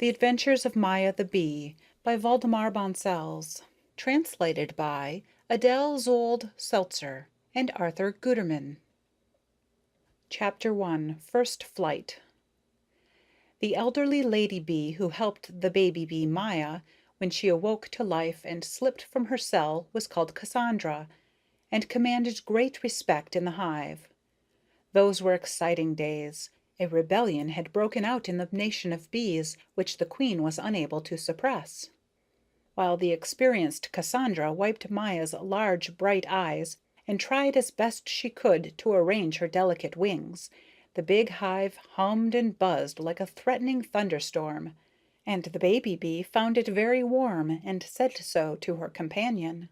The Adventures of Maya the Bee by Waldemar Bonsels. Translated by Adele Zold Seltzer and Arthur Guterman. Chapter 1. First Flight. The elderly lady bee who helped the baby bee Maya when she awoke to life and slipped from her cell was called Cassandra, and commanded great respect in the hive. Those were exciting days. A rebellion had broken out in the nation of bees, which the queen was unable to suppress. While the experienced Cassandra wiped Maya's large, bright eyes and tried as best she could to arrange her delicate wings, the big hive hummed and buzzed like a threatening thunderstorm, and the baby bee found it very warm and said so to her companion.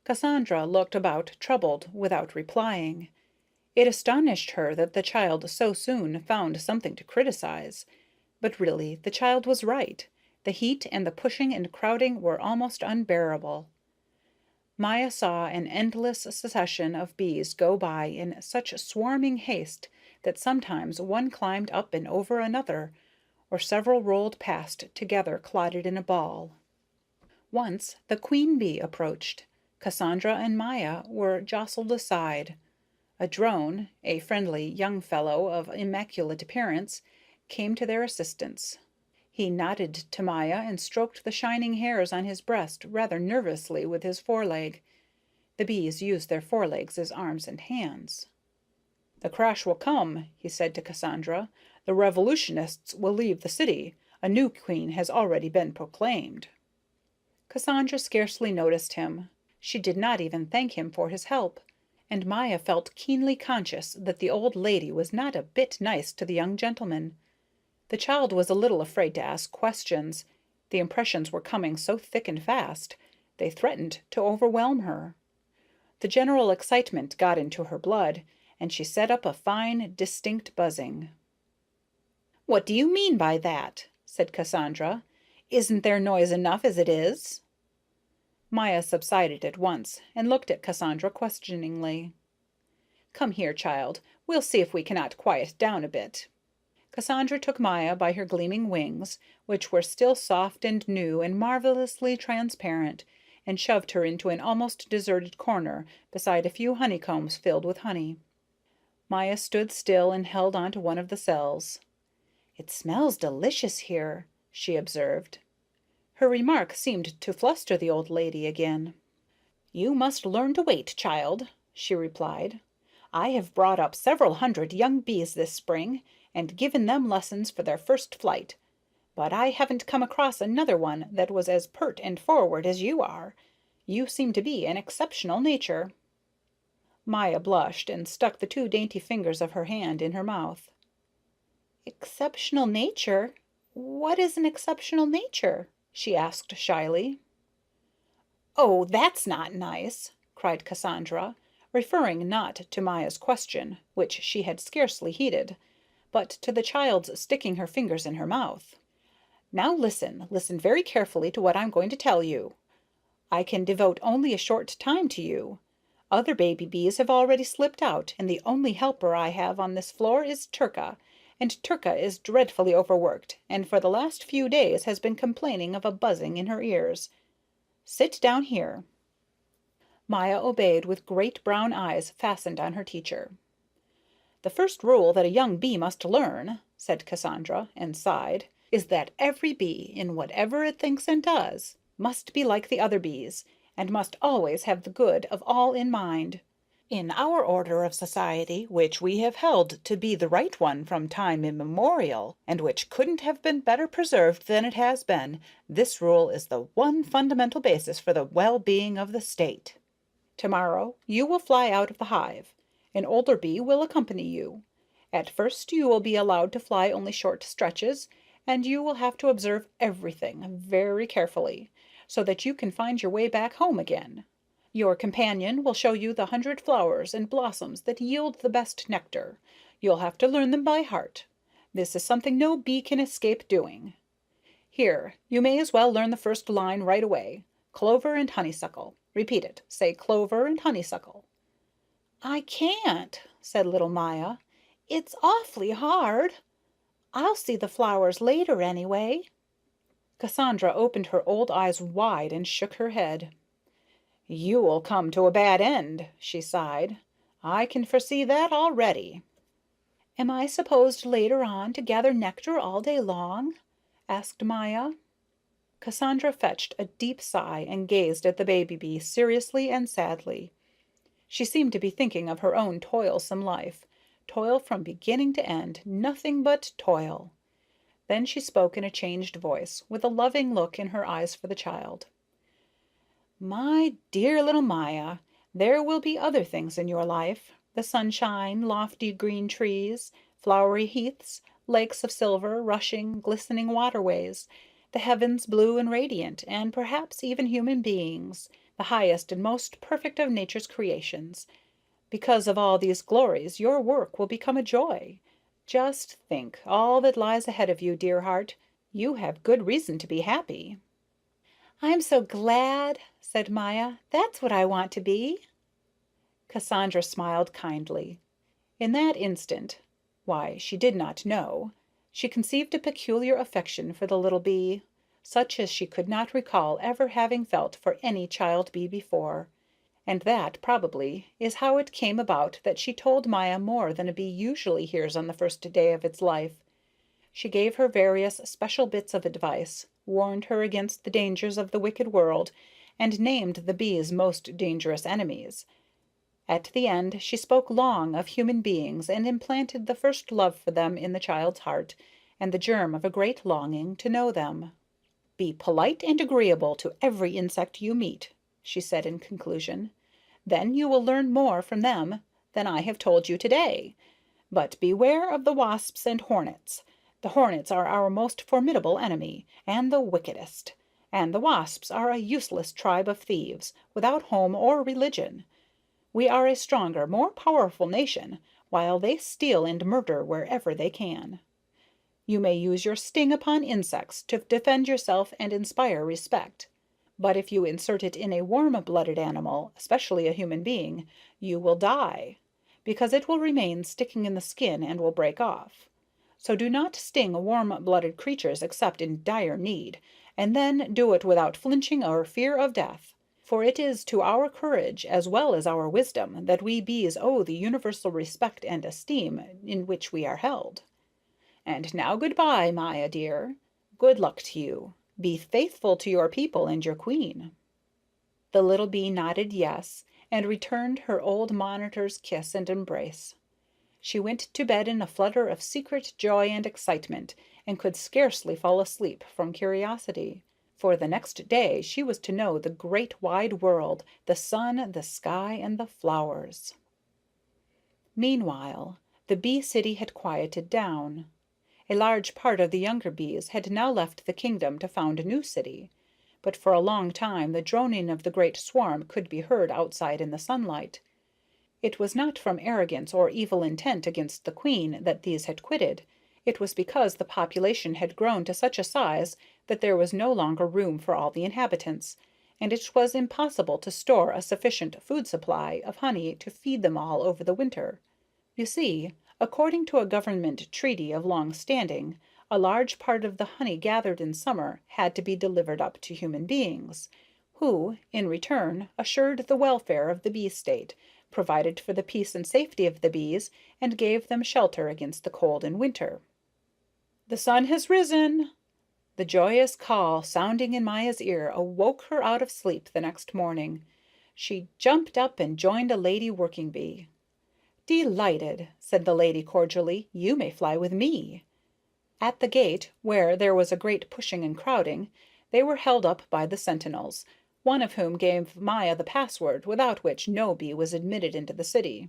Cassandra looked about troubled without replying. It astonished her that the child so soon found something to criticize, but really the child was right. The heat and the pushing and crowding were almost unbearable. Maya saw an endless succession of bees go by in such swarming haste that sometimes one climbed up and over another, or several rolled past together clotted in a ball. Once the queen bee approached. Cassandra and Maya were jostled aside. A drone, a friendly young fellow of immaculate appearance, came to their assistance. He nodded to Maya and stroked the shining hairs on his breast rather nervously with his foreleg. The bees used their forelegs as arms and hands. "The crash will come," he said to Cassandra. "The revolutionists will leave the city. A new queen has already been proclaimed." Cassandra scarcely noticed him. She did not even thank him for his help, and Maya felt keenly conscious that the old lady was not a bit nice to the young gentleman. The child was a little afraid to ask questions. The impressions were coming so thick and fast, they threatened to overwhelm her. The general excitement got into her blood, and she set up a fine, distinct buzzing. "What do you mean by that?" said Cassandra. "Isn't there noise enough as it is?" Maya subsided at once and looked at Cassandra questioningly. "Come here, child. We'll see if we cannot quiet down a bit." Cassandra took Maya by her gleaming wings, which were still soft and new and marvelously transparent, and shoved her into an almost deserted corner beside a few honeycombs filled with honey. Maya stood still and held on to one of the cells. "It smells delicious here," she observed. Her remark seemed to fluster the old lady again. "You must learn to wait, child," she replied. "I have brought up several hundred young bees this spring, and given them lessons for their first flight, but I haven't come across another one that was as pert and forward as you are. You seem to be an exceptional nature." Maya blushed and stuck the two dainty fingers of her hand in her mouth. "Exceptional nature? What is an exceptional nature?" she asked shyly. "Oh, that's not nice!" cried Cassandra, referring not to Maya's question, which she had scarcely heeded, but to the child's sticking her fingers in her mouth. "Now listen very carefully to what I'm going to tell you. I can devote only a short time to you. Other baby bees have already slipped out, and the only helper I have on this floor is Turka, and Turka is dreadfully overworked, and for the last few days has been complaining of a buzzing in her ears. Sit down here." Maya obeyed with great brown eyes fastened on her teacher. "The first rule that a young bee must learn," said Cassandra, and sighed, "is that every bee, in whatever it thinks and does, must be like the other bees, and must always have the good of all in mind. In our order of society, which we have held to be the right one from time immemorial, and which couldn't have been better preserved than it has been, this rule is the one fundamental basis for the well-being of the state. Tomorrow you will fly out of the hive. An older bee will accompany you. At first you will be allowed to fly only short stretches, and you will have to observe everything very carefully, so that you can find your way back home again. Your companion will show you the 100 flowers and blossoms that yield the best nectar. You'll have to learn them by heart. This is something no bee can escape doing. Here, you may as well learn the first line right away. Clover and honeysuckle. Repeat it. Say clover and honeysuckle." "I can't," said little Maya. "It's awfully hard." I'll see the flowers later anyway." Cassandra opened her old eyes wide and shook her head. "You'll come to a bad end," she sighed. "I can foresee that already." "Am I supposed later on to gather nectar all day long?" asked Maya. Cassandra fetched a deep sigh and gazed at the baby bee seriously and sadly. She seemed to be thinking of her own toilsome life. Toil from beginning to end, nothing but toil. Then she spoke in a changed voice, with a loving look in her eyes for the child. "My dear little Maya, there will be other things in your life. The sunshine, lofty green trees, flowery heaths, lakes of silver, rushing, glistening waterways, the heavens blue and radiant, and perhaps even human beings, the highest and most perfect of nature's creations. Because of all these glories, your work will become a joy. Just think all that lies ahead of you, dear heart. You have good reason to be happy." "I'm so glad," said Maya. "That's what I want to be." Cassandra smiled kindly. In that instant, why, she did not know, she conceived a peculiar affection for the little bee, such as she could not recall ever having felt for any child bee before. And that, probably, is how it came about that she told Maya more than a bee usually hears on the first day of its life. She gave her various special bits of advice, warned her against the dangers of the wicked world, and named the bee's most dangerous enemies. At the end, she spoke long of human beings and implanted the first love for them in the child's heart, and the germ of a great longing to know them. "Be polite and agreeable to every insect you meet," she said in conclusion. "Then you will learn more from them than I have told you today. But beware of the wasps and hornets. The hornets are our most formidable enemy, and the wickedest, and the wasps are a useless tribe of thieves, without home or religion. We are a stronger, more powerful nation, while they steal and murder wherever they can. You may use your sting upon insects to defend yourself and inspire respect. But if you insert it in a warm-blooded animal, especially a human being, you will die, because it will remain sticking in the skin and will break off. So do not sting warm-blooded creatures except in dire need, and then do it without flinching or fear of death. For it is to our courage as well as our wisdom that we bees owe the universal respect and esteem in which we are held. And now good-by, Maya dear. Good luck to you. Be faithful to your people and your queen." The little bee nodded yes, and returned her old monitor's kiss and embrace. She went to bed in a flutter of secret joy and excitement, and could scarcely fall asleep from curiosity. For the next day she was to know the great wide world, the sun, the sky, and the flowers. Meanwhile, the bee city had quieted down. A large part of the younger bees had now left the kingdom to found a new city, but for a long time the droning of the great swarm could be heard outside in the sunlight. It was not from arrogance or evil intent against the queen that these had quitted. It was because the population had grown to such a size that there was no longer room for all the inhabitants, and it was impossible to store a sufficient food supply of honey to feed them all over the winter. You see, according to a government treaty of long standing, a large part of the honey gathered in summer had to be delivered up to human beings, who, in return, assured the welfare of the bee state, provided for the peace and safety of the bees, and gave them shelter against the cold in winter. "The sun has risen!" The joyous call sounding in Maya's ear awoke her out of sleep the next morning. She jumped up and joined a lady working bee. "Delighted," said the lady cordially. "You may fly with me." At the gate, where there was a great pushing and crowding, they were held up by the sentinels, one of whom gave Maya the password without which no bee was admitted into the city.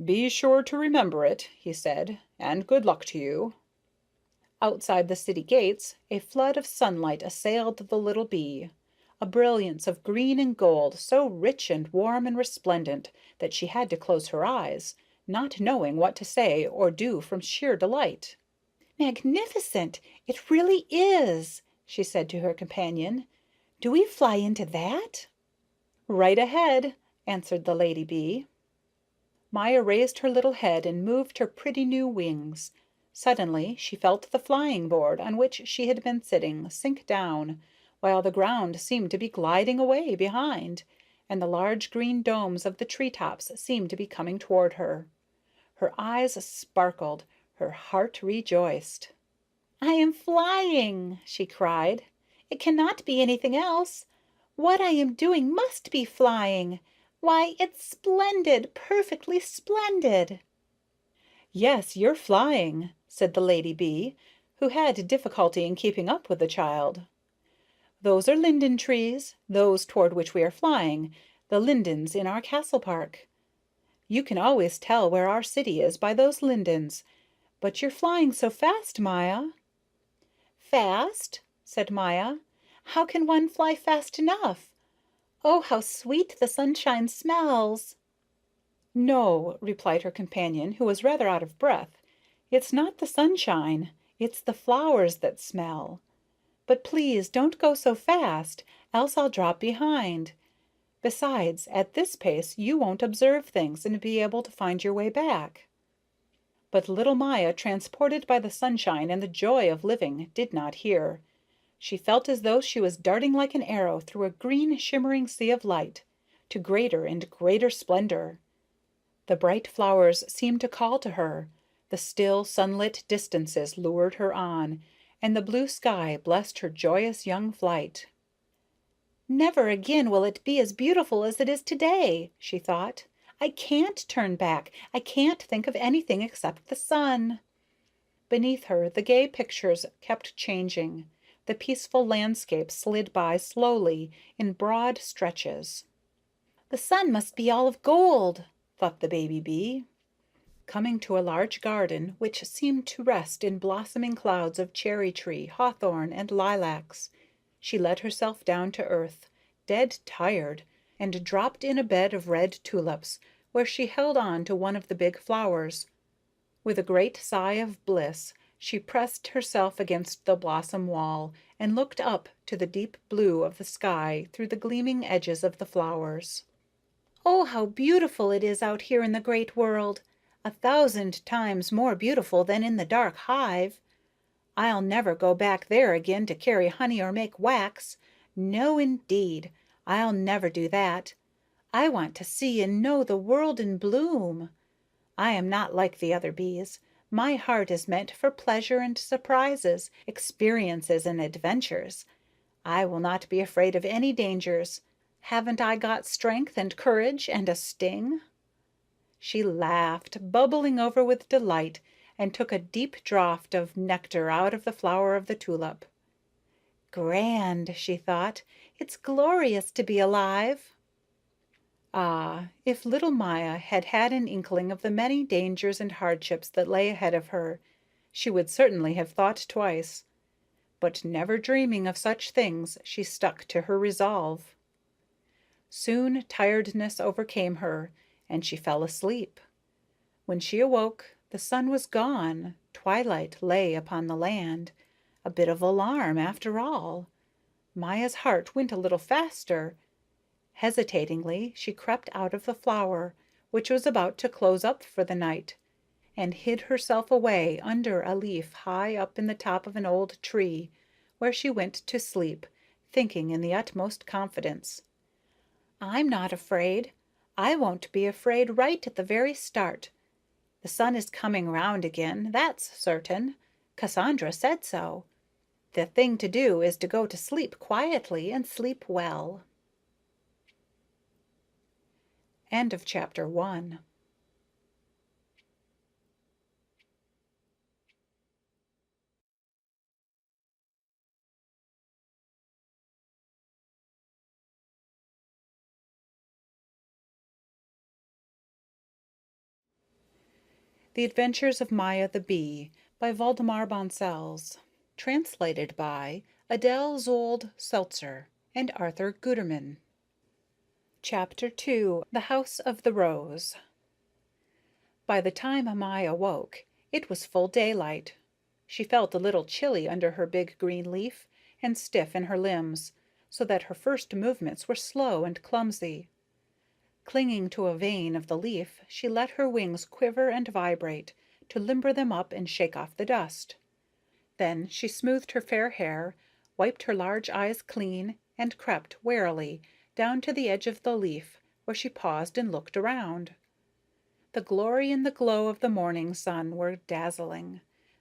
"Be sure to remember it," he said, "and good luck to you." Outside the city gates, a flood of sunlight assailed the little bee, a brilliance of green and gold so rich and warm and resplendent that she had to close her eyes, not knowing what to say or do from sheer delight. "Magnificent! It really is," she said to her companion. "Do we fly into that?" "Right ahead," answered the lady bee. Maya raised her little head and moved her pretty new wings. Suddenly she felt the flying board on which she had been sitting sink down, while the ground seemed to be gliding away behind, and the large green domes of the tree tops seemed to be coming toward her. Her eyes sparkled, her heart rejoiced. "I am flying!" she cried. "It cannot be anything else. What I am doing must be flying. Why, it's splendid, perfectly splendid!" "Yes, you're flying," said the lady bee, who had difficulty in keeping up with the child. "Those are linden trees, those toward which we are flying, the lindens in our castle park. You can always tell where our city is by those lindens. But you're flying so fast, Maya." "Fast?" said Maya. "How can one fly fast enough? Oh, how sweet the sunshine smells!" "No," replied her companion, who was rather out of breath. "It's not the sunshine. It's the flowers that smell. But please don't go so fast, else I'll drop behind. Besides, at this pace you won't observe things and be able to find your way back." But little Maya, transported by the sunshine and the joy of living, did not hear. She felt as though she was darting like an arrow through a green shimmering sea of light, to greater and greater splendor. The bright flowers seemed to call to her, the still sunlit distances lured her on, and the blue sky blessed her joyous young flight. "Never again will it be as beautiful as it is today," she thought. "I can't turn back. I can't think of anything except the sun." Beneath her the gay pictures kept changing. The peaceful landscape slid by slowly in broad stretches. "The sun must be all of gold," thought the baby bee. Coming to a large garden which seemed to rest in blossoming clouds of cherry tree, hawthorn, and lilacs, she let herself down to earth, dead tired, and dropped in a bed of red tulips, where she held on to one of the big flowers. With a great sigh of bliss, she pressed herself against the blossom wall and looked up to the deep blue of the sky through the gleaming edges of the flowers. "Oh, how beautiful it is out here in the great world! 1,000 times more beautiful than in the dark hive. I'll never go back there again to carry honey or make wax. No, indeed, I'll never do that. I want to see and know the world in bloom. I am not like the other bees. My heart is meant for pleasure and surprises, experiences and adventures. I will not be afraid of any dangers. Haven't I got strength and courage and a sting?" She laughed, bubbling over with delight, and took a deep draught of nectar out of the flower of the tulip. "Grand," she thought. "It's glorious to be alive." Ah, if little Maya had had an inkling of the many dangers and hardships that lay ahead of her, she would certainly have thought twice. But never dreaming of such things, she stuck to her resolve. Soon tiredness overcame her, and she fell asleep. When she awoke, the sun was gone, twilight lay upon the land. A bit of alarm, after all. Maya's heart went a little faster. Hesitatingly, she crept out of the flower, which was about to close up for the night, and hid herself away under a leaf high up in the top of an old tree, where she went to sleep, thinking in the utmost confidence. "I'm not afraid. I won't be afraid right at the very start. The sun is coming round again, that's certain. Cassandra said so. The thing to do is to go to sleep quietly and sleep well." End of chapter 1. The Adventures of Maya the Bee by Waldemar Bonsels. Translated by Adele Zold Seltzer and Arthur Guterman. Chapter 2. The House of the Rose. By the time Maya woke, it was full daylight. She felt a little chilly under her big green leaf, and stiff in her limbs, so that her first movements were slow and clumsy. Clinging to a vein of the leaf, she let her wings quiver and vibrate, to limber them up and shake off the dust. Then she smoothed her fair hair, wiped her large eyes clean, and crept warily down to the edge of the leaf, where she paused and looked around. The glory and the glow of the morning sun were dazzling.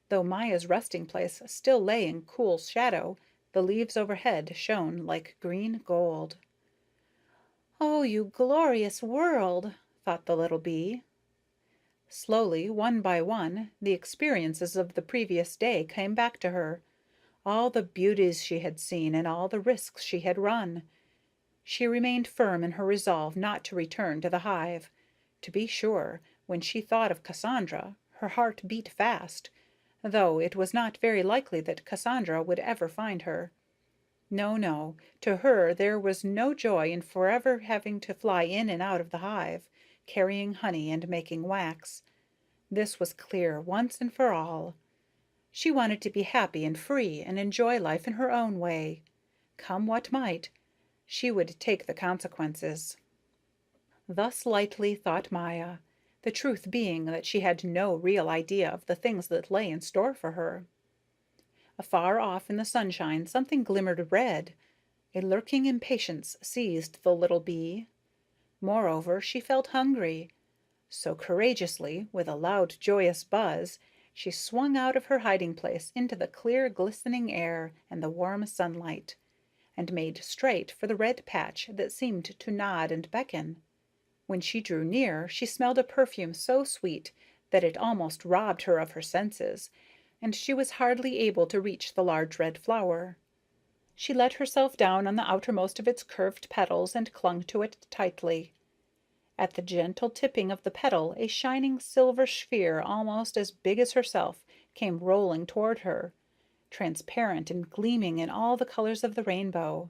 Though Maya's resting place still lay in cool shadow, the leaves overhead shone like green gold. "Oh, you glorious world!" thought the little bee. Slowly, one by one, the experiences of the previous day came back to her, all the beauties she had seen and all the risks she had run. She remained firm in her resolve not to return to the hive. To be sure, when she thought of Cassandra, her heart beat fast, though it was not very likely that Cassandra would ever find her. No, no, to her there was no joy in forever having to fly in and out of the hive, carrying honey and making wax. This was clear once and for all. She wanted to be happy and free and enjoy life in her own way. Come what might, she would take the consequences. Thus lightly thought Maya, the truth being that she had no real idea of the things that lay in store for her. Afar off in the sunshine something glimmered red. A lurking impatience seized the little bee. Moreover, she felt hungry. So courageously, with a loud, joyous buzz, she swung out of her hiding place into the clear, glistening air and the warm sunlight, and made straight for the red patch that seemed to nod and beckon. When she drew near, she smelled a perfume so sweet that it almost robbed her of her senses, and she was hardly able to reach the large red flower. She let herself down on the outermost of its curved petals and clung to it tightly. At the gentle tipping of the petal, a shining silver sphere almost as big as herself came rolling toward her, transparent and gleaming in all the colors of the rainbow.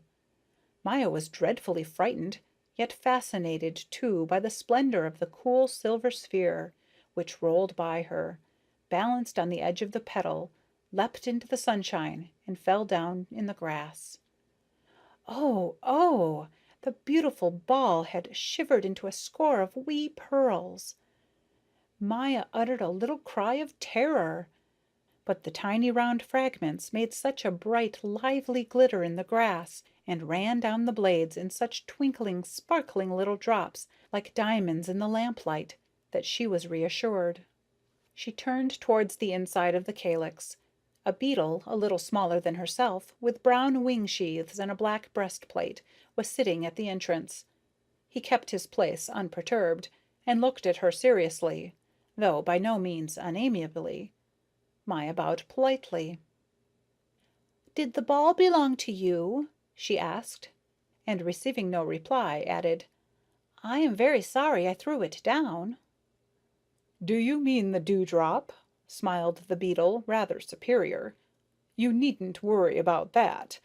Maya was dreadfully frightened, yet fascinated too by the splendor of the cool silver sphere, which rolled by her, balanced on the edge of the petal, leapt into the sunshine, and fell down in the grass. Oh, oh! The beautiful ball had shivered into a score of wee pearls. Maya uttered a little cry of terror, but the tiny round fragments made such a bright, lively glitter in the grass, and ran down the blades in such twinkling, sparkling little drops like diamonds in the lamplight, that she was reassured. She turned towards the inside of the calyx. A beetle, a little smaller than herself, with brown wing sheaths and a black breastplate, was sitting at the entrance. He kept his place unperturbed, and looked at her seriously, though by no means unamiably. Maya bowed politely. "Did the ball belong to you?" she asked, and receiving no reply, added, "I am very sorry I threw it down." "Do you mean the dewdrop?" smiled the beetle, rather superior. "You needn't worry about that.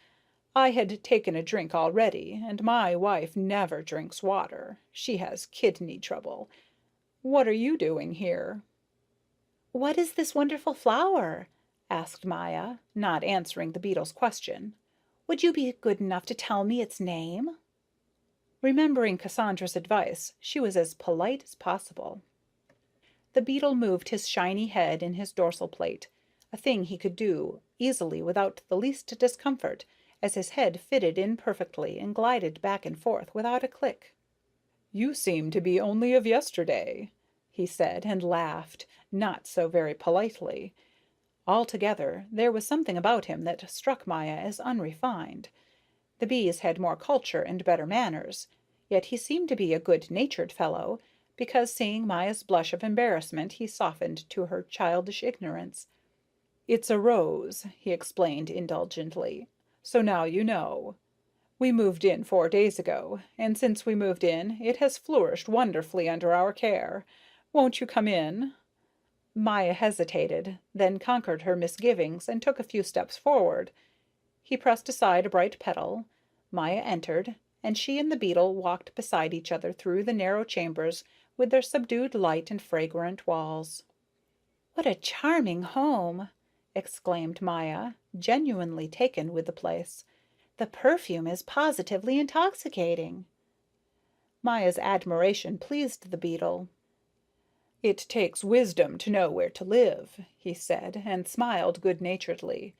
I had taken a drink already, and my wife never drinks water. She has kidney trouble. What are you doing here?" "What is this wonderful flower?" asked Maya, not answering the beetle's question. "Would you be good enough to tell me its name?" Remembering Cassandra's advice, she was as polite as possible. The beetle moved his shiny head in his dorsal plate, a thing he could do easily without the least discomfort, as his head fitted in perfectly and glided back and forth without a click. "You seem to be only of yesterday," he said, and laughed, not so very politely. Altogether, there was something about him that struck Maya as unrefined. The bees had more culture and better manners, yet he seemed to be a good-natured fellow, because, seeing Maya's blush of embarrassment, he softened to her childish ignorance. "It's a rose," he explained indulgently, "so now you know. We moved in 4 days ago, and since we moved in it has flourished wonderfully under our care. Won't you come in?" Maya hesitated, then conquered her misgivings and took a few steps forward. He pressed aside a bright petal. Maya entered, and she and the beetle walked beside each other through the narrow chambers with their subdued light and fragrant walls. "What a charming home!" exclaimed Maya, genuinely taken with the place. "The perfume is positively intoxicating." Maya's admiration pleased the beetle. It takes wisdom to know where to live, he said, and smiled good-naturedly.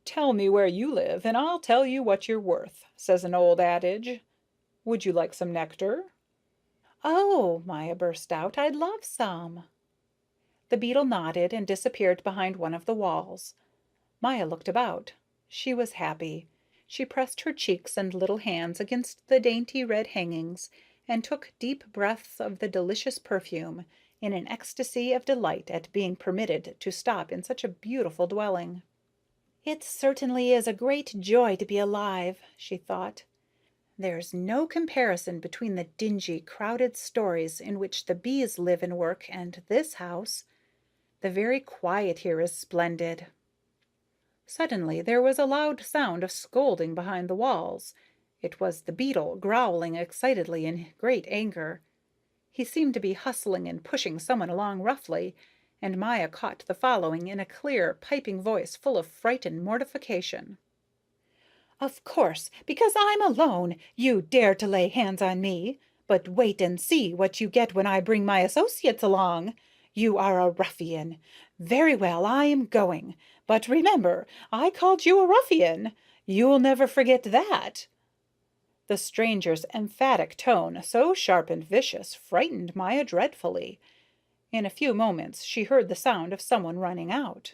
Tell me where you live, and I'll tell you what you're worth, says an old adage. Would you like some nectar? Oh, Maya burst out, I'd love some. The beetle nodded and disappeared behind one of the walls. Maya looked about. She was happy. She pressed her cheeks and little hands against the dainty red hangings and took deep breaths of the delicious perfume, in an ecstasy of delight at being permitted to stop in such a beautiful dwelling. It certainly is a great joy to be alive, she thought. There's no comparison between the dingy, crowded stories in which the bees live and work and this house. The very quiet here is splendid. Suddenly there was a loud sound of scolding behind the walls. It was the beetle, growling excitedly in great anger. He seemed to be hustling and pushing someone along roughly, and Maya caught the following in a clear, piping voice full of fright and mortification. Of course, because I'm alone, you dare to lay hands on me. But wait and see what you get when I bring my associates along. You are a ruffian. Very well, I am going. But remember, I called you a ruffian. You'll never forget that. The stranger's emphatic tone, so sharp and vicious, frightened Maya dreadfully. In a few moments she heard the sound of someone running out.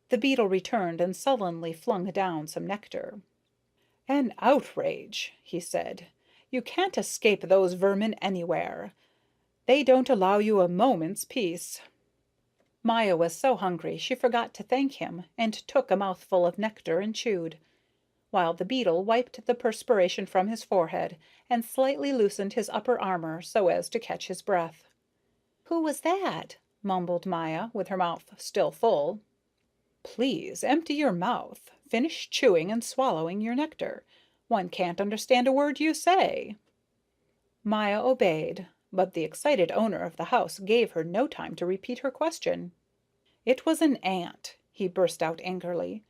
The beetle returned and sullenly flung down some nectar. An outrage, he said. You can't escape those vermin anywhere. They don't allow you a moment's peace. Maya was so hungry she forgot to thank him and took a mouthful of nectar and chewed, while the beetle wiped the perspiration from his forehead and slightly loosened his upper armor so as to catch his breath. Who was that? Mumbled Maya, with her mouth still full. Please empty your mouth. Finish chewing and swallowing your nectar. One can't understand a word you say. Maya obeyed, but the excited owner of the house gave her no time to repeat her question. It was an ant, he burst out angrily.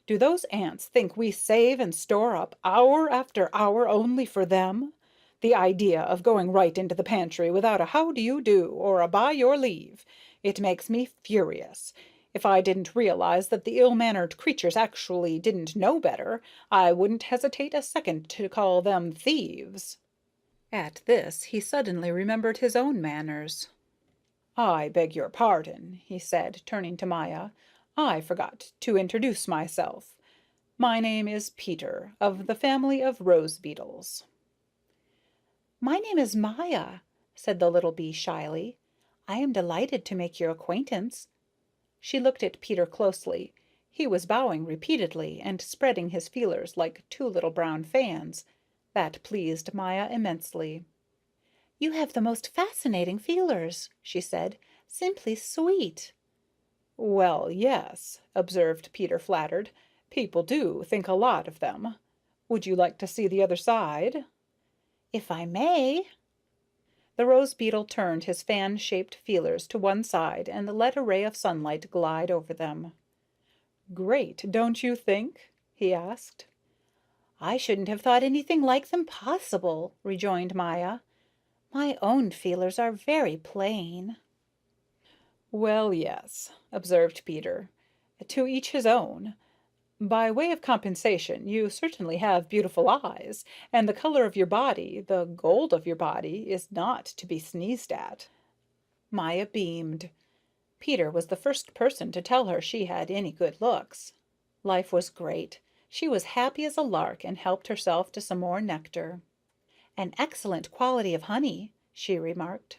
Do those ants think we save and store up hour after hour only for them? The idea of going right into the pantry without a how do you do or a by your leave. It makes me furious. If I didn't realize that the ill-mannered creatures actually didn't know better, I wouldn't hesitate a second to call them thieves. At this he suddenly remembered his own manners. I beg your pardon, he said, turning to Maya. I forgot to introduce myself. My name is Peter, of the family of rose beetles. My name is Maya, said the little bee shyly. I am delighted to make your acquaintance. She looked at Peter closely. He was bowing repeatedly and spreading his feelers like two little brown fans. That pleased Maya immensely. You have the most fascinating feelers, she said. Simply sweet. Well, yes, observed Peter, flattered. People do think a lot of them. Would you like to see the other side? If I may. The rose beetle turned his fan-shaped feelers to one side and let a ray of sunlight glide over them. Great, don't you think? He asked. I shouldn't have thought anything like them possible, rejoined Maya. My own feelers are very plain. Well, yes, observed Peter. To each his own. By way of compensation, you certainly have beautiful eyes, and the color of your body, the gold of your body, is not to be sneezed at. Maya beamed. Peter was the first person to tell her she had any good looks. Life was great. She was happy as a lark and helped herself to some more nectar. An excellent quality of honey, she remarked.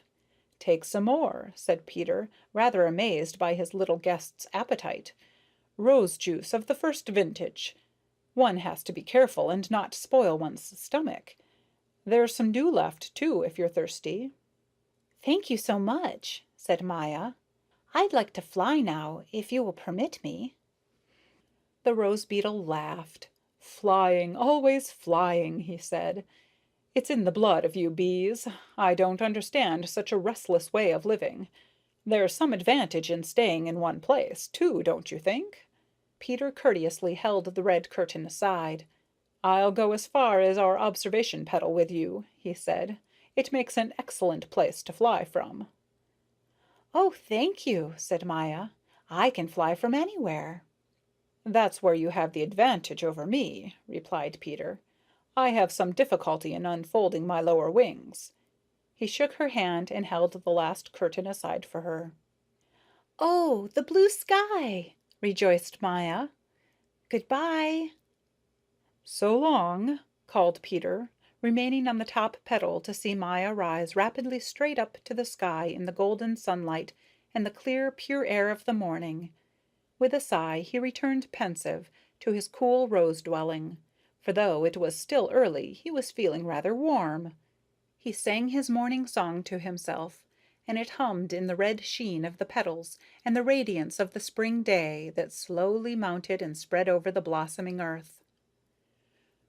Take some more, said Peter, rather amazed by his little guest's appetite. Rose juice of the first vintage. One has to be careful and not spoil one's stomach. There's some dew left, too, if you're thirsty. Thank you so much, said Maya. I'd like to fly now, if you will permit me. The rose beetle laughed. Flying, always flying, he said. It's in the blood of you bees. I don't understand such a restless way of living. There's some advantage in staying in one place, too, don't you think? Peter courteously held the red curtain aside. I'll go as far as our observation petal with you, he said. It makes an excellent place to fly from. "Oh, thank you," said Maya. "I can fly from anywhere." "That's where you have the advantage over me," replied Peter. "I have some difficulty in unfolding my lower wings." He shook her hand and held the last curtain aside for her. "Oh, the blue sky!" rejoiced Maya. "Goodbye." "So long," called Peter, remaining on the top petal to see Maya rise rapidly straight up to the sky in the golden sunlight and the clear, pure air of the morning. With a sigh he returned pensive to his cool rose dwelling, for though it was still early he was feeling rather warm. He sang his morning song to himself, and it hummed in the red sheen of the petals and the radiance of the spring day that slowly mounted and spread over the blossoming earth.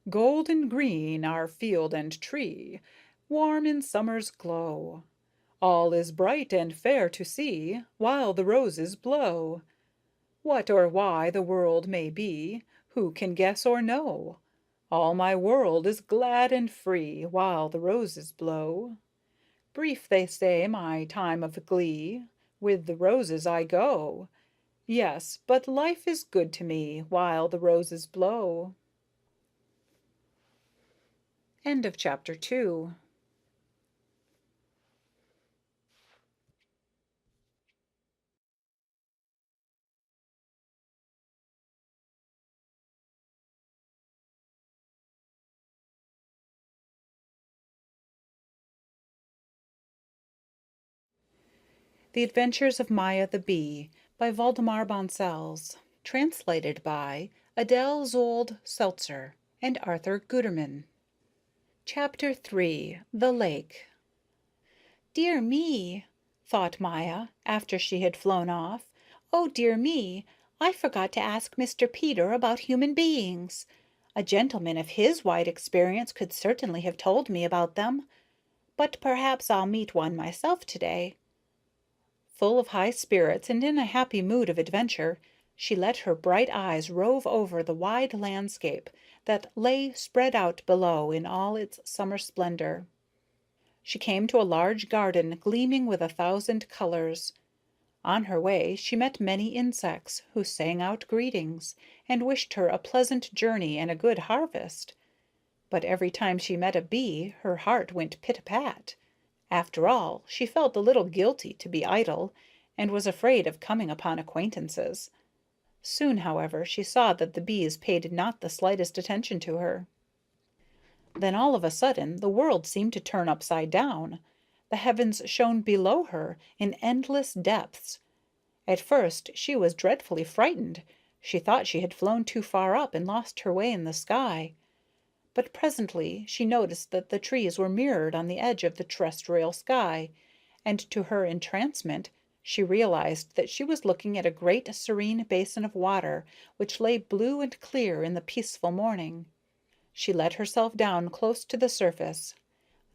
"Golden green our field and tree, warm in summer's glow. All is bright and fair to see, while the roses blow. What or why the world may be, who can guess or know? All my world is glad and free, while the roses blow. Brief, they say, my time of glee, with the roses I go. Yes, but life is good to me, while the roses blow." End of chapter 2. The Adventures of Maya the Bee by Waldemar Bonsels. Translated by Adele Zold Seltzer and Arthur Guterman. Chapter 3. The Lake. "Dear me," thought Maya, after she had flown off. "Oh, dear me, I forgot to ask Mr. Peter about human beings. A gentleman of his wide experience could certainly have told me about them. But perhaps I'll meet one myself today." Full of high spirits and in a happy mood of adventure, she let her bright eyes rove over the wide landscape that lay spread out below in all its summer splendor. She came to a large garden gleaming with 1,000 colors. On her way she met many insects, who sang out greetings and wished her a pleasant journey and a good harvest. But every time she met a bee her heart went pit-a-pat. After all, she felt a little guilty to be idle, and was afraid of coming upon acquaintances. Soon, however, she saw that the bees paid not the slightest attention to her. Then all of a sudden the world seemed to turn upside down. The heavens shone below her in endless depths. At first she was dreadfully frightened. She thought she had flown too far up and lost her way in the sky. But presently she noticed that the trees were mirrored on the edge of the terrestrial sky, and to her entrancement she realized that she was looking at a great serene basin of water which lay blue and clear in the peaceful morning. She let herself down close to the surface.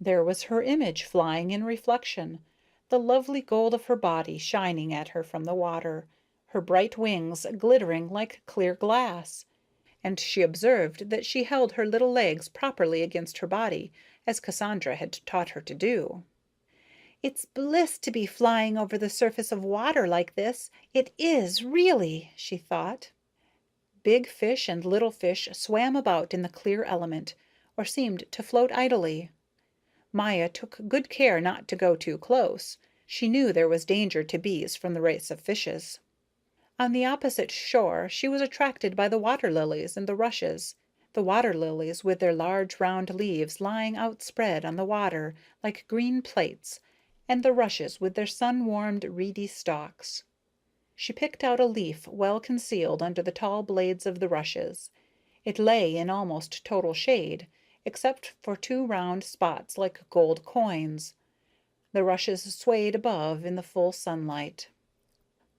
There was her image flying in reflection, the lovely gold of her body shining at her from the water, her bright wings glittering like clear glass. And she observed that she held her little legs properly against her body, as Cassandra had taught her to do. "It's bliss to be flying over the surface of water like this. It is, really," she thought. Big fish and little fish swam about in the clear element, or seemed to float idly. Maya took good care not to go too close. She knew there was danger to bees from the race of fishes. On the opposite shore she was attracted by the water lilies and the rushes. The water lilies with their large round leaves lying outspread on the water like green plates, and the rushes with their sun-warmed reedy stalks. She picked out a leaf well concealed under the tall blades of the rushes. It lay in almost total shade, except for 2 round spots like gold coins. The rushes swayed above in the full sunlight.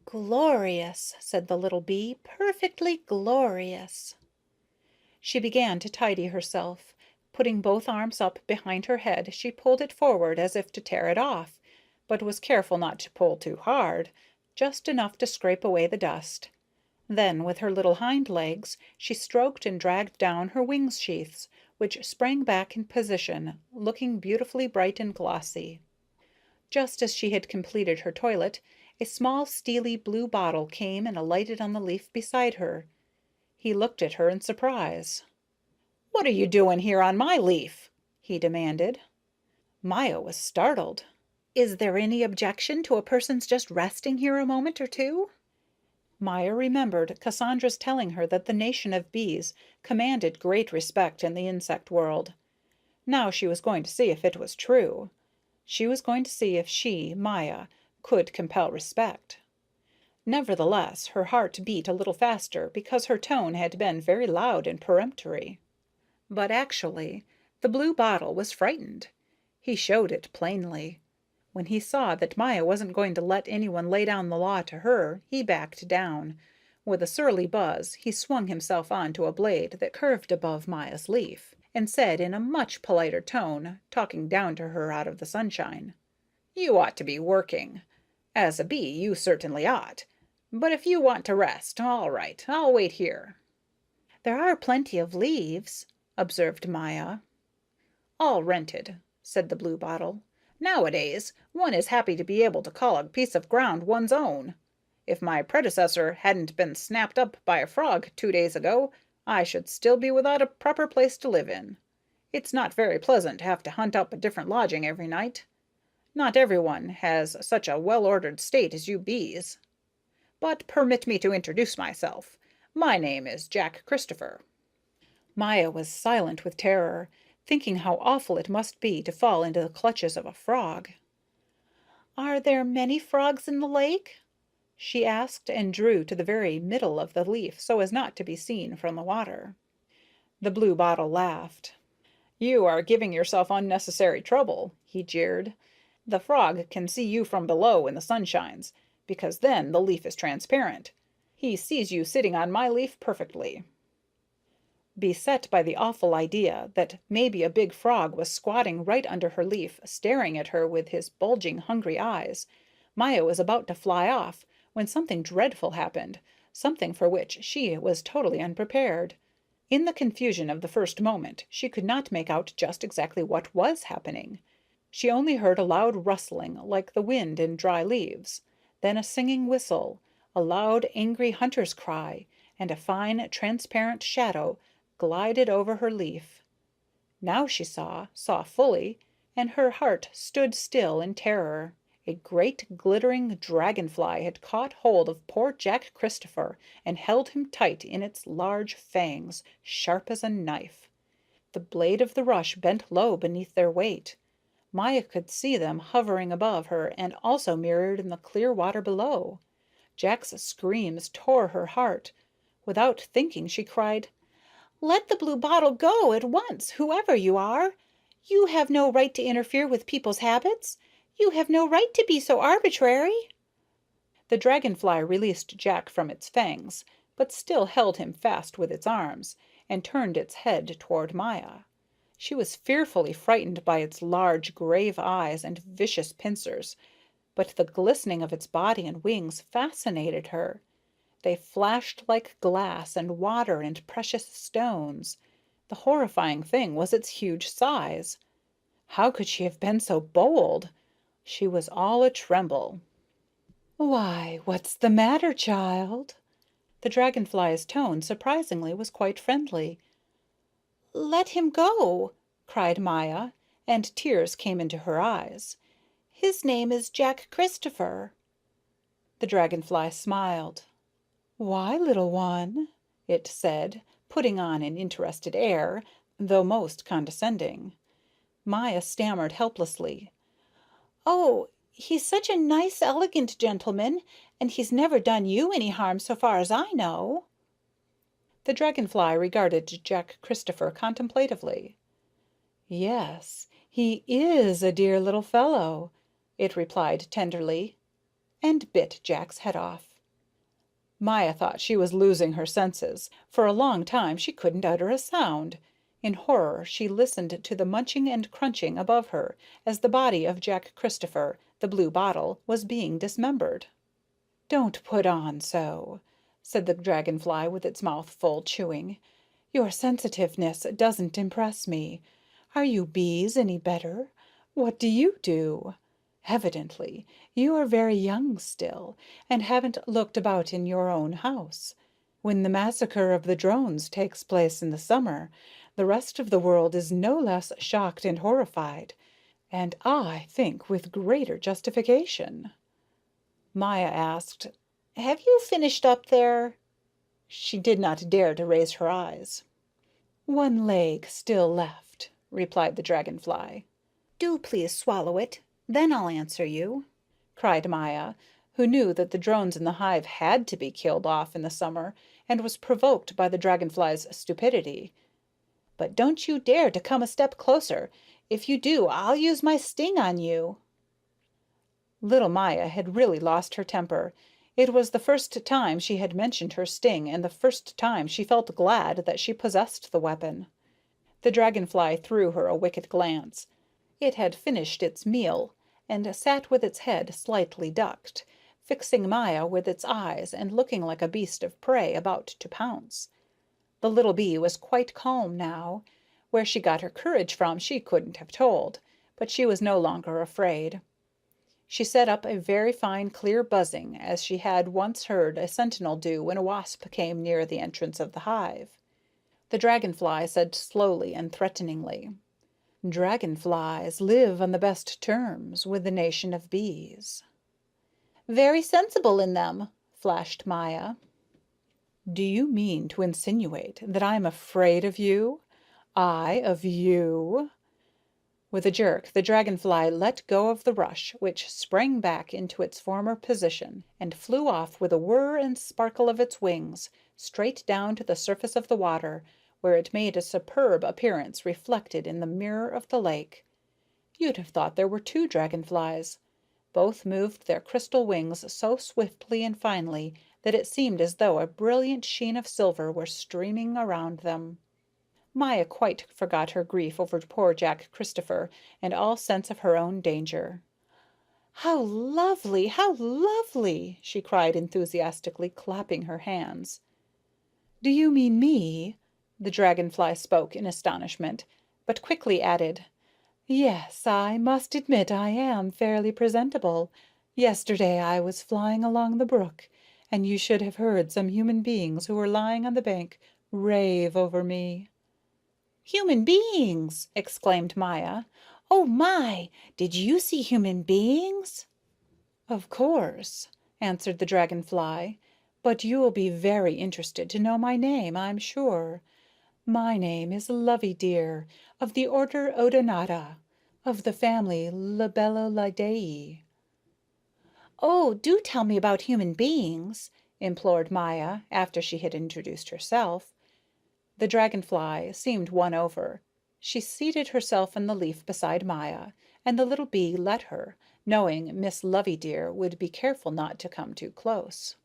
"Glorious," said the little bee, "perfectly glorious." She began to tidy herself. Putting both arms up behind her head, she pulled it forward as if to tear it off, but was careful not to pull too hard, just enough to scrape away the dust. Then, with her little hind legs, she stroked and dragged down her wing sheaths, which sprang back in position, looking beautifully bright and glossy. Just as she had completed her toilet, A small steely blue bottle came and alighted on the leaf beside her. He looked at her in surprise. "What are you doing here on my leaf?" he demanded. Maya was startled. "Is there any objection to a person's just resting here a moment or two?" Maya remembered Cassandra's telling her that the nation of bees commanded great respect in the insect world. Now she was going to see if it was true. She was going to see if she, Maya, could compel respect. Nevertheless, her heart beat a little faster because her tone had been very loud and peremptory. But actually, the blue bottle was frightened. He showed it plainly. When he saw that Maya wasn't going to let anyone lay down the law to her, he backed down. With a surly buzz, he swung himself on to a blade that curved above Maya's leaf, and said in a much politer tone, talking down to her out of the sunshine, "You ought to be working. As a bee, you certainly ought. But if you want to rest, all right, I'll wait here." "There are plenty of leaves," observed Maya. "All rented," said the blue bottle. "Nowadays, one is happy to be able to call a piece of ground one's own. If my predecessor hadn't been snapped up by a frog 2 days ago, I should still be without a proper place to live in. It's not very pleasant to have to hunt up a different lodging every night. Not everyone has such a well-ordered state as you bees. But permit me to introduce myself. My name is Jack Christopher." Maya was silent with terror, thinking how awful it must be to fall into the clutches of a frog. "Are there many frogs in the lake?" she asked, and drew to the very middle of the leaf so as not to be seen from the water. The blue bottle laughed. "You are giving yourself unnecessary trouble," he jeered. "The frog can see you from below when the sun shines, because then the leaf is transparent. He sees you sitting on my leaf perfectly." Beset by the awful idea that maybe a big frog was squatting right under her leaf, staring at her with his bulging, hungry eyes, Maya was about to fly off when something dreadful happened, something for which she was totally unprepared. In the confusion of the first moment, she could not make out just exactly what was happening. She only heard a loud rustling like the wind in dry leaves, then a singing whistle, a loud, angry hunter's cry, and a fine, transparent shadow glided over her leaf. Now she saw fully, and her heart stood still in terror. A great glittering dragonfly had caught hold of poor Jack Christopher and held him tight in its large fangs, sharp as a knife. The blade of the rush bent low beneath their weight. Maya could see them hovering above her and also mirrored in the clear water below. Jack's screams tore her heart. Without thinking, she cried, "Let the blue bottle go at once, whoever you are. You have no right to interfere with people's habits. You have no right to be so arbitrary." The dragonfly released Jack from its fangs, but still held him fast with its arms, and turned its head toward Maya. She was fearfully frightened by its large, grave eyes and vicious pincers, but the glistening of its body and wings fascinated her. They flashed like glass and water and precious stones. The horrifying thing was its huge size. How could she have been so bold? She was all a-tremble. "Why, what's the matter, child?" The dragonfly's tone, surprisingly, was quite friendly. "Let him go," cried Maya, and tears came into her eyes. "His name is Jack Christopher." The dragonfly smiled. "Why, little one?" it said, putting on an interested air, though most condescending. Maya stammered helplessly. "Oh, he's such a nice, elegant gentleman, and he's never done you any harm so far as I know." The dragonfly regarded Jack Christopher contemplatively. "Yes, he is a dear little fellow," it replied tenderly, and bit Jack's head off. Maya thought she was losing her senses. For a long time she couldn't utter a sound. In horror she listened to the munching and crunching above her as the body of Jack Christopher, the blue bottle, was being dismembered. "Don't put on so," said the dragonfly with its mouth full, chewing. "Your sensitiveness doesn't impress me. Are you bees any better? What do you do?" Evidently, you are very young still, and haven't looked about in your own house. When the massacre of the drones takes place in the summer, the rest of the world is no less shocked and horrified, and I think with greater justification." Maya asked, "Have you finished up there?" She did not dare to raise her eyes. "One leg still left," replied the dragonfly. "Do please swallow it, then I'll answer you," cried Maya, who knew that the drones in the hive had to be killed off in the summer and was provoked by the dragonfly's stupidity. "But don't you dare to come a step closer. If you do, I'll use my sting on you." Little Maya had really lost her temper. It was the first time she had mentioned her sting and the first time she felt glad that she possessed the weapon. The dragonfly threw her a wicked glance. It had finished its meal and sat with its head slightly ducked, fixing Maya with its eyes and looking like a beast of prey about to pounce. The little bee was quite calm now. Where she got her courage from she couldn't have told, but she was no longer afraid. She set up a very fine clear buzzing, as she had once heard a sentinel do when a wasp came near the entrance of the hive. The dragonfly said slowly and threateningly, "Dragonflies live on the best terms with the nation of bees." "Very sensible in them," flashed Maya. "Do you mean to insinuate that I'm afraid of you? I of you?" With a jerk, the dragonfly let go of the rush, which sprang back into its former position and flew off with a whir and sparkle of its wings, straight down to the surface of the water, where it made a superb appearance reflected in the mirror of the lake. You'd have thought there were two dragonflies. Both moved their crystal wings so swiftly and finely that it seemed as though a brilliant sheen of silver were streaming around them. Maya quite forgot her grief over poor Jack Christopher and all sense of her own danger. "How lovely! How lovely!" she cried enthusiastically, clapping her hands. "Do you mean me?" The dragonfly spoke in astonishment, but quickly added, "Yes, I must admit I am fairly presentable. Yesterday I was flying along the brook, and you should have heard some human beings who were lying on the bank rave over me." "Human beings!" exclaimed Maya. "Oh my! Did you see human beings?" "Of course," answered the dragonfly, "but you'll be very interested to know my name, I'm sure. My name is Loveydear, of the order Odonata, of the family Libellulidæ." "Oh, do tell me about human beings," implored Maya, after she had introduced herself. The dragonfly seemed won over. She seated herself on the leaf beside Maya, and the little bee let her, knowing Miss Loveydear would be careful not to come too close.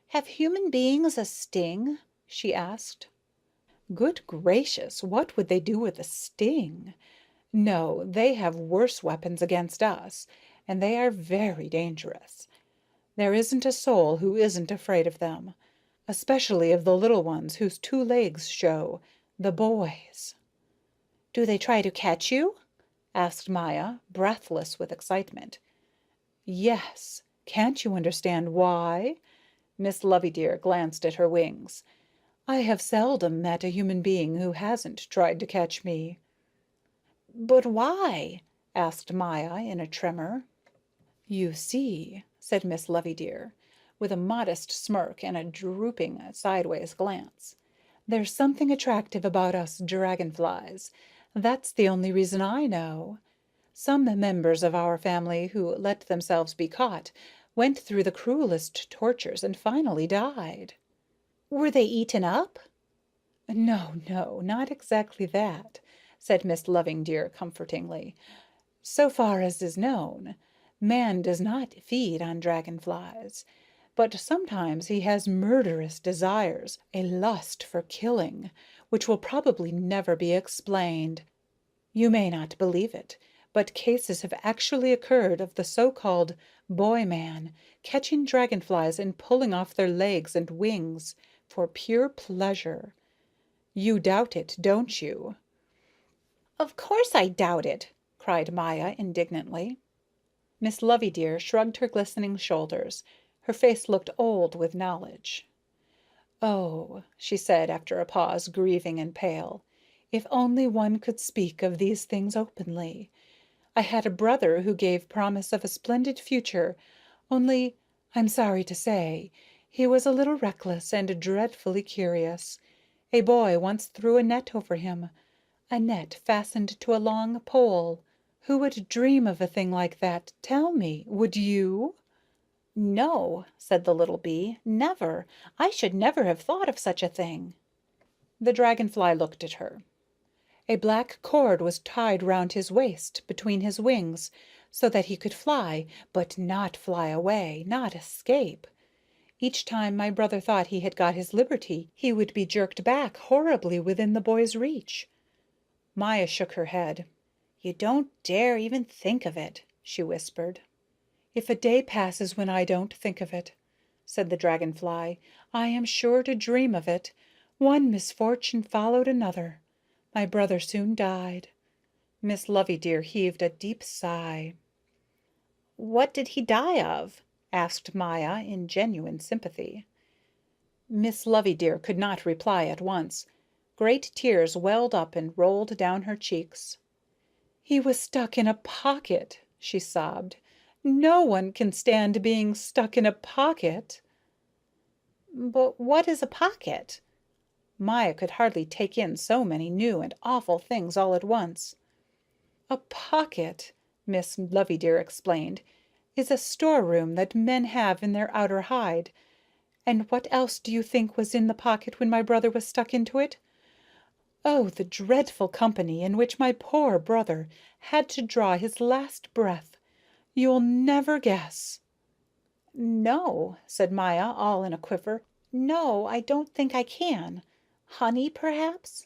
"Have human beings a sting?" she asked. "Good gracious, what would they do with a sting? No, they have worse weapons against us, and they are very dangerous. There isn't a soul who isn't afraid of them, especially of the little ones whose two legs show, the boys." "Do they try to catch you?" asked Maya, breathless with excitement. "Yes. Can't you understand why?" Miss Loveydear glanced at her wings. "I have seldom met a human being who hasn't tried to catch me." "But why?" asked Maya in a tremor. "You see," said Miss Loveydear, with a modest smirk and a drooping sideways glance, "there's something attractive about us dragonflies. That's the only reason I know. Some members of our family who let themselves be caught went through the cruelest tortures and finally died." "Were they eaten up?" "No, no, not exactly that," said Miss Loveydear comfortingly. "So far as is known, man does not feed on dragonflies, but sometimes he has murderous desires, a lust for killing, which will probably never be explained. You may not believe it, but cases have actually occurred of the so-called boy man catching dragonflies and pulling off their legs and wings for pure pleasure. You doubt it, don't you?" "Of course I doubt it," cried Maya indignantly. Miss Loveydear shrugged her glistening shoulders. Her face looked old with knowledge. "Oh," she said after a pause, grieving and pale, "if only one could speak of these things openly. I had a brother who gave promise of a splendid future, only, I'm sorry to say, he was a little reckless and dreadfully curious. A boy once threw a net over him, a net fastened to a long pole. Who would dream of a thing like that? Tell me, would you?" "No," said the little bee, "never. I should never have thought of such a thing." The dragon fly looked at her. "A black cord was tied round his waist between his wings, so that he could fly, but not fly away, not escape. Each time my brother thought he had got his liberty, he would be jerked back horribly within the boy's reach." Maya shook her head. "You don't dare even think of it," she whispered. "If a day passes when I don't think of it," said the dragon fly, "I am sure to dream of it. One misfortune followed another. My brother soon died." Miss Loveydear heaved a deep sigh. "What did he die of?" asked Maya in genuine sympathy. Miss Loveydear could not reply at once. Great tears welled up and rolled down her cheeks. "He was stuck in a pocket," she sobbed. "No one can stand being stuck in a pocket." "But what is a pocket?" Maya could hardly take in so many new and awful things all at once. "A pocket," Miss Loveydear explained, "is a storeroom that men have in their outer hide. And what else do you think was in the pocket when my brother was stuck into it? Oh, the dreadful company in which my poor brother had to draw his last breath. You'll never guess." "No," said Maya, all in a quiver. "No, I don't think I can. Honey, perhaps?"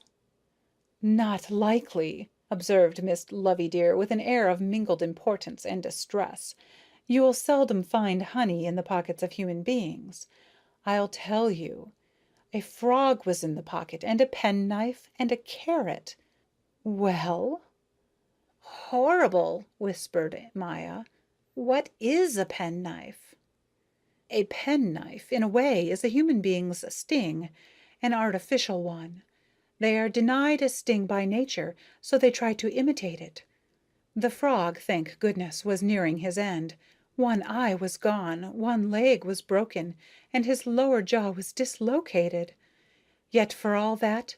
"Not likely," observed Miss Loveydear with an air of mingled importance and distress. "You will seldom find honey in the pockets of human beings. I'll tell you. A frog was in the pocket, and a penknife, and a carrot." "Well?" "Horrible," whispered Maya. "What is a penknife?" "A penknife, in a way, is a human being's sting, an artificial one. They are denied a sting by nature, so they try to imitate it. The frog, thank goodness, was nearing his end. One eye was gone, one leg was broken, and his lower jaw was dislocated. Yet for all that,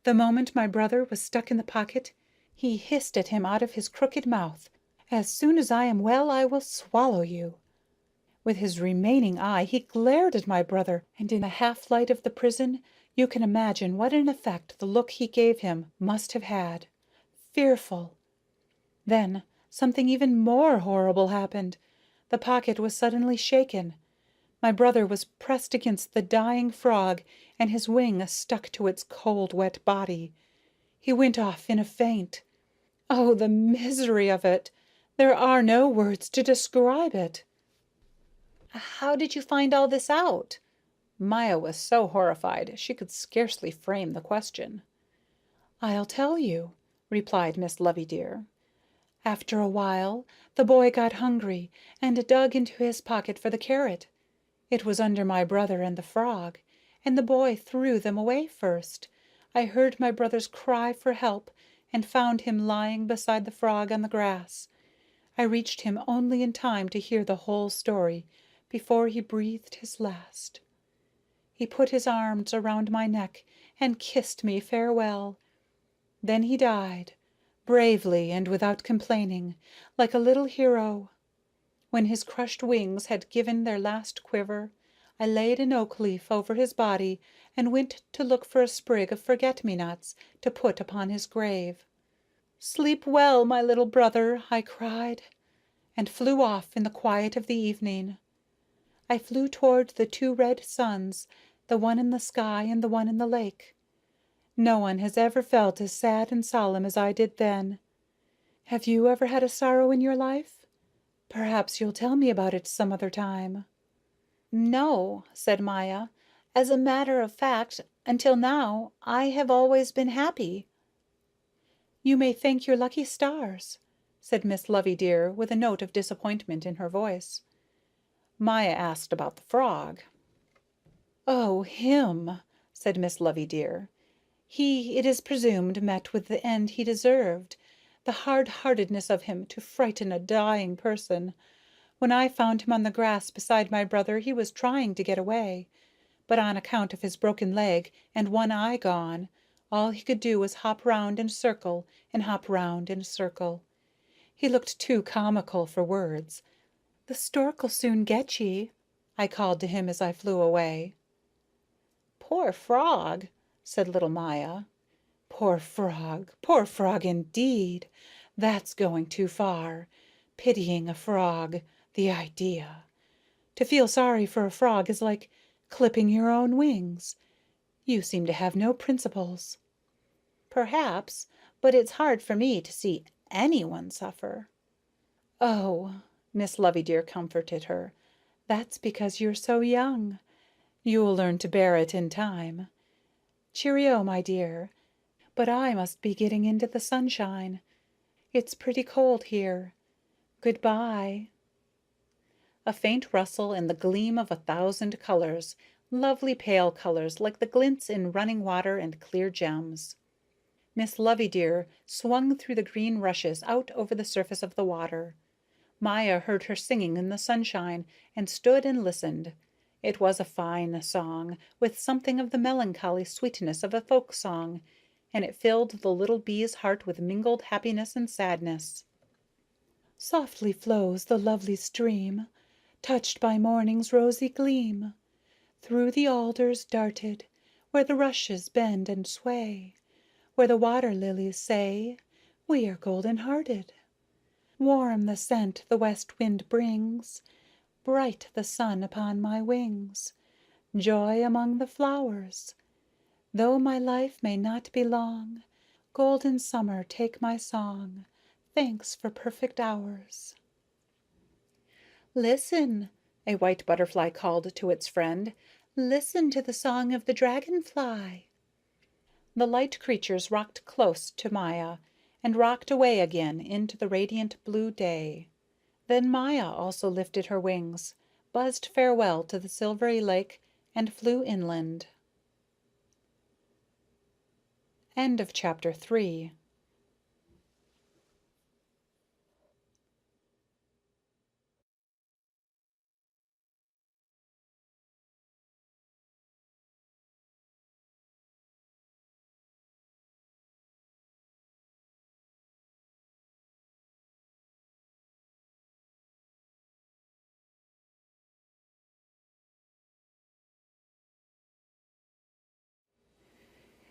the moment my brother was stuck in the pocket, he hissed at him out of his crooked mouth, 'As soon as I am well, I will swallow you.' With his remaining eye he glared at my brother, and in the half-light of the prison you can imagine what an effect the look he gave him must have had. Fearful! Then something even more horrible happened. The pocket was suddenly shaken. My brother was pressed against the dying frog, and his wing stuck to its cold, wet body. He went off in a faint. Oh, the misery of it! There are no words to describe it." "How did you find all this out?" Maya was so horrified she could scarcely frame the question. "I'll tell you," replied Miss Loveydear. "After a while the boy got hungry and dug into his pocket for the carrot. It was under my brother and the frog, and the boy threw them away first. I heard my brother's cry for help and found him lying beside the frog on the grass. I reached him only in time to hear the whole story before he breathed his last. He put his arms around my neck and kissed me farewell. Then he died, bravely and without complaining, like a little hero. When his crushed wings had given their last quiver, I laid an oak leaf over his body and went to look for a sprig of forget-me-nots to put upon his grave. 'Sleep well, my little brother,' I cried, and flew off in the quiet of the evening. I flew toward the two red suns, the one in the sky and the one in the lake. No one has ever felt as sad and solemn as I did then. Have you ever had a sorrow in your life? Perhaps you'll tell me about it some other time." "No," said Maya. "As a matter of fact, until now, I have always been happy." "You may thank your lucky stars. said Miss Loveydear with a note of disappointment in her voice. Maya asked about the frog. "Oh, him," said Miss Loveydear. "He, it is presumed, met with the end he deserved. The hard-heartedness of him to frighten a dying person. When I found him on the grass beside my brother he was trying to get away, but on account of his broken leg and one eye gone, all he could do was hop round in a circle and hop round in a circle. He looked too comical for words. 'The stork'll soon get ye,' I called to him as I flew away." "Poor frog," said little Maya. Poor frog indeed. That's going too far. Pitying a frog, the idea. To feel sorry for a frog is like clipping your own wings. You seem to have no principles." "Perhaps, but it's hard for me to see anyone suffer." "Oh," Miss Loveydear comforted her, "that's because you're so young. You'll learn to bear it in time. Cheerio, my dear. But I must be getting into the sunshine. It's pretty cold here. Good-bye." A faint rustle and the gleam of 1,000 colors, lovely pale colors like the glints in running water and clear gems. Miss Loveydear swung through the green rushes out over the surface of the water. Maya heard her singing in the sunshine and stood and listened. It was a fine song, with something of the melancholy sweetness of a folk song, and it filled the little bee's heart with mingled happiness and sadness. "Softly flows the lovely stream, touched by morning's rosy gleam. Through the alders darted, where the rushes bend and sway, where the water lilies say, 'We are golden-hearted.' Warm the scent the west wind brings, bright the sun upon my wings, joy among the flowers. Though my life may not be long, golden summer, take my song. Thanks for perfect hours." "Listen," a white butterfly called to its friend. "Listen to the song of the dragonfly." The light creatures rocked close to Maya and rocked away again into the radiant blue day. Then Maya also lifted her wings, buzzed farewell to the silvery lake, and flew inland. End of chapter 3.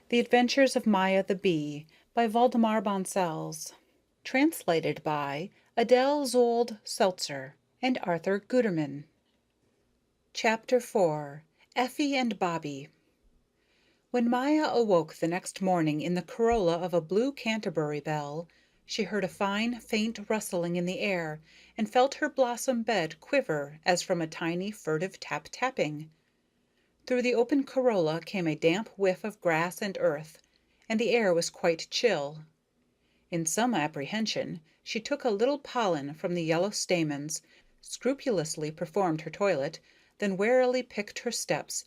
The Adventures of Maya the Bee by Waldemar Bonsels. Translated by Adele Zold Seltzer and Arthur Guterman. Chapter 4. Effie and Bobby. When Maya awoke the next morning in the corolla of a blue Canterbury bell, she heard a fine, faint rustling in the air and felt her blossom bed quiver as from a tiny, furtive tap-tapping. Through the open corolla came a damp whiff of grass and earth, and the air was quite chill. In some apprehension, she took a little pollen from the yellow stamens, scrupulously performed her toilet, then warily picked her steps,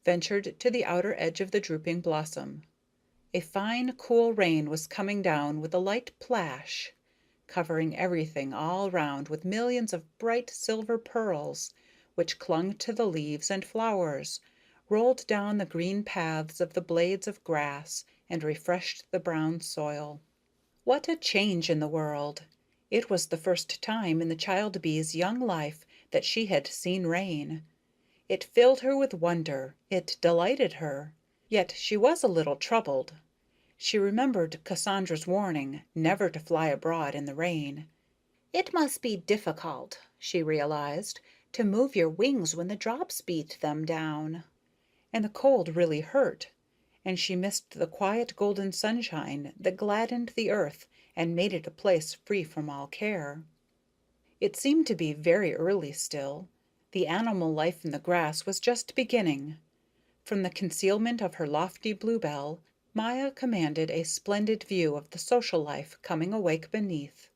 ventured to the outer edge of the drooping blossom. A fine, cool rain was coming down with a light plash, covering everything all round with millions of bright silver pearls, which clung to the leaves and flowers, rolled down the green paths of the blades of grass, and refreshed the brown soil. What a change in the world! It was the first time in the child bee's young life that she had seen rain. It filled her with wonder, it delighted her. Yet she was a little troubled. She remembered Cassandra's warning never to fly abroad in the rain. It must be difficult, she realized, to move your wings when the drops beat them down. And the cold really hurt, and she missed the quiet golden sunshine that gladdened the earth and made it a place free from all care. It seemed to be very early still. The animal life in the grass was just beginning. From the concealment of her lofty bluebell, Maya commanded a splendid view of the social life coming awake beneath.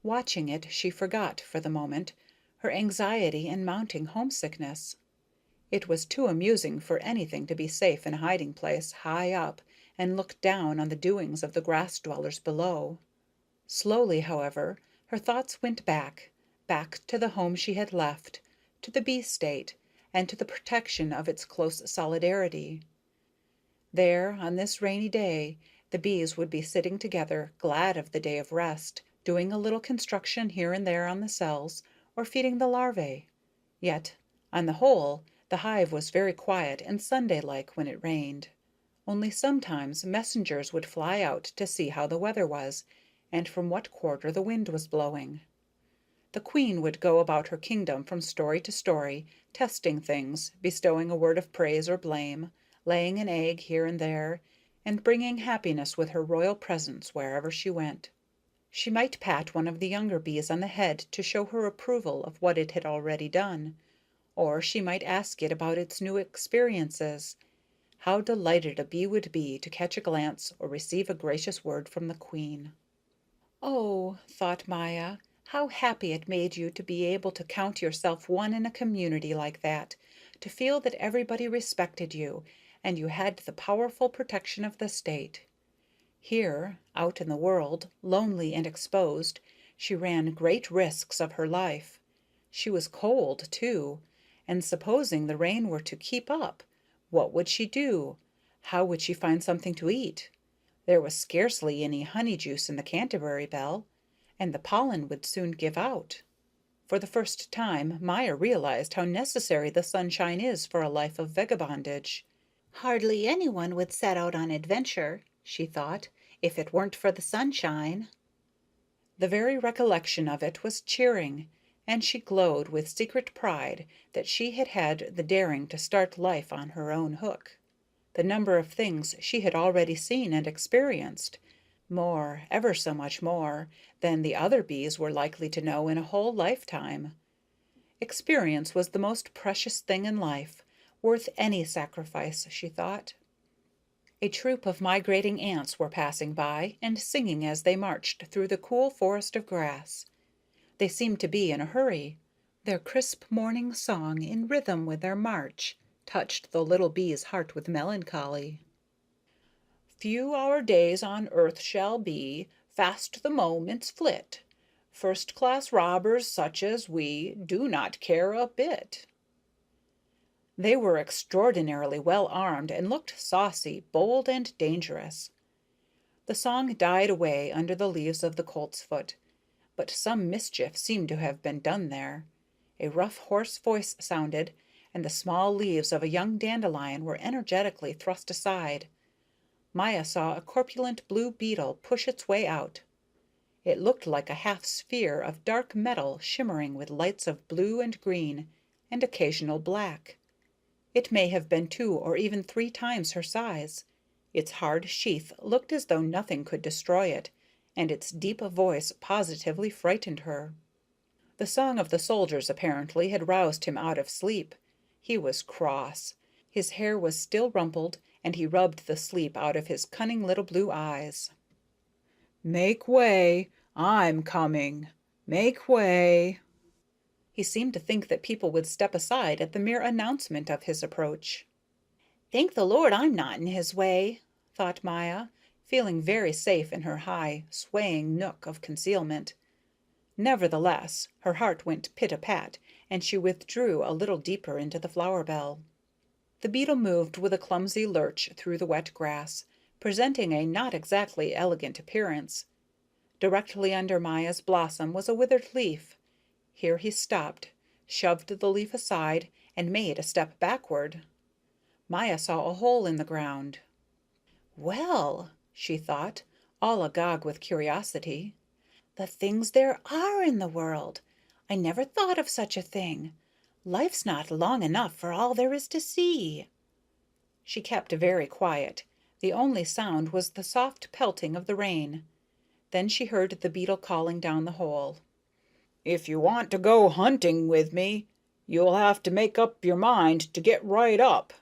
Watching it, she forgot, for the moment, her anxiety and mounting homesickness. It was too amusing for anything to be safe in a hiding place high up and look down on the doings of the grass dwellers below. Slowly, however, her thoughts went back to the home she had left, to the bee state, and to the protection of its close solidarity. There, on this rainy day, the bees would be sitting together, glad of the day of rest, doing a little construction here and there on the cells, or feeding the larvae. Yet, on the whole, the hive was very quiet and Sunday-like when it rained. Only sometimes messengers would fly out to see how the weather was, and from what quarter the wind was blowing. The queen would go about her kingdom from story to story, testing things, bestowing a word of praise or blame, laying an egg here and there, and bringing happiness with her royal presence wherever she went. She might pat one of the younger bees on the head to show her approval of what it had already done, or she might ask it about its new experiences. How delighted a bee would be to catch a glance or receive a gracious word from the queen. Oh, thought Maya, how happy it made you to be able to count yourself one in a community like that, to feel that everybody respected you, and you had the powerful protection of the state. Here, out in the world, lonely and exposed, she ran great risks of her life. She was cold, too, and supposing the rain were to keep up, what would she do? How would she find something to eat? There was scarcely any honey juice in the Canterbury Bell, and the pollen would soon give out. For the first time, Maya realized how necessary the sunshine is for a life of vagabondage. Hardly anyone would set out on adventure, she thought, if it weren't for the sunshine. The very recollection of it was cheering, and she glowed with secret pride that she had had the daring to start life on her own hook. The number of things she had already seen and experienced, more, ever so much more, than the other bees were likely to know in a whole lifetime. Experience was the most precious thing in life, worth any sacrifice, she thought. A troop of migrating ants were passing by and singing as they marched through the cool forest of grass. They seemed to be in a hurry. Their crisp morning song, in rhythm with their march, touched the little bee's heart with melancholy. Few our days on earth shall be, fast the moments flit. First-class robbers such as we do not care a bit. They were extraordinarily well armed and looked saucy, bold, and dangerous. The song died away under the leaves of the coltsfoot, but some mischief seemed to have been done there. A rough, hoarse voice sounded, and the small leaves of a young dandelion were energetically thrust aside. Maya saw a corpulent blue beetle push its way out. It looked like a half-sphere of dark metal shimmering with lights of blue and green and occasional black. It may have been 2 or even 3 times her size. Its hard sheath looked as though nothing could destroy it, and its deep voice positively frightened her. The song of the soldiers apparently had roused him out of sleep. He was cross. His hair was still rumpled, and he rubbed the sleep out of his cunning little blue eyes. "Make way! I'm coming! Make way!" He seemed to think that people would step aside at the mere announcement of his approach. Thank the Lord I'm not in his way, thought Maya, feeling very safe in her high, swaying nook of concealment. Nevertheless, her heart went pit-a-pat, and she withdrew a little deeper into the flower bell. The beetle moved with a clumsy lurch through the wet grass, presenting a not exactly elegant appearance. Directly under Maya's blossom was a withered leaf. Here he stopped, shoved the leaf aside, and made a step backward. Maya saw a hole in the ground. Well, she thought, all agog with curiosity, the things there are in the world. I never thought of such a thing. Life's not long enough for all there is to see. She kept very quiet. The only sound was the soft pelting of the rain. Then she heard the beetle calling down the hole. "If you want to go hunting with me, you'll have to make up your mind to get right up.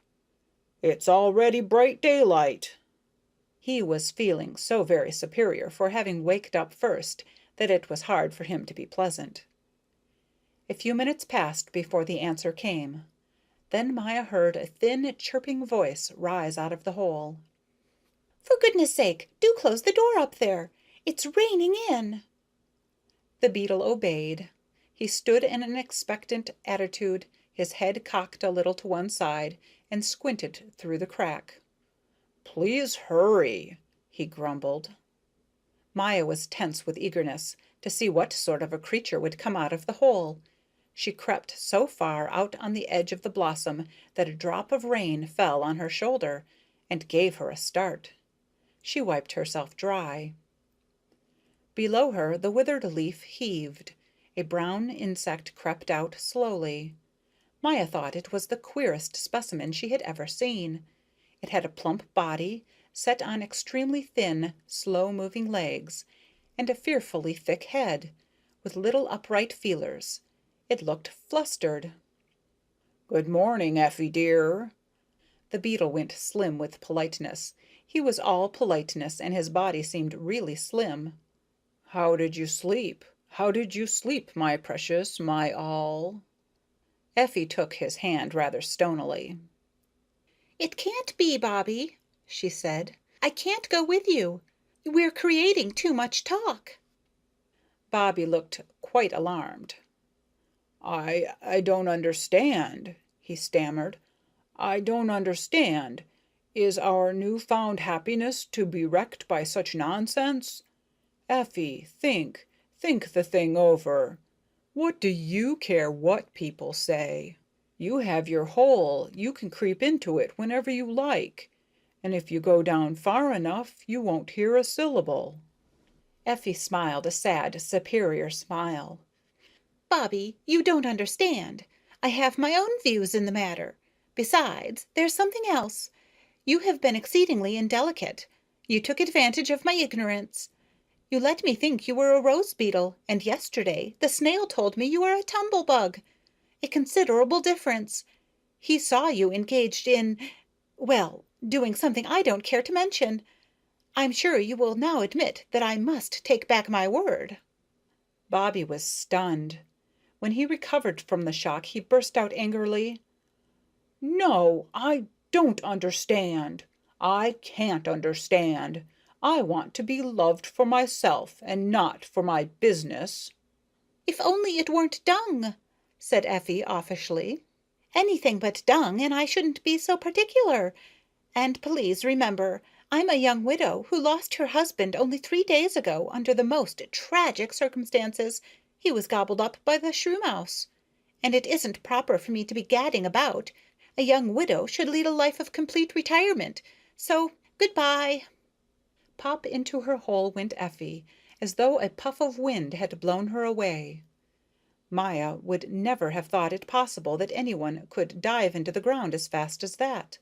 It's already bright daylight." He was feeling so very superior for having waked up first that it was hard for him to be pleasant. A few minutes passed before the answer came. Then Maya heard a thin, chirping voice rise out of the hole. For goodness sake, do close the door up there. It's raining in. The beetle obeyed. He stood in an expectant attitude, his head cocked a little to one side, and squinted through the crack. "Please hurry," he grumbled. Maya was tense with eagerness to see what sort of a creature would come out of the hole. She crept so far out on the edge of the blossom that a drop of rain fell on her shoulder and gave her a start. She wiped herself dry. Below her the withered leaf heaved. A brown insect crept out slowly. Maya thought it was the queerest specimen she had ever seen. It had a plump body, set on extremely thin, slow-moving legs, and a fearfully thick head, with little upright feelers. It looked flustered. "Good morning, Effie dear." The beetle went slim with politeness. He was all politeness, and his body seemed really slim. "How did you sleep? How did you sleep, my precious, my all?" Effie took his hand rather stonily. It can't be, Bobby, she said. I can't go with you. We're creating too much talk. Bobby looked quite alarmed. I don't understand," he stammered. "I don't understand. Is our new-found happiness to be wrecked by such nonsense? Effie, think the thing over. What do you care what people say? You have your hole. You can creep into it whenever you like. And if you go down far enough, you won't hear a syllable." Effie smiled a sad, superior smile. Bobby, you don't understand. I have my own views in the matter. Besides, there's something else. You have been exceedingly indelicate. You took advantage of my ignorance. You let me think you were a rose beetle, and yesterday the snail told me you were a tumblebug. A considerable difference. He saw you engaged in, well, doing something I don't care to mention. I'm sure you will now admit that I must take back my word. Bobby was stunned. When he recovered from the shock, he burst out angrily. "No, I don't understand. I can't understand. I want to be loved for myself and not for my business." If only it weren't dung, said Effie offishly. Anything but dung, and I shouldn't be so particular. And please remember, I'm a young widow who lost her husband only 3 days ago under the most tragic circumstances. He was gobbled up by the shrew mouse. And it isn't proper for me to be gadding about. A young widow should lead a life of complete retirement. So, good-bye. Pop into her hole went Effie, as though a puff of wind had blown her away. Maya would never have thought it possible that anyone could dive into the ground as fast as that.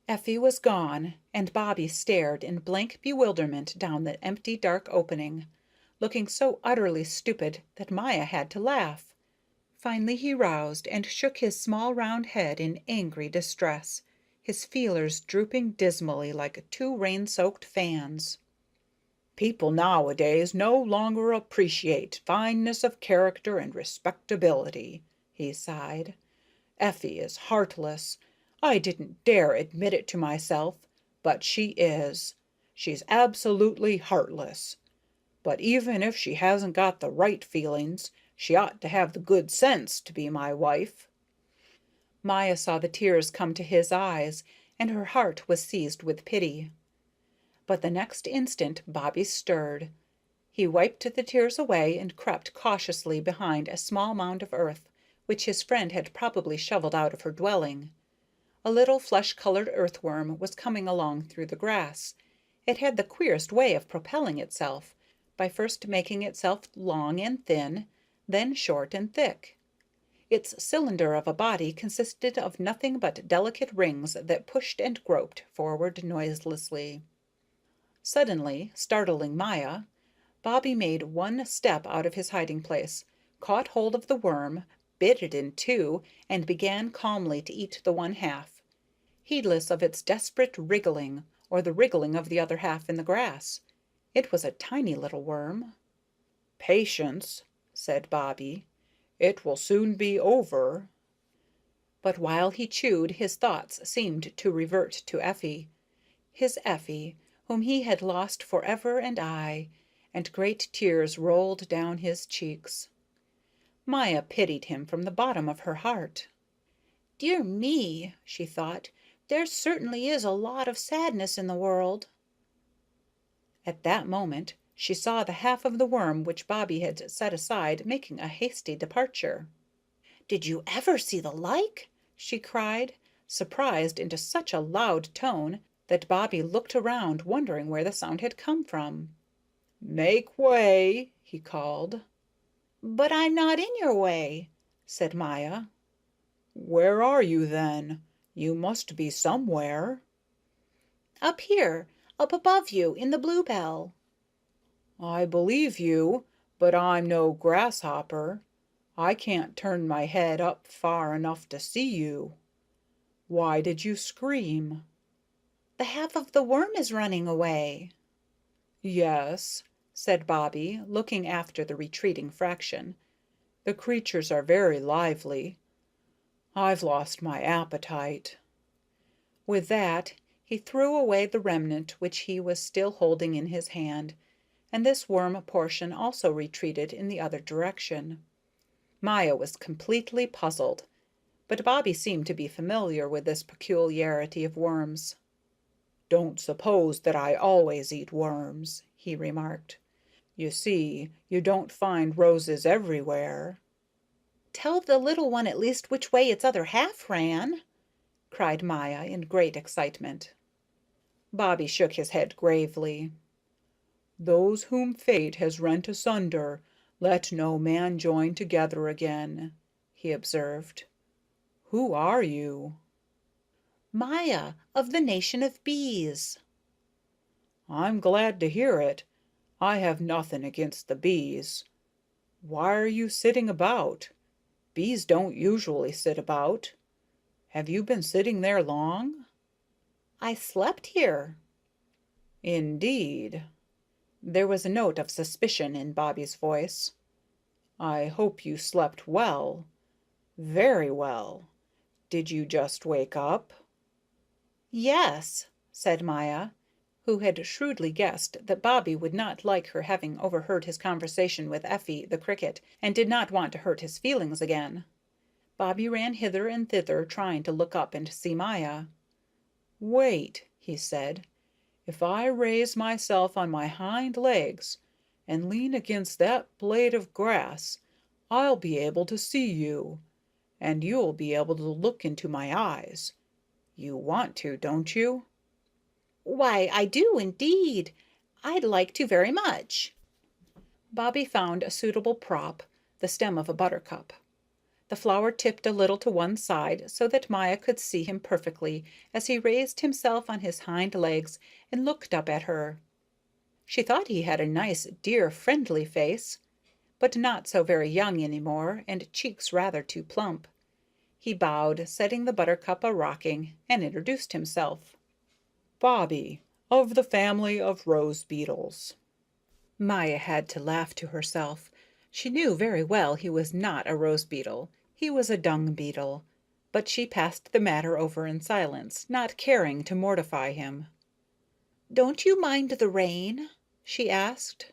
Effie was gone, and Bobby stared in blank bewilderment down the empty, dark opening, looking so utterly stupid that Maya had to laugh. Finally he roused and shook his small round head in angry distress, his feelers drooping dismally like 2 rain-soaked fans. "People nowadays no longer appreciate fineness of character and respectability," he sighed. "Effie is heartless. I didn't dare admit it to myself, but she is. She's absolutely heartless. But even if she hasn't got the right feelings, she ought to have the good sense to be my wife." Maya saw the tears come to his eyes, and her heart was seized with pity. But the next instant Bobby stirred. He wiped the tears away and crept cautiously behind a small mound of earth, which his friend had probably shoveled out of her dwelling. A little flesh-colored earthworm was coming along through the grass. It had the queerest way of propelling itself, by first making itself long and thin, then short and thick. Its cylinder of a body consisted of nothing but delicate rings that pushed and groped forward noiselessly. Suddenly, startling Maya, Bobby made one step out of his hiding place, caught hold of the worm, bit it in two, and began calmly to eat the one half, heedless of its desperate wriggling or the wriggling of the other half in the grass. It was a tiny little worm. "Patience," said Bobby. "It will soon be over." But while he chewed, his thoughts seemed to revert to Effie, his Effie, whom he had lost forever and aye, and great tears rolled down his cheeks. Maya pitied him from the bottom of her heart. Dear me, she thought, there certainly is a lot of sadness in the world. At that moment she saw the half of the worm which Bobby had set aside making a hasty departure. Did you ever see the like? She cried, surprised into such a loud tone that Bobby looked around, wondering where the sound had come from. "Make way," he called. But I'm not in your way, said Maya. "Where are you, then? You must be somewhere." Up here, up above you, in the bluebell. "I believe you, but I'm no grasshopper. I can't turn my head up far enough to see you. Why did you scream?" The half of the worm is running away. "Yes," said Bobby, looking after the retreating fraction. "The creatures are very lively. I've lost my appetite." With that, he threw away the remnant which he was still holding in his hand, and this worm portion also retreated in the other direction. Maya was completely puzzled, but Bobby seemed to be familiar with this peculiarity of worms. "Don't suppose that I always eat worms," he remarked. "You see, you don't find roses everywhere." Tell the little one at least which way its other half ran, cried Maya in great excitement. Bobby shook his head gravely. "Those whom fate has rent asunder, let no man join together again," he observed. "Who are you?" Maya, of the nation of bees. "I'm glad to hear it. I have nothing against the bees. Why are you sitting about? Bees don't usually sit about. Have you been sitting there long?" I slept here. "Indeed." There was a note of suspicion in Bobby's voice. "I hope you slept well. Very well. Did you just wake up?" Yes, said Maya, who had shrewdly guessed that Bobby would not like her having overheard his conversation with Effie the cricket, and did not want to hurt his feelings again. Bobby ran hither and thither, trying to look up and see Maya. "Wait," he said. "If I raise myself on my hind legs and lean against that blade of grass, I'll be able to see you, and you'll be able to look into my eyes. You want to, don't you?" Why, I do indeed. I'd like to very much. Bobby found a suitable prop, the stem of a buttercup. The flower tipped a little to one side so that Maya could see him perfectly as he raised himself on his hind legs and looked up at her. She thought he had a nice, dear, friendly face, but not so very young any more, and cheeks rather too plump. He bowed, setting the buttercup a-rocking, and introduced himself. "Bobby, of the family of rose beetles." Maya had to laugh to herself. She knew very well he was not a rose beetle. He was a dung beetle, but she passed the matter over in silence, not caring to mortify him. Don't you mind the rain? She asked.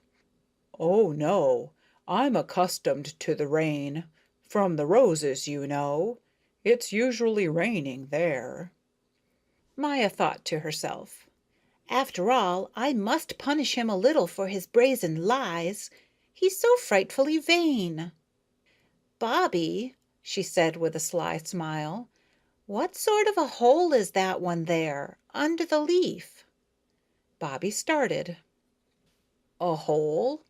"Oh, no. I'm accustomed to the rain. From the roses, you know. It's usually raining there." Maya thought to herself. After all, I must punish him a little for his brazen lies. He's so frightfully vain. Bobby, she said with a sly smile, what sort of a hole is that one there, under the leaf? Bobby started. "A hole?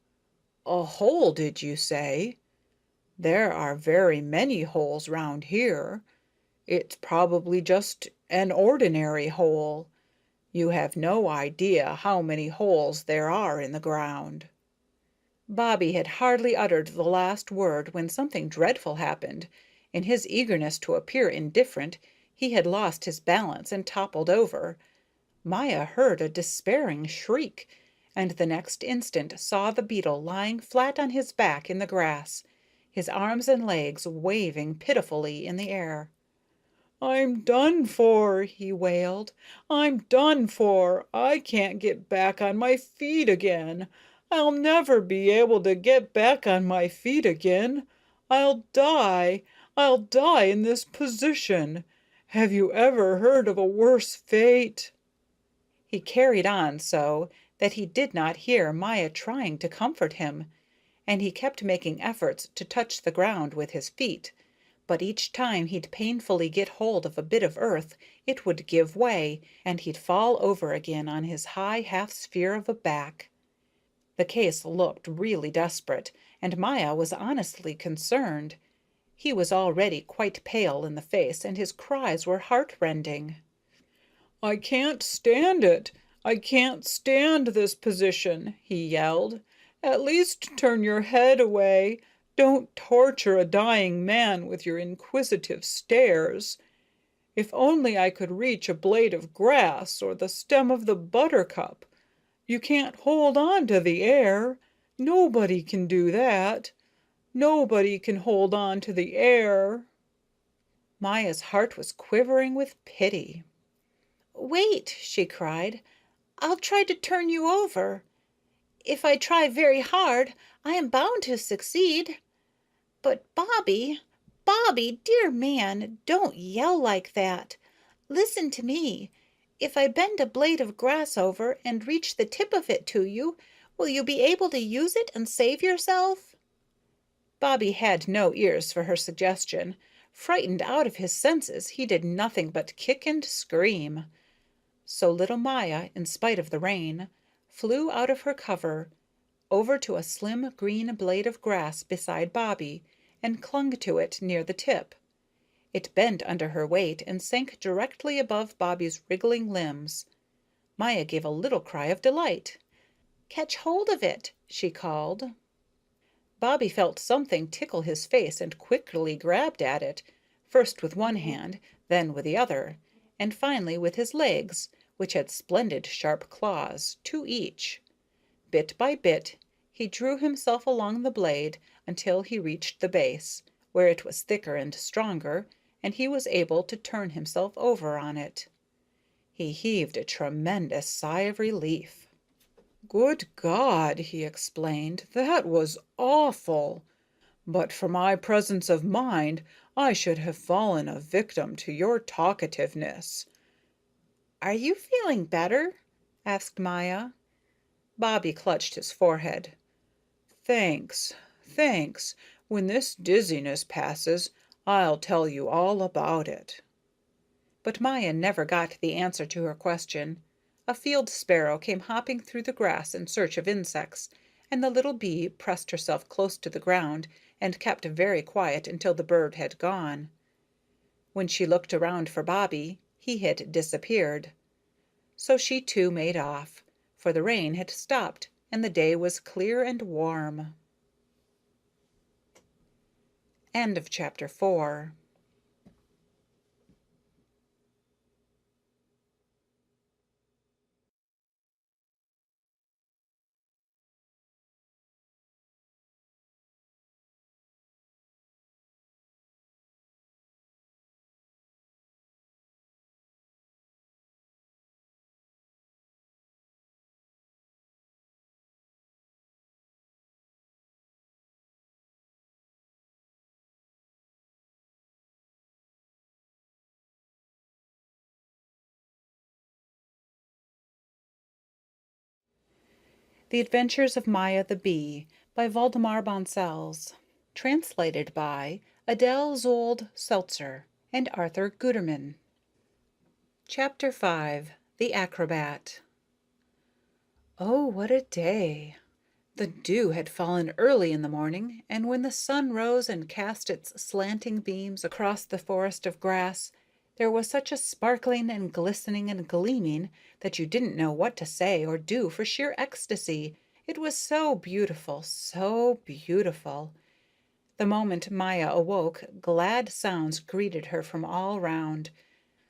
A hole, did you say? There are very many holes round here. It's probably just an ordinary hole. You have no idea how many holes there are in the ground." Bobby had hardly uttered the last word when something dreadful happened. In his eagerness to appear indifferent, he had lost his balance and toppled over. Maya heard a despairing shriek, and the next instant saw the beetle lying flat on his back in the grass, his arms and legs waving pitifully in the air. "I'm done for," he wailed. "I'm done for. I can't get back on my feet again. I'll never be able to get back on my feet again. I'll die. I'll die in this position. Have you ever heard of a worse fate?" He carried on so that he did not hear Maya trying to comfort him, and he kept making efforts to touch the ground with his feet, but each time he'd painfully get hold of a bit of earth it would give way, and he'd fall over again on his high half-sphere of a back. The case looked really desperate, and Maya was honestly concerned. He was already quite pale in the face, and his cries were heartrending. "I can't stand it. I can't stand this position," he yelled. "At least turn your head away. Don't torture a dying man with your inquisitive stares. If only I could reach a blade of grass or the stem of the buttercup. You can't hold on to the air. Nobody can do that. Nobody can hold on to the air." Maya's heart was quivering with pity. Wait, she cried. I'll try to turn you over. If I try very hard, I am bound to succeed. But Bobby, dear man, don't yell like that. Listen to me. If I bend a blade of grass over and reach the tip of it to you, will you be able to use it and save yourself?" Bobby had no ears for her suggestion. Frightened out of his senses, he did nothing but kick and scream. So little Maya, in spite of the rain, flew out of her cover, over to a slim green blade of grass beside Bobby, and clung to it near the tip. It bent under her weight and sank directly above Bobby's wriggling limbs. Maya gave a little cry of delight. "Catch hold of it," she called. Bobby felt something tickle his face and quickly grabbed at it, first with one hand, then with the other, and finally with his legs, which had splendid sharp claws, two each. Bit by bit he drew himself along the blade until he reached the base, where it was thicker and stronger, and he was able to turn himself over on it. He heaved a tremendous sigh of relief. "Good God," he explained, "that was awful. But for my presence of mind, I should have fallen a victim to your talkativeness." "Are you feeling better?" asked Maya. Bobby clutched his forehead. "Thanks, thanks. When this dizziness passes, I'll tell you all about it." But Maya never got the answer to her question. A field sparrow came hopping through the grass in search of insects, and the little bee pressed herself close to the ground and kept very quiet until the bird had gone. When she looked around for Bobby, he had disappeared. So she too made off, for the rain had stopped and the day was clear and warm. End of chapter 4. The Adventures of Maya the Bee by Waldemar Bonsels. Translated by Adele Zold Seltzer and Arthur Guterman. Chapter 5. The Acrobat. Oh, what a day! The dew had fallen early in the morning, and when the sun rose and cast its slanting beams across the forest of grass, there was such a sparkling and glistening and gleaming that you didn't know what to say or do for sheer ecstasy. It was so beautiful, so beautiful. The moment Maya awoke, glad sounds greeted her from all round.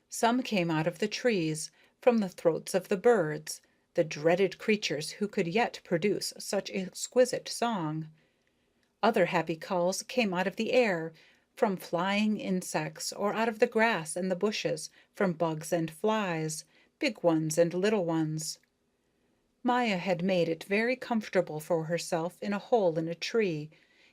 Some came out of the trees, from the throats of the birds. the dreaded creatures who could yet produce such exquisite song. Other happy calls came out of the air, from flying insects, or out of the grass and the bushes, from bugs and flies, big ones and little ones. Maya had made it very comfortable for herself in a hole in a tree.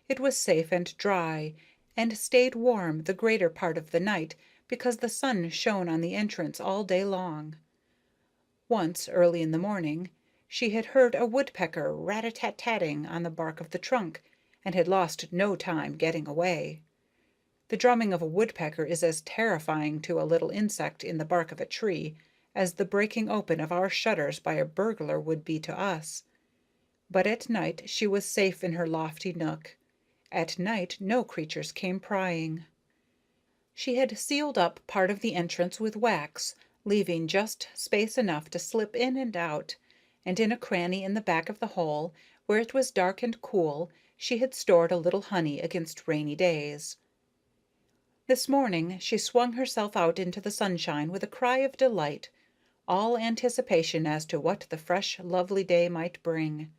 It was safe and dry, and stayed warm the greater part of the night because the sun shone on the entrance all day long. Once, early in the morning, she had heard a woodpecker rat-a-tat-tatting on the bark of the trunk, and had lost no time getting away. The drumming of a woodpecker is as terrifying to a little insect in the bark of a tree as the breaking open of our shutters by a burglar would be to us. But at night she was safe in her lofty nook. At night no creatures came prying. She had sealed up part of the entrance with wax, leaving just space enough to slip in and out, and in a cranny in the back of the hole, where it was dark and cool, she had stored a little honey against rainy days. This morning she swung herself out into the sunshine with a cry of delight, all anticipation as to what the fresh, lovely day might bring.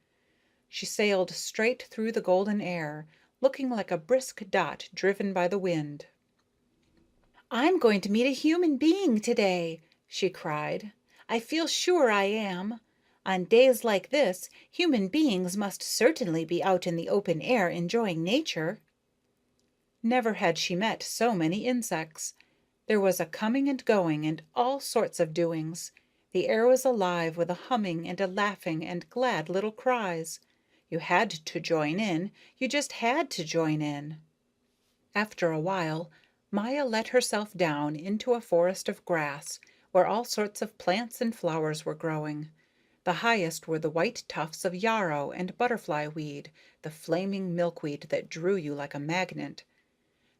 She sailed straight through the golden air, looking like a brisk dot driven by the wind. I'm going to meet a human being today, she cried. I feel sure I am. On days like this, human beings must certainly be out in the open air enjoying nature. Never had she met so many insects. There was a coming and going and all sorts of doings. The air was alive with a humming and a laughing and glad little cries. You had to join in. You just had to join in. After a while, Maya let herself down into a forest of grass, where all sorts of plants and flowers were growing. The highest were the white tufts of yarrow and butterfly weed, the flaming milkweed that drew you like a magnet.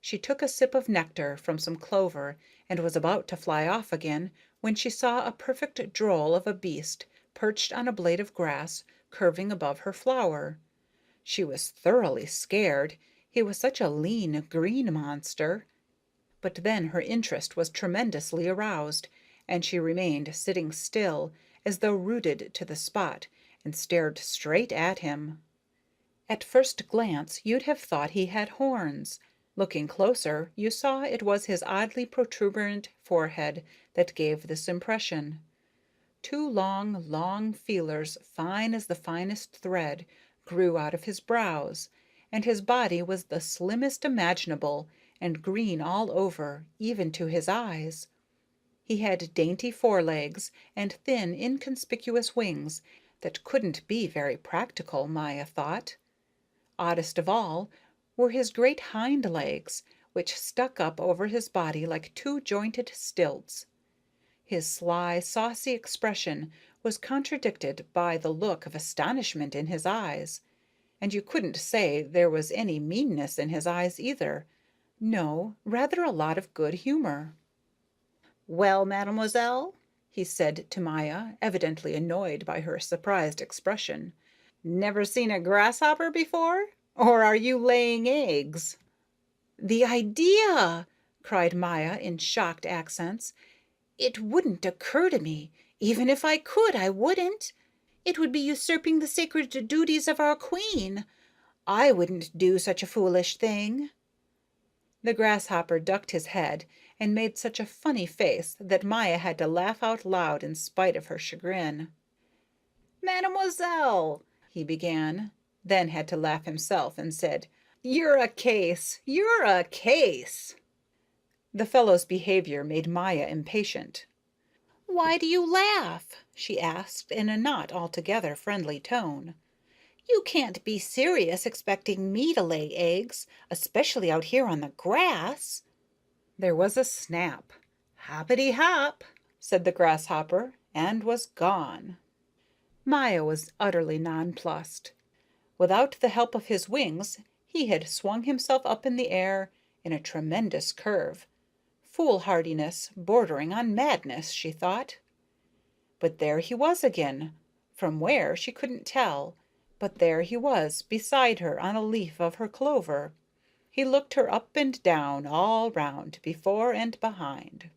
She took a sip of nectar from some clover and was about to fly off again when she saw a perfect droll of a beast perched on a blade of grass curving above her flower. She was thoroughly scared. He was such a lean, green monster. But then her interest was tremendously aroused, and she remained sitting still, as though rooted to the spot, and stared straight at him. At first glance you'd have thought he had horns. Looking closer, you saw it was his oddly protuberant forehead that gave this impression. Two long, long feelers, fine as the finest thread, grew out of his brows, and his body was the slimmest imaginable, and green all over, even to his eyes. He had dainty forelegs and thin, inconspicuous wings that couldn't be very practical, Maya thought. Oddest of all were his great hind legs, which stuck up over his body like two jointed stilts. His sly, saucy expression was contradicted by the look of astonishment in his eyes, and you couldn't say there was any meanness in his eyes either. No, rather a lot of good humor. Well, mademoiselle, He said to Maya, evidently annoyed by her surprised expression. never seen a grasshopper before? Or are you laying eggs? The idea! Cried Maya in shocked accents. It wouldn't occur to me. Even if I could, I wouldn't. It would be usurping the sacred duties of our queen. I wouldn't do such a foolish thing. The grasshopper ducked his head and made such a funny face that Maya had to laugh out loud in spite of her chagrin. Mademoiselle, He began, then had to laugh himself and said, "You're a case! You're a case!" The fellow's behavior made Maya impatient. why do you laugh? She asked in a not altogether friendly tone. You can't be serious expecting me to lay eggs, especially out here on the grass. There was a snap. "Hoppity hop," said the grasshopper, and was gone. Maya was utterly nonplussed. Without the help of his wings, he had swung himself up in the air in a tremendous curve. Foolhardiness bordering on madness, she thought. But there he was again. From where, she couldn't tell. But there he was, beside her on a leaf of her clover. He looked her up and down, all round, before and behind.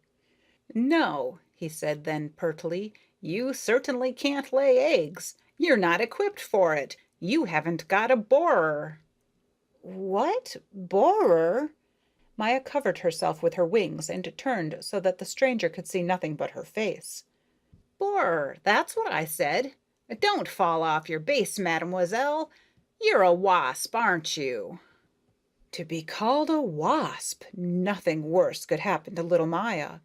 "No," he said then pertly, You certainly can't lay eggs. You're not equipped for it. You haven't got a borer. What? Borer? Maya covered herself with her wings and turned so that the stranger could see nothing but her face. Borer, that's what I said. Don't fall off your base, mademoiselle. You're a wasp, aren't you? To be called a wasp! Nothing worse could happen to little Maya.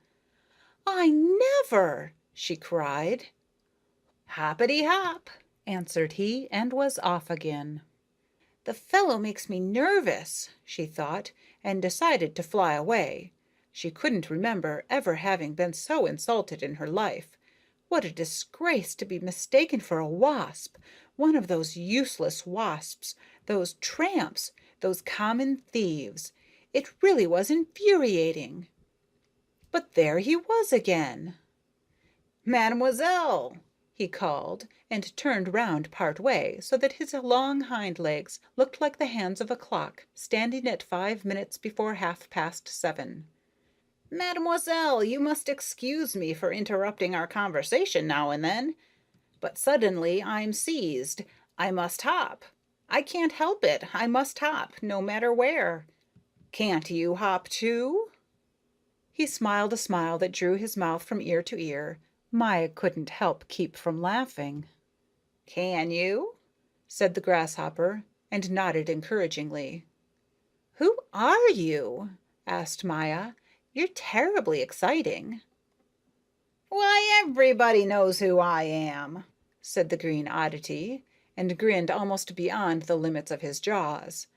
I never! She cried. Hoppity hop, Answered he, and was off again. The fellow makes me nervous, she thought, and decided to fly away. She couldn't remember ever having been so insulted in her life. What a disgrace to be mistaken for a wasp, one of those useless wasps, those tramps, those common thieves. It really was infuriating. But there he was again. mademoiselle, He called, and turned round part way so that his long hind legs looked like the hands of a clock standing at 5 minutes before 7:30. mademoiselle, you must excuse me for interrupting our conversation now and then, but suddenly I'm seized. I must hop. I can't help it. I must hop, no matter where. Can't you hop too? He smiled a smile that drew his mouth from ear to ear. Maya couldn't help keep from laughing. Can you? Said the grasshopper, and nodded encouragingly. Who are you? Asked Maya. You're terribly exciting. Why, everybody knows who I am, Said the green oddity, and grinned almost beyond the limits of his jaws.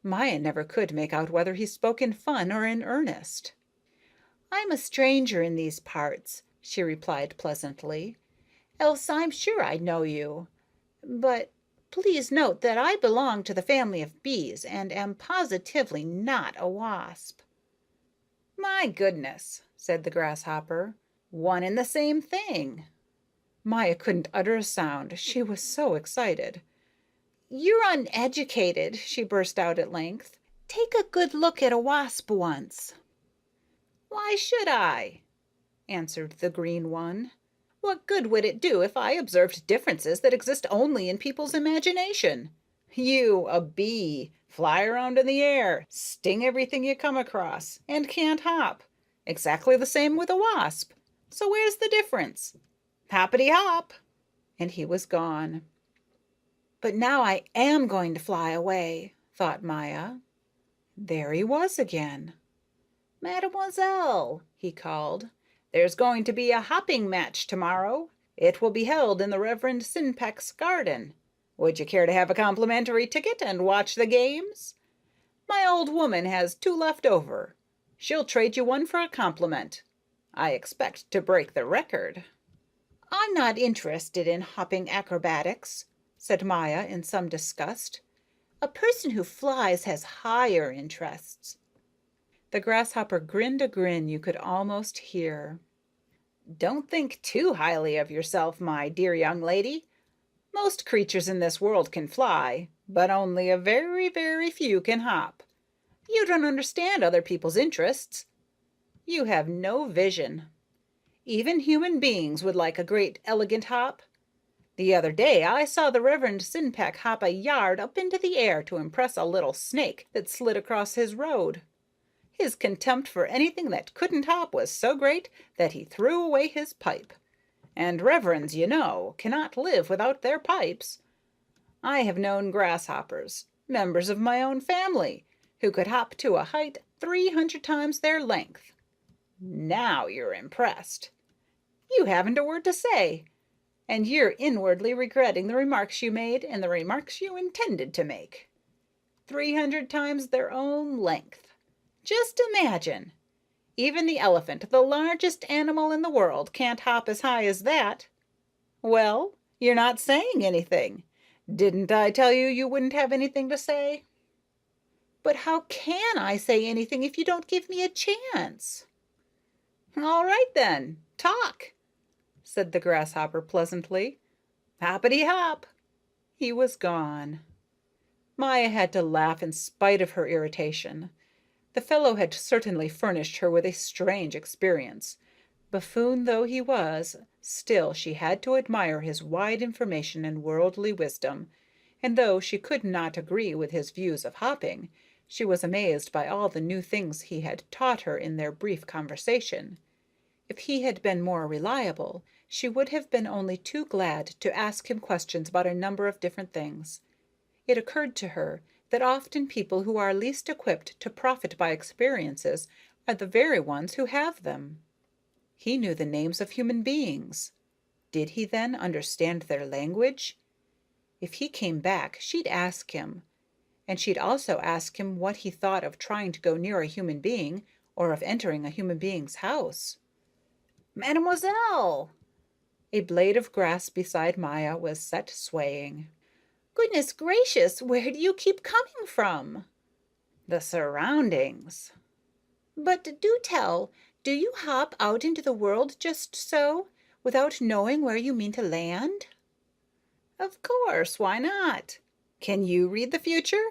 Maya never could make out whether he spoke in fun or in earnest. I'm a stranger in these parts, she replied pleasantly. Else I'm sure I'd know you. But please note that I belong to the family of bees and am positively not a wasp. My goodness, said the grasshopper. One and the same thing. Maya couldn't utter a sound. She was so excited. You're uneducated, she burst out at length. Take a good look at a wasp once. Why should I? Answered the green one. What good would it do if I observed differences that exist only in people's imagination? You, a bee, fly around in the air, sting everything you come across, and can't hop. Exactly the same with a wasp. So where's the difference? Hoppity hop. And he was gone. But now I am going to fly away, thought Maya. There he was again. Mademoiselle, he called, there's going to be a hopping match tomorrow. It will be held in the Reverend Sinpeck's garden. Would you care to have a complimentary ticket and watch the games? My old woman has 2 left over. She'll trade you one for a compliment. I expect to break the record. I'm not interested in hopping acrobatics, said Maya in some disgust. A person who flies has higher interests. The grasshopper grinned a grin you could almost hear. Don't think too highly of yourself, my dear young lady. Most creatures in this world can fly, but only a very, very few can hop. You don't understand other people's interests. You have no vision. Even human beings would like a great, elegant hop. The other day I saw the Reverend Sinpeck hop a yard up into the air to impress a little snake that slid across his road. His contempt for anything that couldn't hop was so great that he threw away his pipe. And reverends, you know, cannot live without their pipes. I have known grasshoppers, members of my own family, who could hop to a height 300 times their length. Now you're impressed. You haven't a word to say, and you're inwardly regretting the remarks you made and the remarks you intended to make. 300 times their own length. Just imagine. Even the elephant, the largest animal in the world, can't hop as high as that. Well, you're not saying anything. Didn't I tell you you wouldn't have anything to say? But how can I say anything if you don't give me a chance? All right, then. Talk, said the grasshopper pleasantly. Hoppity hop. He was gone. Maya had to laugh in spite of her irritation. The fellow had certainly furnished her with a strange experience. Buffoon though he was, still she had to admire his wide information and worldly wisdom, and though she could not agree with his views of hopping, she was amazed by all the new things he had taught her in their brief conversation. If he had been more reliable, she would have been only too glad to ask him questions about a number of different things. It occurred to her that often people who are least equipped to profit by experiences are the very ones who have them. He knew the names of human beings. Did he, then, understand their language? If he came back, she'd ask him, and she'd also ask him what he thought of trying to go near a human being or of entering a human being's house. Mademoiselle! A blade of grass beside Maya was set swaying. Goodness gracious, where do you keep coming from? The surroundings. But do tell, do you hop out into the world just so, without knowing where you mean to land? Of course, why not? Can you read the future?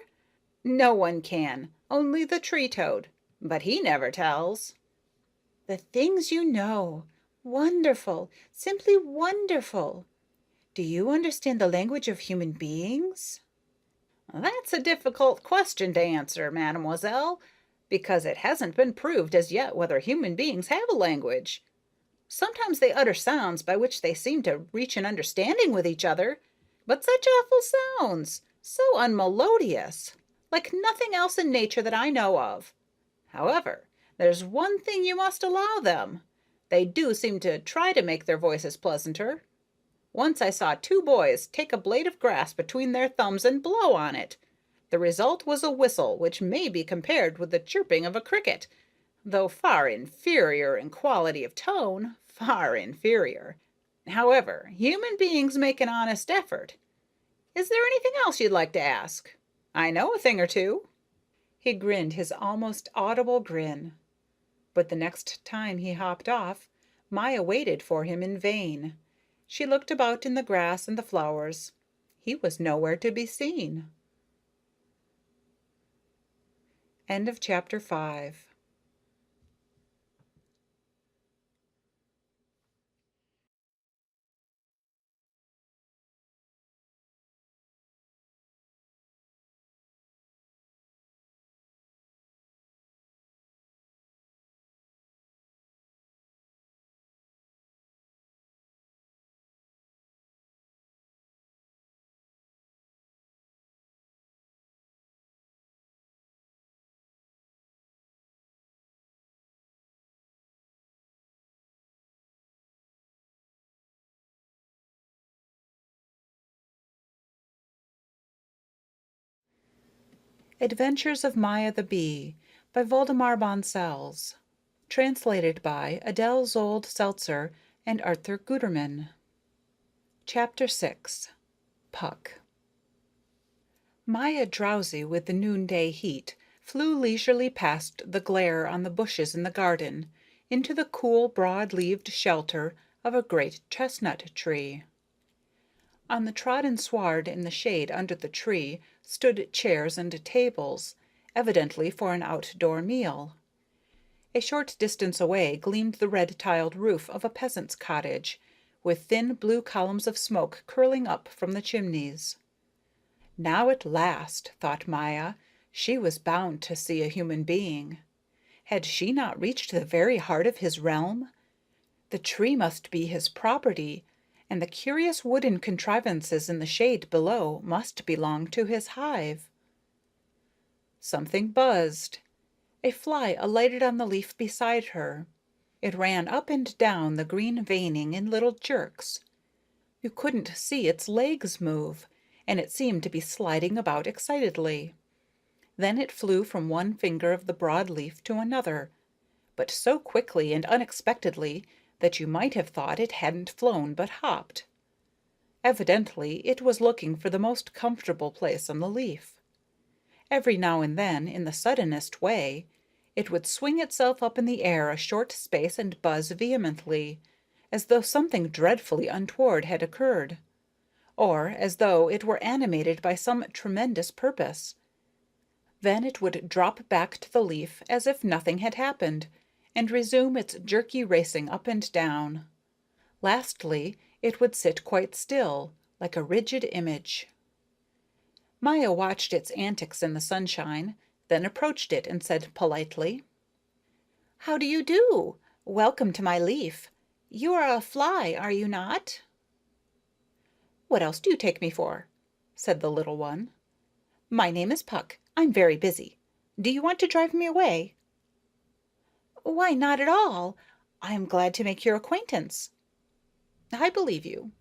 No one can, only the tree toad, but he never tells. The things you know. Wonderful, simply wonderful. Do you understand the language of human beings? That's a difficult question to answer, mademoiselle, because it hasn't been proved as yet whether human beings have a language. Sometimes they utter sounds by which they seem to reach an understanding with each other, but such awful sounds, so unmelodious, like nothing else in nature that I know of. However, there's one thing you must allow them. They do seem to try to make their voices pleasanter. Once I saw two boys take a blade of grass between their thumbs and blow on it. The result was a whistle which may be compared with the chirping of a cricket, though far inferior in quality of tone, far inferior. However, human beings make an honest effort. Is there anything else you'd like to ask? I know a thing or two. He grinned his almost audible grin. But the next time he hopped off, Maya waited for him in vain. She looked about in the grass and the flowers. He was nowhere to be seen. End of chapter 5. Adventures of Maya the Bee by Waldemar Bonsels. Translated by Adele Zold Seltzer and Arthur Guterman. Chapter 6. Puck. Maya, drowsy with the noonday heat, flew leisurely past the glare on the bushes in the garden, into the cool, broad-leaved shelter of a great chestnut tree. On the trodden sward in the shade under the tree stood chairs and tables, evidently for an outdoor meal. A short distance away gleamed the red-tiled roof of a peasant's cottage, with thin blue columns of smoke curling up from the chimneys. Now at last, thought Maya, she was bound to see a human being. Had she not reached the very heart of his realm? The tree must be his property, and the curious wooden contrivances in the shade below must belong to his hive. Something buzzed. A fly alighted on the leaf beside her. It ran up and down the green veining in little jerks. You couldn't see its legs move, and it seemed to be sliding about excitedly. Then it flew from one finger of the broad leaf to another, but so quickly and unexpectedly that you might have thought it hadn't flown but hopped. Evidently it was looking for the most comfortable place on the leaf. Every now and then, in the suddenest way, it would swing itself up in the air a short space and buzz vehemently, as though something dreadfully untoward had occurred, or as though it were animated by some tremendous purpose. Then it would drop back to the leaf as if nothing had happened, and resume its jerky racing up and down. Lastly, it would sit quite still, like a rigid image. Maya watched its antics in the sunshine, then approached it and said politely, "How do you do? Welcome to my leaf. You are a fly, are you not?" "What else do you take me for?" said the little one. "My name is Puck. I'm very busy. Do you want to drive me away?" "Why, not at all. I am glad to make your acquaintance." "I believe you,"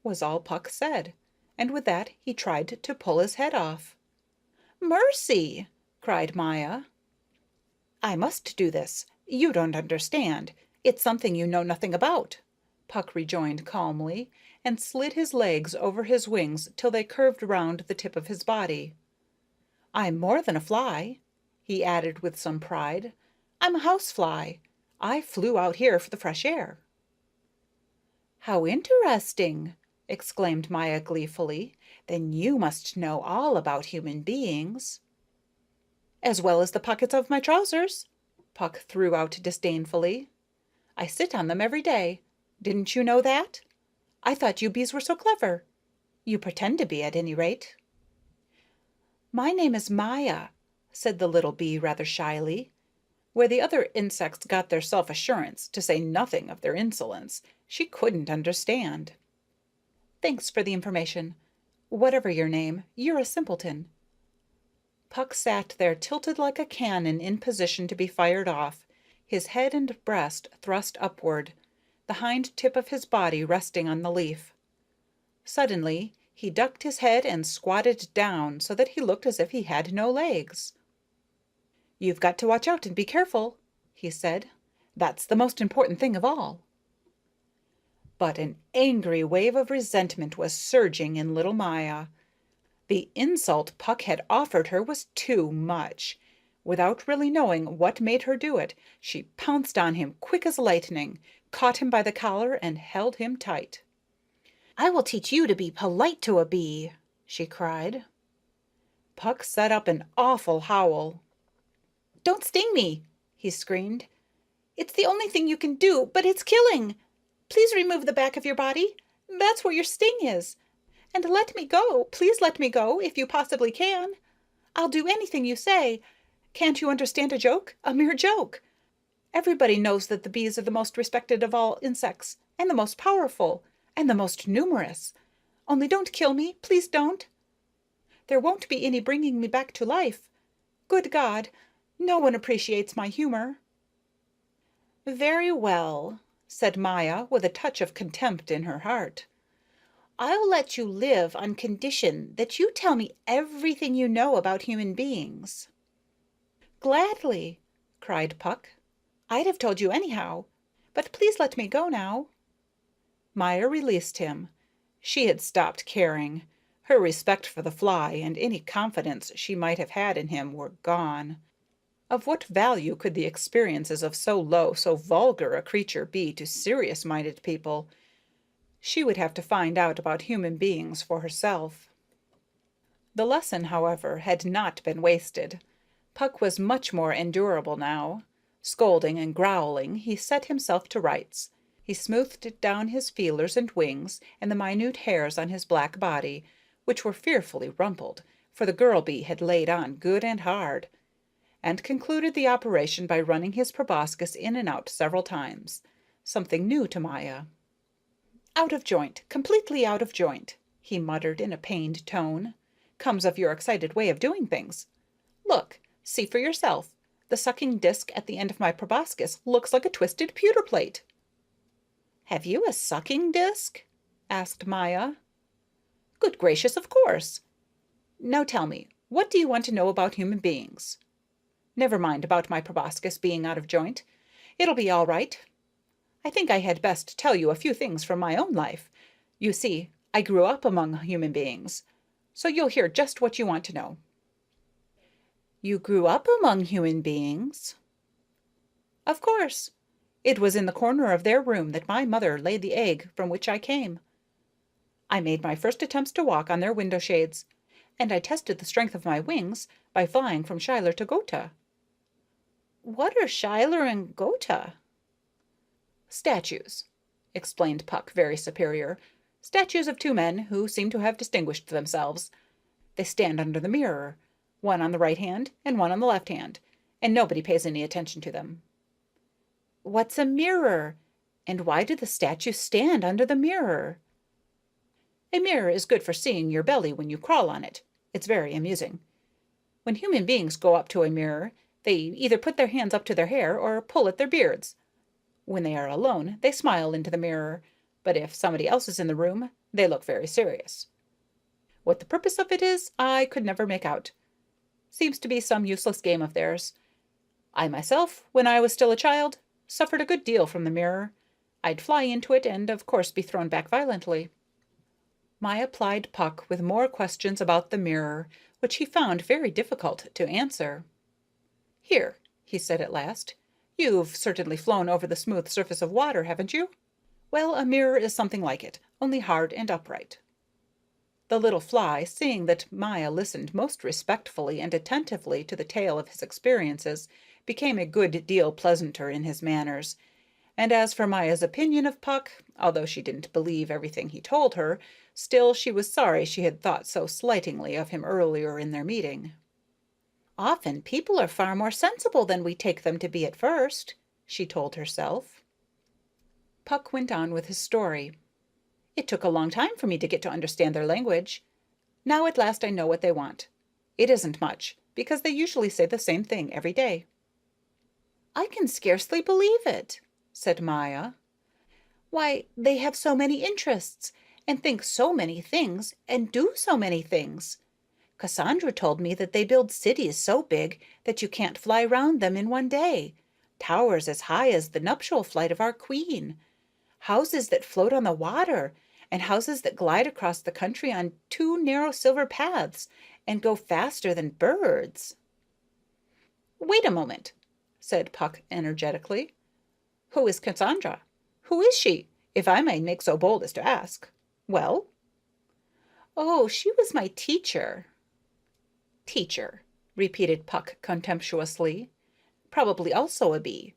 was all Puck said, and with that he tried to pull his head off. "Mercy!" cried Maya. "I must do this. You don't understand. It's something you know nothing about," Puck rejoined calmly, and slid his legs over his wings till they curved round the tip of his body. "I'm more than a fly," he added with some pride. "I'm a housefly. I flew out here for the fresh air." "How interesting!" exclaimed Maya gleefully. "Then you must know all about human beings." "As well as the pockets of my trousers," Puck threw out disdainfully. "I sit on them every day. Didn't you know that? I thought you bees were so clever. You pretend to be, at any rate." "My name is Maya," said the little bee rather shyly. Where the other insects got their self-assurance, to say nothing of their insolence, she couldn't understand. "Thanks for the information. Whatever your name, you're a simpleton." Puck sat there tilted like a cannon in position to be fired off, his head and breast thrust upward, the hind tip of his body resting on the leaf. Suddenly he ducked his head and squatted down so that he looked as if he had no legs. "You've got to watch out and be careful," he said. "That's the most important thing of all." But an angry wave of resentment was surging in little Maya. The insult Puck had offered her was too much. Without really knowing what made her do it, she pounced on him quick as lightning, caught him by the collar, and held him tight. "I will teach you to be polite to a bee," she cried. Puck set up an awful howl. "Don't sting me," he screamed. "It's the only thing you can do, but it's killing. Please remove the back of your body. That's where your sting is. And let me go. Please let me go, if you possibly can. I'll do anything you say. Can't you understand a joke? A mere joke? Everybody knows that the bees are the most respected of all insects, and the most powerful, and the most numerous. Only don't kill me. Please don't. There won't be any bringing me back to life. Good God, no one appreciates my humor." "Very well," said Maya, with a touch of contempt in her heart. "I'll let you live on condition that you tell me everything you know about human beings." "Gladly," cried Puck. "I'd have told you anyhow. But please let me go now." Maya released him. She had stopped caring. Her respect for the fly and any confidence she might have had in him were gone. Of what value could the experiences of so low, so vulgar a creature be to serious-minded people? She would have to find out about human beings for herself. The lesson, however, had not been wasted. Puck was much more endurable now. Scolding and growling, he set himself to rights. He smoothed down his feelers and wings and the minute hairs on his black body, which were fearfully rumpled, for the girl bee had laid on good and hard, and concluded the operation by running his proboscis in and out several times, something new to Maya. "Out of joint, completely out of joint," he muttered in a pained tone. "Comes of your excited way of doing things. Look, see for yourself. The sucking disc at the end of my proboscis looks like a twisted pewter plate." "Have you a sucking disc?" asked Maya. "Good gracious, of course. Now tell me, what do you want to know about human beings? Never mind about my proboscis being out of joint. It'll be all right. I think I had best tell you a few things from my own life. You see, I grew up among human beings, so you'll hear just what you want to know." "You grew up among human beings?" "Of course. It was in the corner of their room that my mother laid the egg from which I came. I made my first attempts to walk on their window shades, and I tested the strength of my wings by flying from Schuyler to Gotha." What are Schuyler and Goethe? Statues, explained Puck, very superior. Statues of two men who seem to have distinguished themselves. They stand under the mirror, one on the right hand and one on the left hand, and nobody pays any attention to them. What's a mirror? And why do the statues stand under the mirror? A mirror is good for seeing your belly when you crawl on it. It's very amusing. When human beings go up to a mirror, they either put their hands up to their hair or pull at their beards. When they are alone, they smile into the mirror, but if somebody else is in the room, they look very serious. What the purpose of it is, I could never make out. Seems to be some useless game of theirs. I myself, when I was still a child, suffered a good deal from the mirror. I'd fly into it and, of course, be thrown back violently. Maya plied Puck with more questions about the mirror, which he found very difficult to answer. Here, he said at last, you've certainly flown over the smooth surface of water, haven't you? Well, a mirror is something like it, only hard and upright. The little fly, seeing that Maya listened most respectfully and attentively to the tale of his experiences, became a good deal pleasanter in his manners, and as for Maya's opinion of Puck, although she didn't believe everything he told her, still she was sorry she had thought so slightingly of him earlier in their meeting. Often people are far more sensible than we take them to be at first, she told herself. Puck went on with his story. It took a long time for me to get to understand their language. Now at last I know what they want. It isn't much, because they usually say the same thing every day. I can scarcely believe it, said Maya. Why, they have so many interests, and think so many things, and do so many things. Cassandra told me that they build cities so big that you can't fly round them in one day, towers as high as the nuptial flight of our queen, houses that float on the water, and houses that glide across the country on two narrow silver paths and go faster than birds. Wait a moment, said Puck energetically. Who is Cassandra? Who is she, if I may make so bold as to ask? Well? Oh, she was my teacher. Teacher, repeated Puck contemptuously. Probably also a bee.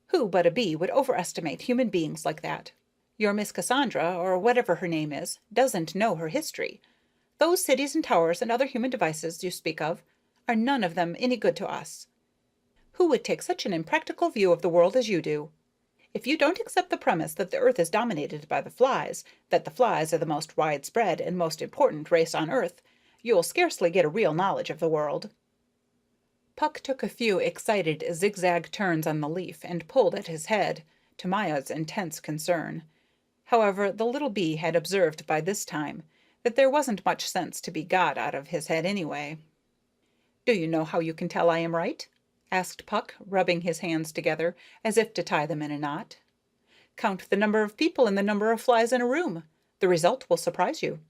Who but a bee would overestimate human beings like that? Your Miss Cassandra, or whatever her name is, doesn't know her history. Those cities and towers and other human devices you speak of are none of them any good to us. Who would take such an impractical view of the world as you do? If you don't accept the premise that the earth is dominated by the flies, that the flies are the most widespread and most important race on earth, you'll scarcely get a real knowledge of the world. Puck took a few excited zigzag turns on the leaf and pulled at his head, to Maya's intense concern. However, the little bee had observed by this time that there wasn't much sense to be got out of his head anyway. Do you know how you can tell I am right? Asked Puck, rubbing his hands together as if to tie them in a knot. Count the number of people and the number of flies in a room. The result will surprise you.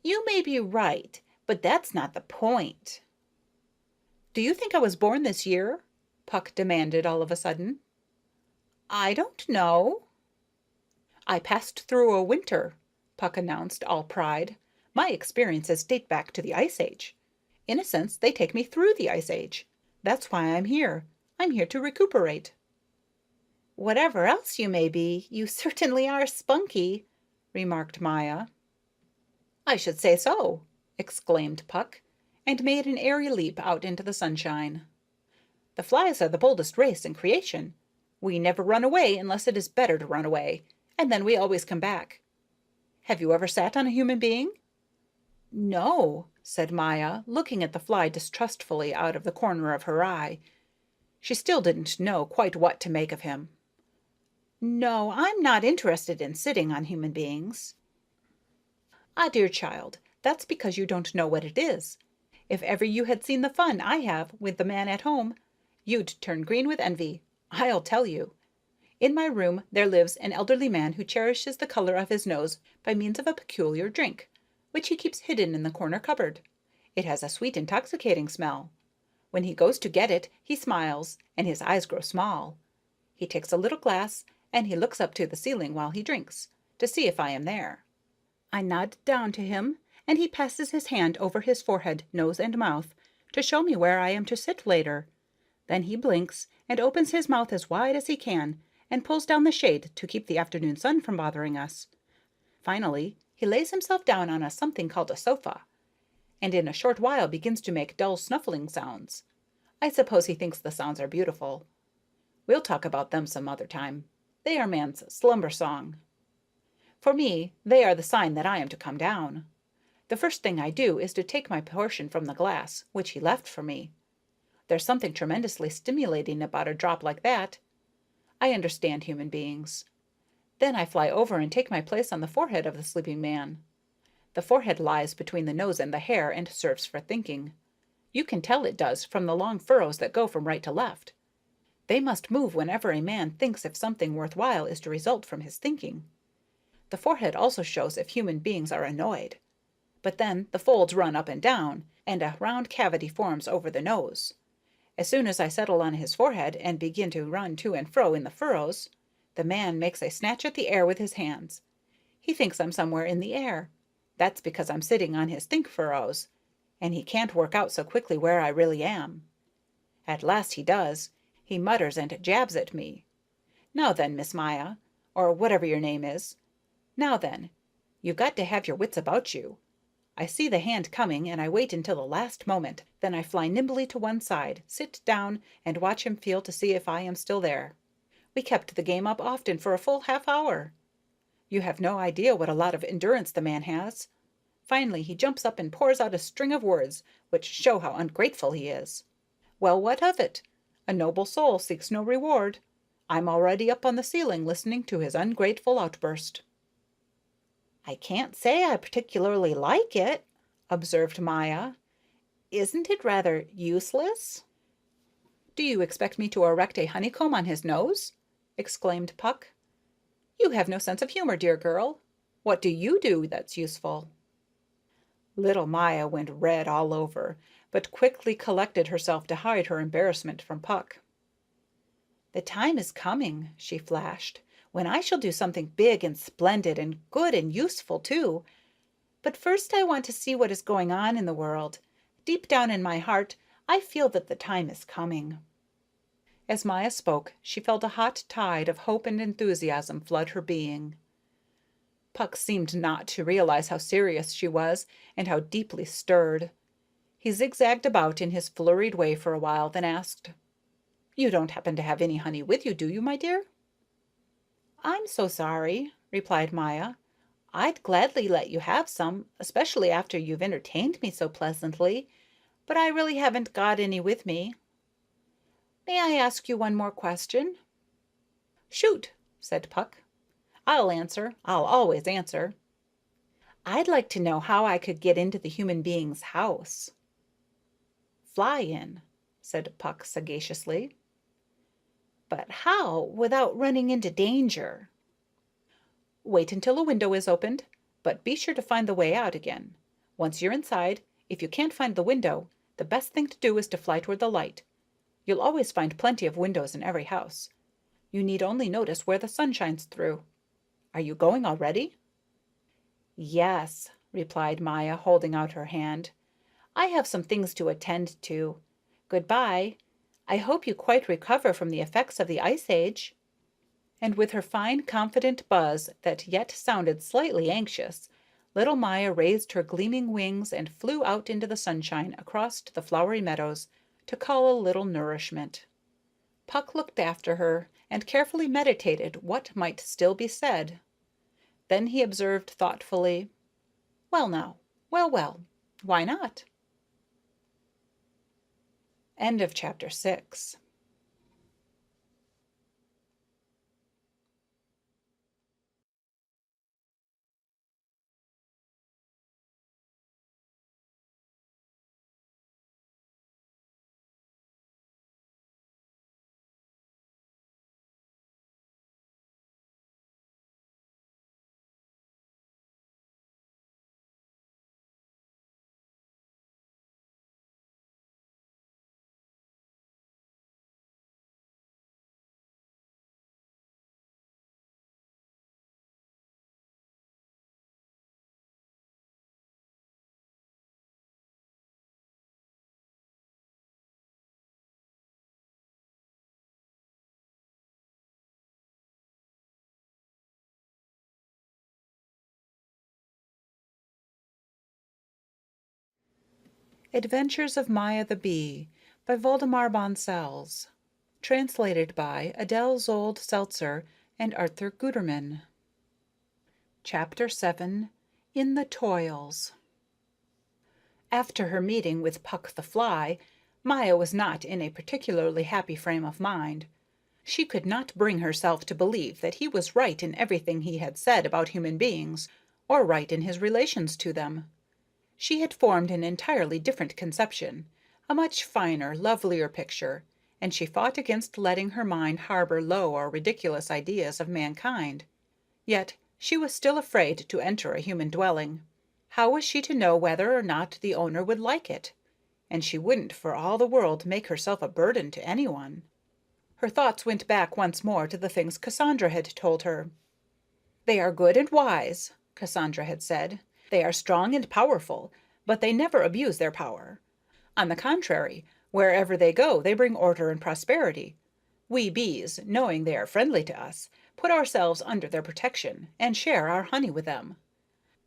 You may be right, but that's not the point. Do you think I was born this year? Puck demanded all of a sudden. I don't know. I passed through a winter, Puck announced, all pride. My experiences date back to the Ice Age. In a sense, they take me through the Ice Age. That's why I'm here. I'm here to recuperate. Whatever else you may be, you certainly are spunky, remarked Maya. I should say so, exclaimed Puck, and made an airy leap out into the sunshine. The flies are the boldest race in creation. We never run away unless it is better to run away, and then we always come back. Have you ever sat on a human being? No, said Maya, looking at the fly distrustfully out of the corner of her eye. She still didn't know quite what to make of him. No, I'm not interested in sitting on human beings. Ah, dear child, that's because you don't know what it is. If ever you had seen the fun I have with the man at home, you'd turn green with envy, I'll tell you. In my room there lives an elderly man who cherishes the color of his nose by means of a peculiar drink, which he keeps hidden in the corner cupboard. It has a sweet, intoxicating smell. When he goes to get it, he smiles, and his eyes grow small. He takes a little glass, and he looks up to the ceiling while he drinks, to see if I am there. I nod down to him, and he passes his hand over his forehead, nose, and mouth, to show me where I am to sit later. Then he blinks and opens his mouth as wide as he can and pulls down the shade to keep the afternoon sun from bothering us. Finally, he lays himself down on something called a sofa, and in a short while begins to make dull snuffling sounds. I suppose he thinks the sounds are beautiful. We'll talk about them some other time. They are man's slumber song. For me, they are the sign that I am to come down. The first thing I do is to take my portion from the glass, which he left for me. There's something tremendously stimulating about a drop like that. I understand human beings. Then I fly over and take my place on the forehead of the sleeping man. The forehead lies between the nose and the hair and serves for thinking. You can tell it does from the long furrows that go from right to left. They must move whenever a man thinks if something worthwhile is to result from his thinking. The forehead also shows if human beings are annoyed. But then the folds run up and down, and a round cavity forms over the nose. As soon as I settle on his forehead and begin to run to and fro in the furrows, the man makes a snatch at the air with his hands. He thinks I'm somewhere in the air. That's because I'm sitting on his think furrows, and he can't work out so quickly where I really am. At last he does. He mutters and jabs at me. Now then, Miss Maya, or whatever your name is. Now then, you've got to have your wits about you. I see the hand coming, and I wait until the last moment. Then I fly nimbly to one side, sit down, and watch him feel to see if I am still there. We kept the game up often for a full half-hour. You have no idea what a lot of endurance the man has. Finally, he jumps up and pours out a string of words which show how ungrateful he is. Well, what of it? A noble soul seeks no reward. I'm already up on the ceiling listening to his ungrateful outburst. I can't say I particularly like it, observed Maya. Isn't it rather useless? Do you expect me to erect a honeycomb on his nose? Exclaimed Puck. You have no sense of humor, dear girl. What do you do that's useful? Little Maya went red all over, but quickly collected herself to hide her embarrassment from Puck. The time is coming, she flashed, when I shall do something big and splendid and good and useful, too. But first I want to see what is going on in the world. Deep down in my heart, I feel that the time is coming. As Maya spoke, she felt a hot tide of hope and enthusiasm flood her being. Puck seemed not to realize how serious she was and how deeply stirred. He zigzagged about in his flurried way for a while, then asked, "You don't happen to have any honey with you, do you, my dear?" I'm so sorry, replied Maya. I'd gladly let you have some, especially after you've entertained me so pleasantly, but I really haven't got any with me. May I ask you one more question? Shoot, said Puck. I'll answer. I'll always answer. I'd like to know how I could get into the human being's house. Fly in, said Puck sagaciously. But how, without running into danger? Wait until a window is opened, but be sure to find the way out again. Once you're inside, if you can't find the window, the best thing to do is to fly toward the light. You'll always find plenty of windows in every house. You need only notice where the sun shines through. Are you going already? Yes, replied Maya, holding out her hand. I have some things to attend to. Goodbye. I hope you quite recover from the effects of the ice age. And with her fine, confident buzz that yet sounded slightly anxious, little Maya raised her gleaming wings and flew out into the sunshine across the flowery meadows to cull a little nourishment. Puck looked after her and carefully meditated what might still be said. Then he observed thoughtfully, "Well now, well, why not?" End of chapter 6. Adventures of Maya the Bee by Waldemar Bonsels. Translated by Adele Zold Seltzer and Arthur Guterman. Chapter 7. In the Toils. After her meeting with Puck the Fly, Maya was not in a particularly happy frame of mind. She could not bring herself to believe that he was right in everything he had said about human beings, or right in his relations to them. She had formed an entirely different conception, a much finer, lovelier picture, and she fought against letting her mind harbor low or ridiculous ideas of mankind. Yet she was still afraid to enter a human dwelling. How was she to know whether or not the owner would like it? And she wouldn't for all the world make herself a burden to anyone. Her thoughts went back once more to the things Cassandra had told her. "They are good and wise," Cassandra had said. "They are strong and powerful, but they never abuse their power. On the contrary, wherever they go they bring order and prosperity. We bees, knowing they are friendly to us, put ourselves under their protection and share our honey with them.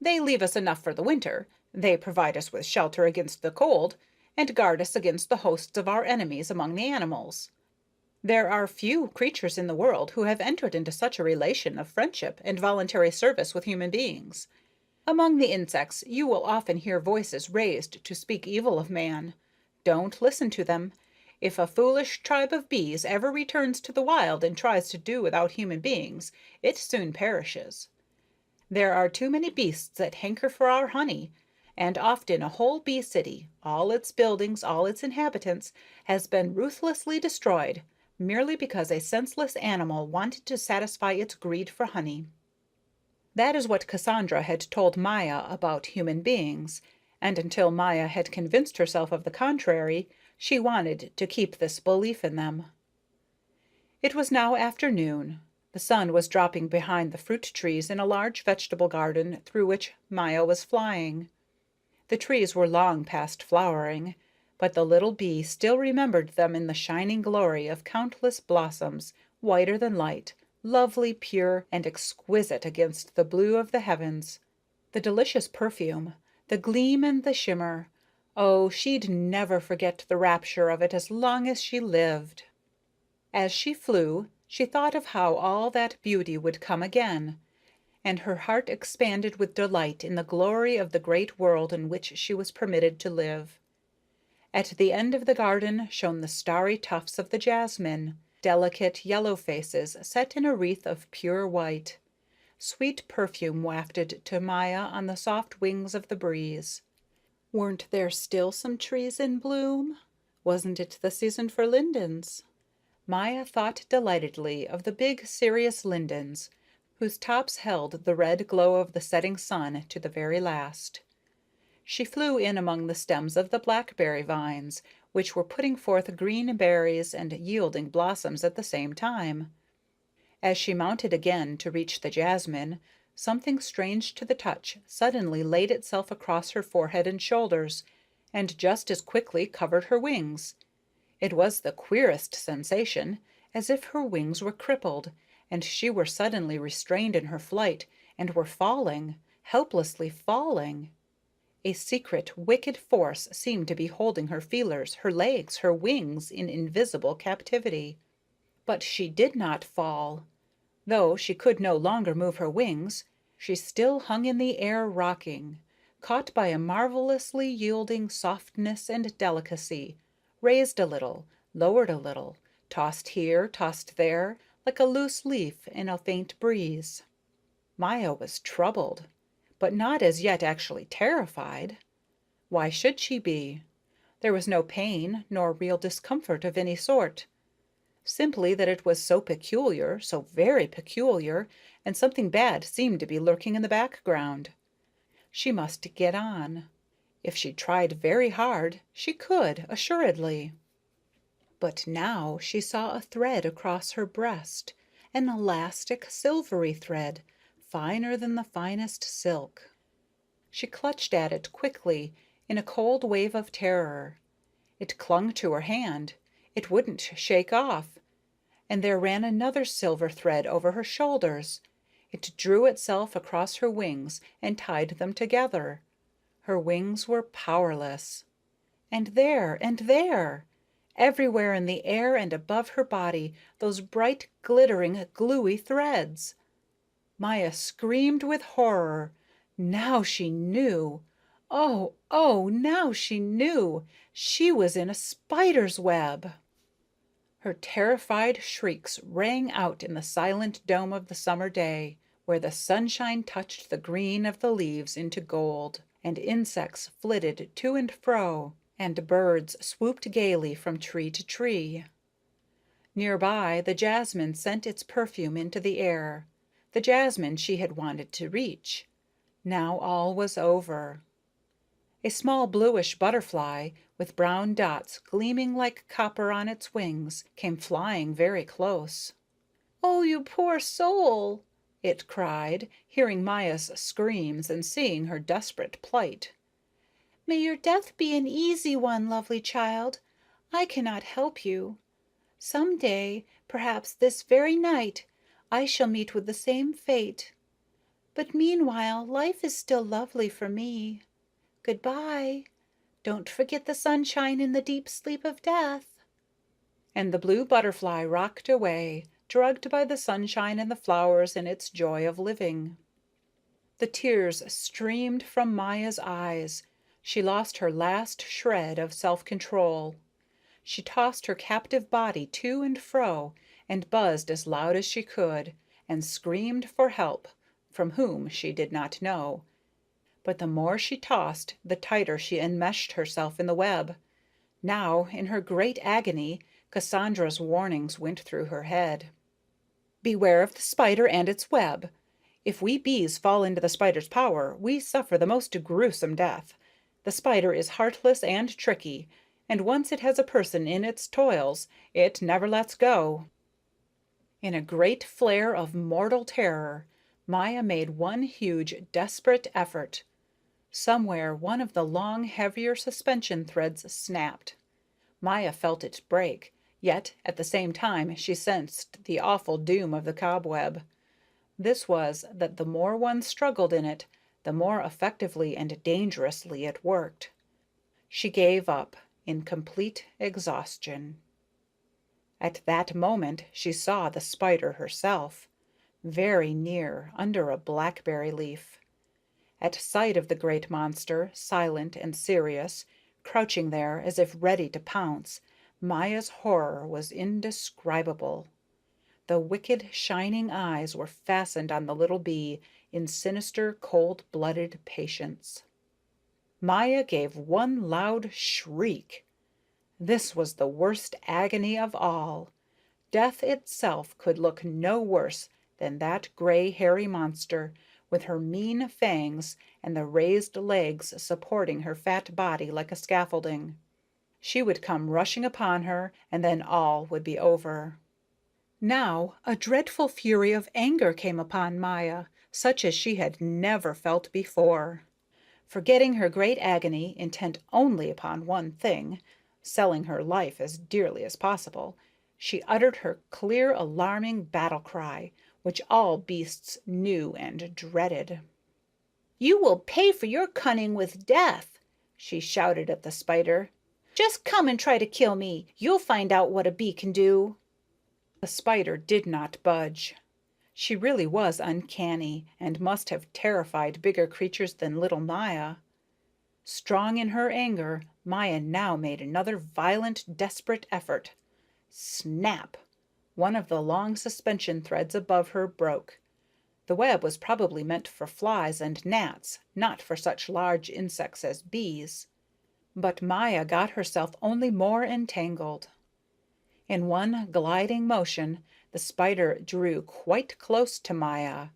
They leave us enough for the winter, they provide us with shelter against the cold, and guard us against the hosts of our enemies among the animals. There are few creatures in the world who have entered into such a relation of friendship and voluntary service with human beings. Among the insects you will often hear voices raised to speak evil of man. Don't listen to them. If a foolish tribe of bees ever returns to the wild and tries to do without human beings, it soon perishes. There are too many beasts that hanker for our honey, and often a whole bee city, all its buildings, all its inhabitants, has been ruthlessly destroyed, merely because a senseless animal wanted to satisfy its greed for honey." That is what Cassandra had told Maya about human beings, and until Maya had convinced herself of the contrary, she wanted to keep this belief in them. It was now afternoon. The sun was dropping behind the fruit trees in a large vegetable garden through which Maya was flying. The trees were long past flowering, but the little bee still remembered them in the shining glory of countless blossoms, whiter than light, lovely, pure, and exquisite against the blue of the heavens. The delicious perfume, the gleam and the shimmer, oh, she'd never forget the rapture of it as long as she lived. As she flew, she thought of how all that beauty would come again, and her heart expanded with delight in the glory of the great world in which she was permitted to live. At the end of the garden shone the starry tufts of the jasmine, delicate yellow faces set in a wreath of pure white. Sweet perfume wafted to Maya on the soft wings of the breeze. Weren't there still some trees in bloom? Wasn't it the season for lindens? Maya thought delightedly of the big, serious lindens, whose tops held the red glow of the setting sun to the very last. She flew in among the stems of the blackberry vines, which were putting forth green berries and yielding blossoms at the same time. As she mounted again to reach the jasmine, something strange to the touch suddenly laid itself across her forehead and shoulders, and just as quickly covered her wings. It was the queerest sensation, as if her wings were crippled, and she were suddenly restrained in her flight, and were falling, helplessly falling. A secret, wicked force seemed to be holding her feelers, her legs, her wings in invisible captivity. But she did not fall. Though she could no longer move her wings, she still hung in the air rocking, caught by a marvelously yielding softness and delicacy, raised a little, lowered a little, tossed here, tossed there, like a loose leaf in a faint breeze. Maya was troubled, but not as yet actually terrified. Why should she be? There was no pain nor real discomfort of any sort. Simply that it was so peculiar, so very peculiar, and something bad seemed to be lurking in the background. She must get on. If she tried very hard, she could, assuredly. But now she saw a thread across her breast, an elastic, silvery thread, finer than the finest silk. She clutched at it quickly in a cold wave of terror. It clung to her hand. It wouldn't shake off. And there ran another silver thread over her shoulders. It drew itself across her wings and tied them together. Her wings were powerless. And there, everywhere in the air and above her body, those bright, glittering, gluey threads. Maya screamed with horror. Now she knew. Oh, oh, now she knew. She was in a spider's web. Her terrified shrieks rang out in the silent dome of the summer day, where the sunshine touched the green of the leaves into gold, and insects flitted to and fro, and birds swooped gaily from tree to tree. Nearby, the jasmine sent its perfume into the air, the jasmine she had wanted to reach. Now all was over. A small bluish butterfly, with brown dots gleaming like copper on its wings, came flying very close. "Oh, you poor soul!" it cried, hearing Maya's screams and seeing her desperate plight. "May your death be an easy one, lovely child. I cannot help you. Some day, perhaps this very night, I shall meet with the same fate. But meanwhile life is still lovely for me. Goodbye. Don't forget the sunshine in the deep sleep of death." And the blue butterfly rocked away, drugged by the sunshine and the flowers and its joy of living. The tears streamed from Maya's eyes. She lost her last shred of self-control. She tossed her captive body to and fro, and buzzed as loud as she could, and screamed for help, from whom she did not know. But the more she tossed, the tighter she enmeshed herself in the web. Now, in her great agony, Cassandra's warnings went through her head. "Beware of the spider and its web. If we bees fall into the spider's power, we suffer the most gruesome death. The spider is heartless and tricky, and once it has a person in its toils, it never lets go." In a great flare of mortal terror, Maya made one huge, desperate effort. Somewhere one of the long, heavier suspension threads snapped. Maya felt it break, yet at the same time she sensed the awful doom of the cobweb. This was that the more one struggled in it, the more effectively and dangerously it worked. She gave up in complete exhaustion. At that moment she saw the spider herself, very near, under a blackberry leaf. At sight of the great monster, silent and serious, crouching there as if ready to pounce, Maya's horror was indescribable. The wicked, shining eyes were fastened on the little bee in sinister, cold-blooded patience. Maya gave one loud shriek. This was the worst agony of all. Death itself could look no worse than that gray, hairy monster, with her mean fangs and the raised legs supporting her fat body like a scaffolding. She would come rushing upon her, and then all would be over. Now a dreadful fury of anger came upon Maya, such as she had never felt before. Forgetting her great agony, intent only upon one thing, selling her life as dearly as possible, she uttered her clear, alarming battle cry, which all beasts knew and dreaded. "You will pay for your cunning with death," she shouted at the spider. "Just come and try to kill me. You'll find out what a bee can do." The spider did not budge. She really was uncanny, and must have terrified bigger creatures than little Maya. Strong in her anger, Maya now made another violent, desperate effort. Snap! One of the long suspension threads above her broke. The web was probably meant for flies and gnats, not for such large insects as bees. But Maya got herself only more entangled. In one gliding motion, the spider drew quite close to Maya.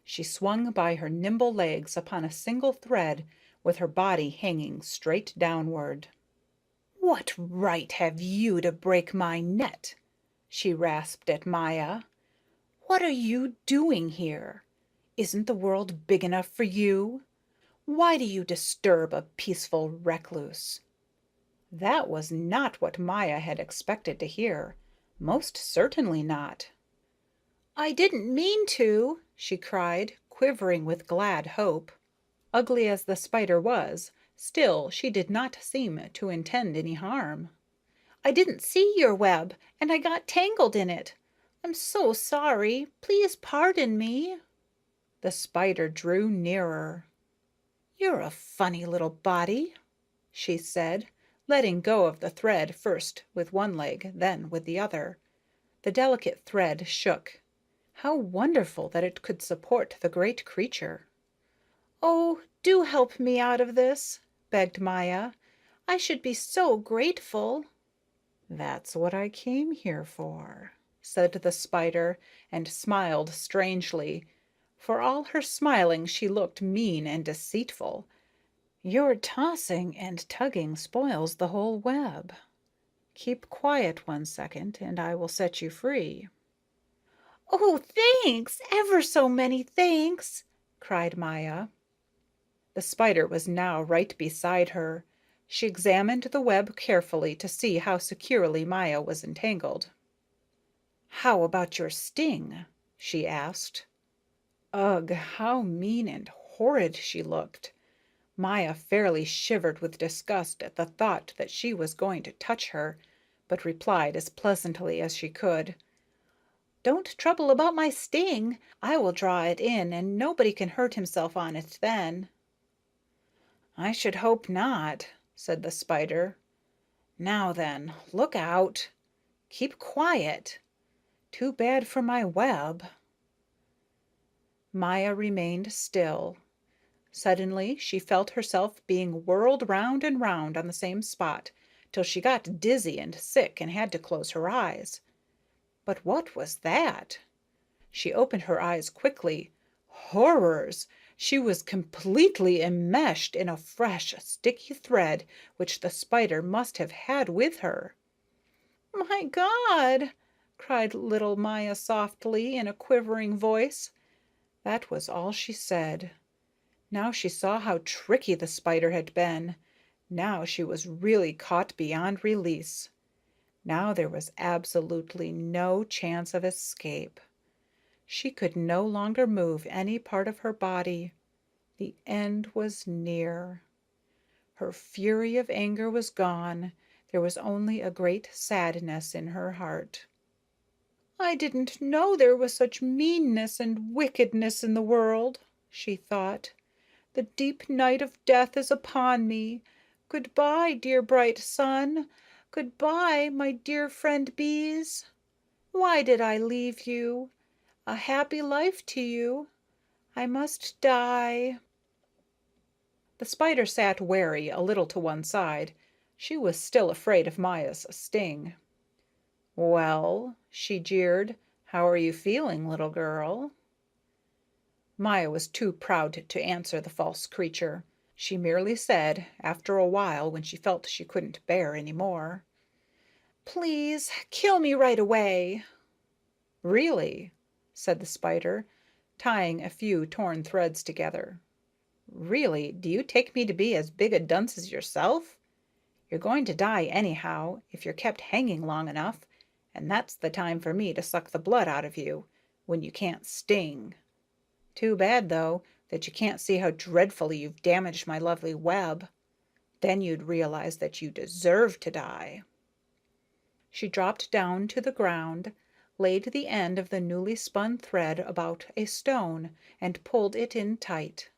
She swung by her nimble legs upon a single thread, with her body hanging straight downward. "What right have you to break my net?" she rasped at Maya. "What are you doing here? Isn't the world big enough for you? Why do you disturb a peaceful recluse?" That was not what Maya had expected to hear. Most certainly not. "I didn't mean to," she cried, quivering with glad hope. Ugly as the spider was, Still, she did not seem to intend any harm. I didn't see your web, and I got tangled in it. I'm so sorry. Please pardon me. The spider drew nearer. "You're a funny little body," she said, letting go of the thread first with one leg, then with the other. The delicate thread shook. How wonderful that it could support the great creature! Oh, do help me out of this, begged Maya. I should be so grateful. "That's what I came here for," said the spider, and smiled strangely. For all her smiling, she looked mean and deceitful. "Your tossing and tugging spoils the whole web. Keep quiet 1 second, and I will set you free." Oh, thanks, ever so many thanks, cried Maya. The spider was now right beside her. She examined the web carefully to see how securely Maya was entangled. "How about your sting?" she asked. Ugh, how mean and horrid she looked! Maya fairly shivered with disgust at the thought that she was going to touch her, but replied as pleasantly as she could. Don't trouble about my sting. I will draw it in, and nobody can hurt himself on it then. "I should hope not," said the spider. "Now then, look out. Keep quiet. Too bad for my web." Maya remained still. Suddenly she felt herself being whirled round and round on the same spot, till she got dizzy and sick and had to close her eyes. But what was that? She opened her eyes quickly. Horrors! She was completely enmeshed in a fresh, sticky thread which the spider must have had with her. My God! cried little Maya softly in a quivering voice. That was all she said. Now she saw how tricky the spider had been. Now she was really caught beyond release. Now there was absolutely no chance of escape. She could no longer move any part of her body. The end was near. Her fury of anger was gone. There was only a great sadness in her heart. I didn't know there was such meanness and wickedness in the world, she thought. The deep night of death is upon me. Goodbye, dear bright sun. Goodbye, my dear friend bees. Why did I leave you? A happy life to you. I must die. The spider sat wary a little to one side. She was still afraid of Maya's sting. "Well," she jeered, "how are you feeling, little girl?" Maya was too proud to answer the false creature. She merely said, after a while when she felt she couldn't bear any more, "Please kill me right away." "Really?" said the spider, tying a few torn threads together. "Really, do you take me to be as big a dunce as yourself? You're going to die anyhow, if you're kept hanging long enough, and that's the time for me to suck the blood out of you, when you can't sting. Too bad, though, that you can't see how dreadfully you've damaged my lovely web. Then you'd realize that you deserve to die." She dropped down to the ground, laid the end of the newly spun thread about a stone, and pulled it in tight.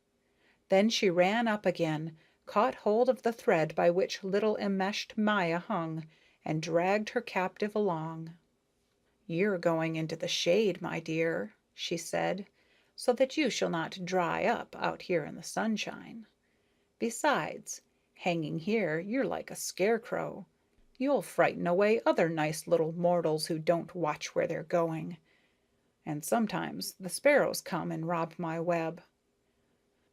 Then she ran up again, caught hold of the thread by which little enmeshed Maya hung, and dragged her captive along. "You're going into the shade, my dear," she said, "so that you shall not dry up out here in the sunshine. Besides, hanging here, you're like a scarecrow. You'll frighten away other nice little mortals who don't watch where they're going. And sometimes the sparrows come and rob my web.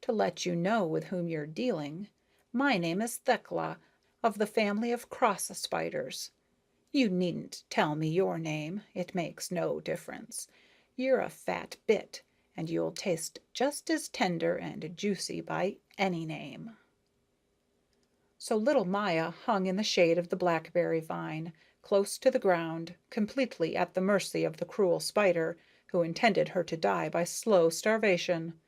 To let you know with whom you're dealing, my name is Thekla, of the family of cross spiders. You needn't tell me your name. It makes no difference. You're a fat bit, and you'll taste just as tender and juicy by any name." So little Maya hung in the shade of the blackberry vine, close to the ground, completely at the mercy of the cruel spider, who intended her to die by slow starvation.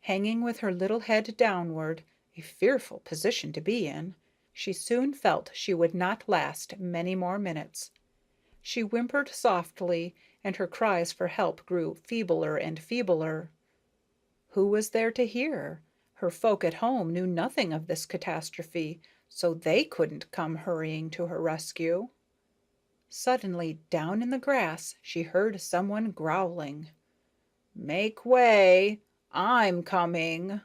Hanging with her little head downward, A fearful position to be in. She soon felt she would not last many more minutes. She whimpered softly, and her cries for help grew feebler and feebler. Who was there to hear? Her folk at home knew nothing of this catastrophe, so they couldn't come hurrying to her rescue. Suddenly, down in the grass, she heard someone growling. "Make way! I'm coming!"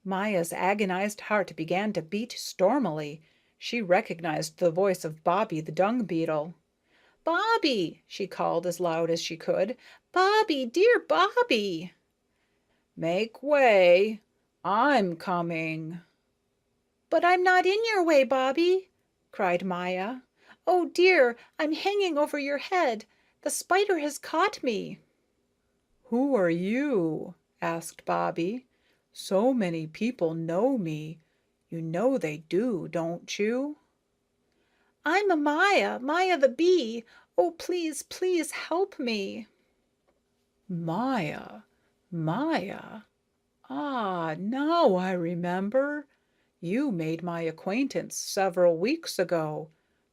Maya's agonized heart began to beat stormily. She recognized the voice of Bobby the dung beetle. "Bobby!" she called as loud as she could. "Bobby, dear Bobby!" "Make way! I'm coming!" "But I'm not in your way, Bobby," cried Maya. "Oh dear, I'm hanging over your head. The spider has caught me." "Who are you?" asked Bobby. "So many people know me. You know they do, don't you?" "I'm a Maya, Maya the bee. Oh, please, please help me." Maya, Maya. Ah, now I remember. You made my acquaintance several weeks ago.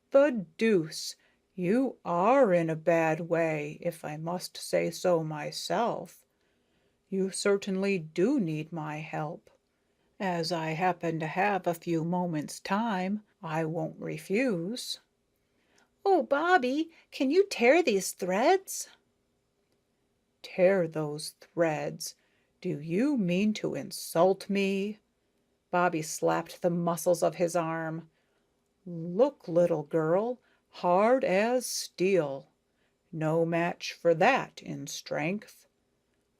The deuce! You are in a bad way, if I must say so myself. You certainly do need my help. As I happen to have a few moments' time, I won't refuse." "Oh, Bobby, can you tear these threads?" Tear those threads? Do you mean to insult me? Bobby slapped the muscles of his arm. Look, little girl, hard as steel. No match for that in strength.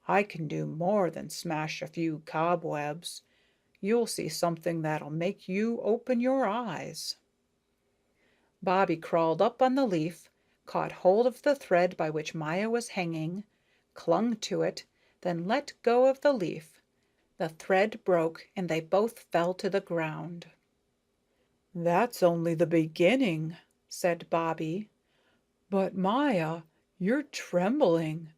I can do more than smash a few cobwebs. You'll see something that'll make you open your eyes. Bobby crawled up on the leaf, caught hold of the thread by which Maya was hanging, clung to it, then let go of the leaf. The thread broke, and they both fell to the ground. "That's only the beginning," said Bobby. "But, Maya, you're trembling.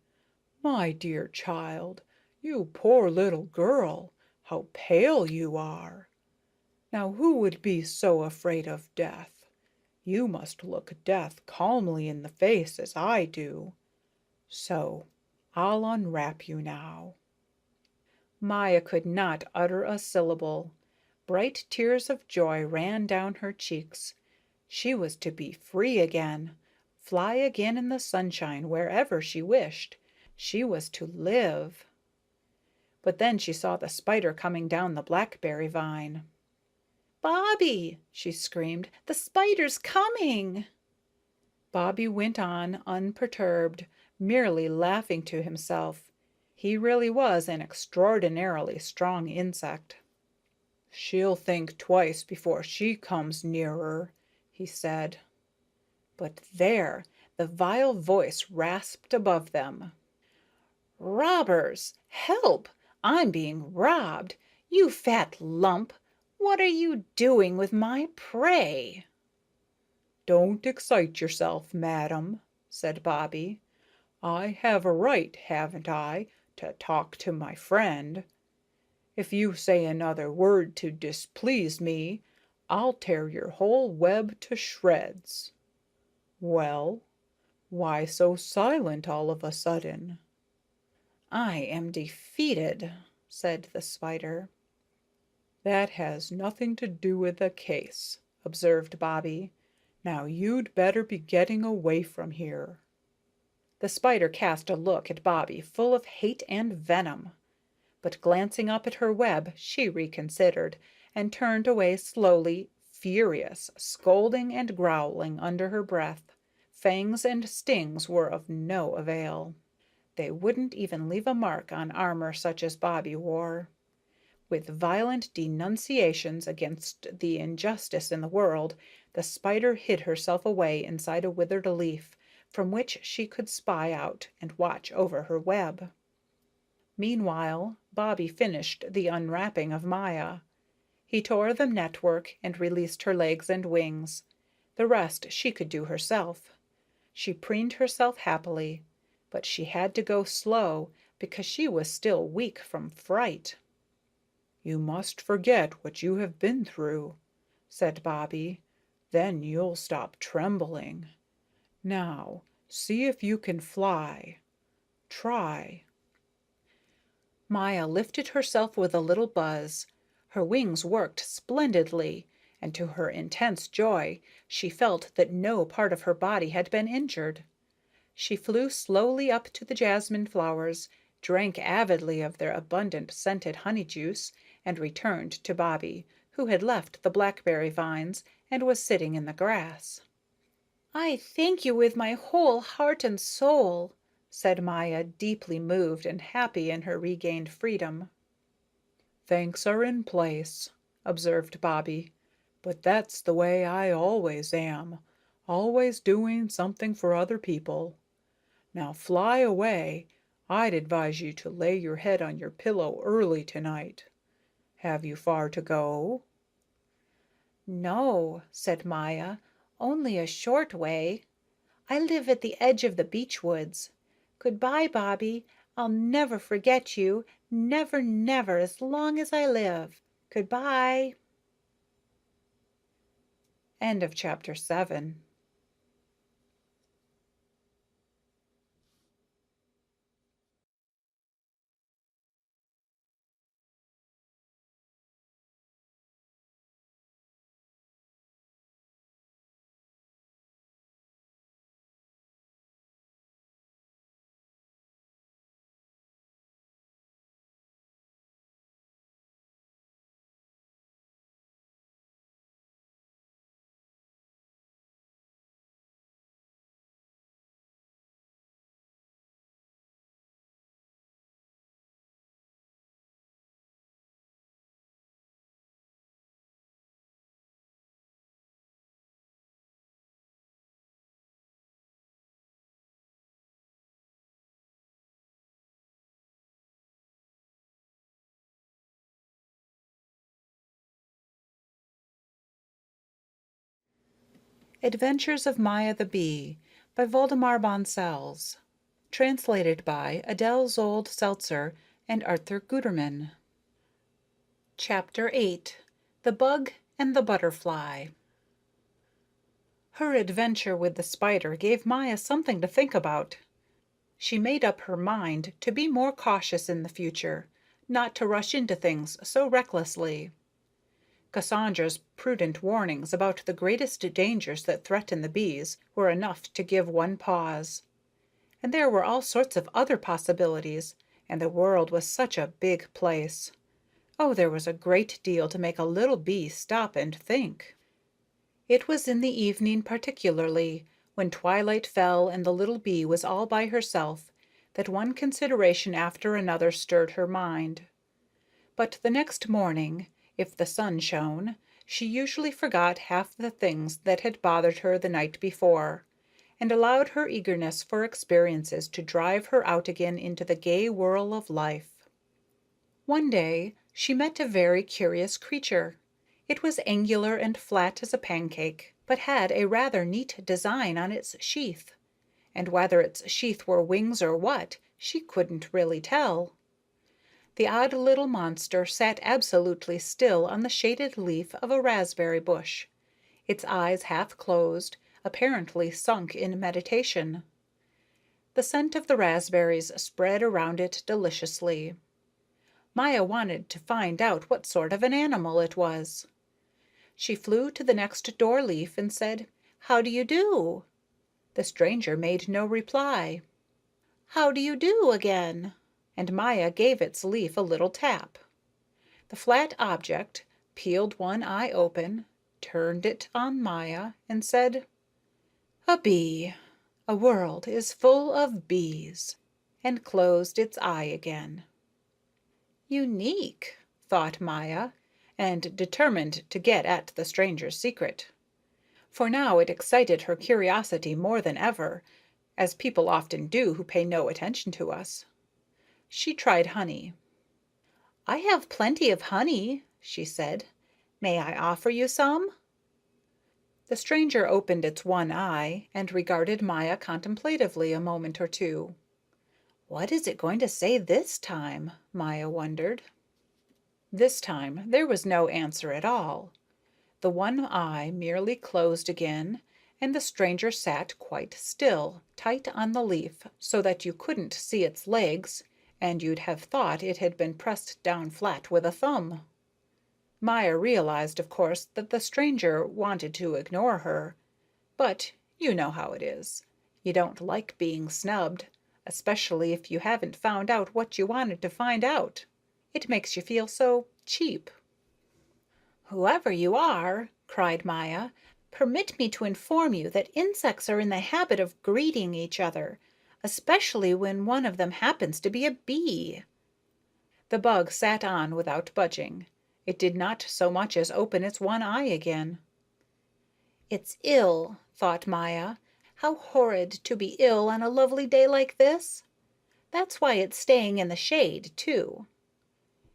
My dear child, you poor little girl, how pale you are. Now, who would be so afraid of death? You must look death calmly in the face as I do. So, I'll unwrap you now." Maya could not utter a syllable. Bright tears of joy ran down her cheeks. She was to be free again, fly again in the sunshine wherever she wished. She was to live. But then she saw the spider coming down the blackberry vine. "Bobby!" she screamed. "The spider's coming!" Bobby went on unperturbed, merely laughing to himself. He really was an extraordinarily strong insect. "She'll think twice before she comes nearer," he said. But there, the vile voice rasped above them. "Robbers! Help! I'm being robbed! You fat lump! What are you doing with my prey?" "Don't excite yourself, madam," said Bobby. "I have a right, haven't I, to talk to my friend? If you say another word to displease me, I'll tear your whole web to shreds. Well, why so silent all of a sudden?" "I am defeated," said the spider. "That has nothing to do with the case," observed Bobby. "Now you'd better be getting away from here." The spider cast a look at Bobby full of hate and venom. But glancing up at her web, she reconsidered, and turned away slowly, furious, scolding and growling under her breath. Fangs and stings were of no avail. They wouldn't even leave a mark on armor such as Bobby wore. With violent denunciations against the injustice in the world, the spider hid herself away inside a withered leaf, from which she could spy out and watch over her web. Meanwhile, Bobby finished the unwrapping of Maya. He tore the network and released her legs and wings. The rest she could do herself. She preened herself happily, but she had to go slow because she was still weak from fright. You must forget what you have been through," said Bobby. "Then you'll stop trembling. Now, see if you can fly. Try." Maya lifted herself with a little buzz. Her wings worked splendidly, and to her intense joy, she felt that no part of her body had been injured. She flew slowly up to the jasmine flowers, drank avidly of their abundant scented honey juice, and returned to Bobby, who had left the blackberry vines and was sitting in the grass. I thank you with my whole heart and soul, said Maya, deeply moved and happy in her regained freedom. "Thanks are in place," observed Bobby, "but that's the way I always am, always doing something for other people. Now fly away. I'd advise you to lay your head on your pillow early tonight. Have you far to go?" No, said Maya, only a short way. I live at the edge of the beech woods. Goodbye, Bobby. I'll never forget you, never, never, as long as I live. Goodbye. End of chapter 7. Adventures of Maya the Bee by Waldemar Bonsels. Translated by Adele Zold Seltzer and Arthur Guterman. Chapter 8. The Bug and the Butterfly. Her adventure with the spider gave Maya something to think about. She made up her mind to be more cautious in the future, not to rush into things so recklessly. Cassandra's prudent warnings about the greatest dangers that threaten the bees were enough to give one pause. And there were all sorts of other possibilities, and the world was such a big place. Oh, there was a great deal to make a little bee stop and think. It was in the evening particularly, when twilight fell and the little bee was all by herself, that one consideration after another stirred her mind. But the next morning, if the sun shone, she usually forgot half the things that had bothered her the night before, and allowed her eagerness for experiences to drive her out again into the gay whirl of life. One day she met a very curious creature. It was angular and flat as a pancake, but had a rather neat design on its sheath, and whether its sheath were wings or what, she couldn't really tell. The odd little monster sat absolutely still on the shaded leaf of a raspberry bush, its eyes half closed, apparently sunk in meditation. The scent of the raspberries spread around it deliciously. Maya wanted to find out what sort of an animal it was. She flew to the next door leaf and said, "How do you do?" The stranger made no reply. "How do you do again?" And Maya gave its leaf a little tap. The flat object peeled one eye open, turned it on Maya, and said, "A bee. A world is full of bees," and closed its eye again. Unique, thought Maya, and determined to get at the stranger's secret. For now it excited her curiosity more than ever, as people often do who pay no attention to us. She tried honey. "I have plenty of honey," she said. "May I offer you some?" The stranger opened its one eye and regarded Maya contemplatively a moment or two. What is it going to say this time? Maya wondered. This time there was no answer at all. The one eye merely closed again, and the stranger sat quite still, tight on the leaf, so that you couldn't see its legs, and you'd have thought it had been pressed down flat with a thumb. Maya realized, of course, that the stranger wanted to ignore her, but you know how it is. You don't like being snubbed, especially if you haven't found out what you wanted to find out. It makes you feel so cheap. Whoever you are, cried Maya, permit me to inform you that insects are in the habit of greeting each other, especially when one of them happens to be a bee. The bug sat on without budging. It did not so much as open its one eye again. It's ill, thought Maya. How horrid to be ill on a lovely day like this. That's why it's staying in the shade, too.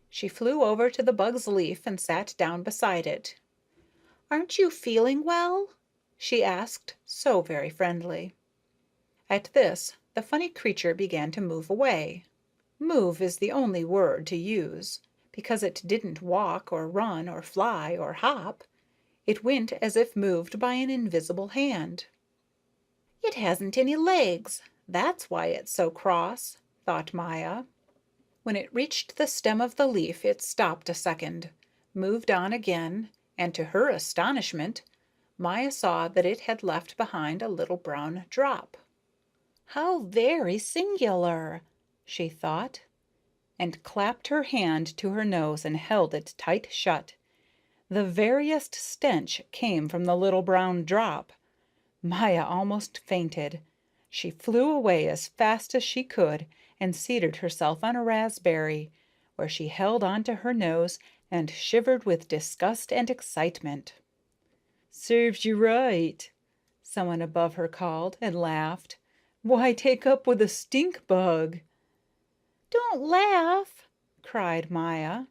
She flew over to the bug's leaf and sat down beside it. Aren't you feeling well? She asked, so very friendly. At this, the funny creature began to move away. Move is the only word to use, because it didn't walk or run or fly or hop. It went as if moved by an invisible hand. It hasn't any legs. That's why it's so cross, thought Maya. When it reached the stem of the leaf, it stopped a second, moved on again, and to her astonishment, Maya saw that it had left behind a little brown drop. How very singular, she thought, and clapped her hand to her nose and held it tight shut. The veriest stench came from the little brown drop. Maya almost fainted. She flew away as fast as she could and seated herself on a raspberry, where she held on to her nose and shivered with disgust and excitement. "Serves you right," someone above her called, and laughed. "Why take up with a stink bug?" "Don't laugh," cried Maya.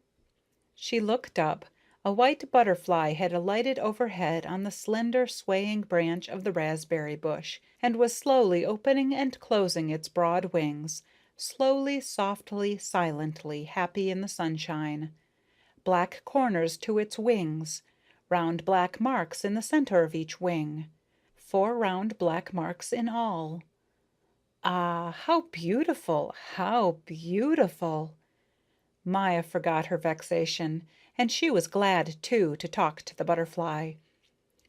She looked up. A white butterfly had alighted overhead on the slender, swaying branch of the raspberry bush, and was slowly opening and closing its broad wings, slowly, softly, silently, happy in the sunshine. Black corners to its wings, round black marks in the center of each wing, 4 round black marks in all. Ah, how beautiful, how beautiful! Maya forgot her vexation, and she was glad, too, to talk to the butterfly.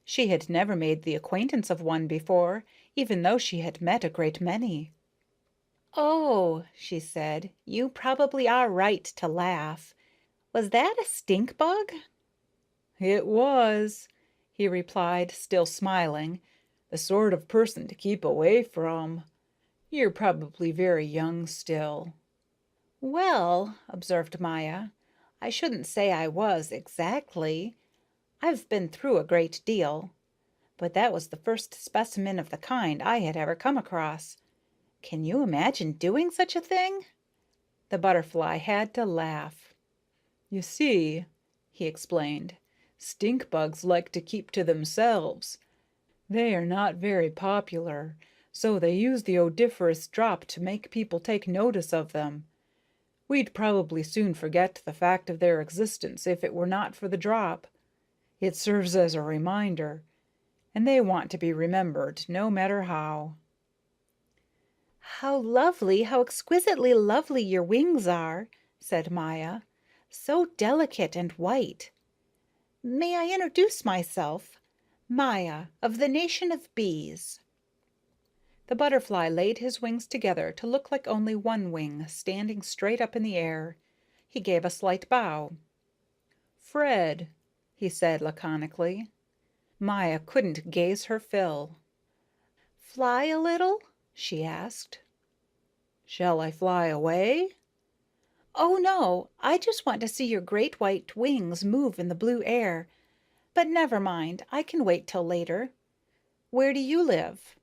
She had never made the acquaintance of one before, even though she had met a great many. "Oh," she said, "you probably are right to laugh. Was that a stink bug?" "It was," he replied, still smiling. "The sort of person to keep away from. You're probably very young still." "Well," observed Maya, "I shouldn't say I was exactly. I've been through a great deal, but that was the first specimen of the kind I had ever come across. Can you imagine doing such a thing?" The butterfly had to laugh. "You see," he explained, "stink bugs like to keep to themselves. They are not very popular, so they use the odoriferous drop to make people take notice of them. We'd probably soon forget the fact of their existence if it were not for the drop. It serves as a reminder, and they want to be remembered no matter how." "How lovely, how exquisitely lovely your wings are," said Maya. "So delicate and white. May I introduce myself? Maya, of the nation of bees." The butterfly laid his wings together to look like only one wing standing straight up in the air. He gave a slight bow. "Fred," he said laconically. Maya couldn't gaze her fill. "Fly a little?" she asked. "Shall I fly away?" "Oh, no, I just want to see your great white wings move in the blue air. But never mind, I can wait till later. Where do you live?"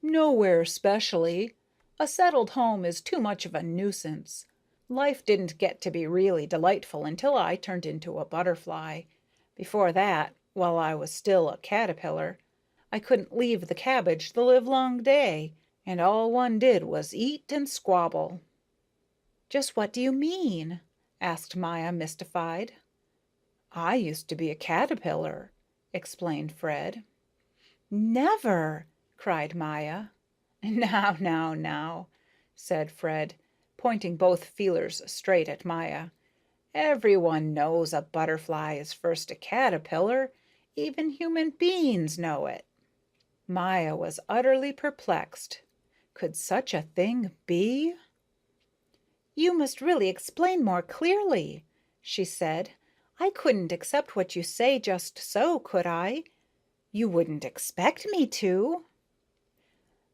"Nowhere specially. A settled home is too much of a nuisance. Life didn't get to be really delightful until I turned into a butterfly. Before that, while I was still a caterpillar, I couldn't leave the cabbage the livelong day, and all one did was eat and squabble." "Just what do you mean?" asked Maya, mystified. I used to be a caterpillar, explained Fred. Never, cried Maya. Now, said Fred, pointing both feelers straight at Maya. Everyone knows a butterfly is first a caterpillar. Even human beings know it. Maya was utterly perplexed. Could such a thing be? You must really explain more clearly, she said. I couldn't accept what you say just so, could I? You wouldn't expect me to.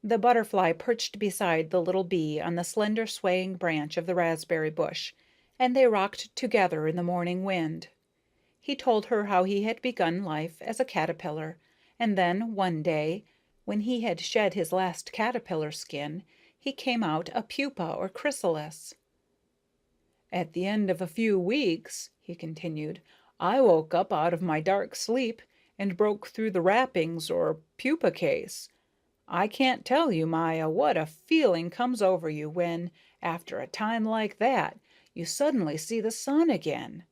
The butterfly perched beside the little bee on the slender swaying branch of the raspberry bush, and they rocked together in the morning wind. He told her how he had begun life as a caterpillar, and then, one day, when he had shed his last caterpillar skin, he came out a pupa or chrysalis. At the end of a few weeks, he continued, I woke up out of my dark sleep and broke through the wrappings or pupa case. I can't tell you, Maya, what a feeling comes over you when, after a time like that, you suddenly see the sun again.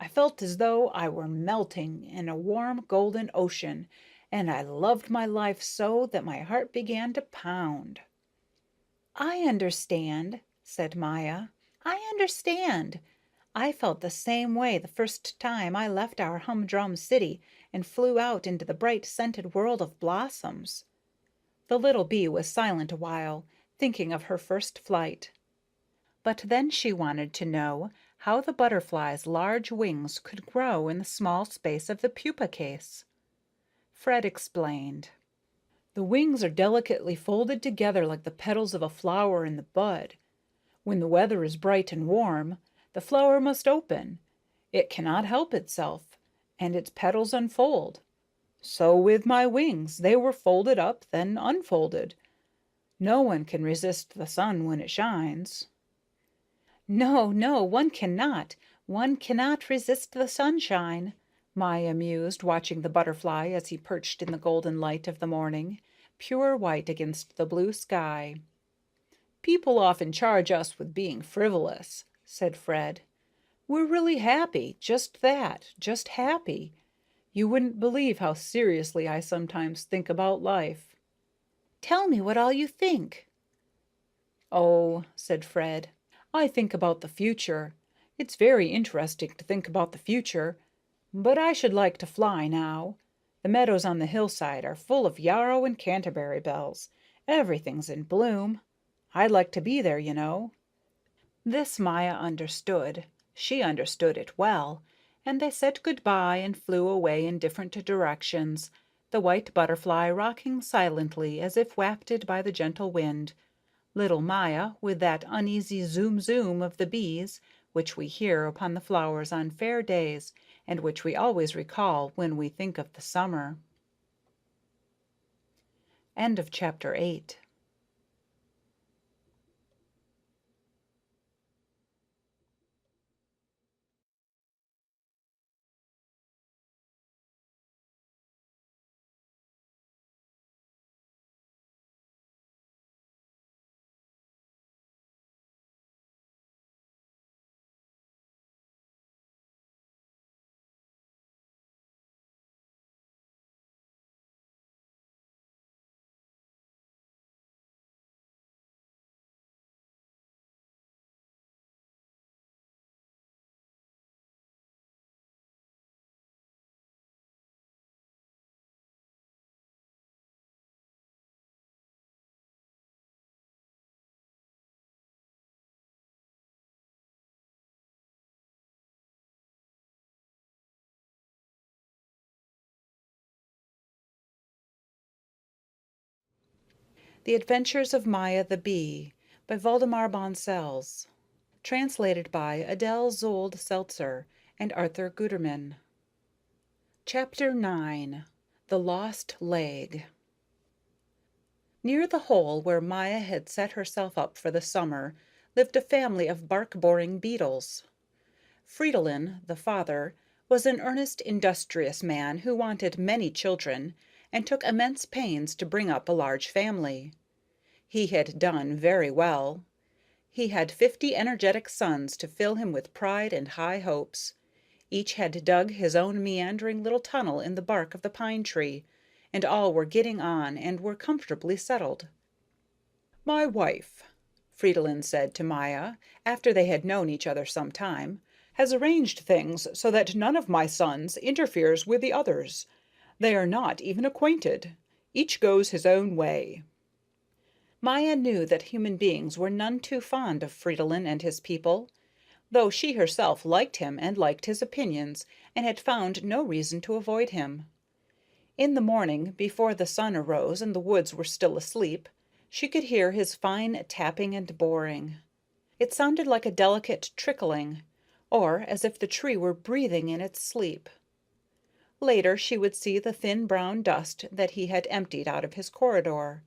I felt as though I were melting in a warm golden ocean, and I loved my life so that my heart began to pound. I understand, said Maya. I understand. I felt the same way the first time I left our humdrum city and flew out into the bright scented world of blossoms. The little bee was silent a while, thinking of her first flight. But then she wanted to know how the butterfly's large wings could grow in the small space of the pupa case. Fred explained. The wings are delicately folded together like the petals of a flower in the bud. When the weather is bright and warm, the flower must open. It cannot help itself, and its petals unfold. So with my wings, they were folded up, then unfolded. No one can resist the sun when it shines. No, one cannot. One cannot resist the sunshine, Maya mused, watching the butterfly as he perched in the golden light of the morning, pure white against the blue sky. People often charge us with being frivolous, said Fred. We're really happy, just that, just happy. You wouldn't believe how seriously I sometimes think about life. Tell me what all you think. Oh, said Fred, I think about the future. It's very interesting to think about the future, but I should like to fly now. The meadows on the hillside are full of yarrow and canterbury bells. Everything's in bloom. I'd like to be there, you know. This Maya understood. She understood it well, and they said good-bye and flew away in different directions, the white butterfly rocking silently as if wafted by the gentle wind, little Maya with that uneasy zoom-zoom of the bees which we hear upon the flowers on fair days and which we always recall when we think of the summer. End of chapter 8. The Adventures of Maya the Bee by Waldemar Bonsels. Translated by Adele Zold Seltzer and Arthur Guterman. Chapter 9. The Lost Leg. Near the hole where Maya had set herself up for the summer lived a family of bark-boring beetles. Fridolin, the father, was an earnest, industrious man who wanted many children and took immense pains to bring up a large family. He had done very well. He had 50 energetic sons to fill him with pride and high hopes. Each had dug his own meandering little tunnel in the bark of the pine tree, and all were getting on and were comfortably settled. "My wife," Fridolin said to Maya, after they had known each other some time, "has arranged things so that none of my sons interferes with the others. They are not even acquainted. Each goes his own way." Maya knew that human beings were none too fond of Fridolin and his people, though she herself liked him and liked his opinions, and had found no reason to avoid him. In the morning, before the sun arose and the woods were still asleep, she could hear his fine tapping and boring. It sounded like a delicate trickling, or as if the tree were breathing in its sleep. Later she would see the thin brown dust that he had emptied out of his corridor.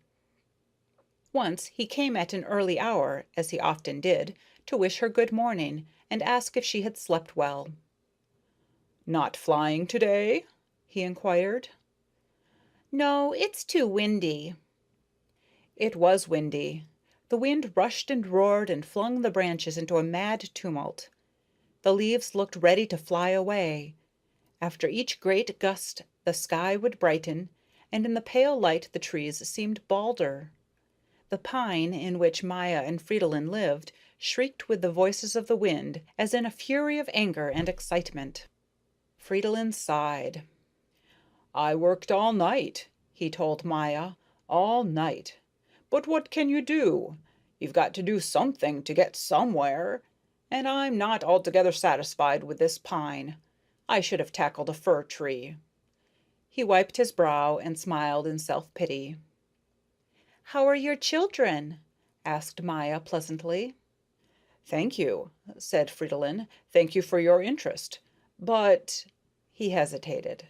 Once he came at an early hour, as he often did, to wish her good morning and ask if she had slept well. "Not flying today?" he inquired. No, it's too windy. It was windy. The wind rushed and roared and flung the branches into a mad tumult. The leaves looked ready to fly away. After each great gust the sky would brighten, and in the pale light the trees seemed balder. The pine in which Maya and Fridolin lived shrieked with the voices of the wind, as in a fury of anger and excitement. Fridolin sighed. "I worked all night," he told Maya, "all night. But what can you do? You've got to do something to get somewhere, and I'm not altogether satisfied with this pine. I should have tackled a fir tree." He wiped his brow and smiled in self-pity. How are your children? asked Maya pleasantly. "Thank you," said Fridolin. "Thank you for your interest. But," he hesitated,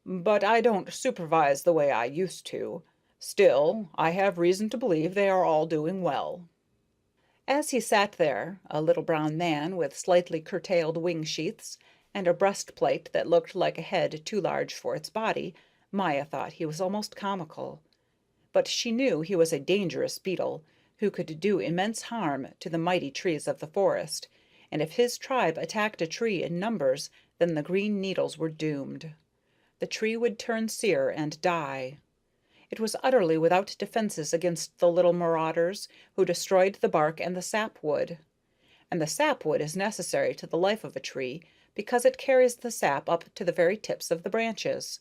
"but I don't supervise the way I used to. Still, I have reason to believe they are all doing well." As he sat there, a little brown man with slightly curtailed wing sheaths and a breastplate that looked like a head too large for its body, Maya thought he was almost comical. But she knew he was a dangerous beetle, who could do immense harm to the mighty trees of the forest, and if his tribe attacked a tree in numbers, then the green needles were doomed. The tree would turn sere and die. It was utterly without defenses against the little marauders who destroyed the bark and the sapwood. And the sapwood is necessary to the life of a tree because it carries the sap up to the very tips of the branches.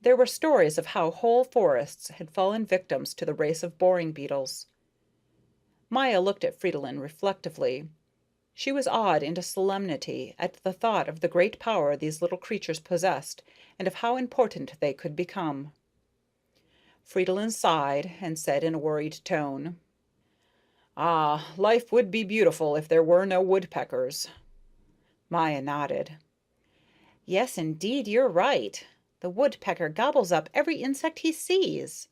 There were stories of how whole forests had fallen victims to the race of boring beetles. Maya looked at Fridolin reflectively. She was awed into solemnity at the thought of the great power these little creatures possessed and of how important they could become. Fridolin sighed and said in a worried tone, "Ah, life would be beautiful if there were no woodpeckers." Maya nodded. Yes, indeed, you're right. The woodpecker gobbles up every insect he sees.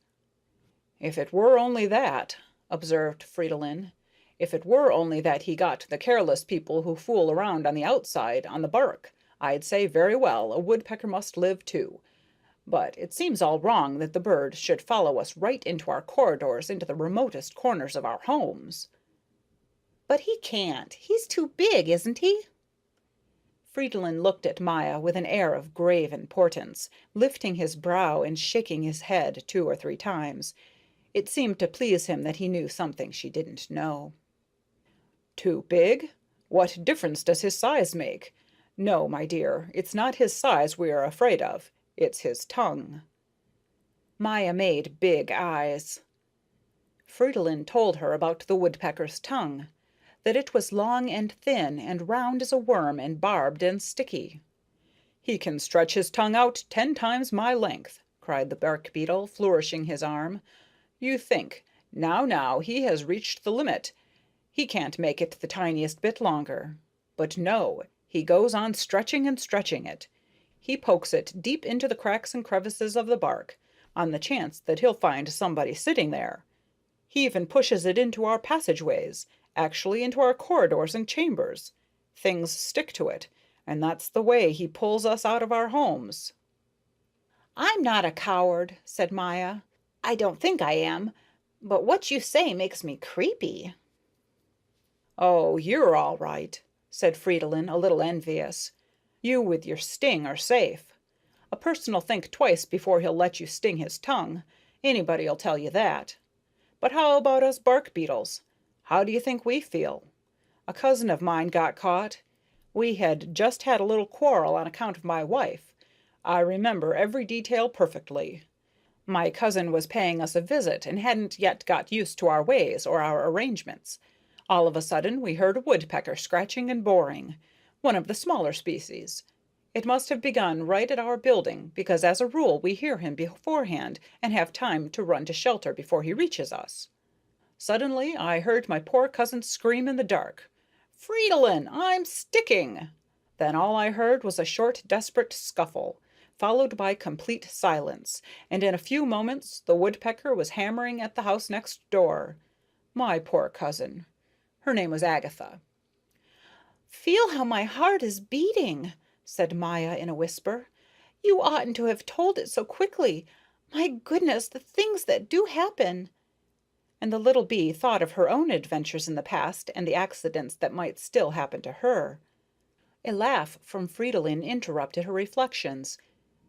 "If it were only that," observed Fridolin, "if it were only that he got the careless people who fool around on the outside, on the bark, I'd say very well, a woodpecker must live too. But it seems all wrong that the bird should follow us right into our corridors, into the remotest corners of our homes." But he can't. He's too big, isn't he? Fridolin looked at Maya with an air of grave importance, lifting his brow and shaking his head 2 or 3 times. It seemed to please him that he knew something she didn't know. "Too big? What difference does his size make? No, my dear, it's not his size we are afraid of. It's his tongue." Maya made big eyes. Fridolin told her about the woodpecker's tongue, that it was long and thin and round as a worm and barbed and sticky. "He can stretch his tongue out 10 times my length," cried the bark beetle, flourishing his arm. "You think, now, he has reached the limit. He can't make it the tiniest bit longer. But no, he goes on stretching and stretching it. He pokes it deep into the cracks and crevices of the bark, on the chance that he'll find somebody sitting there. He even pushes it into our passageways, actually into our corridors and chambers. Things stick to it, and that's the way he pulls us out of our homes." I'm not a coward, said Maya. I don't think I am, but what you say makes me creepy. Oh, you're all right, said Fridolin, a little envious. You with your sting are safe. A person'll think twice before he'll let you sting his tongue. Anybody'll tell you that. But how about us bark beetles? How do you think we feel? A cousin of mine got caught. We had just had a little quarrel on account of my wife. I remember every detail perfectly. My cousin was paying us a visit and hadn't yet got used to our ways or our arrangements. All of a sudden we heard a woodpecker scratching and boring, one of the smaller species. It must have begun right at our building, because as a rule we hear him beforehand and have time to run to shelter before he reaches us. Suddenly I heard my poor cousin scream in the dark, "Fridolin, I'm sticking!" Then all I heard was a short, desperate scuffle, followed by complete silence, and in a few moments the woodpecker was hammering at the house next door. My poor cousin. Her name was Agatha. Feel how my heart is beating, said Maya in a whisper. You oughtn't to have told it so quickly. My goodness, the things that do happen. And the little bee thought of her own adventures in the past and the accidents that might still happen to her. A laugh from Fridolin interrupted her reflections.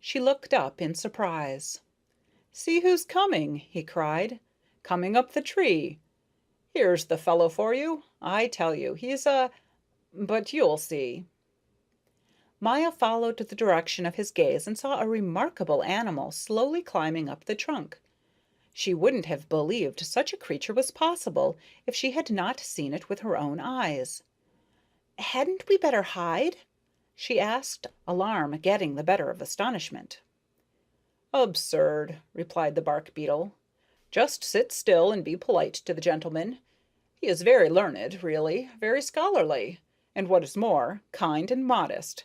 She looked up in surprise. "See who's coming," he cried. "Coming up the tree. Here's the fellow for you. I tell you, he's but you'll see." Maya followed the direction of his gaze and saw a remarkable animal slowly climbing up the trunk. She wouldn't have believed such a creature was possible if she had not seen it with her own eyes. "Hadn't we better hide?" she asked, alarm getting the better of astonishment. "Absurd," replied the bark beetle. "Just sit still and be polite to the gentleman. He is very learned, really, very scholarly, and what is more, kind and modest.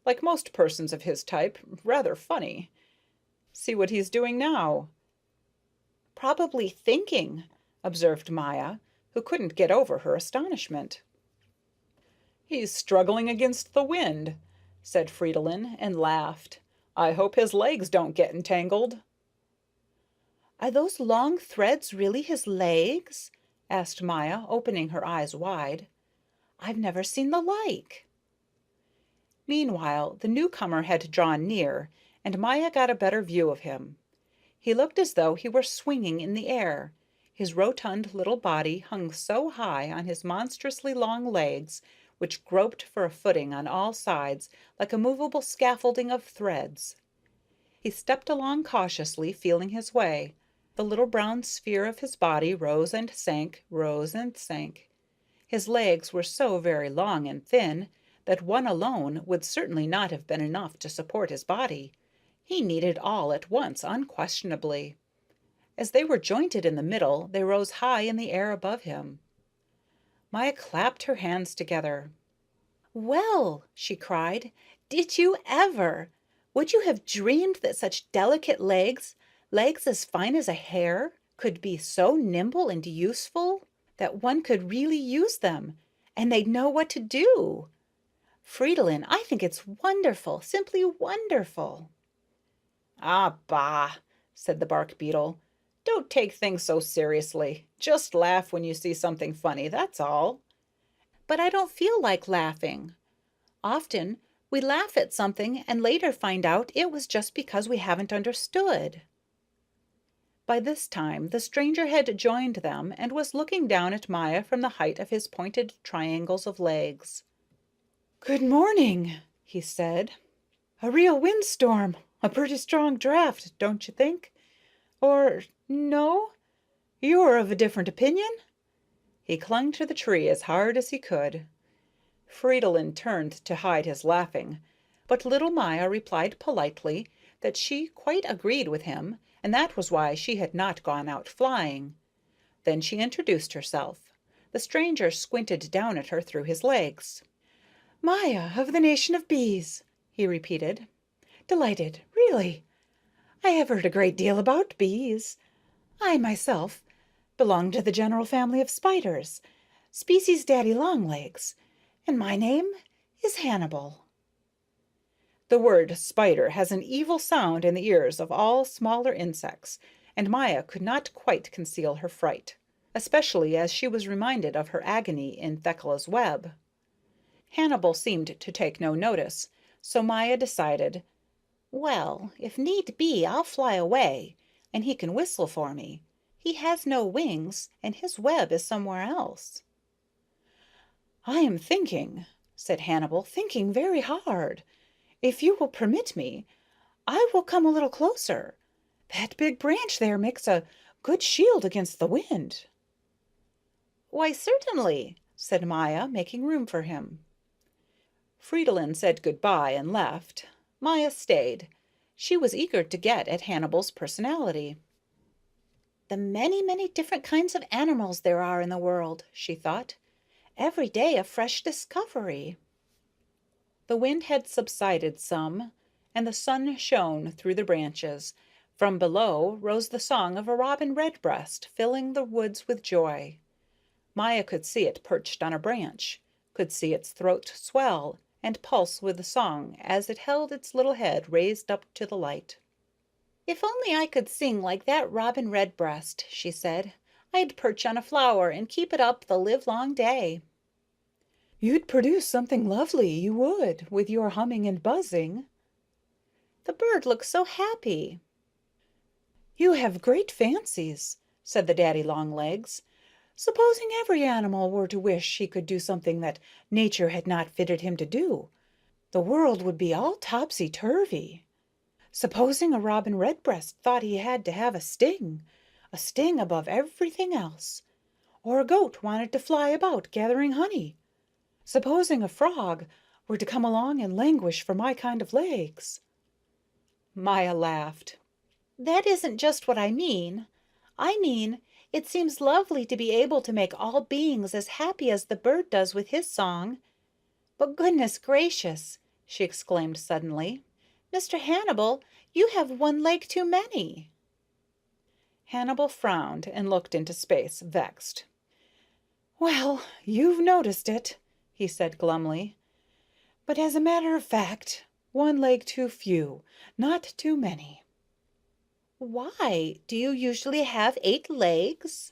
Like most persons of his type, rather funny. See what he's doing now." "Probably thinking," observed Maya, who couldn't get over her astonishment. "He's struggling against the wind," said Fridolin, and laughed. "I hope his legs don't get entangled." "Are those long threads really his legs?" asked Maya, opening her eyes wide. "I've never seen the like." Meanwhile, the newcomer had drawn near, and Maya got a better view of him. He looked as though he were swinging in the air. His rotund little body hung so high on his monstrously long legs, which groped for a footing on all sides like a movable scaffolding of threads. He stepped along cautiously, feeling his way. The little brown sphere of his body rose and sank, rose and sank. His legs were so very long and thin that one alone would certainly not have been enough to support his body. He needed all at once, unquestionably. As they were jointed in the middle, they rose high in the air above him. Maya clapped her hands together. "Well," she cried, "did you ever? Would you have dreamed that such delicate legs as fine as a hair, could be so nimble and useful that one could really use them, and they'd know what to do? Fridolin, I think it's wonderful, simply wonderful." "Ah, bah," said the bark beetle. "Don't take things so seriously. Just laugh when you see something funny, that's all." "But I don't feel like laughing. Often we laugh at something and later find out it was just because we haven't understood." By this time the stranger had joined them and was looking down at Maya from the height of his pointed triangles of legs. "Good morning," he said. "A real windstorm, a pretty strong draft, don't you think? Or no? You're of a different opinion?" He clung to the tree as hard as he could. Fridolin turned to hide his laughing, but little Maya replied politely that she quite agreed with him, and that was why she had not gone out flying. Then she introduced herself. The stranger squinted down at her through his legs. "Maya of the nation of bees," he repeated. "Delighted, really. I have heard a great deal about bees. I myself belong to the general family of spiders, species daddy longlegs, and my name is Hannibal." The word spider has an evil sound in the ears of all smaller insects, and Maya could not quite conceal her fright. especially as she was reminded of her agony in Thekla's web. Hannibal seemed to take no notice, so Maya decided, "Well, if need be, I'll fly away, and he can whistle for me. He has no wings, and his web is somewhere else." "I am thinking," said Hannibal, "thinking very hard. If you will permit me, I will come a little closer. That big branch there makes a good shield against the wind." "Why, certainly," said Maya, making room for him. Fridolin said good-bye and left. Maya stayed. She was eager to get at Hannibal's personality. "The many, many different kinds of animals there are in the world," she thought. "Every day a fresh discovery." The wind had subsided some, and the sun shone through the branches. From below rose the song of a robin redbreast, filling the woods with joy. Maya could see it perched on a branch, could see its throat swell and pulse with the song as it held its little head raised up to the light. "If only I could sing like that robin redbreast," she said, "I'd perch on a flower and keep it up the livelong day." "You'd produce something lovely, you would, with your humming and buzzing." "The bird looks so happy." "You have great fancies," said the daddy-long-legs. "Supposing every animal were to wish he could do something that nature had not fitted him to do, the world would be all topsy-turvy. Supposing a robin redbreast thought he had to have a sting above everything else, or a goat wanted to fly about gathering honey. Supposing a frog were to come along and languish for my kind of legs." Maya laughed. "That isn't just what I mean. I mean, it seems lovely to be able to make all beings as happy as the bird does with his song. But goodness gracious," she exclaimed suddenly, "Mr. Hannibal, you have one leg too many." Hannibal frowned and looked into space, vexed. "Well, you've noticed it," he said glumly. "But as a matter of fact, one leg too few, not too many." "Why, do you usually have 8 legs?"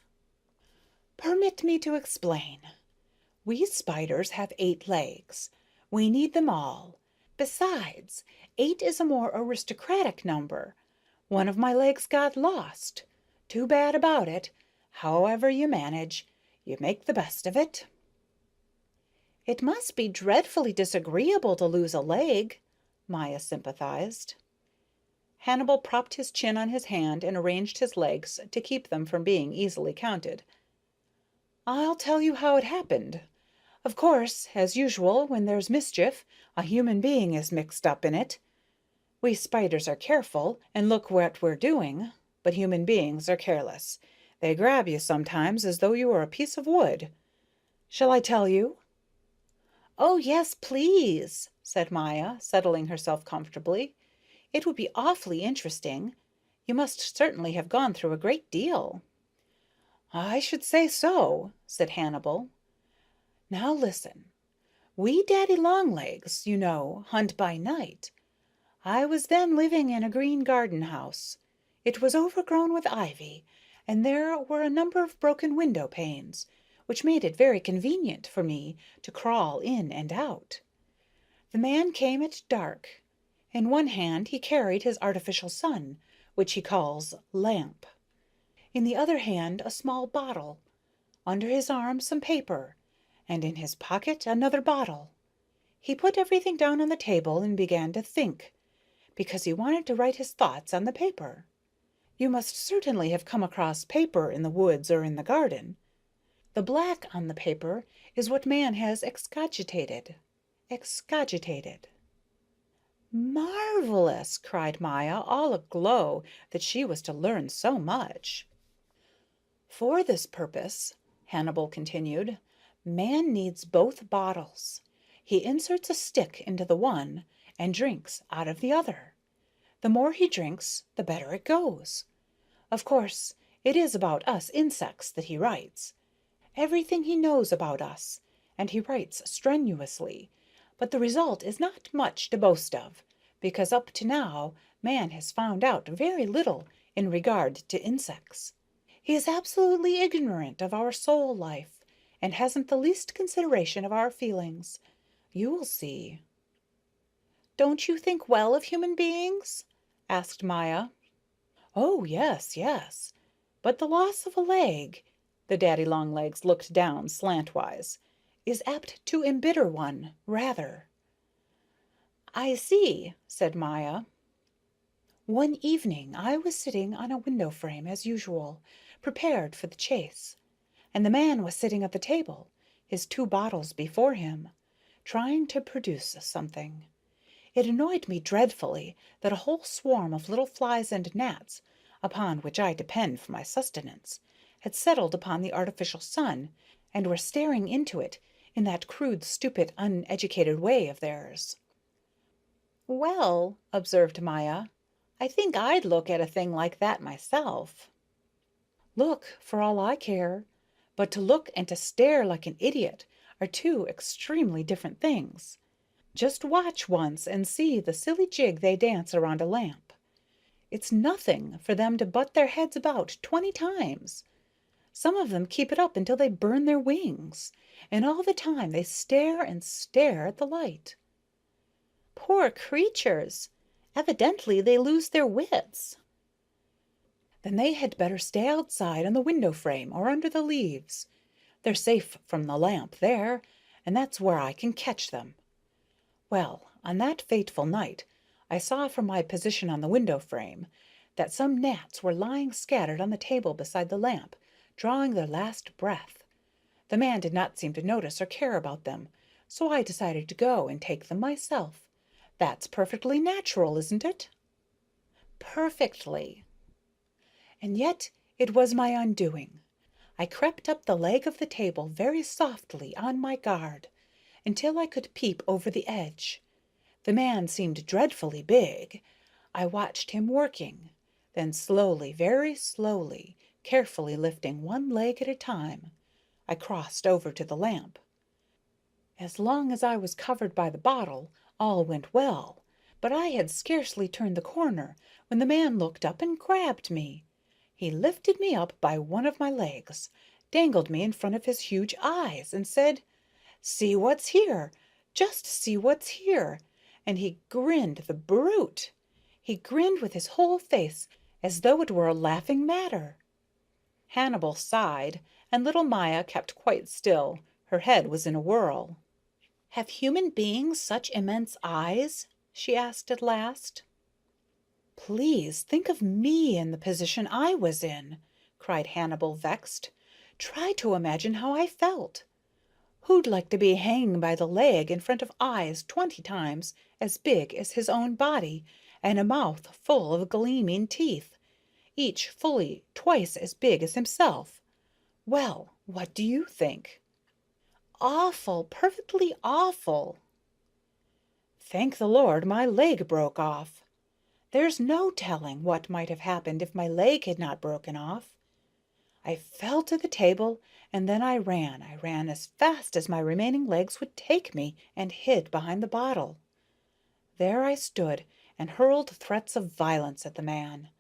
"Permit me to explain. We spiders have 8 legs. We need them all. Besides, 8 is a more aristocratic number. One of my legs got lost. Too bad about it. However you manage, you make the best of it." "It must be dreadfully disagreeable to lose a leg," Maya sympathized. Hannibal propped his chin on his hand and arranged his legs to keep them from being easily counted. "I'll tell you how it happened. Of course, as usual, when there's mischief, a human being is mixed up in it. We spiders are careful and look what we're doing, but human beings are careless. They grab you sometimes as though you were a piece of wood. Shall I tell you?" "Oh, yes, please," said Maya, settling herself comfortably. "It would be awfully interesting. You must certainly have gone through a great deal." "I should say so," said Hannibal. "Now listen. We daddy-long-legs, you know, hunt by night. I was then living in a green garden house. It was overgrown with ivy, and there were a number of broken window panes, which made it very convenient for me to crawl in and out. The man came at dark. In one hand he carried his artificial sun, which he calls lamp. In the other hand a small bottle. Under his arm some paper, and in his pocket another bottle. He put everything down on the table and began to think, because he wanted to write his thoughts on the paper. You must certainly have come across paper in the woods or in the garden. The black on the paper is what man has excogitated. Excogitated." "Marvelous!" cried Maya, all aglow that she was to learn so much. "For this purpose," Hannibal continued, "man needs both bottles. He inserts a stick into the one and drinks out of the other. The more he drinks, the better it goes. Of course, it is about us insects that he writes. Everything he knows about us, and he writes strenuously, but the result is not much to boast of, because up to now man has found out very little in regard to insects. He is absolutely ignorant of our soul life and hasn't the least consideration of our feelings. You will see." "Don't you think well of human beings?" asked Maya. "Oh, yes, yes. But the loss of a leg," the daddy-long-legs looked down slantwise, "is apt to embitter one, rather." "I see," said Maya. "One evening I was sitting on a window frame as usual, prepared for the chase, and the man was sitting at the table, his 2 bottles before him, trying to produce something. It annoyed me dreadfully that a whole swarm of little flies and gnats, upon which I depend for my sustenance, had settled upon the artificial sun, and were staring into it in that crude, stupid, uneducated way of theirs. "Well," observed Maya, "I think I'd look at a thing like that myself." Look, for all I care, but to look and to stare like an idiot are 2 extremely different things. Just watch once and see the silly jig they dance around a lamp. It's nothing for them to butt their heads about 20 times. Some of them keep it up until they burn their wings, and all the time they stare and stare at the light. "Poor creatures! Evidently they lose their wits." Then they had better stay outside on the window frame or under the leaves. They're safe from the lamp there, and that's where I can catch them. Well, on that fateful night I saw from my position on the window frame that some gnats were lying scattered on the table beside the lamp, drawing their last breath. The man did not seem to notice or care about them, so I decided to go and take them myself. That's perfectly natural, isn't it? "Perfectly." And yet it was my undoing. I crept up the leg of the table very softly on my guard, until I could peep over the edge. The man seemed dreadfully big. I watched him working, then slowly, very slowly, carefully lifting one leg at a time, I crossed over to the lamp. As long as I was covered by the bottle, all went well, but I had scarcely turned the corner when the man looked up and grabbed me. He lifted me up by one of my legs, dangled me in front of his huge eyes, and said, "See what's here, just see what's here," and he grinned, the brute. He grinned with his whole face as though it were a laughing matter. Hannibal sighed, and little Maya kept quite still. Her head was in a whirl. "Have human beings such immense eyes?" she asked at last. "Please think of me in the position I was in," cried Hannibal, vexed. "Try to imagine how I felt. Who'd like to be hanging by the leg in front of eyes 20 times as big as his own body, and a mouth full of gleaming teeth, each fully twice as big as himself? Well, what do you think?" "Awful, perfectly awful." "Thank the Lord my leg broke off. There's no telling what might have happened if my leg had not broken off. I fell to the table, and then I ran. I ran as fast as my remaining legs would take me, and hid behind the bottle. There I stood and hurled threats of violence at the man.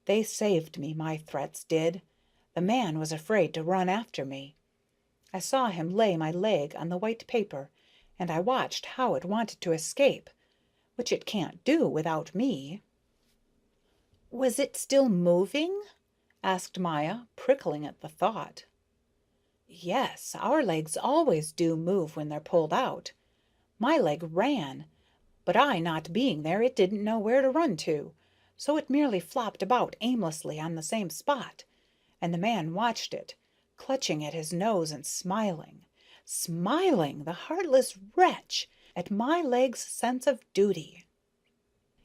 They saved me, my threats did. The man was afraid to run after me. I saw him lay my leg on the white paper, and I watched how it wanted to escape, which it can't do without me." "Was it still moving?" asked Maya, prickling at the thought. "Yes, our legs always do move when they're pulled out. My leg ran, but I not being there, it didn't know where to run to, so it merely flopped about aimlessly on the same spot, and the man watched it, clutching at his nose and smiling, the heartless wretch, at my leg's sense of duty."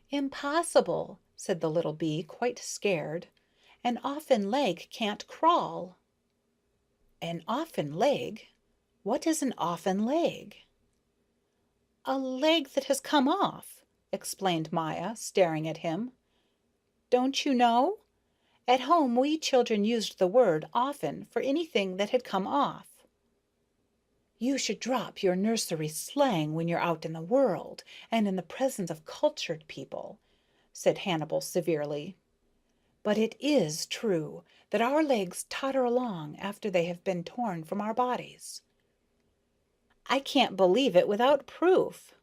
"Impossible," said the little bee, quite scared. "An offen leg can't crawl." "An offen leg? What is an offen leg?" "A leg that has come off," explained Maya, staring at him. "Don't you know? At home we children used the word often for anything that had come off." "You should drop your nursery slang when you're out in the world and in the presence of cultured people," said Hannibal severely. but it is true that our legs totter along after they have been torn from our bodies." I can't believe it without proof.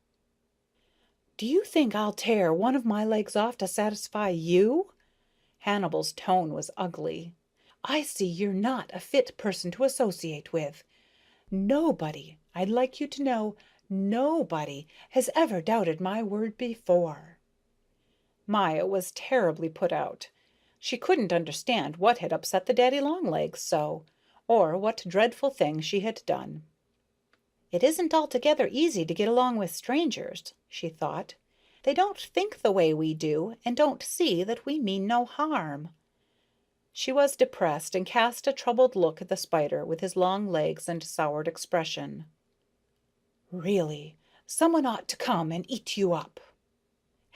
"Do you think I'll tear one of my legs off to satisfy you?" Hannibal's tone was ugly. "I see you're not a fit person to associate with. Nobody, I'd like you to know, nobody has ever doubted my word before." Maya was terribly put out. She couldn't understand what had upset the daddy longlegs so, or what dreadful thing she had done. It isn't altogether easy to get along with strangers, she thought. They don't think the way we do and don't see that we mean no harm. She was depressed and cast a troubled look at the spider with his long legs and soured expression. "Really, someone ought to come and eat you up."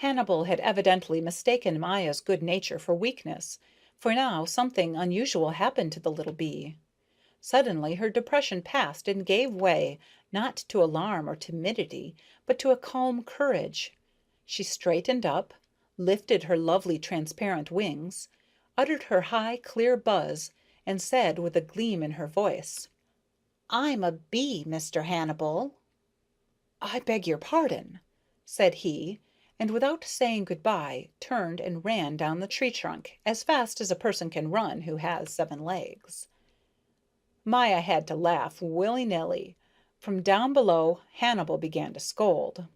Hannibal had evidently mistaken Maya's good nature for weakness, for now something unusual happened to the little bee. Suddenly her depression passed and gave way, not to alarm or timidity, but to a calm courage. She straightened up, lifted her lovely transparent wings, uttered her high, clear buzz, and said with a gleam in her voice, "I'm a bee, Mr. Hannibal." "I beg your pardon," said he, and without saying good-by, turned and ran down the tree trunk as fast as a person can run who has 7 legs. Maya had to laugh willy-nilly. From down below, Hannibal began to scold.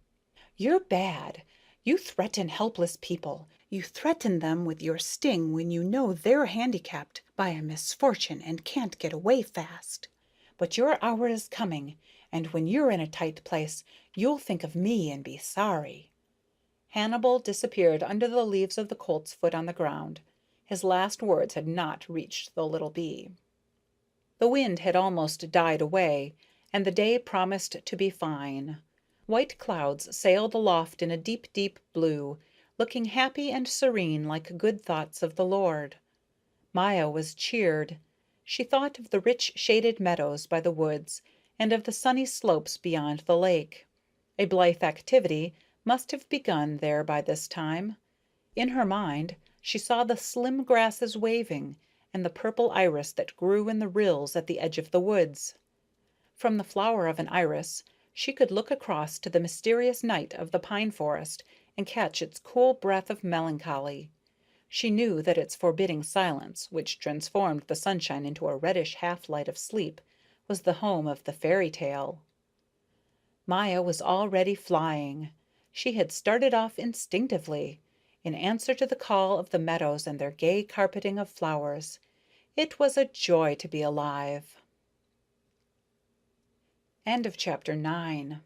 "You're bad. You threaten helpless people. You threaten them with your sting when you know they're handicapped by a misfortune and can't get away fast. But your hour is coming, and when you're in a tight place, you'll think of me and be sorry." Hannibal disappeared under the leaves of the coltsfoot on the ground. His last words had not reached the little bee. The wind had almost died away, and the day promised to be fine. White clouds sailed aloft in a deep, deep blue, looking happy and serene like good thoughts of the Lord. Maya was cheered. She thought of the rich shaded meadows by the woods and of the sunny slopes beyond the lake. A blithe activity must have begun there by this time. In her mind she saw the slim grasses waving and the purple iris that grew in the rills at the edge of the woods. From the flower of an iris she could look across to the mysterious night of the pine forest and catch its cool breath of melancholy. She knew that its forbidding silence, which transformed the sunshine into a reddish half-light of sleep, was the home of the fairy tale. Maya was already flying. She had started off instinctively, in answer to the call of the meadows and their gay carpeting of flowers. It was a joy to be alive. End of chapter 9.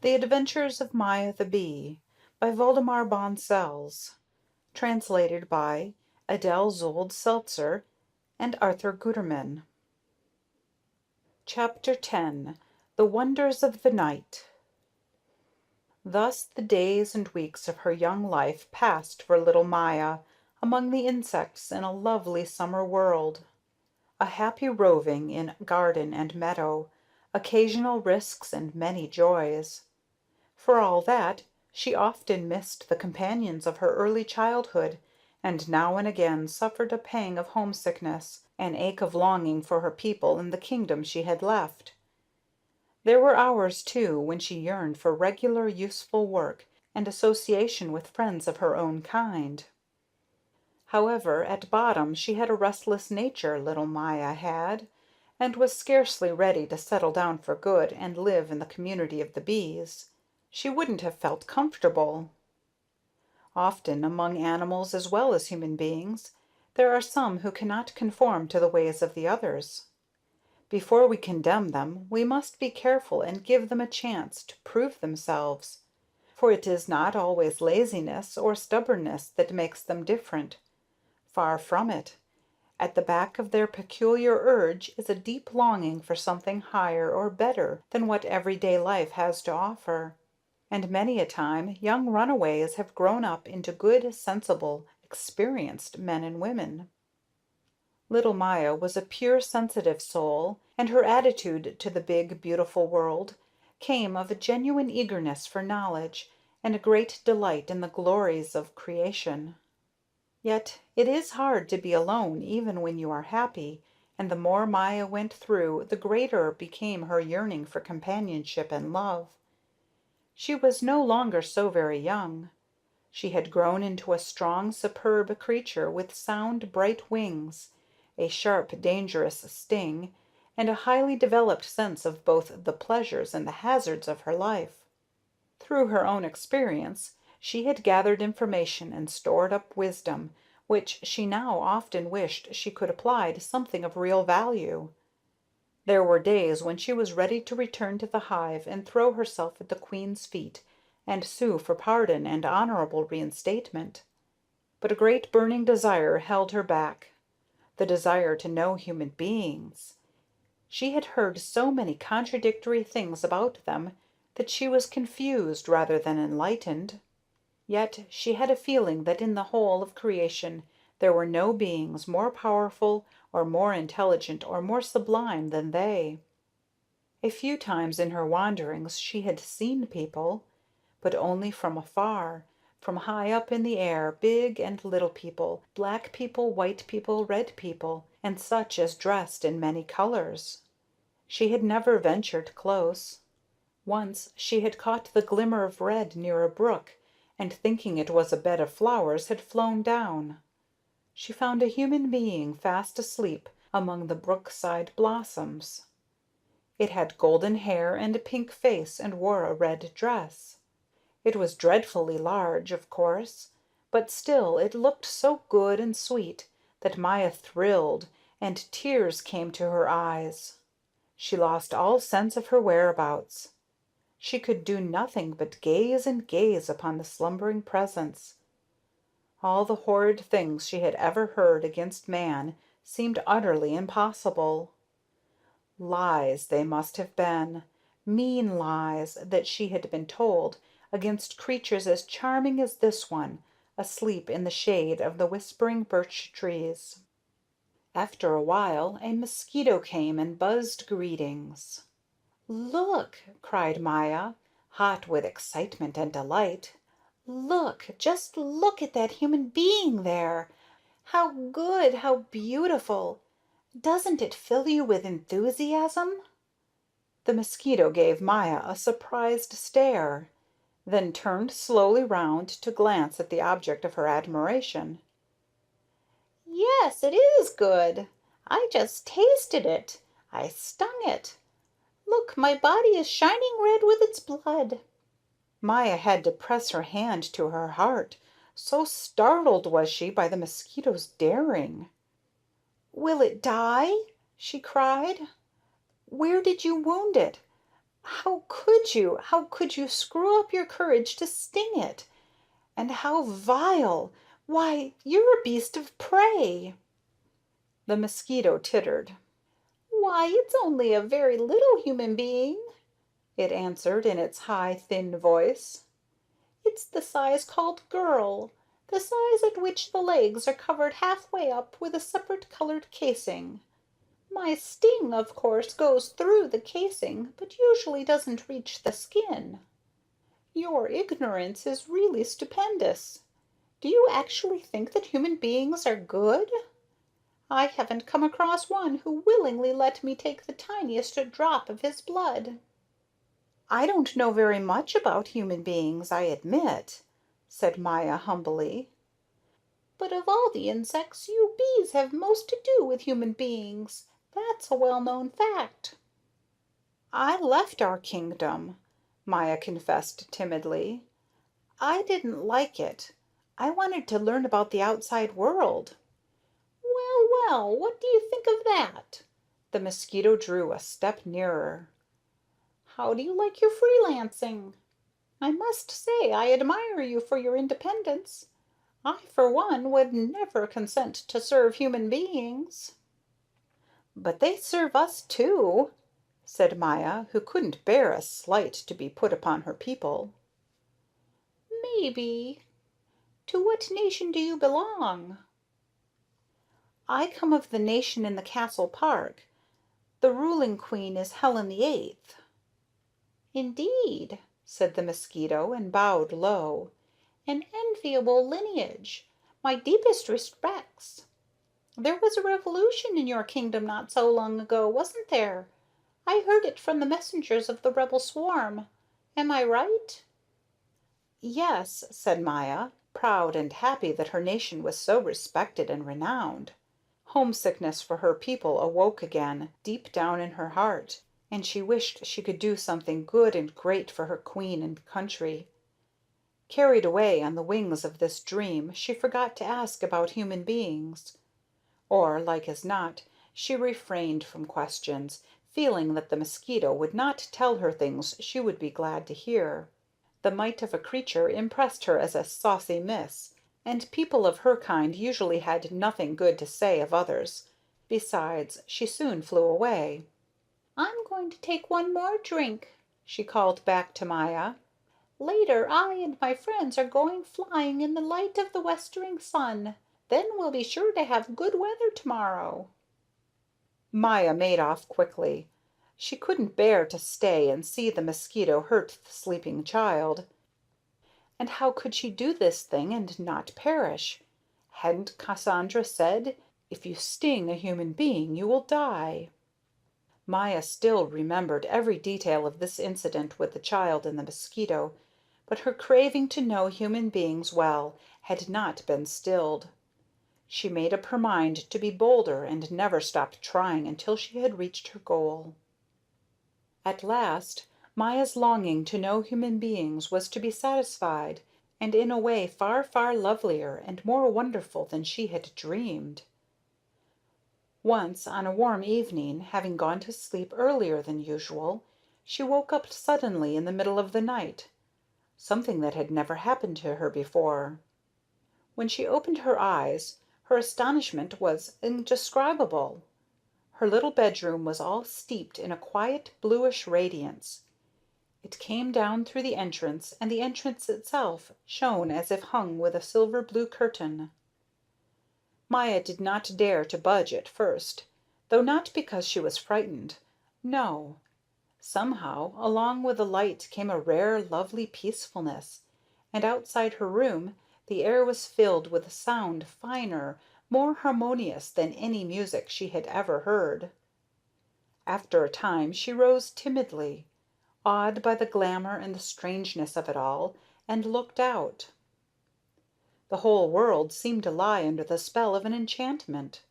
The Adventures of Maya the Bee by Waldemar Bonsels. Translated by Adele Zold Seltzer and Arthur Guterman. Chapter 10. The Wonders of the Night. Thus the days and weeks of her young life passed for little Maya among the insects in a lovely summer world. A happy roving in garden and meadow, occasional risks and many joys. For all that, she often missed the companions of her early childhood, and now and again suffered a pang of homesickness, an ache of longing for her people and the kingdom she had left. There were hours, too, when she yearned for regular, useful work and association with friends of her own kind. However, at bottom she had a restless nature, little Maya had, and was scarcely ready to settle down for good and live in the community of the bees. She wouldn't have felt comfortable. Often, among animals as well as human beings, there are some who cannot conform to the ways of the others. Before we condemn them, we must be careful and give them a chance to prove themselves, for it is not always laziness or stubbornness that makes them different. Far from it. At the back of their peculiar urge is a deep longing for something higher or better than what everyday life has to offer. And many a time young runaways have grown up into good, sensible, experienced men and women. Little Maya was a pure, sensitive soul, and her attitude to the big, beautiful world came of a genuine eagerness for knowledge and a great delight in the glories of creation. Yet it is hard to be alone even when you are happy, and the more Maya went through, the greater became her yearning for companionship and love. She was no longer so very young. She had grown into a strong, superb creature with sound, bright wings, a sharp, dangerous sting, and a highly developed sense of both the pleasures and the hazards of her life. Through her own experience, she had gathered information and stored up wisdom, which she now often wished she could apply to something of real value. There were days when she was ready to return to the hive and throw herself at the queen's feet and sue for pardon and honorable reinstatement. But a great burning desire held her back, the desire to know human beings. She had heard so many contradictory things about them that she was confused rather than enlightened. Yet she had a feeling that in the whole of creation there were no beings more powerful or more intelligent or more sublime than they. A few times in her wanderings she had seen people, but only from afar, from high up in the air, big and little people, black people, white people, red people, and such as dressed in many colors. She had never ventured close. Once she had caught the glimmer of red near a brook, and thinking it was a bed of flowers, had flown down. She found a human being fast asleep among the brookside blossoms. It had golden hair and a pink face and wore a red dress. It was dreadfully large, of course, but still it looked so good and sweet that Maya thrilled and tears came to her eyes. She lost all sense of her whereabouts. She could do nothing but gaze and gaze upon the slumbering presence. All the horrid things she had ever heard against man seemed utterly impossible. Lies they must have been, mean lies that she had been told against creatures as charming as this one, asleep in the shade of the whispering birch trees. After a while a mosquito came and buzzed greetings. "Look!" cried Maya, hot with excitement and delight. "Look, just look at that human being there! How good, how beautiful! Doesn't it fill you with enthusiasm?" The mosquito gave Maya a surprised stare, then turned slowly round to glance at the object of her admiration. Yes, it is good. I just tasted it. I stung it. Look, my body is shining red with its blood." Maya had to press her hand to her heart, so startled was she by the mosquito's daring. "Will it die?" she cried. "Where did you wound it? How could you? How could you screw up your courage to sting it? And how vile! Why, you're a beast of prey!" The mosquito tittered. "Why, it's only a very little human being," it answered in its high, thin voice. "It's the size called girl, the size at which the legs are covered halfway up with a separate colored casing. My sting, of course, goes through the casing, but usually doesn't reach the skin. Your ignorance is really stupendous. Do you actually think that human beings are good? I haven't come across one who willingly let me take the tiniest drop of his blood." I don't know very much about human beings, I admit, said Maya humbly. But of all the insects, you bees have most to do with human beings. That's a well-known fact. I left our kingdom, Maya confessed timidly. I didn't like it. I wanted to learn about the outside world. Well, well, what do you think of that? The mosquito drew a step nearer. How do you like your freelancing? I must say I admire you for your independence. I, for one, would never consent to serve human beings. But they serve us too, said Maya, who couldn't bear a slight to be put upon her people. Maybe. To what nation do you belong? I come of the nation in the castle park. The ruling queen is Helen the Eighth. Indeed, said the mosquito, and bowed low. An enviable lineage. My deepest respects. There was a revolution in your kingdom not so long ago, wasn't there? I heard it from the messengers of the rebel swarm. Am I right? Yes, said Maya, proud and happy that her nation was so respected and renowned. Homesickness for her people awoke again, deep down in her heart, and she wished she could do something good and great for her queen and country. Carried away on the wings of this dream, she forgot to ask about human beings. Or, like as not, she refrained from questions, feeling that the mosquito would not tell her things she would be glad to hear. The mite of a creature impressed her as a saucy miss, and people of her kind usually had nothing good to say of others. Besides, she soon flew away. I'm going to take one more drink, she called back to Maya. Later, I and my friends are going flying in the light of the westering sun. Then we'll be sure to have good weather tomorrow. Maya made off quickly. She couldn't bear to stay and see the mosquito hurt the sleeping child. And how could she do this thing and not perish? Hadn't Cassandra said, "If you sting a human being, you will die"? Maya still remembered every detail of this incident with the child and the mosquito, but her craving to know human beings well had not been stilled. She made up her mind to be bolder and never stop trying until she had reached her goal. At last, Maya's longing to know human beings was to be satisfied, and in a way far, far lovelier and more wonderful than she had dreamed. Once, on a warm evening, having gone to sleep earlier than usual, she woke up suddenly in the middle of the night, something that had never happened to her before. When she opened her eyes, her astonishment was indescribable. Her little bedroom was all steeped in a quiet bluish radiance. It came down through the entrance, and the entrance itself shone as if hung with a silver blue curtain. Maya did not dare to budge at first, though not because she was frightened. No. Somehow, along with the light came a rare, lovely peacefulness, and outside her room the air was filled with a sound finer, more harmonious than any music she had ever heard. After a time she rose timidly, awed by the glamour and the strangeness of it all, and looked out. The whole world seemed to lie under the spell of an enchantment.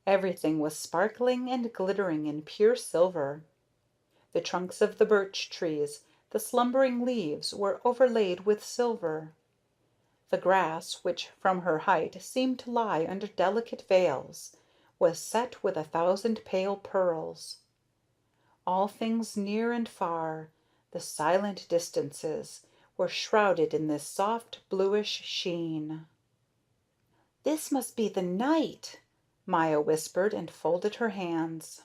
Everything was sparkling and glittering in pure silver. The trunks of the birch trees, the slumbering leaves, were overlaid with silver. The grass, which from her height seemed to lie under delicate veils, was set with 1,000 pale pearls. All things near and far, the silent distances, were shrouded in this soft bluish sheen. "This must be the night," Maya whispered, and folded her hands.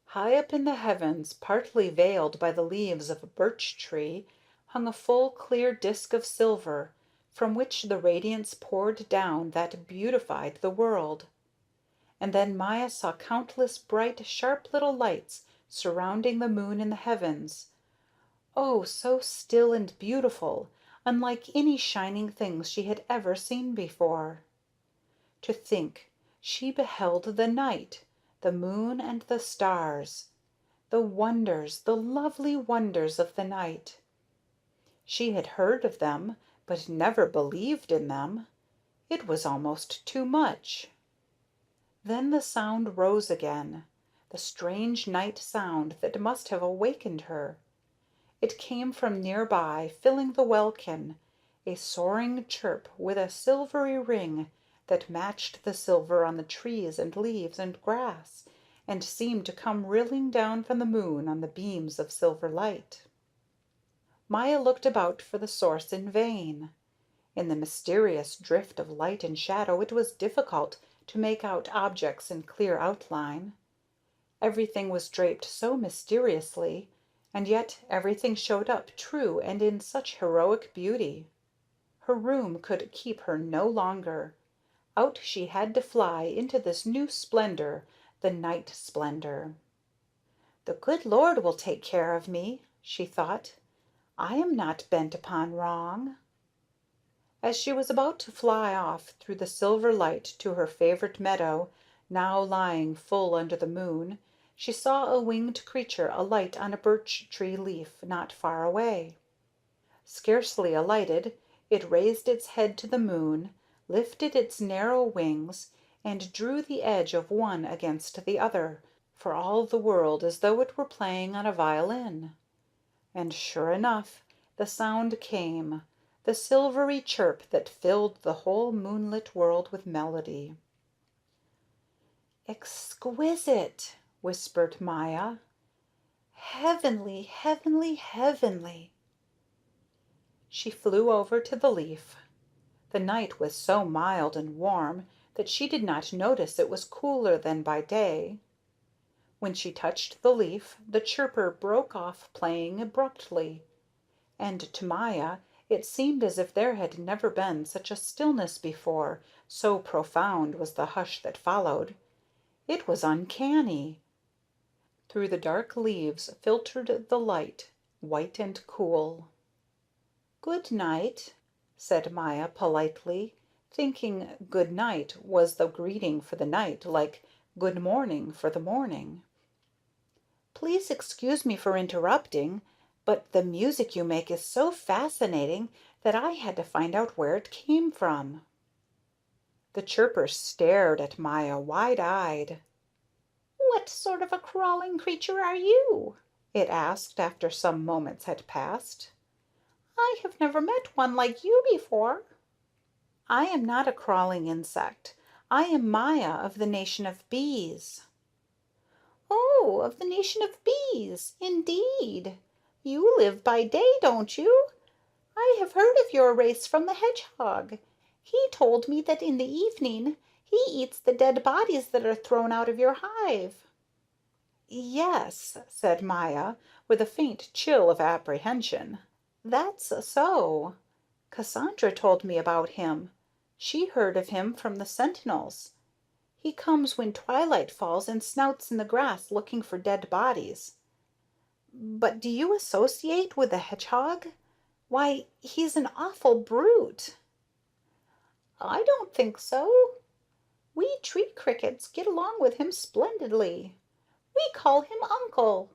High up in the heavens, partly veiled by the leaves of a birch tree, hung a full clear disk of silver, from which the radiance poured down that beautified the world. And then Maya saw countless bright, sharp little lights surrounding the moon in the heavens. Oh, so still and beautiful, unlike any shining things she had ever seen before. To think she beheld the night, the moon and the stars. the lovely wonders of the night. She had heard of them, but never believed in them. It was almost too much. Then the sound rose again, the strange night sound that must have awakened her. It came from near by, filling the welkin, a soaring chirp with a silvery ring that matched the silver on the trees and leaves and grass, and seemed to come rilling down from the moon on the beams of silver light. Maya looked about for the source in vain. In the mysterious drift of light and shadow it was difficult to make out objects in clear outline. Everything was draped so mysteriously, and yet everything showed up true and in such heroic beauty. Her room could keep her no longer. Out she had to fly into this new splendor, the night splendor. "The good Lord will take care of me," she thought. "I am not bent upon wrong." As she was about to fly off through the silver light to her favorite meadow, now lying full under the moon, she saw a winged creature alight on a birch tree leaf not far away. Scarcely alighted, it raised its head to the moon, lifted its narrow wings, and drew the edge of one against the other, for all the world as though it were playing on a violin. And sure enough, the sound came, the silvery chirp that filled the whole moonlit world with melody. "Exquisite!" whispered Maya. "Heavenly, heavenly, heavenly!" She flew over to the leaf. The night was so mild and warm that she did not notice it was cooler than by day. When she touched the leaf, the chirper broke off playing abruptly, and to Maya it seemed as if there had never been such a stillness before, so profound was the hush that followed. It was uncanny. Through the dark leaves filtered the light, white and cool. "Good night," said Maya politely, thinking good night was the greeting for the night, like good morning for the morning. "Please excuse me for interrupting, but the music you make is so fascinating that I had to find out where it came from." The chirper stared at Maya wide-eyed. What sort of a crawling creature are you?" it asked after some moments had passed. "I have never met one like you before." "I am not a crawling insect. I am Maya of the nation of bees." "Oh, of the nation of bees, indeed. You live by day, don't you? I have heard of your race from the hedgehog. He told me that in the evening he eats the dead bodies that are thrown out of your hive." "Yes," said Maya, with a faint chill of apprehension. "That's so. Cassandra told me about him. She heard of him from the sentinels. He comes when twilight falls and snouts in the grass looking for dead bodies. But do you associate with the hedgehog? Why, he's an awful brute." "I don't think so. We tree crickets get along with him splendidly. We call him Uncle.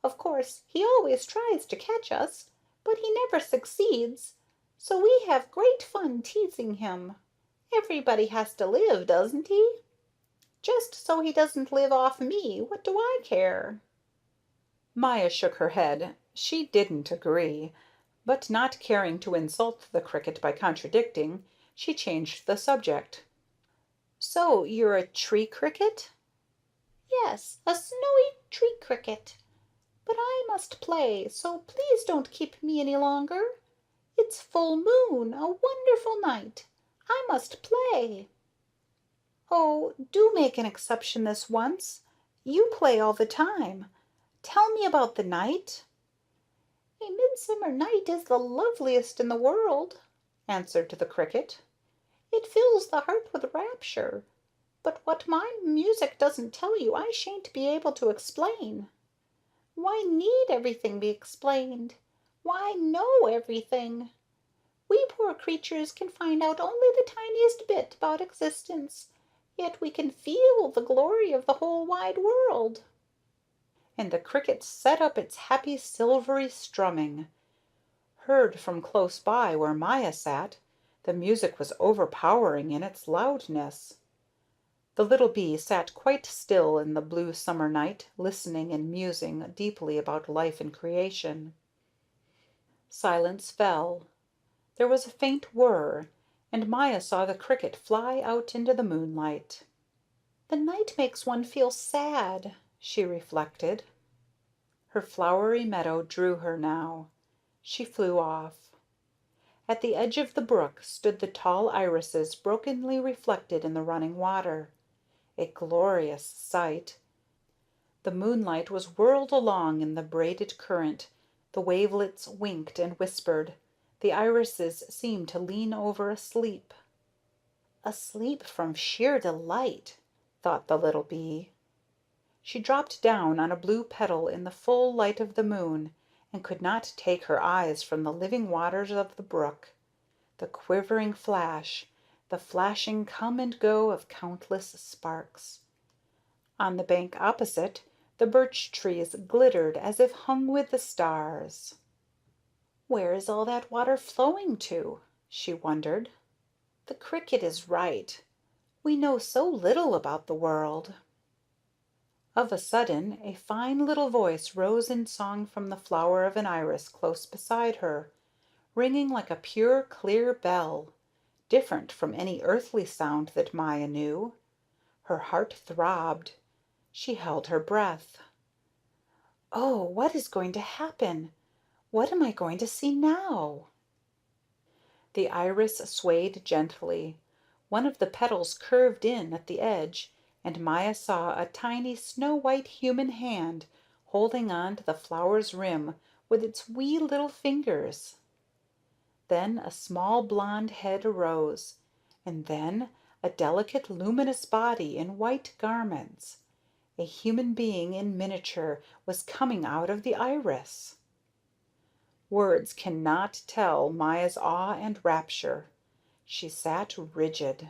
Of course, he always tries to catch us, but he never succeeds, so we have great fun teasing him. Everybody has to live, doesn't he? Just so he doesn't live off me, what do I care?" Maya shook her head. She didn't agree, but not caring to insult the cricket by contradicting, she changed the subject. "So you're a tree cricket?" "Yes, a snowy tree cricket. But I must play, so please don't keep me any longer. It's full moon, a wonderful night. I must play." "Oh, do make an exception this once. You play all the time. Tell me about the night." "A midsummer night is the loveliest in the world," answered the cricket. "It fills the heart with rapture. But what my music doesn't tell you I shan't be able to explain. Why need everything be explained? Why know everything? We poor creatures can find out only the tiniest bit about existence, yet we can feel the glory of the whole wide world." and the cricket set up its happy silvery strumming. Heard from close by where Maya sat, the music was overpowering in its loudness. The little bee sat quite still in the blue summer night, listening and musing deeply about life and creation. Silence fell. There was a faint whir, and Maya saw the cricket fly out into the moonlight. "The night makes one feel sad," she reflected. Her flowery meadow drew her now. She flew off. At the edge of the brook stood the tall irises brokenly reflected in the running water. A glorious sight. The moonlight was whirled along in the braided current, the wavelets winked and whispered, the irises seemed to lean over asleep. Asleep from sheer delight, thought the little bee. She dropped down on a blue petal in the full light of the moon, and could not take her eyes from the living waters of the brook, the quivering flash, the flashing come and go of countless sparks. On the bank opposite, the birch trees glittered as if hung with the stars. "Where is all that water flowing to?" she wondered. "The cricket is right. We know so little about the world." Of a sudden a fine little voice rose in song from the flower of an iris close beside her, ringing like a pure, clear bell, different from any earthly sound that Maya knew. Her heart throbbed. She held her breath. "Oh, what is going to happen? What am I going to see now?" The iris swayed gently. One of the petals curved in at the edge, and Maya saw a tiny snow-white human hand holding on to the flower's rim with its wee little fingers. Then a small blonde head arose, and then a delicate luminous body in white garments. A human being in miniature was coming out of the iris. Words cannot tell Maya's awe and rapture. She sat rigid.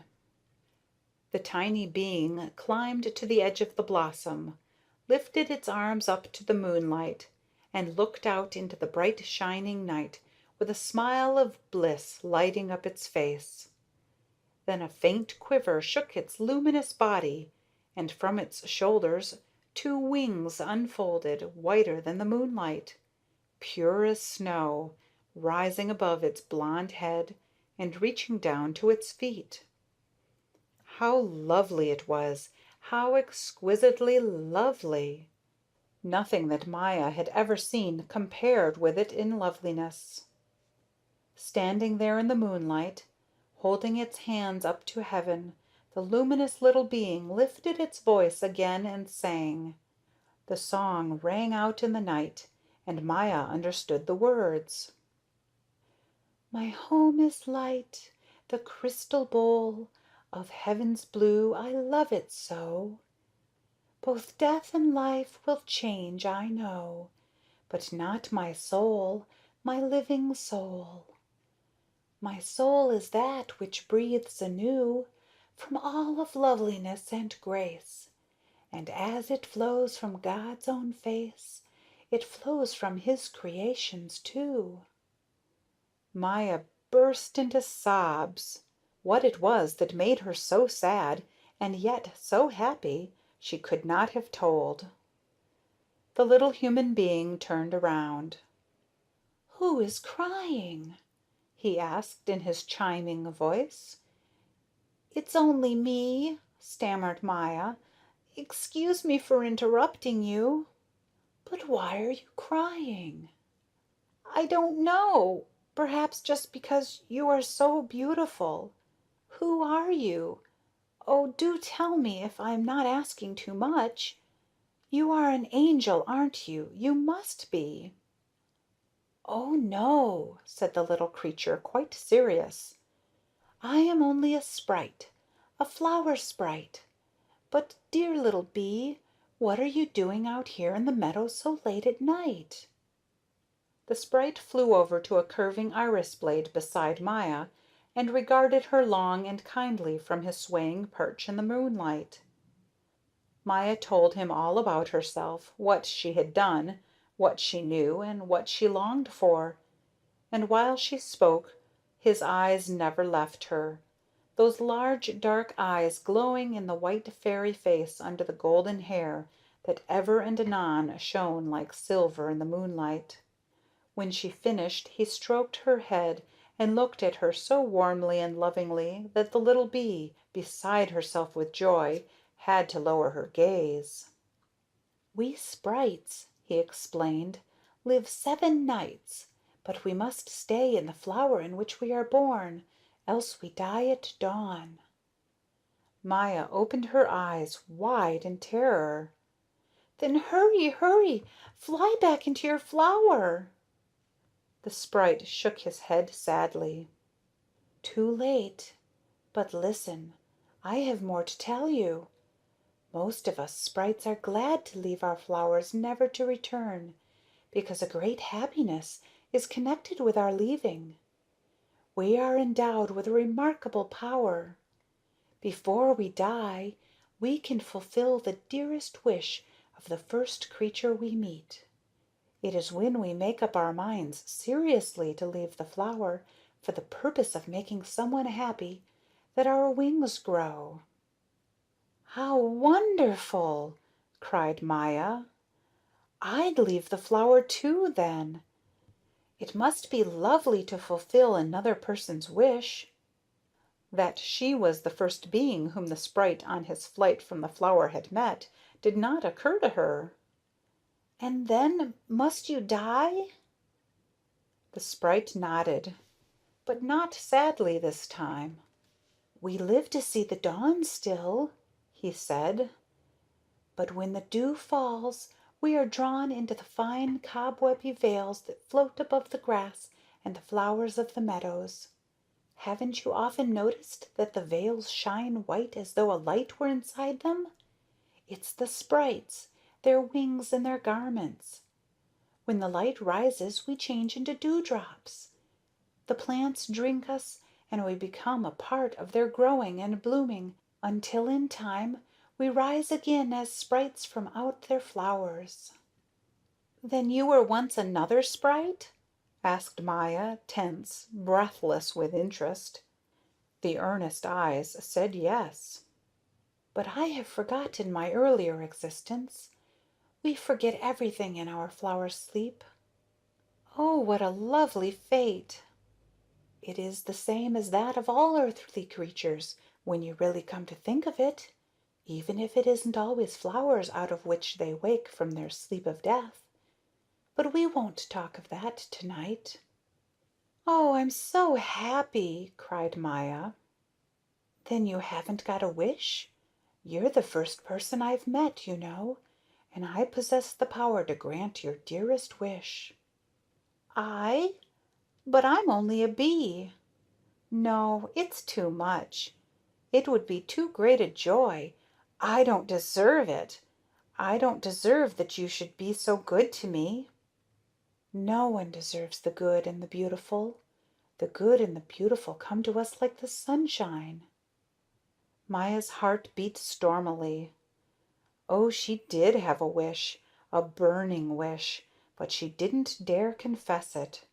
The tiny being climbed to the edge of the blossom, lifted its arms up to the moonlight, and looked out into the bright shining night with a smile of bliss lighting up its face. Then a faint quiver shook its luminous body, and from its shoulders two wings unfolded, whiter than the moonlight, pure as snow, rising above its blonde head and reaching down to its feet. How lovely it was! How exquisitely lovely! Nothing that Maya had ever seen compared with it in loveliness. Standing there in the moonlight, holding its hands up to heaven, the luminous little being lifted its voice again and sang. The song rang out in the night, and Maya understood the words. "My home is light, the crystal bowl of heaven's blue, I love it so. Both death and life will change, I know, but not my soul, my living soul. My soul is that which breathes anew from all of loveliness and grace, and as it flows from God's own face, it flows from his creations too." Maya burst into sobs. What it was that made her so sad and yet so happy, she could not have told. The little human being turned around. "Who is crying?" he asked in his chiming voice. "It's only me," stammered Maya. "Excuse me for interrupting you." "But why are you crying?" "I don't know. Perhaps just because you are so beautiful. Who are you? Oh, do tell me if I'm not asking too much. You are an angel, aren't you? You must be." "Oh, no," said the little creature, quite serious. "I am only a sprite, a flower sprite. But, dear little bee, what are you doing out here in the meadow so late at night?" The sprite flew over to a curving iris blade beside Maya and regarded her long and kindly from his swaying perch in the moonlight. Maya told him all about herself, what she had done, what she knew, and what she longed for. And while she spoke, his eyes never left her, those large dark eyes glowing in the white fairy face under the golden hair that ever and anon shone like silver in the moonlight. When she finished, he stroked her head and looked at her so warmly and lovingly that the little bee, beside herself with joy, had to lower her gaze. "We sprites," he explained, "live 7 nights, but we must stay in the flower in which we are born, else we die at dawn." Maya opened her eyes wide in terror. "Then hurry, hurry! Fly back into your flower!" The sprite shook his head sadly. "Too late. But listen, I have more to tell you. Most of us sprites are glad to leave our flowers never to return, because a great happiness is connected with our leaving. We are endowed with a remarkable power. Before we die, we can fulfill the dearest wish of the first creature we meet. It is when we make up our minds seriously to leave the flower for the purpose of making someone happy that our wings grow." "How wonderful!" cried Maya. "I'd leave the flower too, then. It must be lovely to fulfill another person's wish." That she was the first being whom the sprite on his flight from the flower had met did not occur to her. "And then must you die?" The sprite nodded, but not sadly this time. "We live to see the dawn still," he said. "But when the dew falls, we are drawn into the fine cobwebby veils that float above the grass and the flowers of the meadows. Haven't you often noticed that the veils shine white as though a light were inside them? It's the sprites, their wings and their garments. When the light rises, we change into dewdrops. The plants drink us, and we become a part of their growing and blooming, until in time we rise again as sprites from out their flowers." "Then you were once another sprite?" asked Maya, tense, breathless with interest. The earnest eyes said yes. "But I have forgotten my earlier existence. We forget everything in our flower sleep." "Oh, what a lovely fate!" "It is the same as that of all earthly creatures, when you really come to think of it, even if it isn't always flowers out of which they wake from their sleep of death. But we won't talk of that tonight." "Oh, I'm so happy!" cried Maya. "Then you haven't got a wish? You're the first person I've met, you know, and I possess the power to grant your dearest wish." "I? But I'm only a bee." "No, it's too much. It would be too great a joy. I don't deserve it. I don't deserve that you should be so good to me." "No one deserves the good and the beautiful. The good and the beautiful come to us like the sunshine." Maya's heart beat stormily. Oh, she did have a wish, a burning wish, but she didn't dare confess it.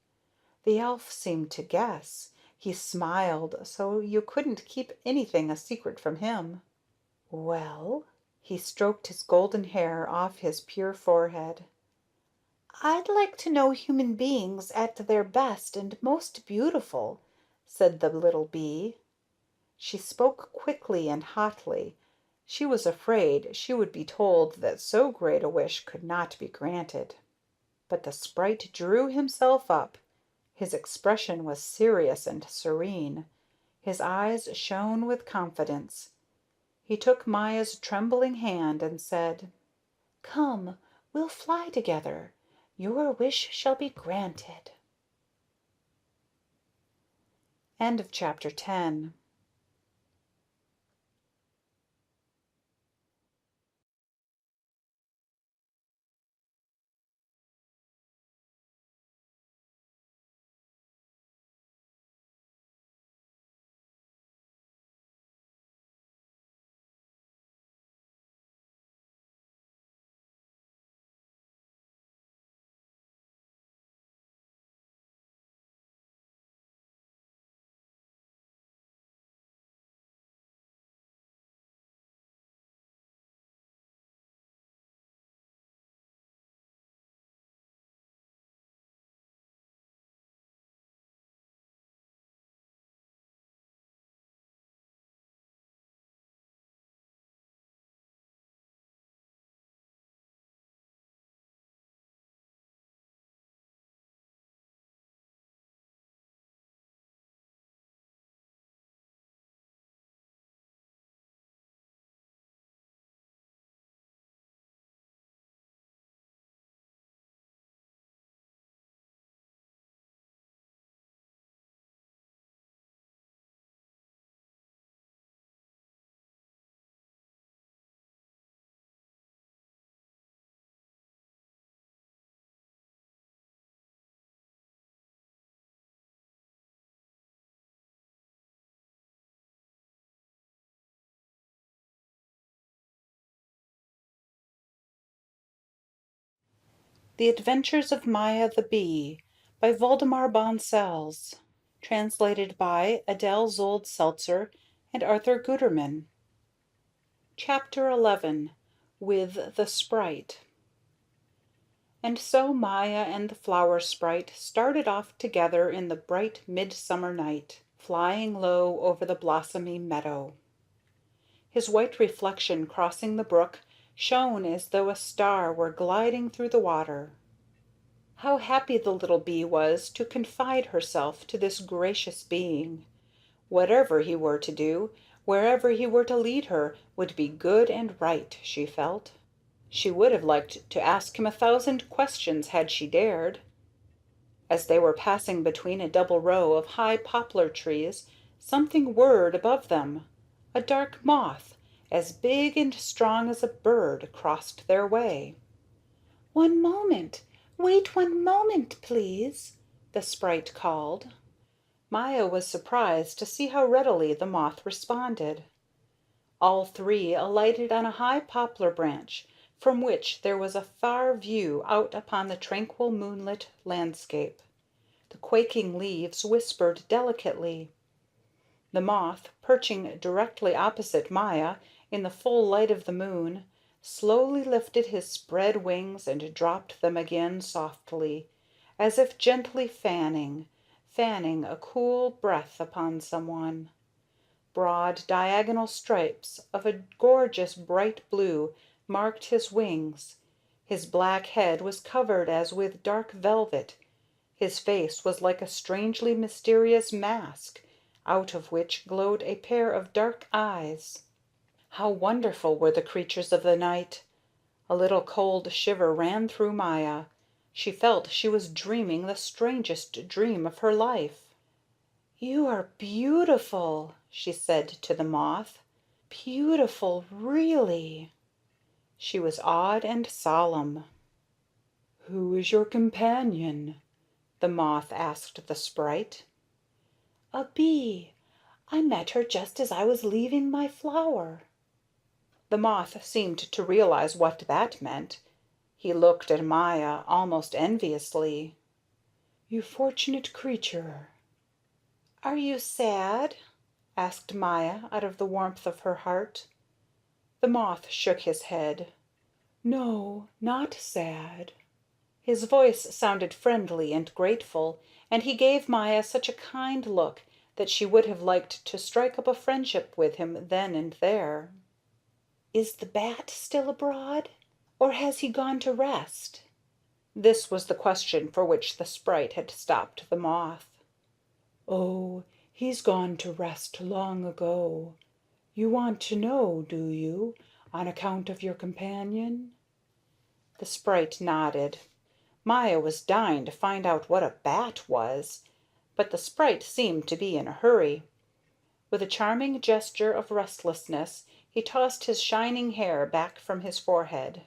The elf seemed to guess. He smiled, so you couldn't keep anything a secret from him. "Well?" He stroked his golden hair off his pure forehead. "I'd like to know human beings at their best and most beautiful," said the little bee. She spoke quickly and hotly. She was afraid she would be told that so great a wish could not be granted. But the sprite drew himself up. His expression was serious and serene. His eyes shone with confidence. He took Maya's trembling hand and said, "Come, we'll fly together. Your wish shall be granted." End of chapter 10. The Adventures of Maya the Bee by Waldemar Bonsels. Translated by Adele Zold Seltzer and Arthur Guterman. Chapter 11. With the Sprite. And so Maya and the Flower Sprite started off together in the bright midsummer night, flying low over the blossomy meadow. His white reflection crossing the brook shone as though a star were gliding through the water. How happy the little bee was to confide herself to this gracious being. Whatever he were to do, wherever he were to lead her, would be good and right, she felt. She would have liked to ask him 1,000 questions had she dared. As they were passing between a double row of high poplar trees, something whirred above them. A dark moth, as big and strong as a bird, crossed their way. "One moment! Wait 1 moment, please," the sprite called. Maya was surprised to see how readily the moth responded. All three alighted on a high poplar branch, from which there was a far view out upon the tranquil moonlit landscape. The quaking leaves whispered delicately. The moth, perching directly opposite Maya in the full light of the moon, slowly lifted his spread wings and dropped them again softly, as if gently fanning a cool breath upon someone. Broad diagonal stripes of a gorgeous bright blue marked his wings. His black head was covered as with dark velvet. His face was like a strangely mysterious mask, out of which glowed a pair of dark eyes. How wonderful were the creatures of the night! A little cold shiver ran through Maya. She felt she was dreaming the strangest dream of her life. "You are beautiful," she said to the moth. "Beautiful, really." She was awed and solemn. "Who is your companion?" the moth asked the sprite. "A bee. I met her just as I was leaving my flower." The moth seemed to realize what that meant. He looked at Maya almost enviously. "You fortunate creature." "Are you sad?" asked Maya out of the warmth of her heart. The moth shook his head. "No, not sad." His voice sounded friendly and grateful, and he gave Maya such a kind look that she would have liked to strike up a friendship with him then and there. "Is the bat still abroad, or has he gone to rest?" This was the question for which the sprite had stopped the moth. "Oh, he's gone to rest long ago. You want to know, do you, on account of your companion?" The sprite nodded. Maya was dying to find out what a bat was, but the sprite seemed to be in a hurry. With a charming gesture of restlessness, he tossed his shining hair back from his forehead.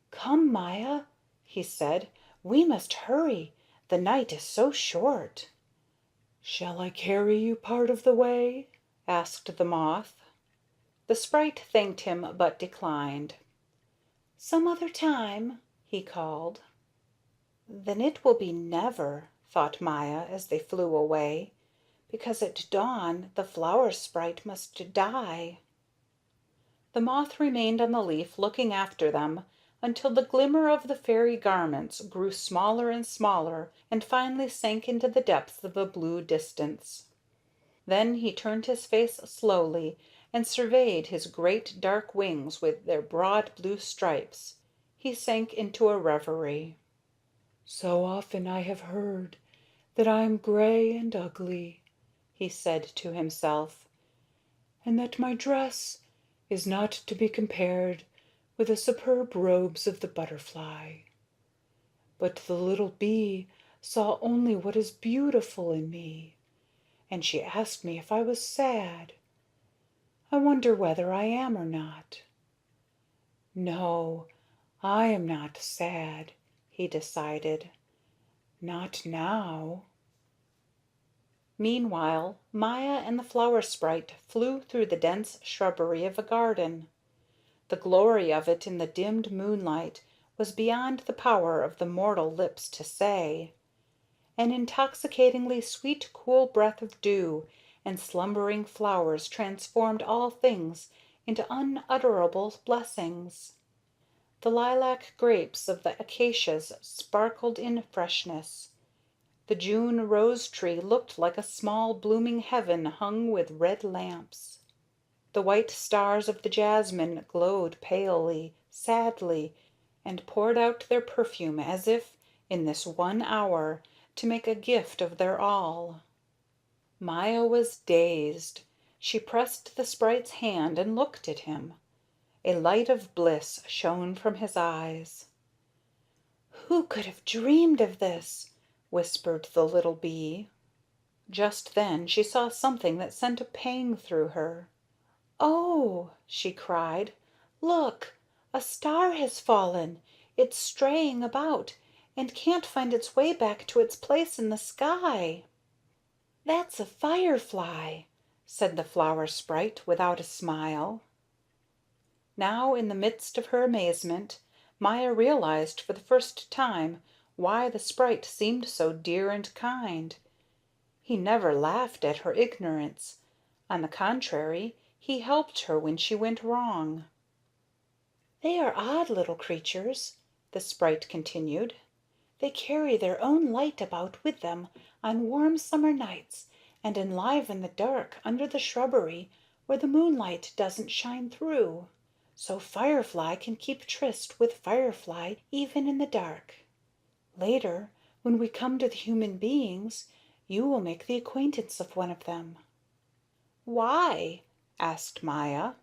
"Come, Maya," he said. "We must hurry. The night is so short." "Shall I carry you part of the way?" asked the moth. The sprite thanked him but declined. "Some other time," he called. "Then it will be never," thought Maya as they flew away, "because at dawn the flower sprite must die." The moth remained on the leaf looking after them until the glimmer of the fairy garments grew smaller and smaller and finally sank into the depths of the blue distance. Then he turned his face slowly and surveyed his great dark wings with their broad blue stripes. He sank into a reverie. "So often I have heard that I am gray and ugly," he said to himself, "and that my dress is not to be compared with the superb robes of the butterfly. But the little bee saw only what is beautiful in me, and she asked me if I was sad. I wonder whether I am or not. No, I am not sad," he decided. "Not now." Meanwhile, Maya and the flower sprite flew through the dense shrubbery of a garden. The glory of it in the dimmed moonlight was beyond the power of the mortal lips to say. An intoxicatingly sweet cool breath of dew and slumbering flowers transformed all things into unutterable blessings. The lilac grapes of the acacias sparkled in freshness. The June rose tree looked like a small blooming heaven hung with red lamps. The white stars of the jasmine glowed palely, sadly, and poured out their perfume as if, in this one hour, to make a gift of their all. Maya was dazed. She pressed the sprite's hand and looked at him. A light of bliss shone from his eyes. "Who could have dreamed of this?" whispered the little bee. Just then she saw something that sent a pang through her. "Oh!" she cried. "Look! A star has fallen. It's straying about, and can't find its way back to its place in the sky." "That's a firefly," said the flower sprite without a smile. Now, in the midst of her amazement, Maya realized for the first time why the sprite seemed so dear and kind. He never laughed at her ignorance. On the contrary, he helped her when she went wrong. "They are odd little creatures," the sprite continued. "They carry their own light about with them on warm summer nights and enliven the dark under the shrubbery where the moonlight doesn't shine through. So firefly can keep tryst with firefly even in the dark. Later, when we come to the human beings, you will make the acquaintance of one of them." "Why?" asked Maya.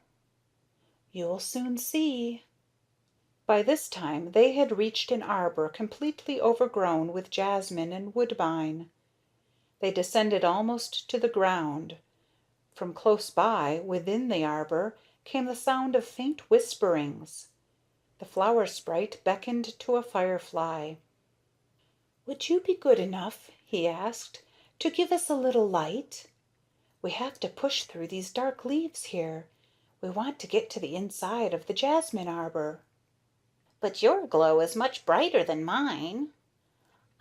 "You'll soon see." By this time they had reached an arbor completely overgrown with jasmine and woodbine. They descended almost to the ground. From close by, within the arbor, came the sound of faint whisperings. The flower sprite beckoned to a firefly. "Would you be good enough," he asked, "to give us a little light? We have to push through these dark leaves here. We want to get to the inside of the jasmine arbor." "But your glow is much brighter than mine."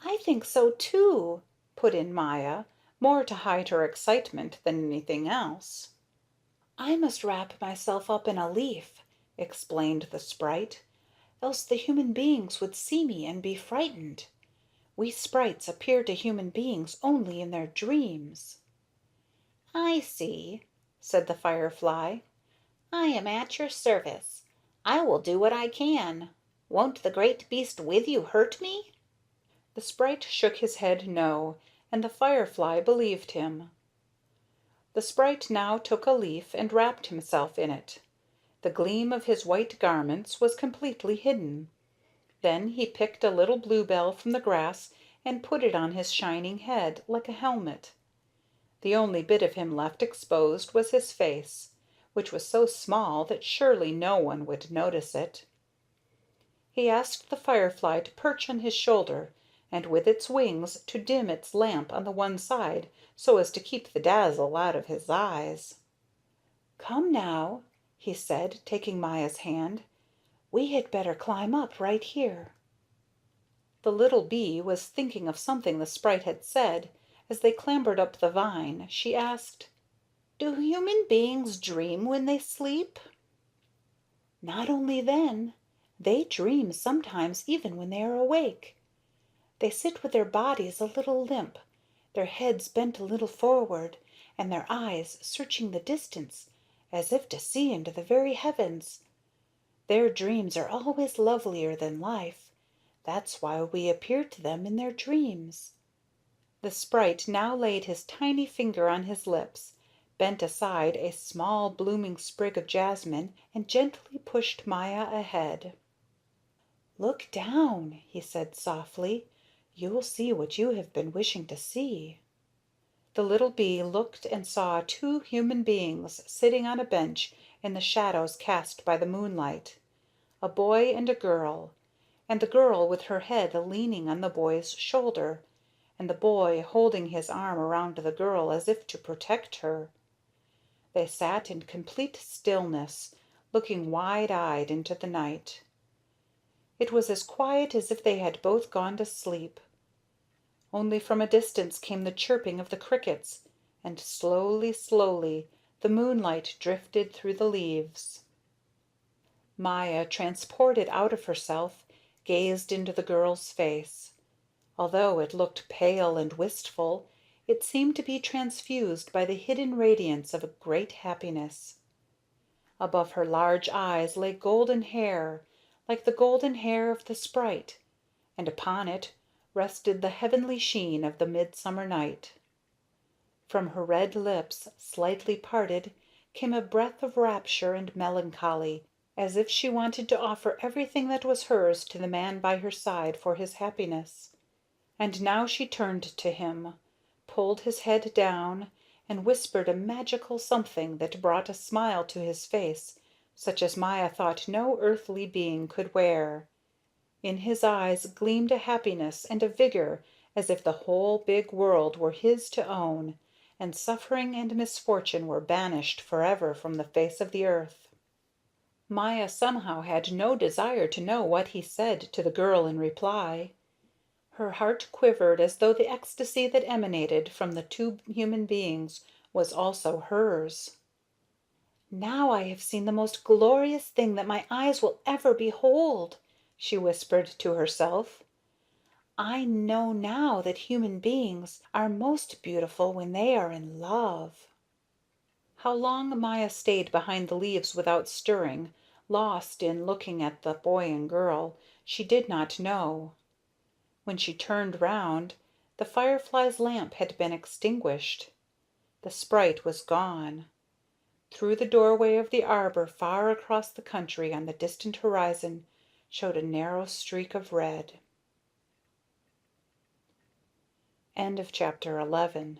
"I think so, too," put in Maya, more to hide her excitement than anything else. "I must wrap myself up in a leaf," explained the sprite, "else the human beings would see me and be frightened. We sprites appear to human beings only in their dreams." "I see," said the firefly. "I am at your service. I will do what I can. Won't the great beast with you hurt me?" The sprite shook his head no, and the firefly believed him. The sprite now took a leaf and wrapped himself in it. The gleam of his white garments was completely hidden. Then he picked a little bluebell from the grass and put it on his shining head, like a helmet. The only bit of him left exposed was his face, which was so small that surely no one would notice it. He asked the firefly to perch on his shoulder, and with its wings to dim its lamp on the one side so as to keep the dazzle out of his eyes. "Come now," he said, taking Maya's hand. "We had better climb up right here." The little bee was thinking of something the sprite had said. As they clambered up the vine, she asked, "Do human beings dream when they sleep?" "Not only then. They dream sometimes even when they are awake. They sit with their bodies a little limp, their heads bent a little forward, and their eyes searching the distance, as if to see into the very heavens. Their dreams are always lovelier than life. That's why we appear to them in their dreams." The sprite now laid his tiny finger on his lips, bent aside a small blooming sprig of jasmine, and gently pushed Maya ahead. "Look down," he said softly. "You'll see what you have been wishing to see." The little bee looked and saw two human beings sitting on a bench in the shadows cast by the moonlight, a boy and a girl, and the girl with her head leaning on the boy's shoulder, and the boy holding his arm around the girl as if to protect her. They sat in complete stillness, looking wide-eyed into the night. It was as quiet as if they had both gone to sleep. Only from a distance came the chirping of the crickets, and slowly, slowly the moonlight drifted through the leaves. Maya, transported out of herself, gazed into the girl's face. Although it looked pale and wistful, it seemed to be transfused by the hidden radiance of a great happiness. Above her large eyes lay golden hair, like the golden hair of the sprite, and upon it rested the heavenly sheen of the midsummer night. From her red lips, slightly parted, came a breath of rapture and melancholy, as if she wanted to offer everything that was hers to the man by her side for his happiness. And now she turned to him, pulled his head down, and whispered a magical something that brought a smile to his face such as Maya thought no earthly being could wear. In his eyes gleamed a happiness and a vigor as if the whole big world were his to own, and suffering and misfortune were banished forever from the face of the earth. Maya somehow had no desire to know what he said to the girl in reply. Her heart quivered as though the ecstasy that emanated from the two human beings was also hers. "Now I have seen the most glorious thing that my eyes will ever behold," she whispered to herself. "I know now that human beings are most beautiful when they are in love." How long Maya stayed behind the leaves without stirring, lost in looking at the boy and girl, she did not know. When she turned round, the firefly's lamp had been extinguished. The sprite was gone. Through the doorway of the arbor far across the country on the distant horizon showed a narrow streak of red. End of chapter 11.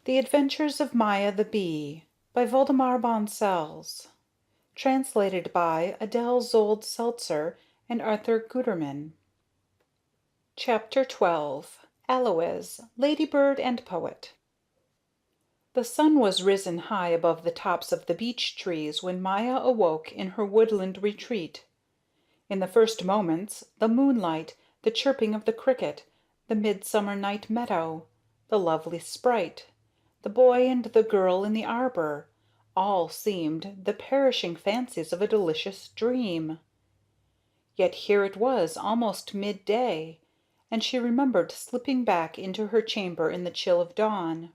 The Adventures of Maya the Bee by Waldemar Bonsels. Translated by Adele Zold Seltzer and Arthur Guterman. Chapter 12. Aloes, Ladybird and Poet. The sun was risen high above the tops of the beech trees when Maya awoke in her woodland retreat. In the first moments, the moonlight, the chirping of the cricket, the midsummer night meadow, the lovely sprite, the boy and the girl in the arbor, all seemed the perishing fancies of a delicious dream. Yet here it was almost midday, and she remembered slipping back into her chamber in the chill of dawn.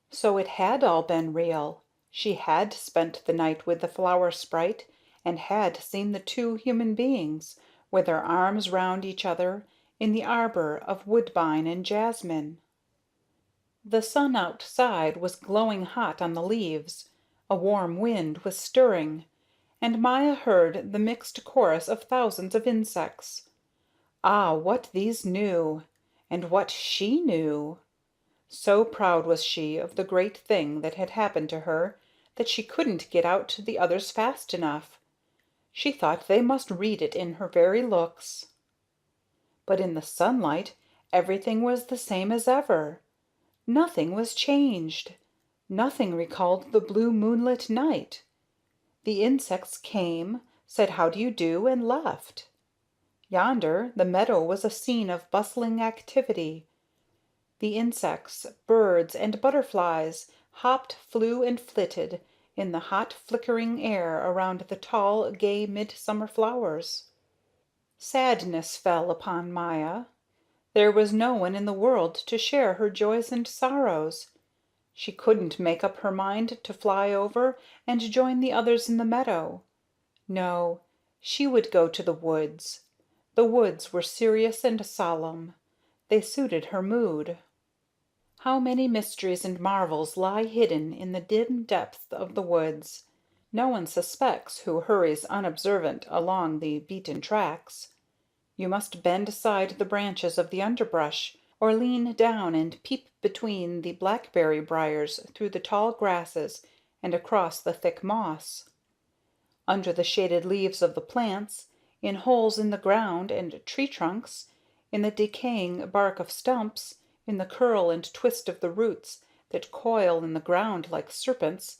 So it had all been real. She had spent the night with the flower sprite, and had seen the two human beings, with their arms round each other, in the arbor of woodbine and jasmine. The sun outside was glowing hot on the leaves, a warm wind was stirring, and Maya heard the mixed chorus of thousands of insects. Ah, what these knew! And what she knew! So proud was she of the great thing that had happened to her that she couldn't get out to the others fast enough. She thought they must read it in her very looks. But in the sunlight everything was the same as ever. Nothing was changed. Nothing recalled the blue moonlit night. The insects came, said how do you do, and left. Yonder, the meadow was a scene of bustling activity. The insects, birds, and butterflies hopped, flew, and flitted in the hot flickering air around the tall, gay midsummer flowers. Sadness fell upon Maya. There was no one in the world to share her joys and sorrows. She couldn't make up her mind to fly over and join the others in the meadow. No, she would go to the woods. The woods were serious and solemn. They suited her mood. How many mysteries and marvels lie hidden in the dim depths of the woods! No one suspects who hurries unobservant along the beaten tracks. You must bend aside the branches of the underbrush, or lean down and peep between the blackberry briars through the tall grasses and across the thick moss. Under the shaded leaves of the plants, in holes in the ground and tree trunks, in the decaying bark of stumps, in the curl and twist of the roots that coil in the ground like serpents,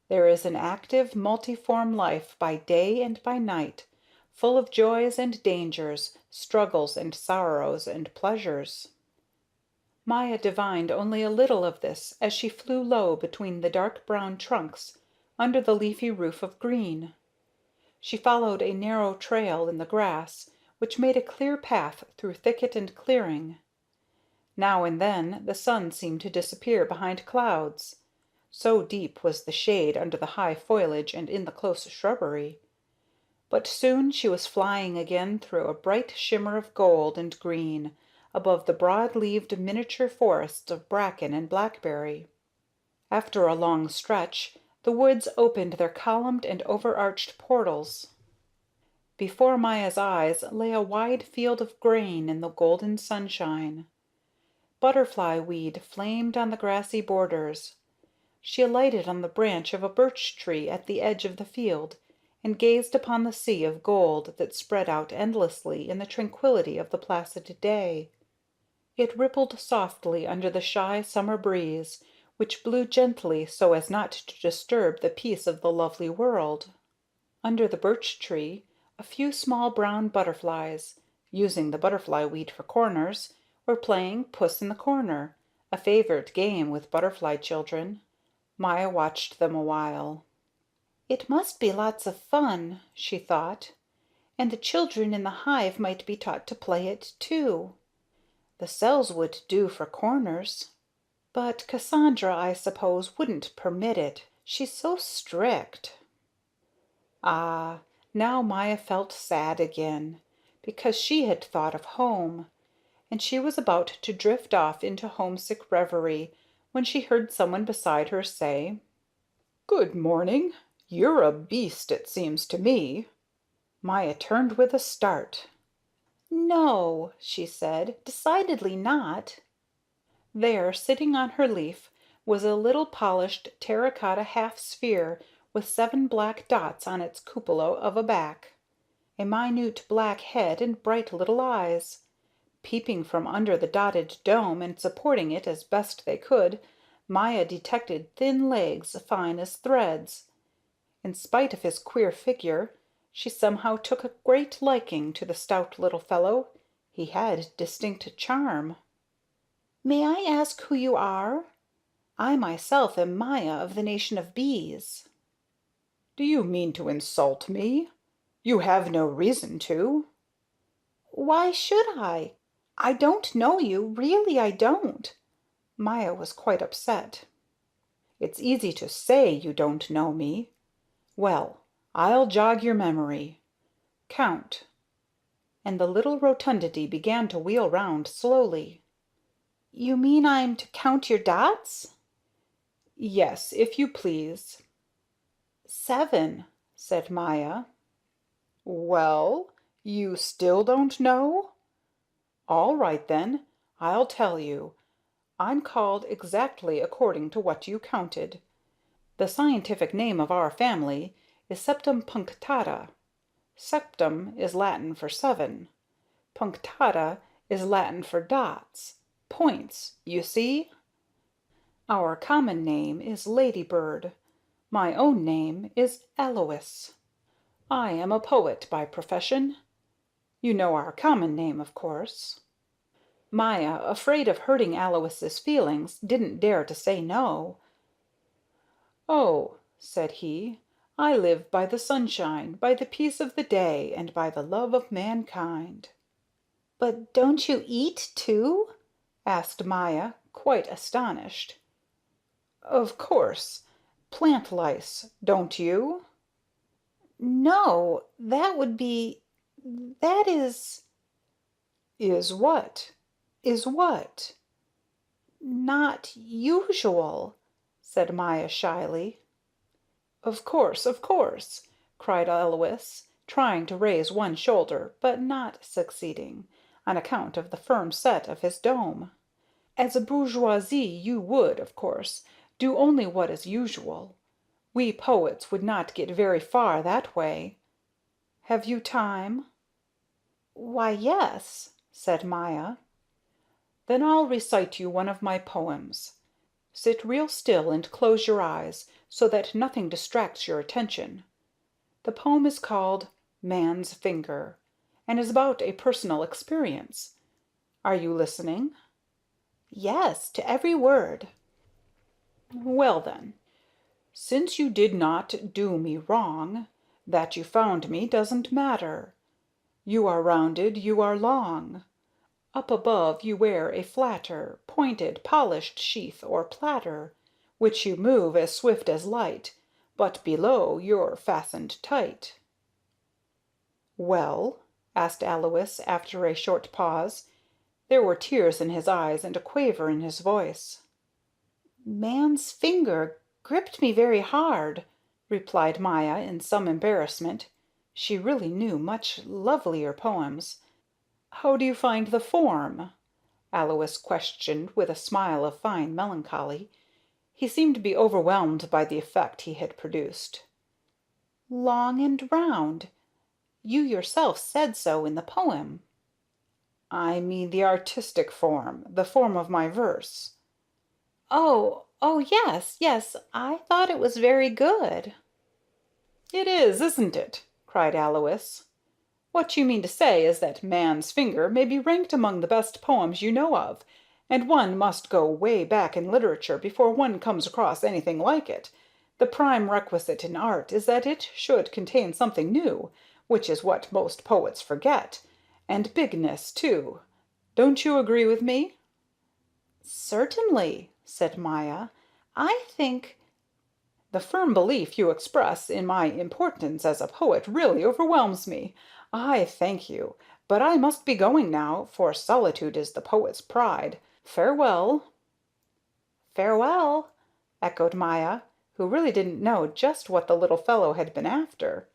there is an active, multiform life by day and by night, full of joys and dangers, struggles and sorrows and pleasures. Maya divined only a little of this as she flew low between the dark brown trunks under the leafy roof of green. She followed a narrow trail in the grass, which made a clear path through thicket and clearing. Now and then the sun seemed to disappear behind clouds. So deep was the shade under the high foliage and in the close shrubbery. But soon she was flying again through a bright shimmer of gold and green, above the broad-leaved miniature forests of bracken and blackberry. After a long stretch, the woods opened their columned and overarched portals. Before Maya's eyes lay a wide field of grain in the golden sunshine. Butterfly weed flamed on the grassy borders. She alighted on the branch of a birch tree at the edge of the field, and gazed upon the sea of gold that spread out endlessly in the tranquillity of the placid day. It rippled softly under the shy summer breeze, which blew gently so as not to disturb the peace of the lovely world. Under the birch tree a few small brown butterflies, using the butterfly weed for corners, were playing Puss in the Corner, a favorite game with butterfly children. Maya watched them a while. It must be lots of fun, she thought, and the children in the hive might be taught to play it too. The cells would do for corners. But Cassandra, I suppose, wouldn't permit it. She's so strict. Ah, now Maya felt sad again, because she had thought of home, and she was about to drift off into homesick reverie when she heard someone beside her say, "Good morning. You're a beast, it seems to me." Maya turned with a start. No, she said, decidedly not. There, sitting on her leaf, was a little polished terracotta half-sphere with 7 black dots on its cupola of a back, a minute black head and bright little eyes. Peeping from under the dotted dome and supporting it as best they could, Maya detected thin legs fine as threads. In spite of his queer figure, she somehow took a great liking to the stout little fellow. He had distinct charm. May I ask who you are? I myself am Maya of the nation of bees. Do you mean to insult me? You have no reason to. Why should I? I don't know you, really I don't. Maya was quite upset. It's easy to say you don't know me. Well, I'll jog your memory. Count. And the little rotundity began to wheel round slowly. You mean I'm to count your dots? Yes, if you please. 7, said Maya. Well, you still don't know? All right, then. I'll tell you. I'm called exactly according to what you counted. The scientific name of our family is Septum punctata. Septum is Latin for 7. Punctata is Latin for dots. Points, you see? Our common name is Ladybird. My own name is Alois. I am a poet by profession. You know our common name, of course." Maya, afraid of hurting Alois's feelings, didn't dare to say no. "Oh," said he, "I live by the sunshine, by the peace of the day, and by the love of mankind." But don't you eat too? asked Maya, quite astonished. "Of course. Plant lice, don't you?" No, that is "Is what? Is what?" not usual," said Maya shyly. Of course," cried Alois, trying to raise one shoulder, but not succeeding, on account of the firm set of his dome. "As a bourgeoisie you would, of course, do only what is usual. We poets would not get very far that way. Have you time?" Why, yes," said Maya. Then I'll recite you one of my poems. Sit real still and close your eyes, so that nothing distracts your attention. The poem is called Man's Finger, and is about a personal experience. Are you listening? Yes, to every word. Well then, since you did not do me wrong, that you found me doesn't matter. You are rounded, you are long. Up above you wear a flatter, pointed, polished sheath or platter, which you move as swift as light, but below you're fastened tight. "Well?" asked Alois after a short pause. There were tears in his eyes and a quaver in his voice. Man's finger gripped me very hard," replied Maya in some embarrassment. She really knew much lovelier poems. "How do you find the form?" Alois questioned with a smile of fine melancholy. He seemed to be overwhelmed by the effect he had produced. "Long and round. You yourself said so in the poem." "I mean the artistic form, the form of my verse." Oh, yes, I thought it was very good." "It is, isn't it?" cried Alois. "What you mean to say is that Man's Finger may be ranked among the best poems you know of, and one must go way back in literature before one comes across anything like it. The prime requisite in art is that it should contain something new, which is what most poets forget, and bigness, too. Don't you agree with me?" "Certainly," said Maya. "I think—" "The firm belief you express in my importance as a poet really overwhelms me. I thank you. But I must be going now, for solitude is the poet's pride. Farewell." "Farewell," echoed Maya, who really didn't know just what the little fellow had been after.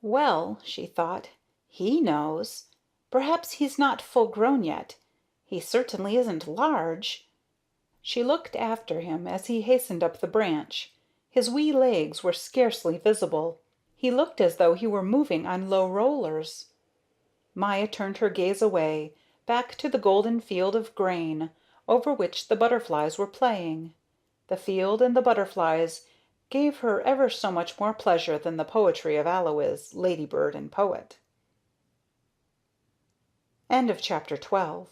"Well," she thought, "he knows. Perhaps he's not full grown yet. He certainly isn't large." She looked after him as he hastened up the branch. His wee legs were scarcely visible. He looked as though he were moving on low rollers. Maya turned her gaze away, back to the golden field of grain, over which the butterflies were playing. The field and the butterflies gave her ever so much more pleasure than the poetry of Alois, ladybird and poet. End of chapter 12.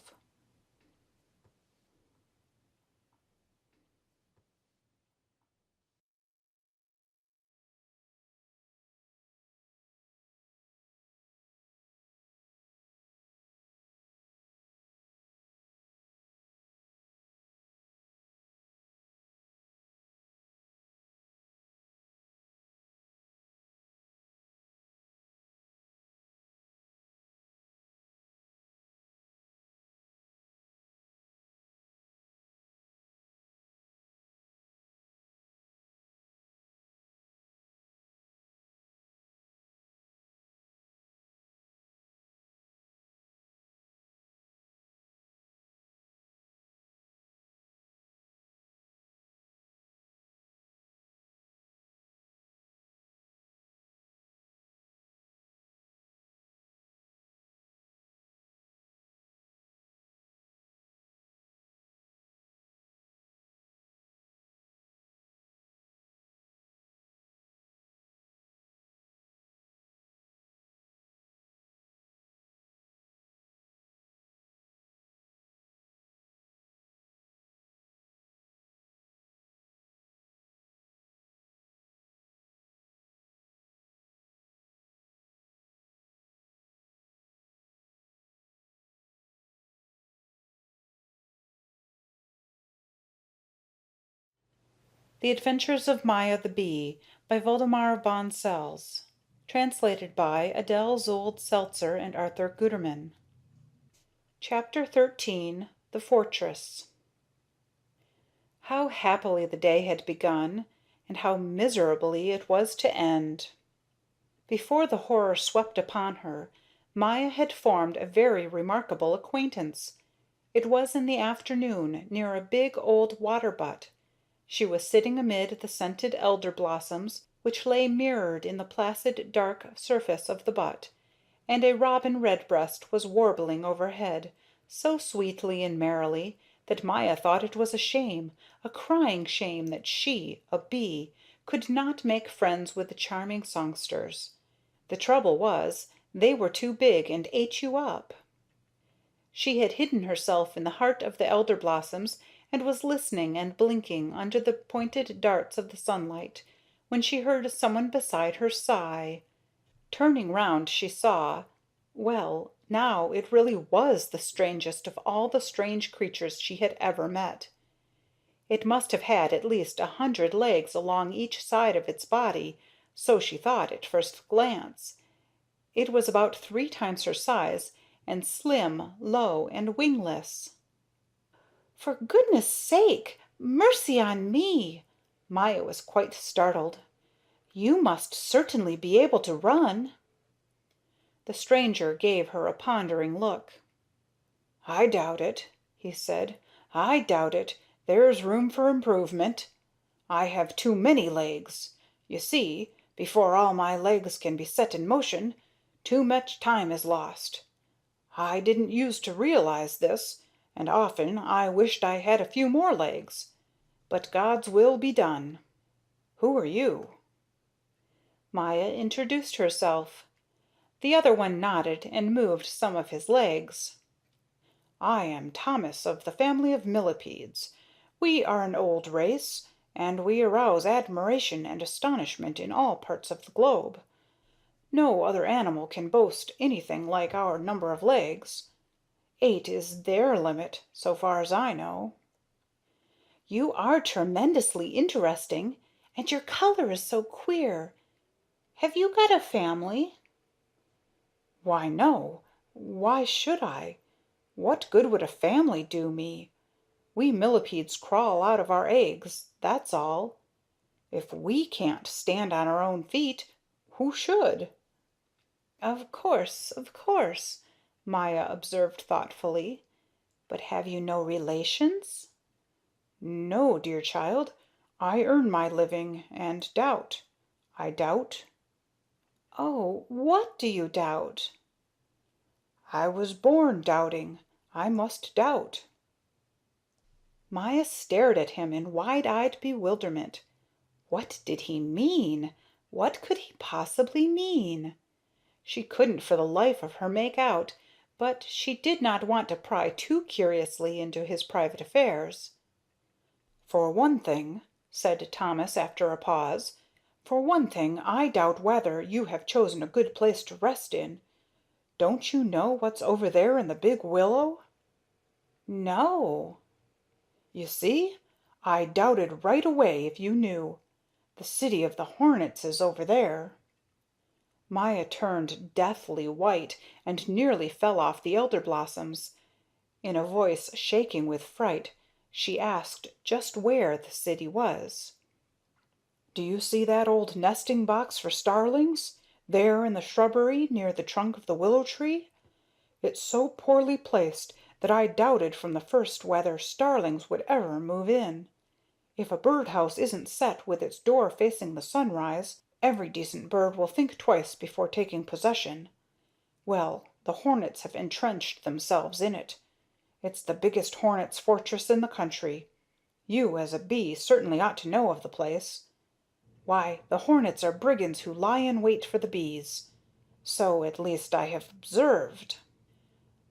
The Adventures of Maya the Bee by Waldemar Bonsels. Translated by Adele Zold Seltzer and Arthur Guterman. Chapter 13. The Fortress. How happily the day had begun, and how miserably it was to end! Before the horror swept upon her, Maya had formed a very remarkable acquaintance. It was in the afternoon, near a big old water-butt. She was sitting amid the scented elder blossoms, which lay mirrored in the placid dark surface of the butt, and a robin redbreast was warbling overhead, so sweetly and merrily that Maya thought it was a shame, a crying shame, that she, a bee, could not make friends with the charming songsters. The trouble was, they were too big and ate you up. She had hidden herself in the heart of the elder blossoms and was listening and blinking under the pointed darts of the sunlight, when she heard someone beside her sigh. Turning round she saw, well, now it really was the strangest of all the strange creatures she had ever met. It must have had at least 100 legs along each side of its body, so she thought at first glance. It was about 3 times her size, and slim, low, and wingless. "For goodness' sake! Mercy on me!" Maya was quite startled. "You must certainly be able to run." The stranger gave her a pondering look. "I doubt it," he said. "I doubt it. There's room for improvement. I have too many legs. You see, before all my legs can be set in motion, too much time is lost. I didn't use to realize this, and often I wished I had a few more legs. But God's will be done. Who are you?" Maya introduced herself. The other one nodded and moved some of his legs. "I am Thomas of the family of millipedes. We are an old race, and we arouse admiration and astonishment in all parts of the globe. No other animal can boast anything like our number of legs. 8 is their limit, so far as I know." "You are tremendously interesting, and your color is so queer. Have you got a family?" "Why, no. Why should I? What good would a family do me? We millipedes crawl out of our eggs, that's all. If we can't stand on our own feet, who should?" Of course," Maya observed thoughtfully. "But have you no relations?" "No, dear child. I earn my living, and doubt. I doubt." "Oh, what do you doubt?" "I was born doubting. I must doubt." Maya stared at him in wide-eyed bewilderment. What did he mean? What could he possibly mean? She couldn't for the life of her make out, but she did not want to pry too curiously into his private affairs. "For one thing," said Thomas after a pause, "for one thing, I doubt whether you have chosen a good place to rest in. Don't you know what's over there in the big willow?" "No." "You see? I doubted right away if you knew. The city of the hornets is over there." Maya turned deathly white and nearly fell off the elder blossoms. In a voice shaking with fright, she asked just where the city was. "Do you see that old nesting box for starlings, there in the shrubbery near the trunk of the willow tree? It's so poorly placed that I doubted from the first whether starlings would ever move in. If a birdhouse isn't set with its door facing the sunrise, every decent bird will think twice before taking possession. Well, the hornets have entrenched themselves in it. It's the biggest hornets' fortress in the country. You, as a bee, certainly ought to know of the place. Why, the hornets are brigands who lie in wait for the bees. So, at least, I have observed."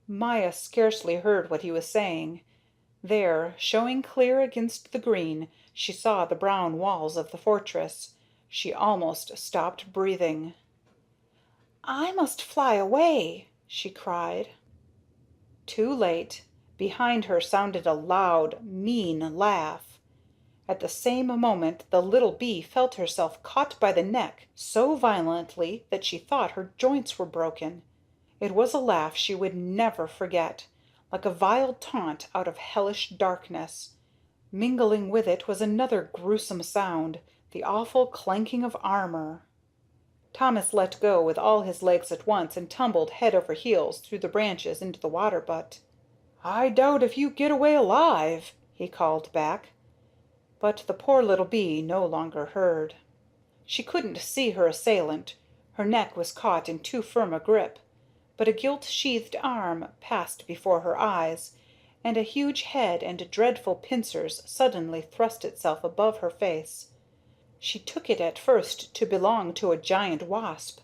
Maya scarcely heard what he was saying. There, showing clear against the green, she saw the brown walls of the fortress. She almost stopped breathing. "I must fly away," she cried. Too late. Behind her sounded a loud, mean laugh. At the same moment the little bee felt herself caught by the neck so violently that she thought her joints were broken. It was a laugh she would never forget, like a vile taunt out of hellish darkness. Mingling with it was another gruesome sound, the awful clanking of armor. Thomas let go with all his legs at once and tumbled head over heels through the branches into the water butt. "I doubt if you get away alive," he called back. But the poor little bee no longer heard. She couldn't see her assailant. Her neck was caught in too firm a grip, but a gilt-sheathed arm passed before her eyes, and a huge head and dreadful pincers suddenly thrust itself above her face. She took it at first to belong to a giant wasp,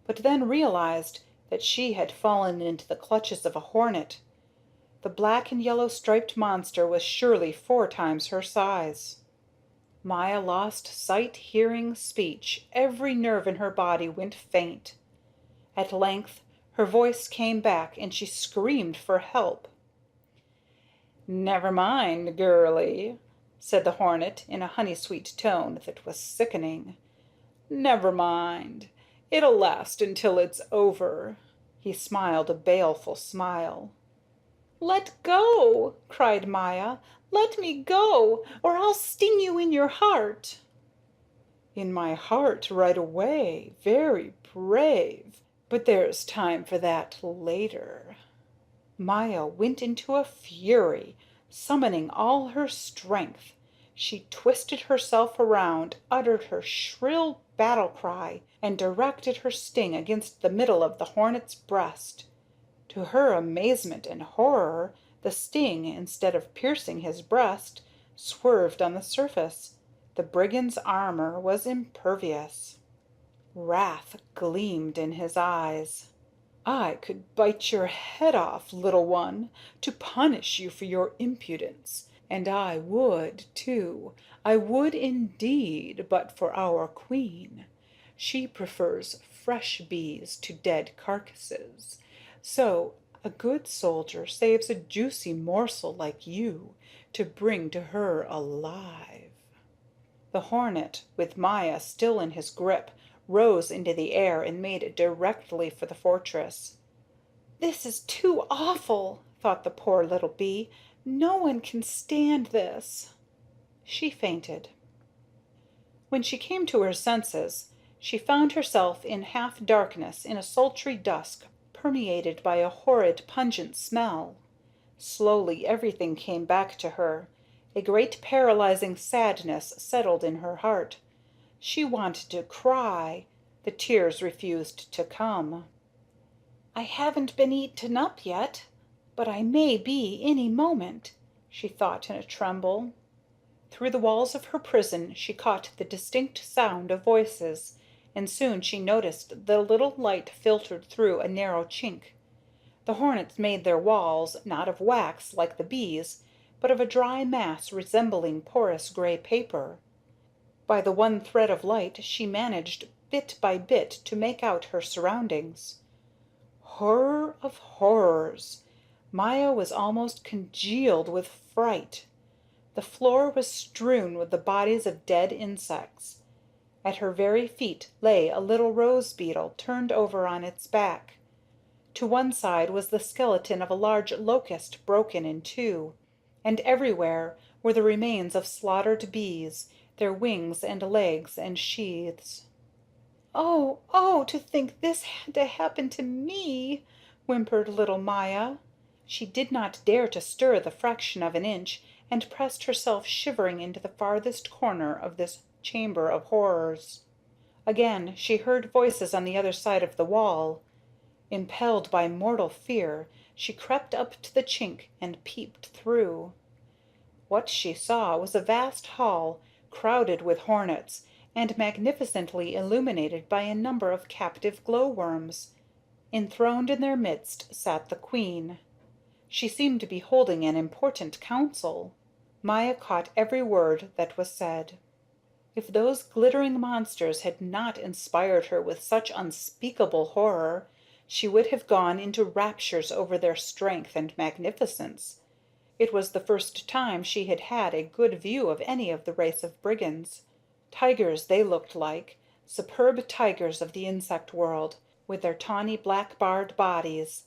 but then realized that she had fallen into the clutches of a hornet. The black and yellow striped monster was surely 4 times her size. Maya lost sight, hearing, speech. Every nerve in her body went faint. At length her voice came back, and she screamed for help. "Never mind, girlie," said the hornet in a honey-sweet tone that was sickening. "Never mind. It'll last until it's over." He smiled a baleful smile. Let go, cried Maya. Let me go, or I'll sting you in your heart. In my heart right away. Very brave. But there's time for that later. Maya went into a fury, summoning all her strength. She twisted herself around, uttered her shrill battle cry, and directed her sting against the middle of the hornet's breast. To her amazement and horror, the sting, instead of piercing his breast, swerved on the surface. The brigand's armor was impervious. Wrath gleamed in his eyes. "I could bite your head off, little one, to punish you for your impudence. And I would, too. I would indeed, but for our queen. She prefers fresh bees to dead carcasses. So a good soldier saves a juicy morsel like you to bring to her alive." The hornet, with Maya still in his grip, rose into the air and made directly for the fortress. This is too awful, thought the poor little bee. No one can stand this. She fainted. When she came to her senses, she found herself in half darkness in a sultry dusk, permeated by a horrid, pungent smell. Slowly everything came back to her. A great paralyzing sadness settled in her heart. She wanted to cry. The tears refused to come. I haven't been eaten up yet, but I may be any moment, she thought in a tremble. Through the walls of her prison she caught the distinct sound of voices, and soon she noticed that a little light filtered through a narrow chink. The hornets made their walls, not of wax like the bees, but of a dry mass resembling porous gray paper. By the one thread of light she managed bit by bit to make out her surroundings. Horror of horrors! Maya was almost congealed with fright. The floor was strewn with the bodies of dead insects. At her very feet lay a little rose beetle turned over on its back. To one side was the skeleton of a large locust broken in 2, and everywhere were the remains of slaughtered bees, their wings and legs and sheaths. "Oh, oh, to think this had to happen to me!" whimpered little Maya. She did not dare to stir the fraction of an inch, and pressed herself shivering into the farthest corner of this chamber of horrors. Again she heard voices on the other side of the wall. Impelled by mortal fear, she crept up to the chink and peeped through. What she saw was a vast hall, crowded with hornets, and magnificently illuminated by a number of captive glowworms. Enthroned in their midst sat the queen. She seemed to be holding an important council. Maya caught every word that was said. If those glittering monsters had not inspired her with such unspeakable horror, she would have gone into raptures over their strength and magnificence. It was the first time she had had a good view of any of the race of brigands. Tigers they looked like, superb tigers of the insect world, with their tawny black-barred bodies.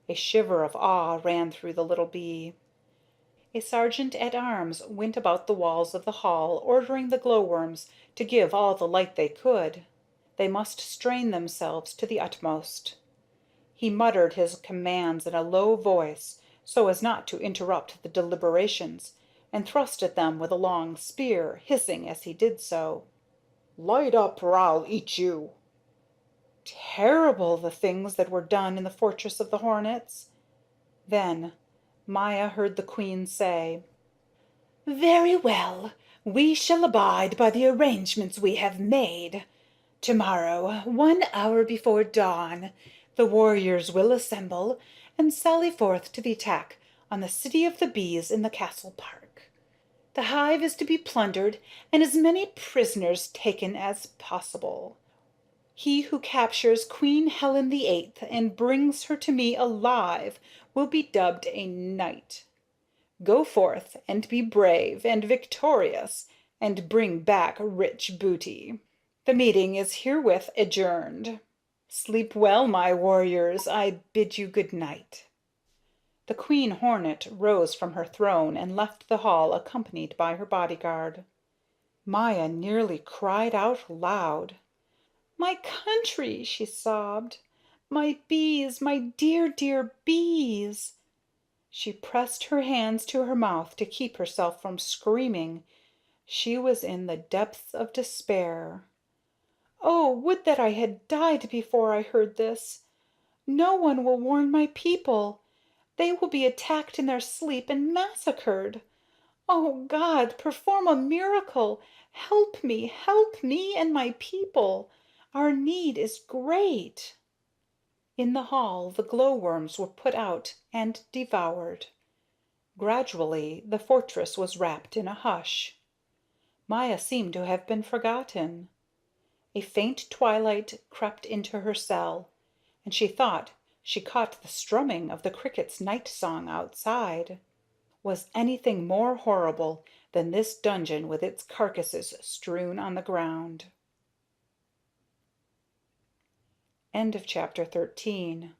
A shiver of awe ran through the little bee. A sergeant-at-arms went about the walls of the hall ordering the glowworms to give all the light they could. They must strain themselves to the utmost. He muttered his commands in a low voice so as not to interrupt the deliberations, and thrust at them with a long spear, hissing as he did so. "Light up, or I'll eat you!" Terrible the things that were done in the fortress of the hornets. Then Maya heard the queen say, "Very well. We shall abide by the arrangements we have made. Tomorrow, 1 hour before dawn, the warriors will assemble and sally forth to the attack on the city of the bees in the castle park. The hive is to be plundered and as many prisoners taken as possible. He who captures Queen Helen the Eighth and brings her to me alive will be dubbed a knight. Go forth and be brave and victorious and bring back rich booty. The meeting is herewith adjourned. Sleep well, my warriors. I bid you good night." The queen hornet rose from her throne and left the hall accompanied by her bodyguard. Maya nearly cried out loud. "My country!" she sobbed. "My bees, my dear, dear bees!" She pressed her hands to her mouth to keep herself from screaming. She was in the depths of despair. "Oh, would that I had died before I heard this! No one will warn my people. They will be attacked in their sleep and massacred. Oh, God, perform a miracle! Help me and my people. Our need is great." In the hall the glowworms were put out and devoured. Gradually the fortress was wrapped in a hush. Maya seemed to have been forgotten. A faint twilight crept into her cell, and she thought she caught the strumming of the cricket's night song outside. Was anything more horrible than this dungeon with its carcasses strewn on the ground? End of chapter 13.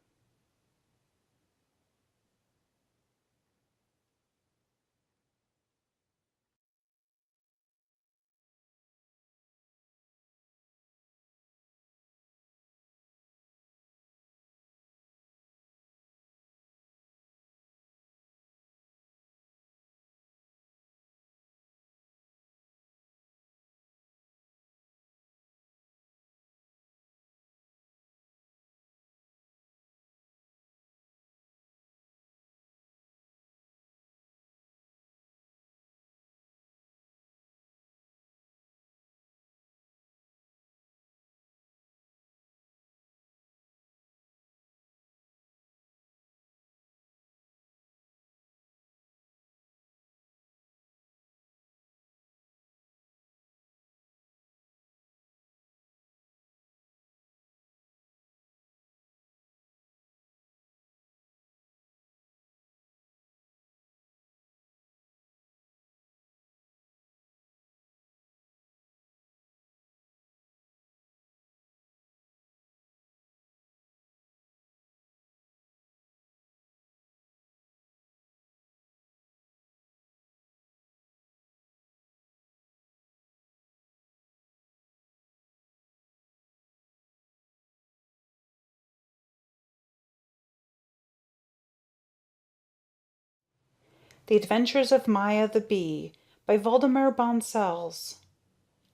The Adventures of Maya the Bee by Waldemar Bonsels.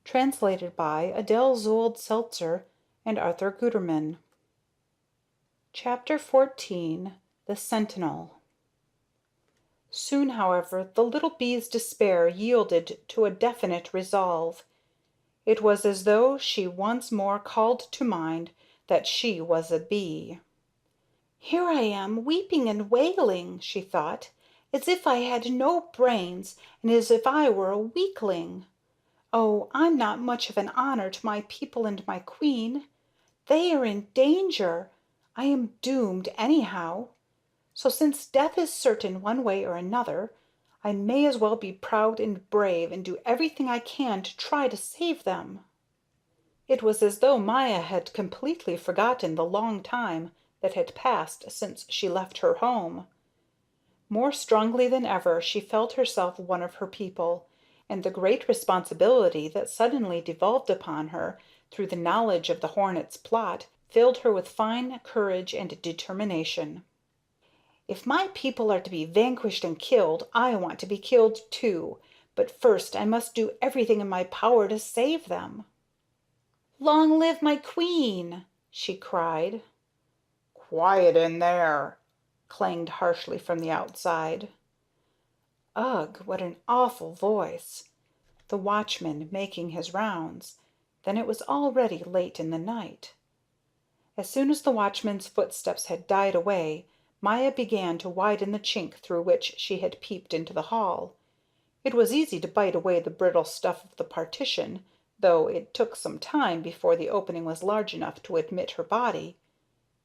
Translated by Adele Zold Seltzer and Arthur Guterman. Chapter 14. The Sentinel. Soon, however, the little bee's despair yielded to a definite resolve. It was as though she once more called to mind that she was a bee. "Here I am, weeping and wailing," she thought, "as if I had no brains and as if I were a weakling. Oh, I'm not much of an honor to my people and my queen. They are in danger. I am doomed anyhow. So since death is certain one way or another, I may as well be proud and brave and do everything I can to try to save them." It was as though Maya had completely forgotten the long time that had passed since she left her home. More strongly than ever she felt herself one of her people, and the great responsibility that suddenly devolved upon her through the knowledge of the hornet's plot filled her with fine courage and determination. "If my people are to be vanquished and killed, I want to be killed too, but first I must do everything in my power to save them." "Long live my queen!" she cried. Quiet in there, clanged harshly from the outside. Ugh, what an awful voice! The watchman making his rounds. Then it was already late in the night. As soon as the watchman's footsteps had died away, Maya began to widen the chink through which she had peeped into the hall. It was easy to bite away the brittle stuff of the partition, though it took some time before the opening was large enough to admit her body.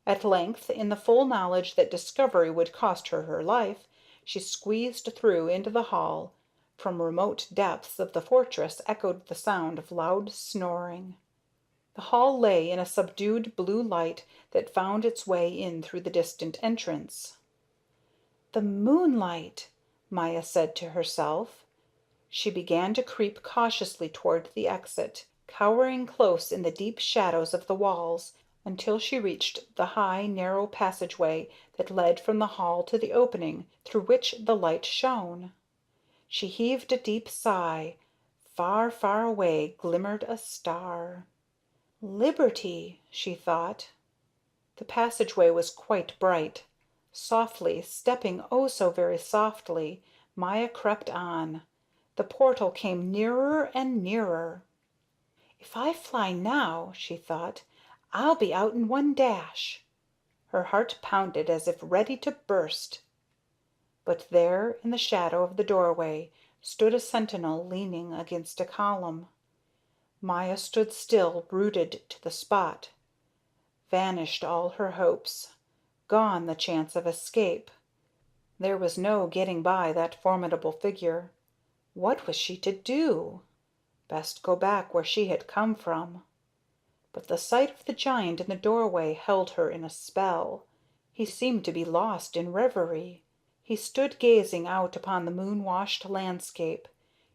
At length, in the full knowledge that discovery would cost her her life, she squeezed through into the hall. From remote depths of the fortress echoed the sound of loud snoring. The hall lay in a subdued blue light that found its way in through the distant entrance. "The moonlight," Maya said to herself. She began to creep cautiously toward the exit, cowering close in the deep shadows of the walls, until she reached the high, narrow passageway that led from the hall to the opening through which the light shone. She heaved a deep sigh. Far, far away glimmered a star. "Liberty," she thought. The passageway was quite bright. Softly, stepping oh so very softly, Maya crept on. The portal came nearer and nearer. "If I fly now," she thought, "I'll be out in one dash." Her heart pounded as if ready to burst. But there, in the shadow of the doorway, stood a sentinel leaning against a column. Maya stood still, rooted to the spot. Vanished all her hopes. Gone the chance of escape. There was no getting by that formidable figure. What was she to do? Best go back where she had come from. But the sight of the giant in the doorway held her in a spell. He seemed to be lost in reverie. He stood gazing out upon the moon-washed landscape,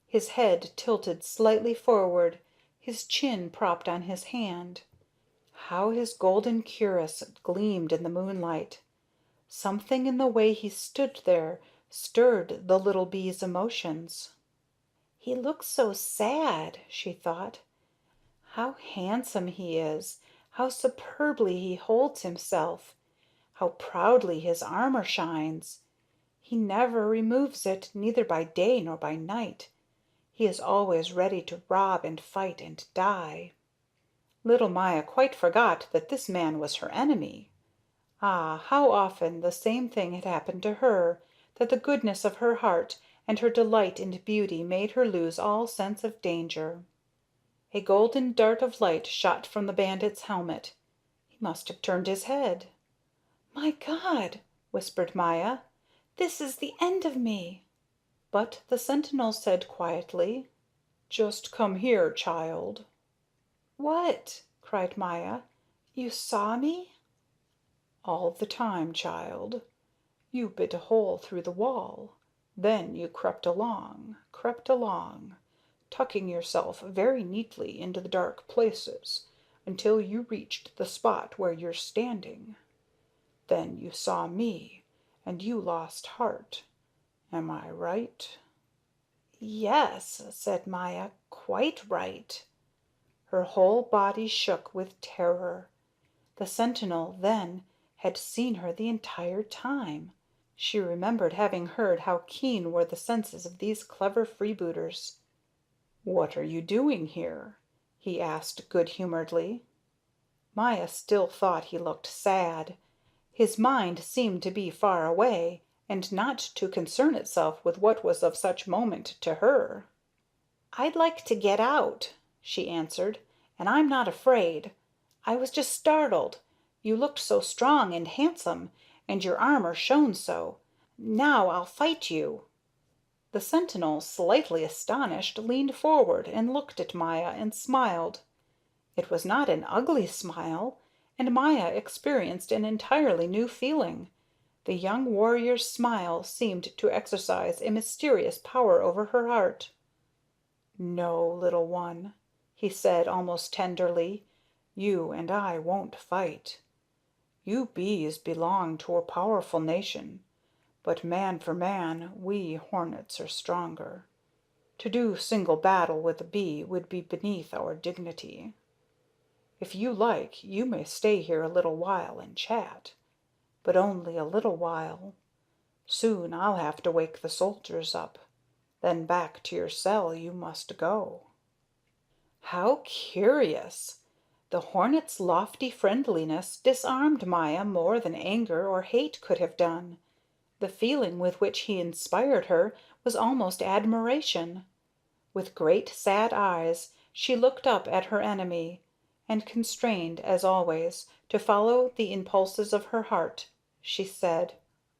his head tilted slightly forward, his chin propped on his hand. How his golden cuirass gleamed in the moonlight! Something in the way he stood there stirred the little bee's emotions. "He looks so sad," she thought. "How handsome he is! How superbly he holds himself! How proudly his armor shines! He never removes it, neither by day nor by night. He is always ready to rob and fight and die." Little Maya quite forgot that this man was her enemy. Ah, how often the same thing had happened to her, that the goodness of her heart and her delight in beauty made her lose all sense of danger. A golden dart of light shot from the bandit's helmet. He must have turned his head. "My God!" whispered Maya. "This is the end of me." But the sentinel said quietly, "Just come here, child." "What?" cried Maya. "You saw me?" "All the time, child. You bit a hole through the wall. Then you crept along, tucking yourself very neatly into the dark places, until you reached the spot where you're standing. Then you saw me, and you lost heart. Am I right?" "Yes," said Maya, "quite right." Her whole body shook with terror. The sentinel, then, had seen her the entire time. She remembered having heard how keen were the senses of these clever freebooters. "What are you doing here?" he asked good-humoredly. Maya still thought he looked sad. His mind seemed to be far away, and not to concern itself with what was of such moment to her. "I'd like to get out," she answered, "and I'm not afraid. I was just startled. You looked so strong and handsome, and your armor shone so. Now I'll fight you." The sentinel, slightly astonished, leaned forward and looked at Maya and smiled. It was not an ugly smile, and Maya experienced an entirely new feeling. The young warrior's smile seemed to exercise a mysterious power over her heart. "No, little one," he said almost tenderly, "you and I won't fight. You bees belong to a powerful nation, but man for man, we hornets are stronger. To do single battle with a bee would be beneath our dignity. If you like, you may stay here a little while and chat, but only a little while. Soon I'll have to wake the soldiers up. Then back to your cell you must go." How curious! The hornet's lofty friendliness disarmed Maya more than anger or hate could have done. The feeling with which he inspired her was almost admiration. With great sad eyes she looked up at her enemy, and, constrained, as always, to follow the impulses of her heart, she said: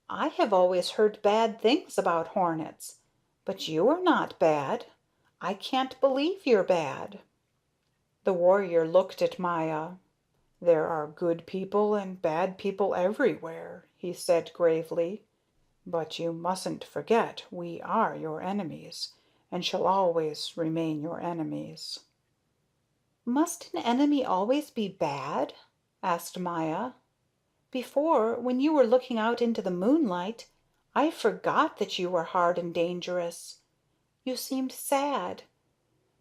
"I have always heard bad things about hornets, but you are not bad. I can't believe you're bad." The warrior looked at Maya. "There are good people and bad people everywhere," he said gravely. "But you mustn't forget we are your enemies, and shall always remain your enemies." "Must an enemy always be bad?" asked Maya. "Before, when you were looking out into the moonlight, I forgot that you were hard and dangerous. You seemed sad,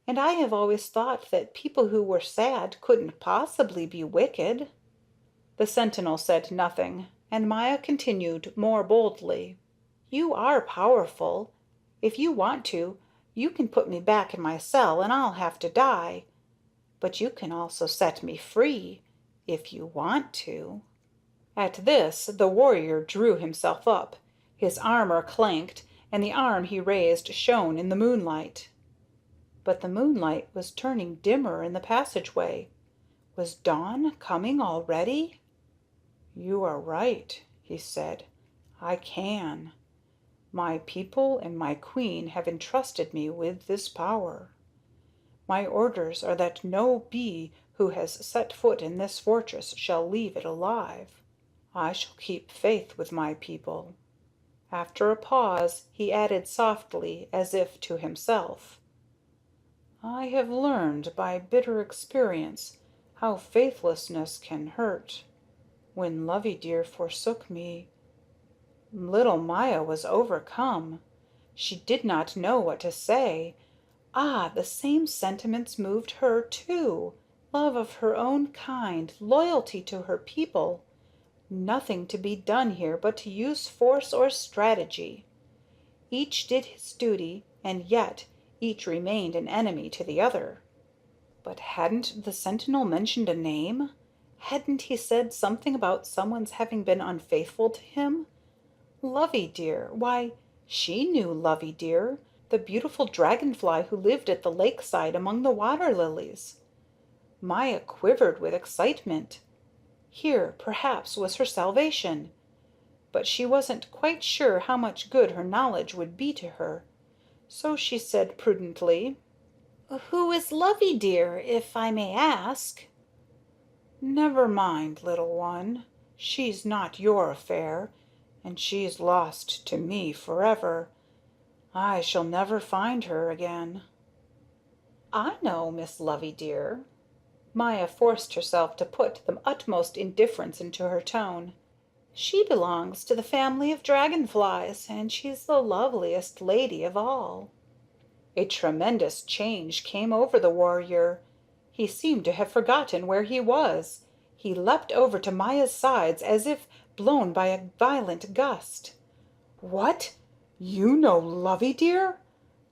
and I have always thought that people who were sad couldn't possibly be wicked." The sentinel said nothing, and Maya continued more boldly. "You are powerful. If you want to, you can put me back in my cell and I'll have to die. But you can also set me free, if you want to." At this the warrior drew himself up. His armor clanked, and the arm he raised shone in the moonlight. But the moonlight was turning dimmer in the passageway. Was dawn coming already? "You are right," he said. "I can. My people and my queen have entrusted me with this power. My orders are that no bee who has set foot in this fortress shall leave it alive. I shall keep faith with my people." After a pause, he added softly, as if to himself, "I have learned by bitter experience how faithlessness can hurt. When Loveydear forsook me—" Little Maya was overcome. She did not know what to say. Ah, the same sentiments moved her, too. Love of her own kind, loyalty to her people. Nothing to be done here but to use force or strategy. Each did his duty, and yet each remained an enemy to the other. But hadn't the sentinel mentioned a name? Hadn't he said something about someone's having been unfaithful to him? Loveydear, why, she knew Loveydear, the beautiful dragonfly who lived at the lakeside among the water lilies. Maya quivered with excitement. Here, perhaps, was her salvation. But she wasn't quite sure how much good her knowledge would be to her. So she said prudently, "Who is Loveydear, if I may ask?" "Never mind, little one. She's not your affair, and she's lost to me forever. I shall never find her again." "I know Miss Loveydear." Maya forced herself to put the utmost indifference into her tone. "She belongs to the family of dragonflies, and she's the loveliest lady of all." A tremendous change came over the warrior. He seemed to have forgotten where he was. He leapt over to Maya's sides as if blown by a violent gust. "What? You know Loveydear?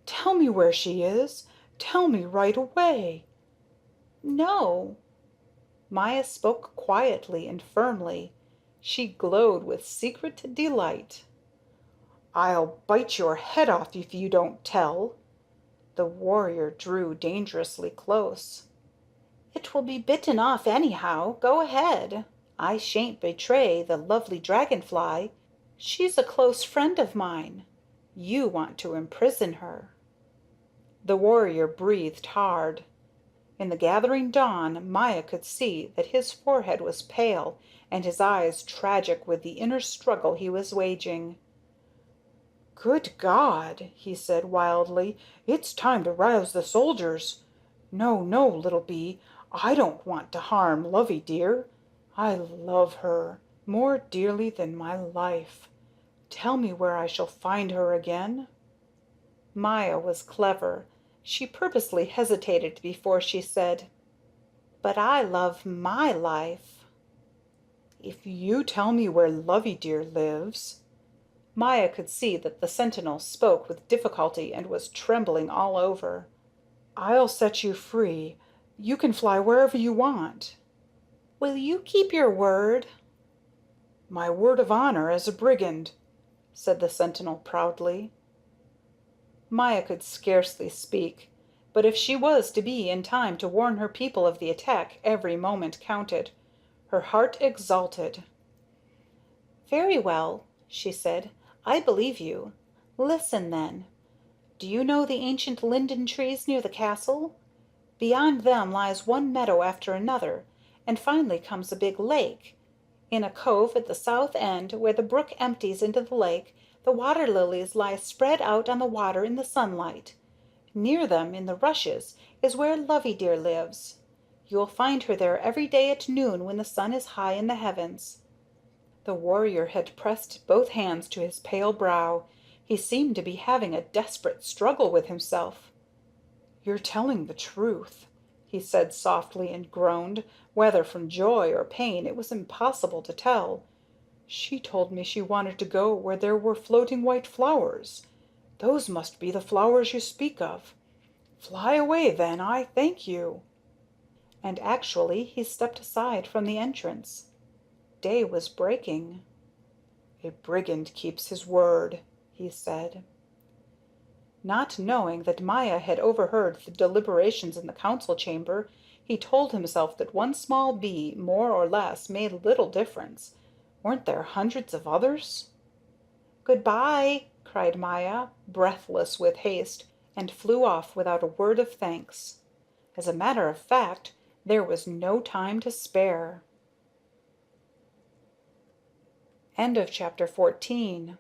Tell me where she is. Tell me right away." "No." Maya spoke quietly and firmly. She glowed with secret delight. "I'll bite your head off if you don't tell." The warrior drew dangerously close. "It will be bitten off anyhow. Go ahead." I shan't betray the lovely dragonfly. She's a close friend of mine. You want to imprison her." The warrior breathed hard. In the gathering dawn Maya could see that his forehead was pale and his eyes tragic with the inner struggle he was waging. "Good God!" he said wildly. "It's time to rouse the soldiers. No, no, little bee. I don't want to harm Lovey dear. I love her more dearly than my life. Tell me where I shall find her again." Maya was clever. She purposely hesitated before she said, "But I love my life." "If you tell me where Lovey dear lives." Maya could see that the sentinel spoke with difficulty and was trembling all over. "I'll set you free. You can fly wherever you want." Will you keep your word? "My word of honor as a brigand," said the sentinel proudly. Maya could scarcely speak, but if she was to be in time to warn her people of the attack every moment counted. Her heart exulted. Very well, she said. I believe you. Listen, then. Do you know the ancient linden trees near the castle? Beyond them lies one meadow after another, and finally comes a big lake. In a cove at the south end, where the brook empties into the lake, the water lilies lie spread out on the water in the sunlight. Near them, in the rushes, is where Loveydear lives. You will find her there every day at noon when the sun is high in the heavens." The warrior had pressed both hands to his pale brow. He seemed to be having a desperate struggle with himself. "You're telling the truth," he said softly, and groaned, whether from joy or pain it was impossible to tell. "She told me she wanted to go where there were floating white flowers. Those must be the flowers you speak of. Fly away, then, I thank you." And actually he stepped aside from the entrance. Day was breaking. "A brigand keeps his word," he said. Not knowing that Maya had overheard the deliberations in the council chamber, he told himself that one small bee more or less made little difference. Weren't there hundreds of others? "Good-bye!" cried Maya, breathless with haste, and flew off without a word of thanks. As a matter of fact, there was no time to spare. End of chapter 14.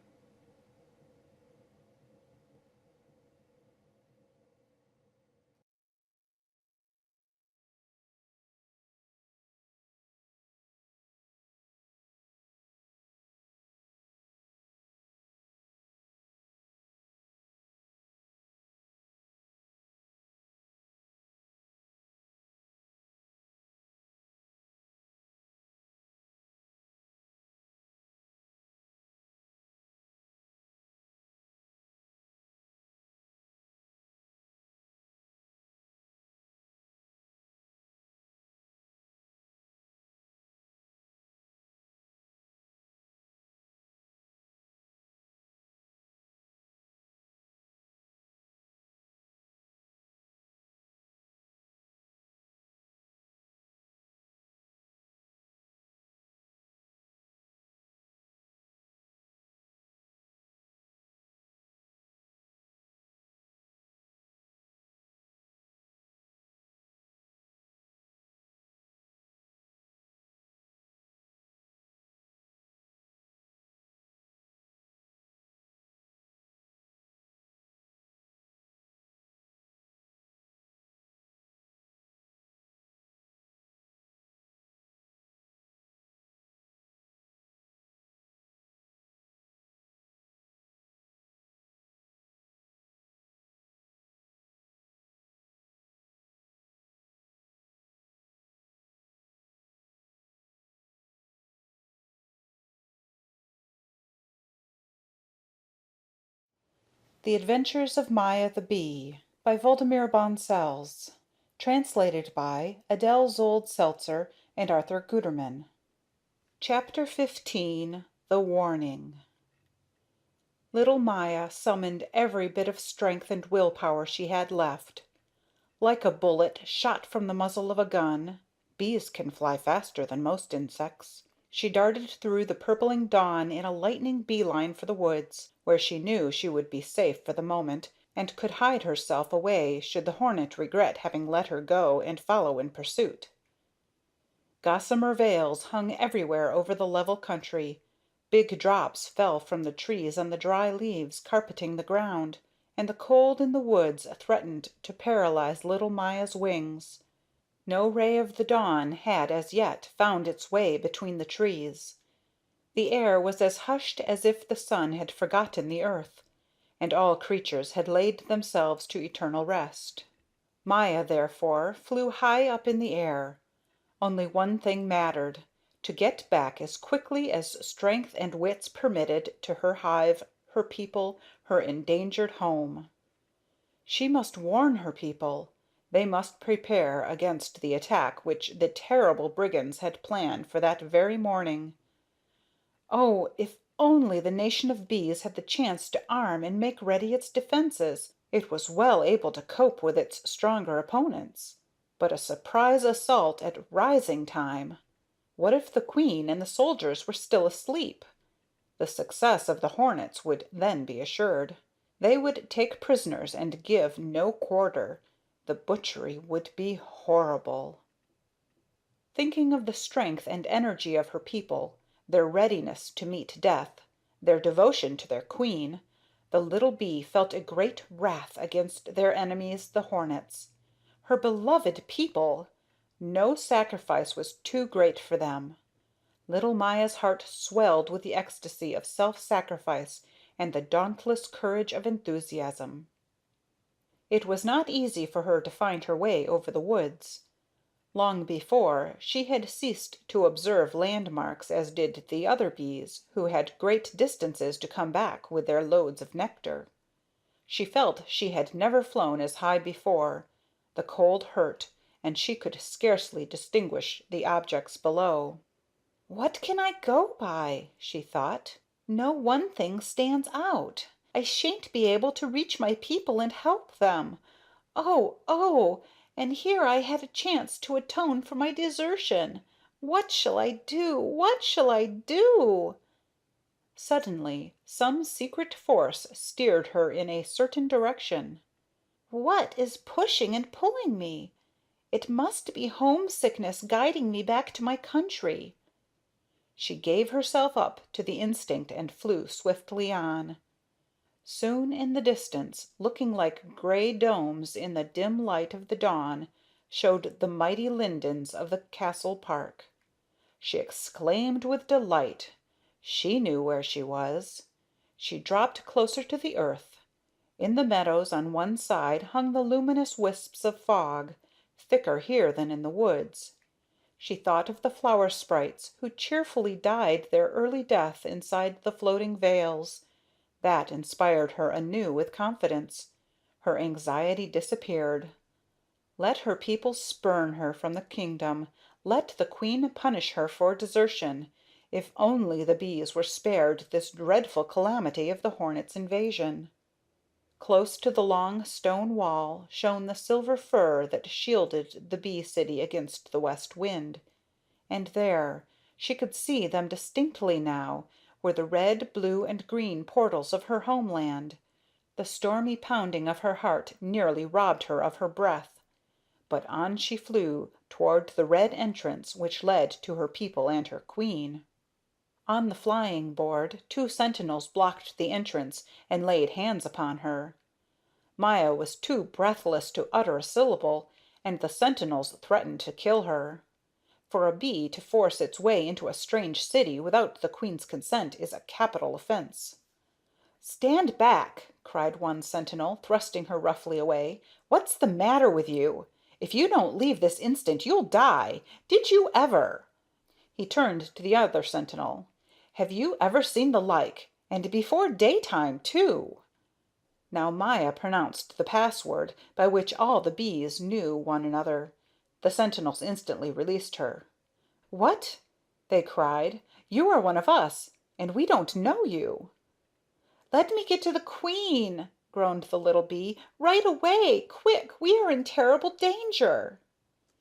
The Adventures of Maya the Bee by Waldemar Bonsels. Translated by Adele Zold Seltzer and Arthur Guterman. Chapter 15. The Warning. Little Maya summoned every bit of strength and willpower she had left. Like a bullet shot from the muzzle of a gun, bees can fly faster than most insects. She darted through the purpling dawn in a lightning bee-line for the woods, where she knew she would be safe for the moment, and could hide herself away should the hornet regret having let her go and follow in pursuit. Gossamer veils hung everywhere over the level country. Big drops fell from the trees on the dry leaves carpeting the ground, and the cold in the woods threatened to paralyze little Maya's wings. No ray of the dawn had as yet found its way between the trees. The air was as hushed as if the sun had forgotten the earth, and all creatures had laid themselves to eternal rest. Maya, therefore, flew high up in the air. Only one thing mattered, to get back as quickly as strength and wits permitted to her hive, her people, her endangered home. She must warn her people. They must prepare against the attack which the terrible brigands had planned for that very morning. Oh, if only the nation of bees had the chance to arm and make ready its defenses, it was well able to cope with its stronger opponents. But a surprise assault at rising time! What if the queen and the soldiers were still asleep? The success of the hornets would then be assured. They would take prisoners and give no quarter. The butchery would be horrible. Thinking of the strength and energy of her people, their readiness to meet death, their devotion to their queen, the little bee felt a great wrath against their enemies, the hornets. Her beloved people! No sacrifice was too great for them. Little Maya's heart swelled with the ecstasy of self-sacrifice and the dauntless courage of enthusiasm. It was not easy for her to find her way over the woods. Long before, she had ceased to observe landmarks as did the other bees, who had great distances to come back with their loads of nectar. She felt she had never flown as high before. The cold hurt, and she could scarcely distinguish the objects below. "What can I go by?" she thought. "No one thing stands out. I shan't be able to reach my people and help them. Oh, oh! And here I had a chance to atone for my desertion. What shall I do? What shall I do?" Suddenly some secret force steered her in a certain direction. What is pushing and pulling me? It must be homesickness guiding me back to my country. She gave herself up to the instinct and flew swiftly on. Soon in the distance, looking like gray domes in the dim light of the dawn, showed the mighty lindens of the castle park. She exclaimed with delight. She knew where she was. She dropped closer to the earth. In the meadows on one side hung the luminous wisps of fog, thicker here than in the woods. She thought of the flower sprites who cheerfully died their early death inside the floating veils. That inspired her anew with confidence. Her anxiety disappeared. Let her people spurn her from the kingdom. Let the queen punish her for desertion. If only the bees were spared this dreadful calamity of the hornets' invasion. Close to the long stone wall shone the silver fir that shielded the bee city against the west wind. And there, she could see them distinctly now, were the red, blue, and green portals of her homeland. The stormy pounding of her heart nearly robbed her of her breath. But on she flew toward the red entrance which led to her people and her queen. On the flying board, 2 sentinels blocked the entrance and laid hands upon her. Maya was too breathless to utter a syllable, and the sentinels threatened to kill her. For a bee to force its way into a strange city without the queen's consent is a capital offense. "Stand back!" cried one sentinel, thrusting her roughly away. "What's the matter with you? If you don't leave this instant, you'll die. Did you ever?" He turned to the other sentinel. "Have you ever seen the like? And before daytime, too!" Now Maya pronounced the password by which all the bees knew one another. The sentinels instantly released her. "What?" they cried. "You are one of us, and we don't know you." "Let me get to the queen," groaned the little bee. "Right away! Quick! We are in terrible danger!"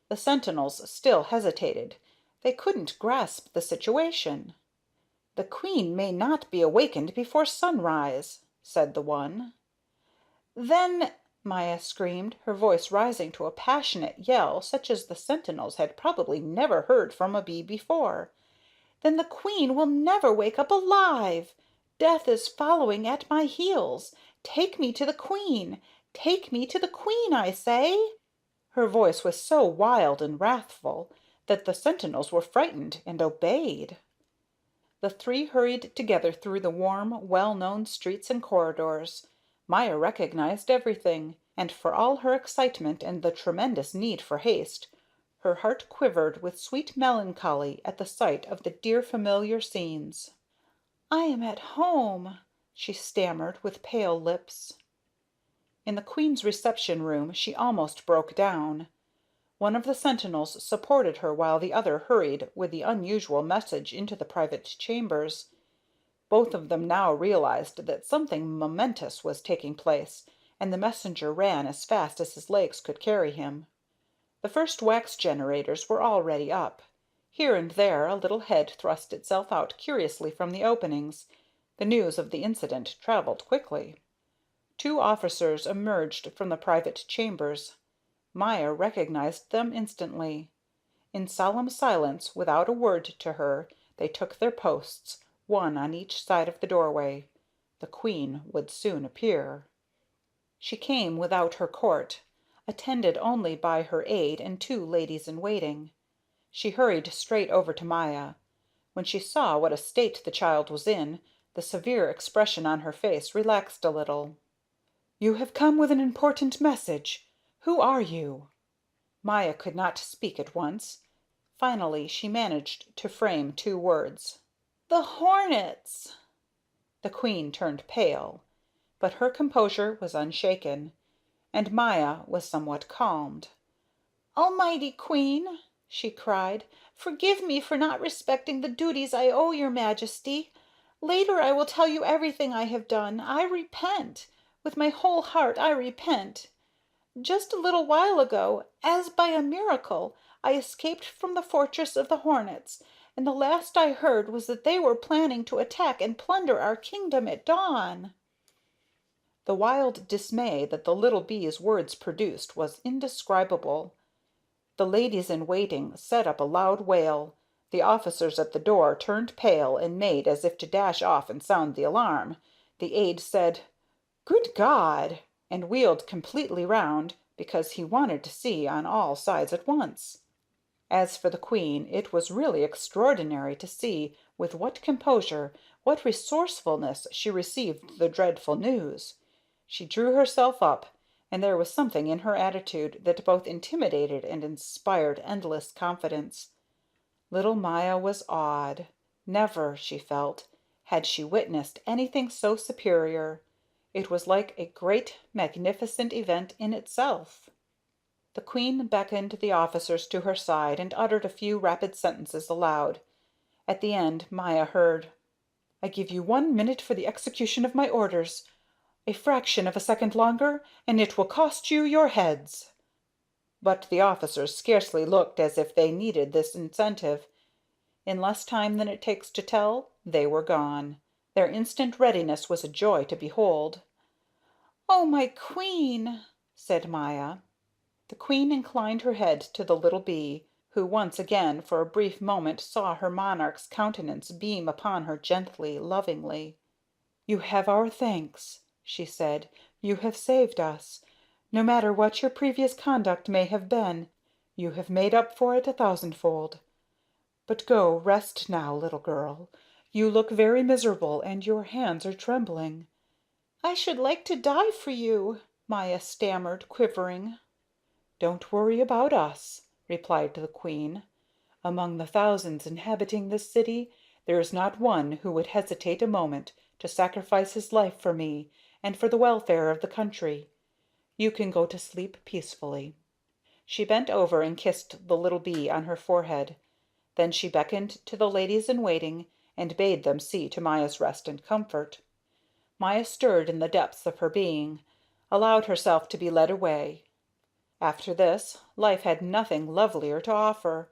The sentinels still hesitated. They couldn't grasp the situation. "The queen may not be awakened before sunrise," said the one. "Then," Maya screamed, her voice rising to a passionate yell such as the sentinels had probably never heard from a bee before, "then the queen will never wake up alive! Death is following at my heels. Take me to the queen! Take me to the queen, I say!" Her voice was so wild and wrathful that the sentinels were frightened and obeyed. The three hurried together through the warm, well-known streets and corridors. Maya recognized everything, and for all her excitement and the tremendous need for haste, her heart quivered with sweet melancholy at the sight of the dear familiar scenes. "I am at home," she stammered with pale lips. In the queen's reception room she almost broke down. One of the sentinels supported her while the other hurried with the unusual message into the private chambers. Both of them now realized that something momentous was taking place, and the messenger ran as fast as his legs could carry him. The first wax generators were already up. Here and there a little head thrust itself out curiously from the openings. The news of the incident traveled quickly. Two officers emerged from the private chambers. Maya recognized them instantly. In solemn silence, without a word to her, they took their posts, one on each side of the doorway. The queen would soon appear. She came without her court, attended only by her aide and two ladies-in-waiting. She hurried straight over to Maya. When she saw what a state the child was in, the severe expression on her face relaxed a little. "You have come with an important message. Who are you?" Maya could not speak at once. Finally she managed to frame two words. "The hornets!" The queen turned pale, but her composure was unshaken, and Maya was somewhat calmed. "Almighty Queen," she cried, "forgive me for not respecting the duties I owe your Majesty. Later I will tell you everything I have done. I repent. With my whole heart I repent. Just a little while ago, as by a miracle, I escaped from the fortress of the hornets, and the last I heard was that they were planning to attack and plunder our kingdom at dawn." The wild dismay that the little bee's words produced was indescribable. The ladies-in-waiting set up a loud wail. The officers at the door turned pale and made as if to dash off and sound the alarm. The aide said, "Good God!" and wheeled completely round, because he wanted to see on all sides at once. As for the queen, it was really extraordinary to see with what composure, what resourcefulness she received the dreadful news. She drew herself up, and there was something in her attitude that both intimidated and inspired endless confidence. Little Maya was awed. Never, she felt, had she witnessed anything so superior. It was like a great, magnificent event in itself. The queen beckoned the officers to her side and uttered a few rapid sentences aloud. At the end Maya heard, "I give you 1 minute for the execution of my orders. A fraction of a second longer, and it will cost you your heads." But the officers scarcely looked as if they needed this incentive. In less time than it takes to tell, they were gone. Their instant readiness was a joy to behold. "Oh, my queen!" said Maya. The queen inclined her head to the little bee, who once again for a brief moment saw her monarch's countenance beam upon her gently, lovingly. "You have our thanks," she said. "You have saved us. No matter what your previous conduct may have been, you have made up for it 1,000-fold. But go, rest now, little girl. You look very miserable, and your hands are trembling." "I should like to die for you," Maya stammered, quivering. "Don't worry about us," replied the queen. "Among the thousands inhabiting this city, there is not one who would hesitate a moment to sacrifice his life for me and for the welfare of the country. You can go to sleep peacefully." She bent over and kissed the little bee on her forehead. Then she beckoned to the ladies-in-waiting and bade them see to Maya's rest and comfort. Maya stirred in the depths of her being, allowed herself to be led away. After this, life had nothing lovelier to offer.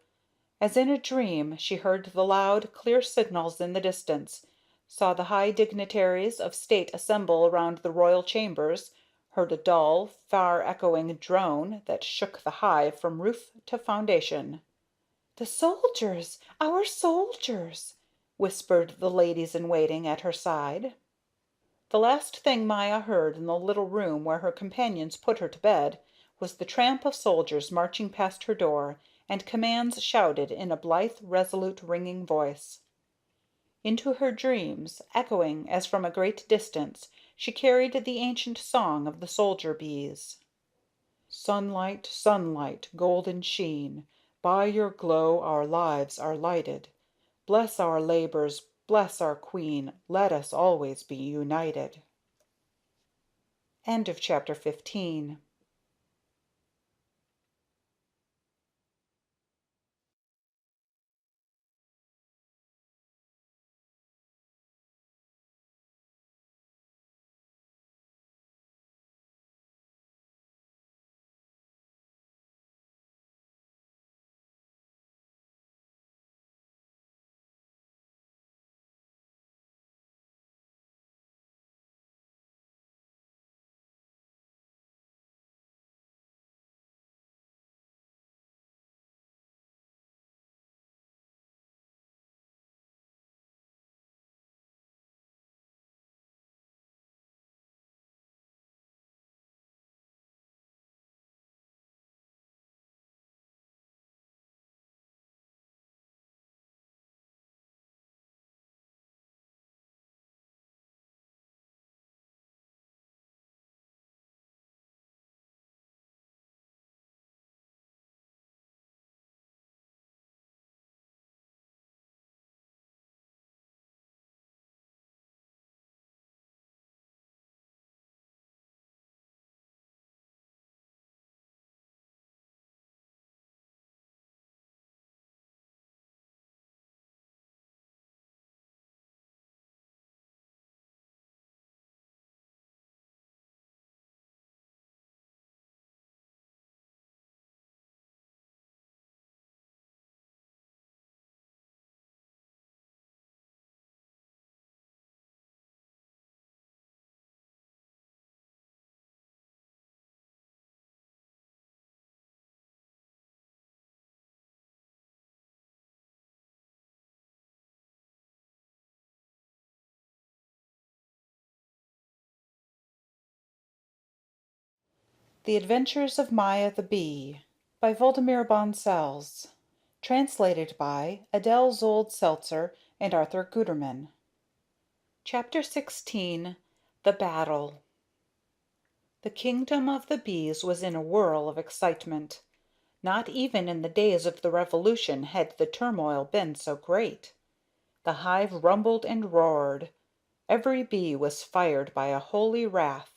As in a dream, she heard the loud, clear signals in the distance, saw the high dignitaries of state assemble around the royal chambers, heard a dull, far-echoing drone that shook the hive from roof to foundation. "The soldiers! Our soldiers!" whispered the ladies-in-waiting at her side. The last thing Maya heard in the little room where her companions put her to bed was the tramp of soldiers marching past her door, and commands shouted in a blithe, resolute, ringing voice. Into her dreams, echoing as from a great distance, she carried the ancient song of the soldier bees. "Sunlight, sunlight, golden sheen, by your glow our lives are lighted. Bless our labors, bless our queen, let us always be united." End of chapter 15. The Adventures of Maya the Bee by Waldemar Bonsels. Translated by Adele Zold Seltzer and Arthur Guterman. Chapter 16. The Battle. The kingdom of the bees was in a whirl of excitement. Not even in the days of the Revolution had the turmoil been so great. The hive rumbled and roared. Every bee was fired by a holy wrath,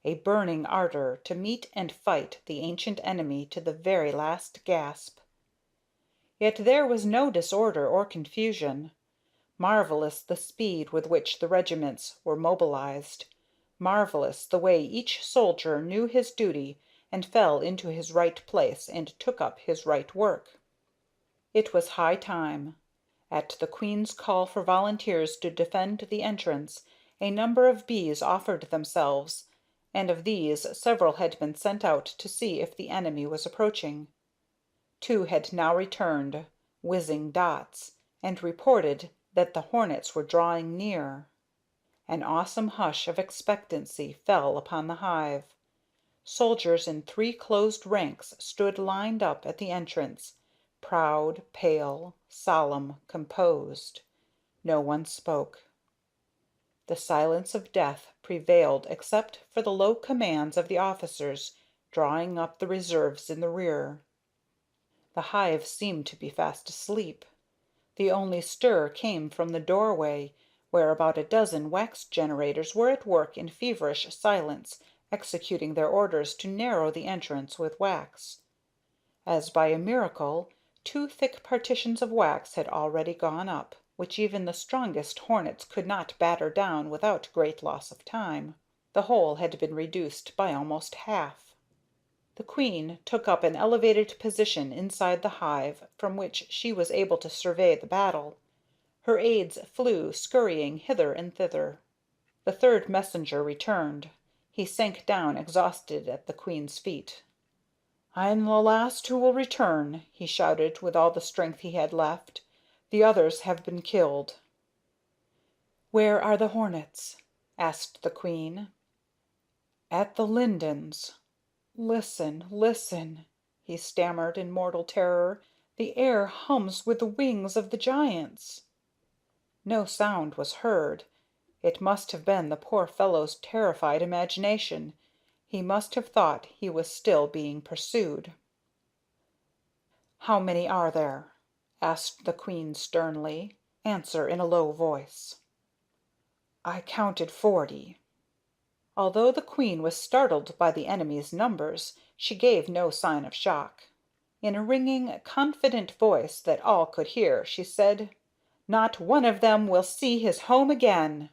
a burning ardor to meet and fight the ancient enemy to the very last gasp. Yet there was no disorder or confusion. Marvelous the speed with which the regiments were mobilized. Marvelous the way each soldier knew his duty and fell into his right place and took up his right work. It was high time. At the Queen's call for volunteers to defend the entrance, a number of bees offered themselves, and of these several had been sent out to see if the enemy was approaching. 2 had now returned, whizzing dots, and reported that the hornets were drawing near. An awesome hush of expectancy fell upon the hive. Soldiers in 3 closed ranks stood lined up at the entrance, proud, pale, solemn, composed. No one spoke. The silence of death prevailed except for the low commands of the officers drawing up the reserves in the rear. The hive seemed to be fast asleep. The only stir came from the doorway, where about a dozen wax generators were at work in feverish silence, executing their orders to narrow the entrance with wax. As by a miracle, 2 thick partitions of wax had already gone up, which even the strongest hornets could not batter down without great loss of time. The whole had been reduced by almost half. The queen took up an elevated position inside the hive, from which she was able to survey the battle. Her aides flew scurrying hither and thither. The third messenger returned. He sank down exhausted at the queen's feet. "I am the last who will return," he shouted with all the strength he had left. "The others have been killed." "Where are the hornets?" asked the queen. "At the lindens. Listen, listen," he stammered in mortal terror. "The air hums with the wings of the giants." No sound was heard. It must have been the poor fellow's terrified imagination. He must have thought he was still being pursued. "How many are there?" asked the queen sternly. "Answer in a low voice." "I counted 40." Although the queen was startled by the enemy's numbers, she gave no sign of shock. In a ringing, confident voice that all could hear, she said, "Not one of them will see his home again."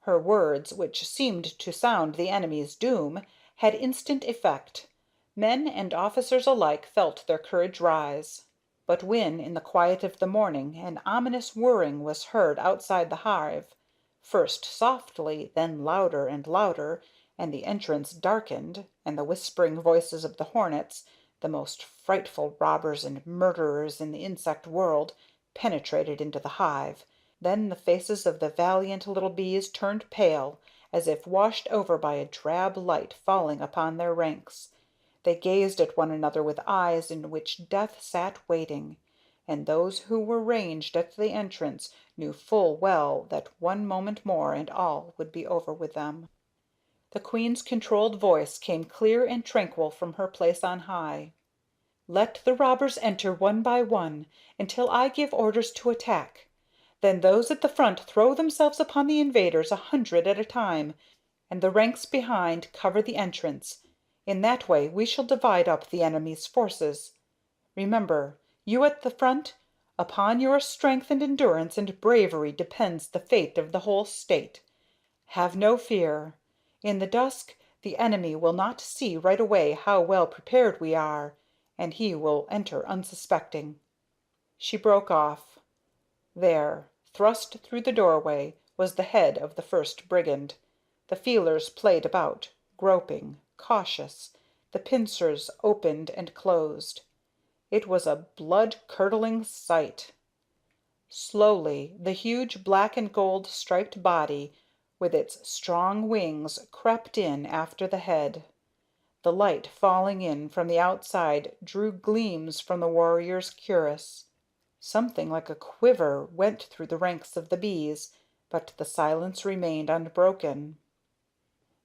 Her words, which seemed to sound the enemy's doom, had instant effect. Men and officers alike felt their courage rise. But when, in the quiet of the morning, an ominous whirring was heard outside the hive, first softly, then louder and louder, and the entrance darkened, and the whispering voices of the hornets, the most frightful robbers and murderers in the insect world, penetrated into the hive, then the faces of the valiant little bees turned pale, as if washed over by a drab light falling upon their ranks. They gazed at one another with eyes in which death sat waiting, and those who were ranged at the entrance knew full well that one moment more and all would be over with them. The queen's controlled voice came clear and tranquil from her place on high. "Let the robbers enter one by one, until I give orders to attack. Then those at the front throw themselves upon the invaders 100 at a time, and the ranks behind cover the entrance. In that way we shall divide up the enemy's forces. Remember, you at the front, upon your strength and endurance and bravery depends the fate of the whole state. Have no fear. In the dusk the enemy will not see right away how well prepared we are, and he will enter unsuspecting." She broke off. There, thrust through the doorway, was the head of the first brigand. The feelers played about, groping, cautious. The pincers opened and closed. It was a blood-curdling sight. Slowly the huge black and gold striped body, with its strong wings, crept in after the head. The light falling in from the outside drew gleams from the warrior's cuirass. Something like a quiver went through the ranks of the bees, but the silence remained unbroken.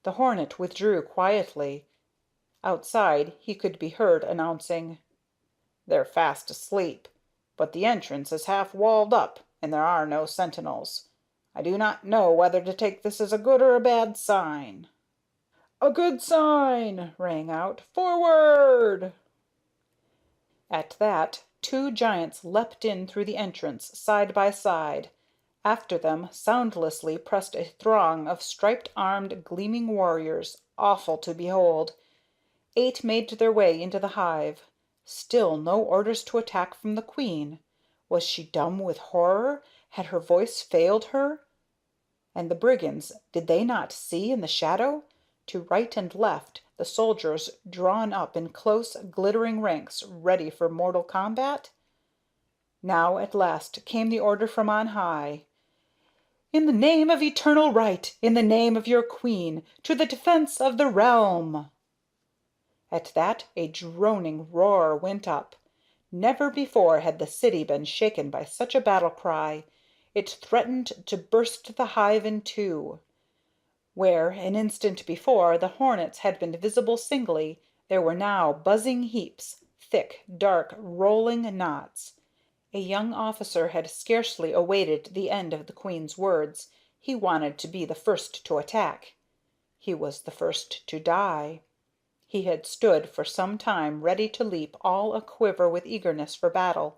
The hornet withdrew quietly. Outside he could be heard announcing, "They're fast asleep, but the entrance is half walled up, and there are no sentinels. I do not know whether to take this as a good or a bad sign." "A good sign!" rang out. "Forward!" At that, two giants leapt in through the entrance, side by side. After them soundlessly pressed a throng of striped-armed, gleaming warriors, awful to behold. 8 made their way into the hive. Still no orders to attack from the queen. Was she dumb with horror? Had her voice failed her? And the brigands, did they not see in the shadow? To right and left, the soldiers drawn up in close, glittering ranks, ready for mortal combat? Now at last came the order from on high. "In the name of eternal right, in the name of your queen, to the defense of the realm!" At that a droning roar went up. Never before had the city been shaken by such a battle cry. It threatened to burst the hive in two. Where, an instant before, the hornets had been visible singly, there were now buzzing heaps, thick, dark, rolling knots. A young officer had scarcely awaited the end of the queen's words. He wanted to be the first to attack. He was the first to die. He had stood for some time ready to leap, all a-quiver with eagerness for battle,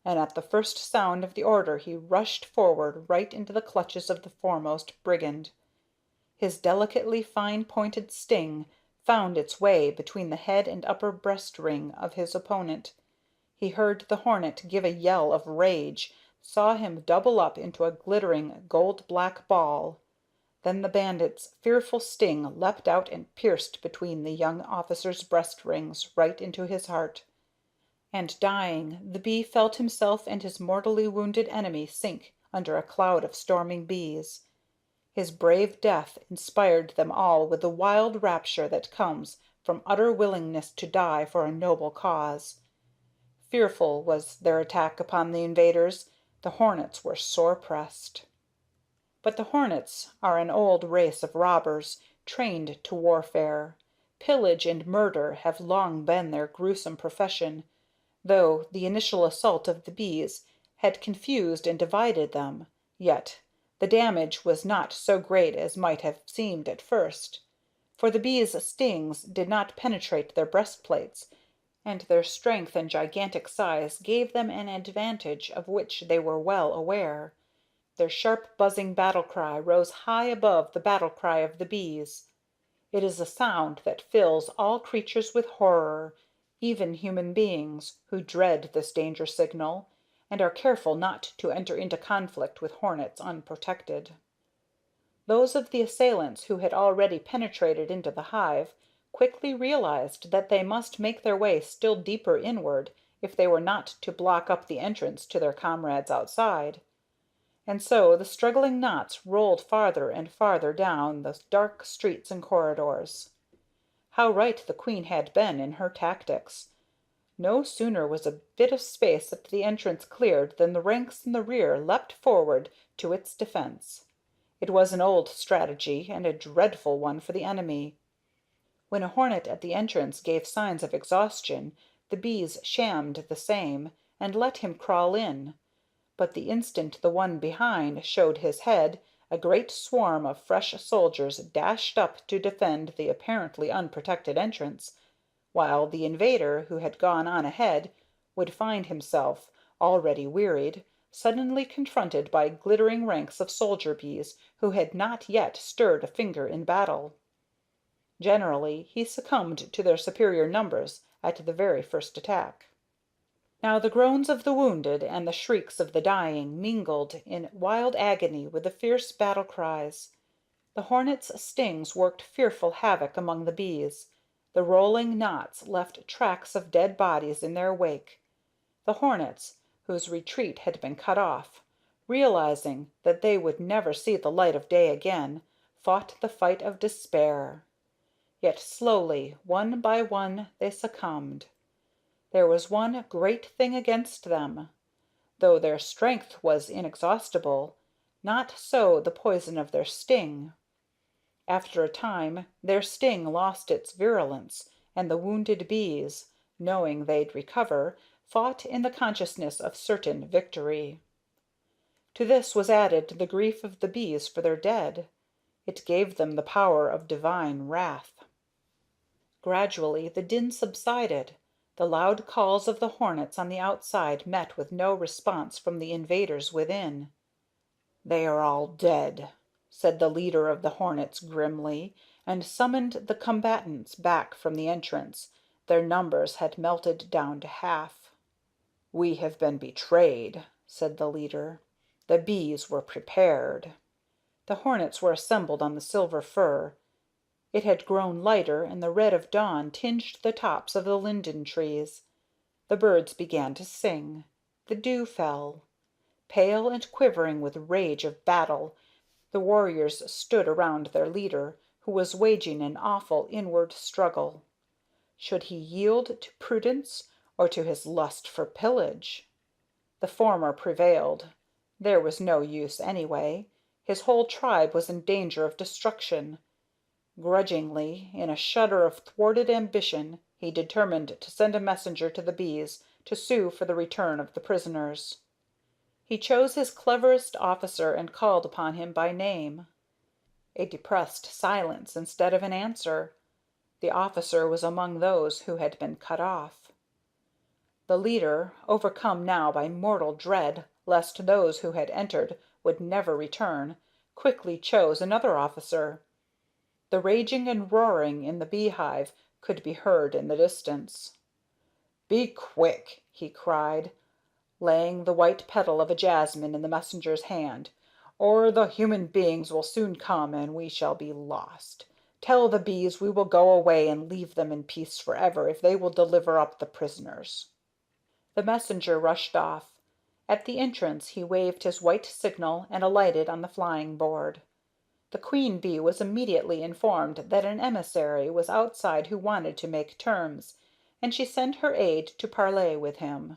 and at the first sound of the order he rushed forward right into the clutches of the foremost brigand. His delicately fine-pointed sting found its way between the head and upper breast ring of his opponent. He heard the hornet give a yell of rage, saw him double up into a glittering gold-black ball. Then the bandit's fearful sting leapt out and pierced between the young officer's breast rings right into his heart. And dying, the bee felt himself and his mortally wounded enemy sink under a cloud of storming bees. His brave death inspired them all with the wild rapture that comes from utter willingness to die for a noble cause. Fearful was their attack upon the invaders. The hornets were sore pressed. But the hornets are an old race of robbers, trained to warfare. Pillage and murder have long been their gruesome profession, though the initial assault of the bees had confused and divided them, yet the damage was not so great as might have seemed at first, for the bees' stings did not penetrate their breastplates, and their strength and gigantic size gave them an advantage of which they were well aware. Their sharp buzzing battle cry rose high above the battle cry of the bees. It is a sound that fills all creatures with horror, even human beings, who dread this danger signal, and are careful not to enter into conflict with hornets unprotected. Those of the assailants who had already penetrated into the hive quickly realized that they must make their way still deeper inward if they were not to block up the entrance to their comrades outside. And so the struggling knots rolled farther and farther down the dark streets and corridors. How right the queen had been in her tactics! No sooner was a bit of space at the entrance cleared than the ranks in the rear leapt forward to its defense. It was an old strategy, and a dreadful one for the enemy. When a hornet at the entrance gave signs of exhaustion, the bees shammed the same, and let him crawl in. But the instant the one behind showed his head, a great swarm of fresh soldiers dashed up to defend the apparently unprotected entrance, while the invader, who had gone on ahead, would find himself, already wearied, suddenly confronted by glittering ranks of soldier bees who had not yet stirred a finger in battle. Generally he succumbed to their superior numbers at the very first attack. Now the groans of the wounded and the shrieks of the dying mingled in wild agony with the fierce battle cries. The hornets' stings worked fearful havoc among the bees. The rolling knots left tracks of dead bodies in their wake. The hornets, whose retreat had been cut off, realizing that they would never see the light of day again, fought the fight of despair. Yet slowly, one by one, they succumbed. There was one great thing against them. Though their strength was inexhaustible, not so the poison of their sting. After a time their sting lost its virulence, and the wounded bees, knowing they'd recover, fought in the consciousness of certain victory. To this was added the grief of the bees for their dead. It gave them the power of divine wrath. Gradually the din subsided. The loud calls of the hornets on the outside met with no response from the invaders within. "They are all dead," said the leader of the hornets grimly, and summoned the combatants back from the entrance. Their numbers had melted down to half. "We have been betrayed," said the leader. "The bees were prepared." The hornets were assembled on the silver fir. It had grown lighter, and the red of dawn tinged the tops of the linden trees. The birds began to sing. The dew fell. Pale and quivering with rage of battle, the warriors stood around their leader, who was waging an awful inward struggle. Should he yield to prudence or to his lust for pillage? The former prevailed. There was no use anyway. His whole tribe was in danger of destruction. Grudgingly, in a shudder of thwarted ambition, he determined to send a messenger to the bees to sue for the return of the prisoners. He chose his cleverest officer and called upon him by name. A depressed silence instead of an answer. The officer was among those who had been cut off. The leader, overcome now by mortal dread lest those who had entered would never return, quickly chose another officer. The raging and roaring in the beehive could be heard in the distance. "Be quick!" he cried, laying the white petal of a jasmine in the messenger's hand, "or the human beings will soon come and we shall be lost. Tell the bees we will go away and leave them in peace forever if they will deliver up the prisoners." The messenger rushed off. At the entrance he waved his white signal and alighted on the flying board. The queen bee was immediately informed that an emissary was outside who wanted to make terms, and she sent her aide to parley with him.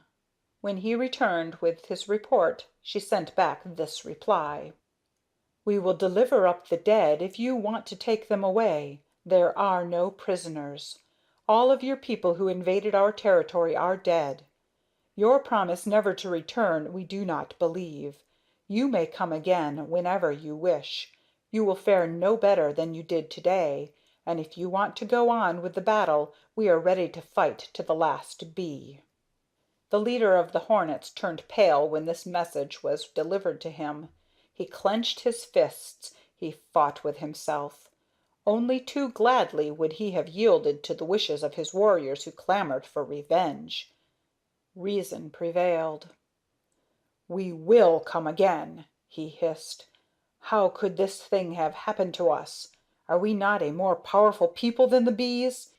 When he returned with his report, she sent back this reply: "We will deliver up the dead if you want to take them away. There are no prisoners. All of your people who invaded our territory are dead. Your promise never to return we do not believe. You may come again whenever you wish. You will fare no better than you did today, and if you want to go on with the battle we are ready to fight to the last bee." The leader of the hornets turned pale when this message was delivered to him. He clenched his fists, he fought with himself. Only too gladly would he have yielded to the wishes of his warriors who clamored for revenge. Reason prevailed. "We will come again," he hissed. "How could this thing have happened to us? Are we not a more powerful people than the bees?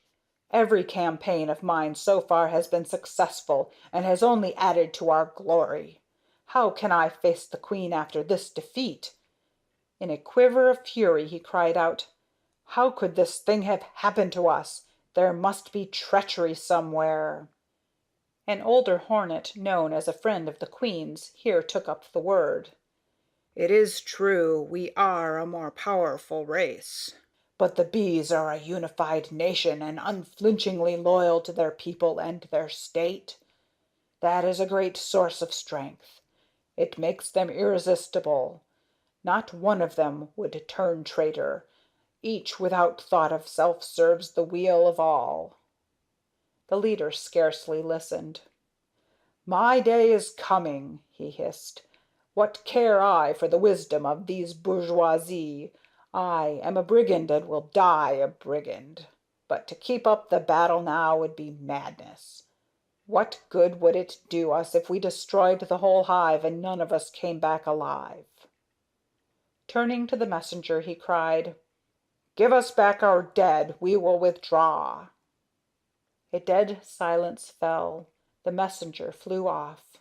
Every campaign of mine so far has been successful and has only added to our glory. How can I face the queen after this defeat?" In a quiver of fury he cried out: "How could this thing have happened to us? There must be treachery somewhere." An older hornet, known as a friend of the queen's, here took up the word. "It is true we are a more powerful race, but the bees are a unified nation and unflinchingly loyal to their people and their state. That is a great source of strength. It makes them irresistible. Not one of them would turn traitor. Each without thought of self serves the weal of all." The leader scarcely listened. "My day is coming," he hissed. "What care I for the wisdom of these bourgeoisie? I am a brigand and will die a brigand. But to keep up the battle now would be madness. What good would it do us if we destroyed the whole hive and none of us came back alive?" Turning to the messenger, he cried: "Give us back our dead. We will withdraw." A dead silence fell. The messenger flew off.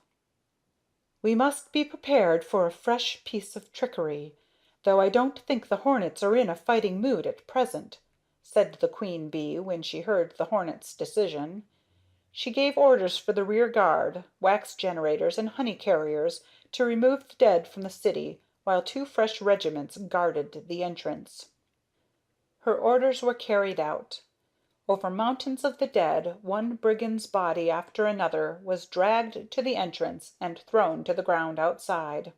"We must be prepared for a fresh piece of trickery, though I don't think the hornets are in a fighting mood at present," said the queen bee when she heard the hornets' decision. She gave orders for the rear guard, wax generators, and honey carriers to remove the dead from the city, while 2 fresh regiments guarded the entrance. Her orders were carried out. Over mountains of the dead, one brigand's body after another was dragged to the entrance and thrown to the ground outside.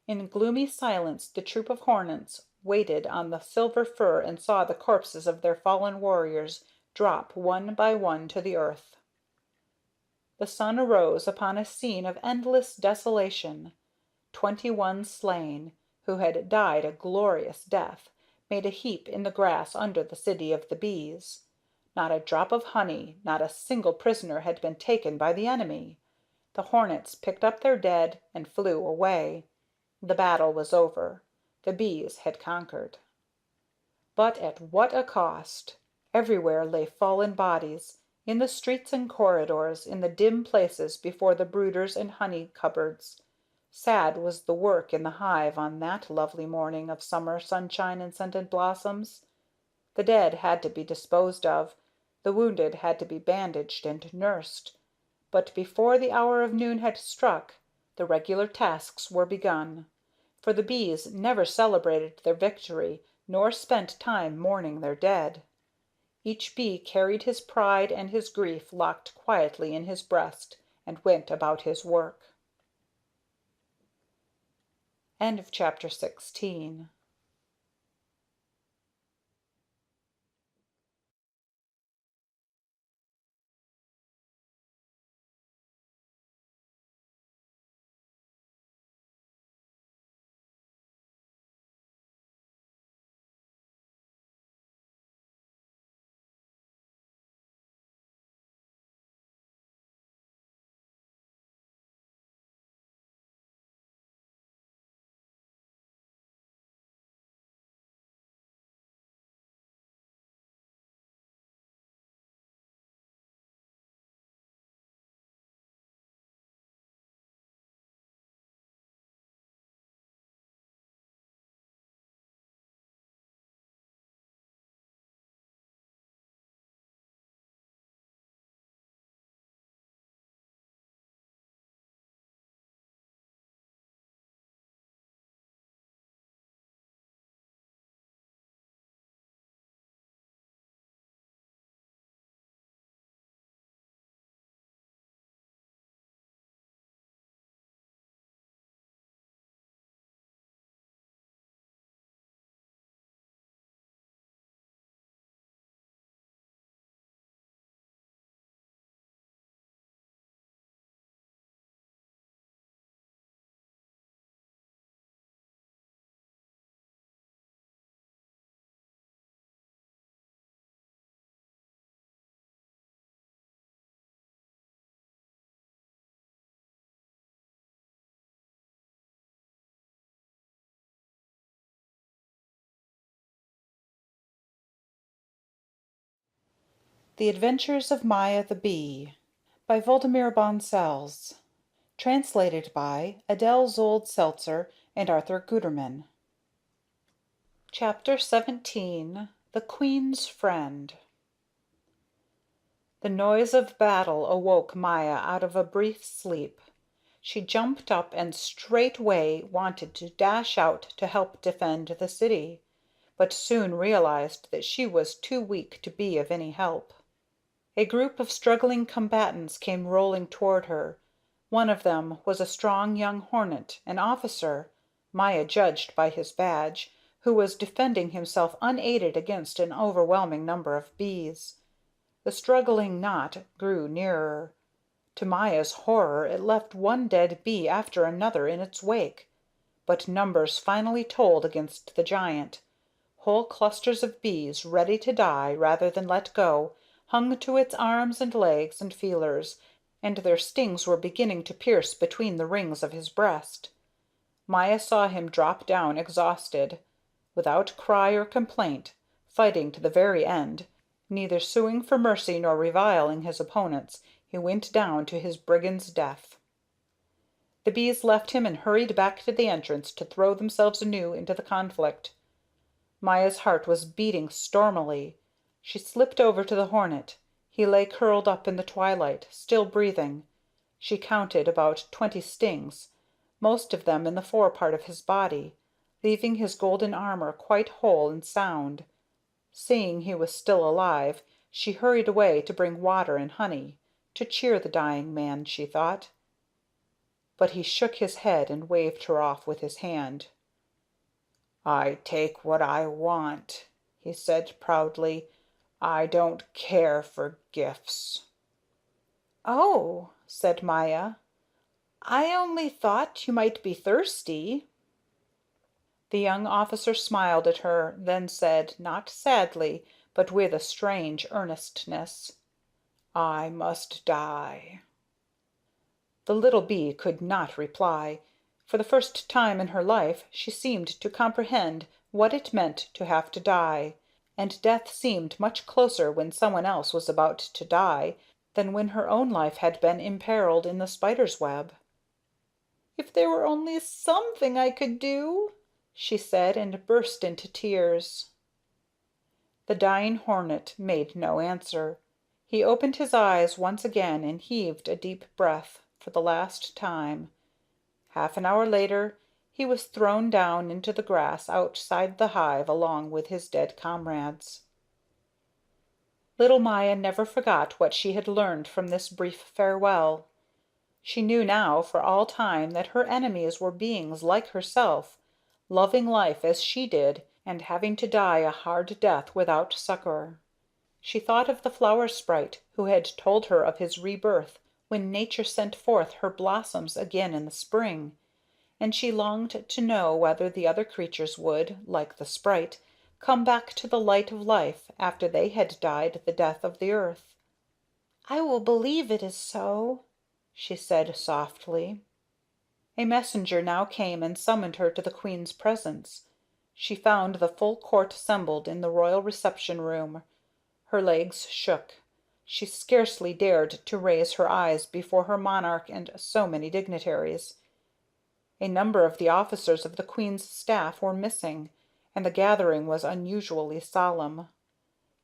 In gloomy silence the troop of hornets waited on the silver fir and saw the corpses of their fallen warriors drop one by one to the earth. The sun arose upon a scene of endless desolation. 21 slain, who had died a glorious death, made a heap in the grass under the city of the bees. Not a drop of honey, not a single prisoner had been taken by the enemy. The hornets picked up their dead and flew away. The battle was over. The bees had conquered. But at what a cost! Everywhere lay fallen bodies, in the streets and corridors, in the dim places before the brooders and honey cupboards. Sad was the work in the hive on that lovely morning of summer sunshine and scented blossoms. The dead had to be disposed of, the wounded had to be bandaged and nursed. But before the hour of noon had struck, the regular tasks were begun, for the bees never celebrated their victory nor spent time mourning their dead. Each bee carried his pride and his grief locked quietly in his breast and went about his work. End of chapter 16. The Adventures of Maya the Bee by Waldemar Bonsels. Translated by Adele Zold Seltzer and Arthur Guterman. Chapter 17. The Queen's Friend. The noise of battle awoke Maya out of a brief sleep. She jumped up and straightway wanted to dash out to help defend the city, but soon realized that she was too weak to be of any help. A group of struggling combatants came rolling toward her. One of them was a strong young hornet, an officer, Maya judged by his badge, who was defending himself unaided against an overwhelming number of bees. The struggling knot grew nearer. To Maya's horror, it left one dead bee after another in its wake. But numbers finally told against the giant. Whole clusters of bees, ready to die rather than let go, hung to its arms and legs and feelers, and their stings were beginning to pierce between the rings of his breast. Maya saw him drop down exhausted. Without cry or complaint, fighting to the very end, neither suing for mercy nor reviling his opponents, he went down to his brigand's death. The bees left him and hurried back to the entrance to throw themselves anew into the conflict. Maya's heart was beating stormily. She slipped over to the hornet. He lay curled up in the twilight, still breathing. She counted about 20 stings, most of them in the forepart of his body, leaving his golden armor quite whole and sound. Seeing he was still alive, she hurried away to bring water and honey, to cheer the dying man, she thought. But he shook his head and waved her off with his hand. "I take what I want," he said proudly. "I don't care for gifts." "Oh," said Maya. "I only thought you might be thirsty." The young officer smiled at her, then said, not sadly, but with a strange earnestness, "I must die." The little bee could not reply. For the first time in her life she seemed to comprehend what it meant to have to die, and death seemed much closer when someone else was about to die than when her own life had been imperiled in the spider's web. "If there were only something I could do," she said, and burst into tears. The dying hornet made no answer. He opened his eyes once again and heaved a deep breath for the last time. Half an hour later he was thrown down into the grass outside the hive along with his dead comrades. Little Maya never forgot what she had learned from this brief farewell. She knew now for all time that her enemies were beings like herself, loving life as she did, and having to die a hard death without succor. She thought of the flower sprite who had told her of his rebirth when nature sent forth her blossoms again in the spring, and she longed to know whether the other creatures would, like the sprite, come back to the light of life after they had died the death of the earth. "I will believe it is so," she said softly. A messenger now came and summoned her to the queen's presence. She found the full court assembled in the royal reception room. Her legs shook. She scarcely dared to raise her eyes before her monarch and so many dignitaries. A number of the officers of the queen's staff were missing, and the gathering was unusually solemn.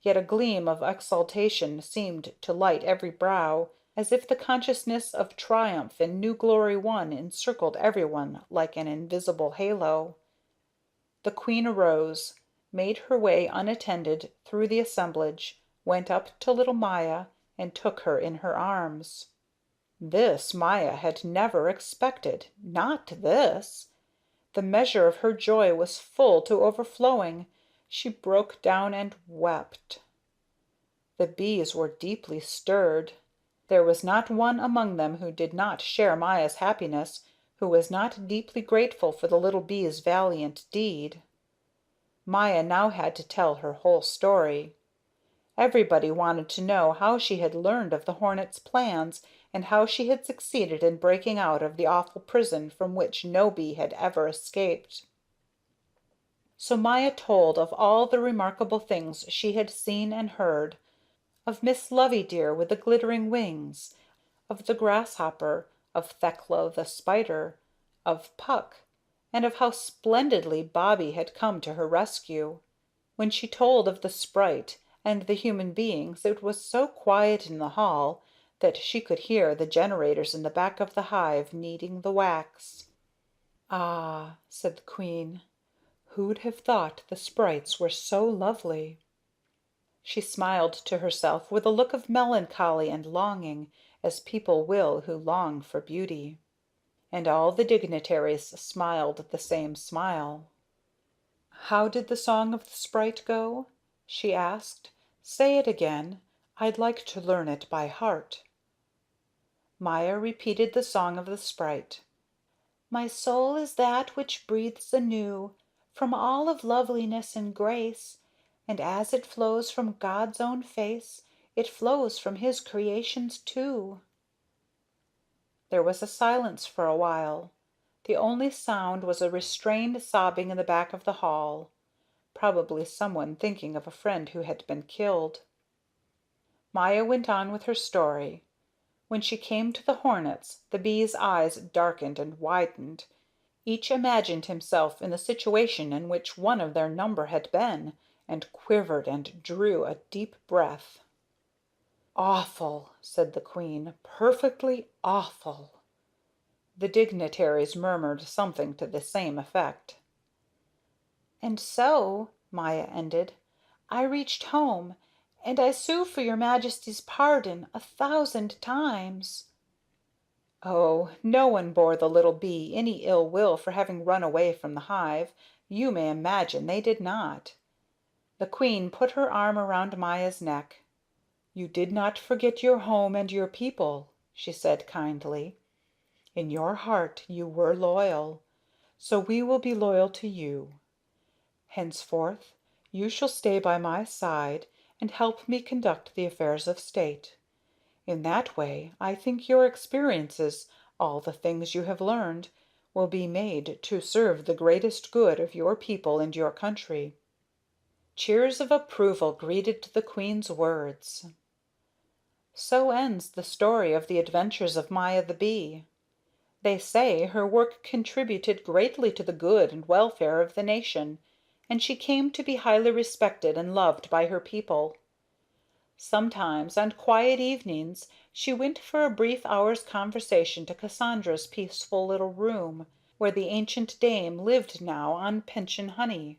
Yet a gleam of exultation seemed to light every brow, as if the consciousness of triumph and new glory won encircled everyone like an invisible halo. The queen arose, made her way unattended through the assemblage, went up to little Maya, and took her in her arms. This Maya had never expected, not this. The measure of her joy was full to overflowing. She broke down and wept. The bees were deeply stirred. There was not one among them who did not share Maya's happiness, who was not deeply grateful for the little bee's valiant deed. Maya now had to tell her whole story. Everybody wanted to know how she had learned of the hornet's plans and how she had succeeded in breaking out of the awful prison from which no bee had ever escaped. So Maya told of all the remarkable things she had seen and heard, of Miss Loveydear with the glittering wings, of the grasshopper, of Thekla the spider, of Puck, and of how splendidly Bobbie had come to her rescue. When she told of the sprite and the human beings, it was so quiet in the hall that she could hear the generators in the back of the hive kneading the wax. "Ah," said the queen, "who'd have thought the sprites were so lovely?" She smiled to herself with a look of melancholy and longing, as people will who long for beauty. And all the dignitaries smiled the same smile. "How did the song of the sprite go?" she asked. "Say it again. I'd like to learn it by heart." Maya repeated the song of the sprite. My soul is that which breathes anew From all of loveliness and grace, And as it flows from God's own face, It flows from his creations too. There was a silence for a while. The only sound was a restrained sobbing in the back of the hall, probably someone thinking of a friend who had been killed. Maya went on with her story. When she came to the hornets, the bees' eyes darkened and widened. Each imagined himself in the situation in which one of their number had been, and quivered and drew a deep breath. "Awful," said the queen. "Perfectly awful." The dignitaries murmured something to the same effect. "And so," Maya ended, "I reached home, and I sue for your Majesty's pardon 1,000 times." Oh, no one bore the little bee any ill will for having run away from the hive. You may imagine they did not. The queen put her arm around Maya's neck. "You did not forget your home and your people," she said kindly. "In your heart you were loyal. So we will be loyal to you. Henceforth you shall stay by my side and help me conduct the affairs of state. In that way I think your experiences, all the things you have learned, will be made to serve the greatest good of your people and your country." Cheers of approval greeted the queen's words. So ends the story of the adventures of Maya the bee. They say her work contributed greatly to the good and welfare of the nation, and she came to be highly respected and loved by her people. Sometimes, on quiet evenings, she went for a brief hour's conversation to Cassandra's peaceful little room, where the ancient dame lived now on pension honey.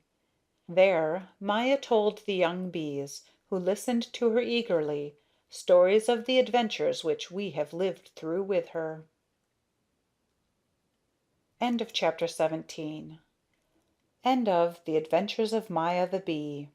There Maya told the young bees, who listened to her eagerly, stories of the adventures which we have lived through with her. End of chapter 17. End of The Adventures of Maya the Bee.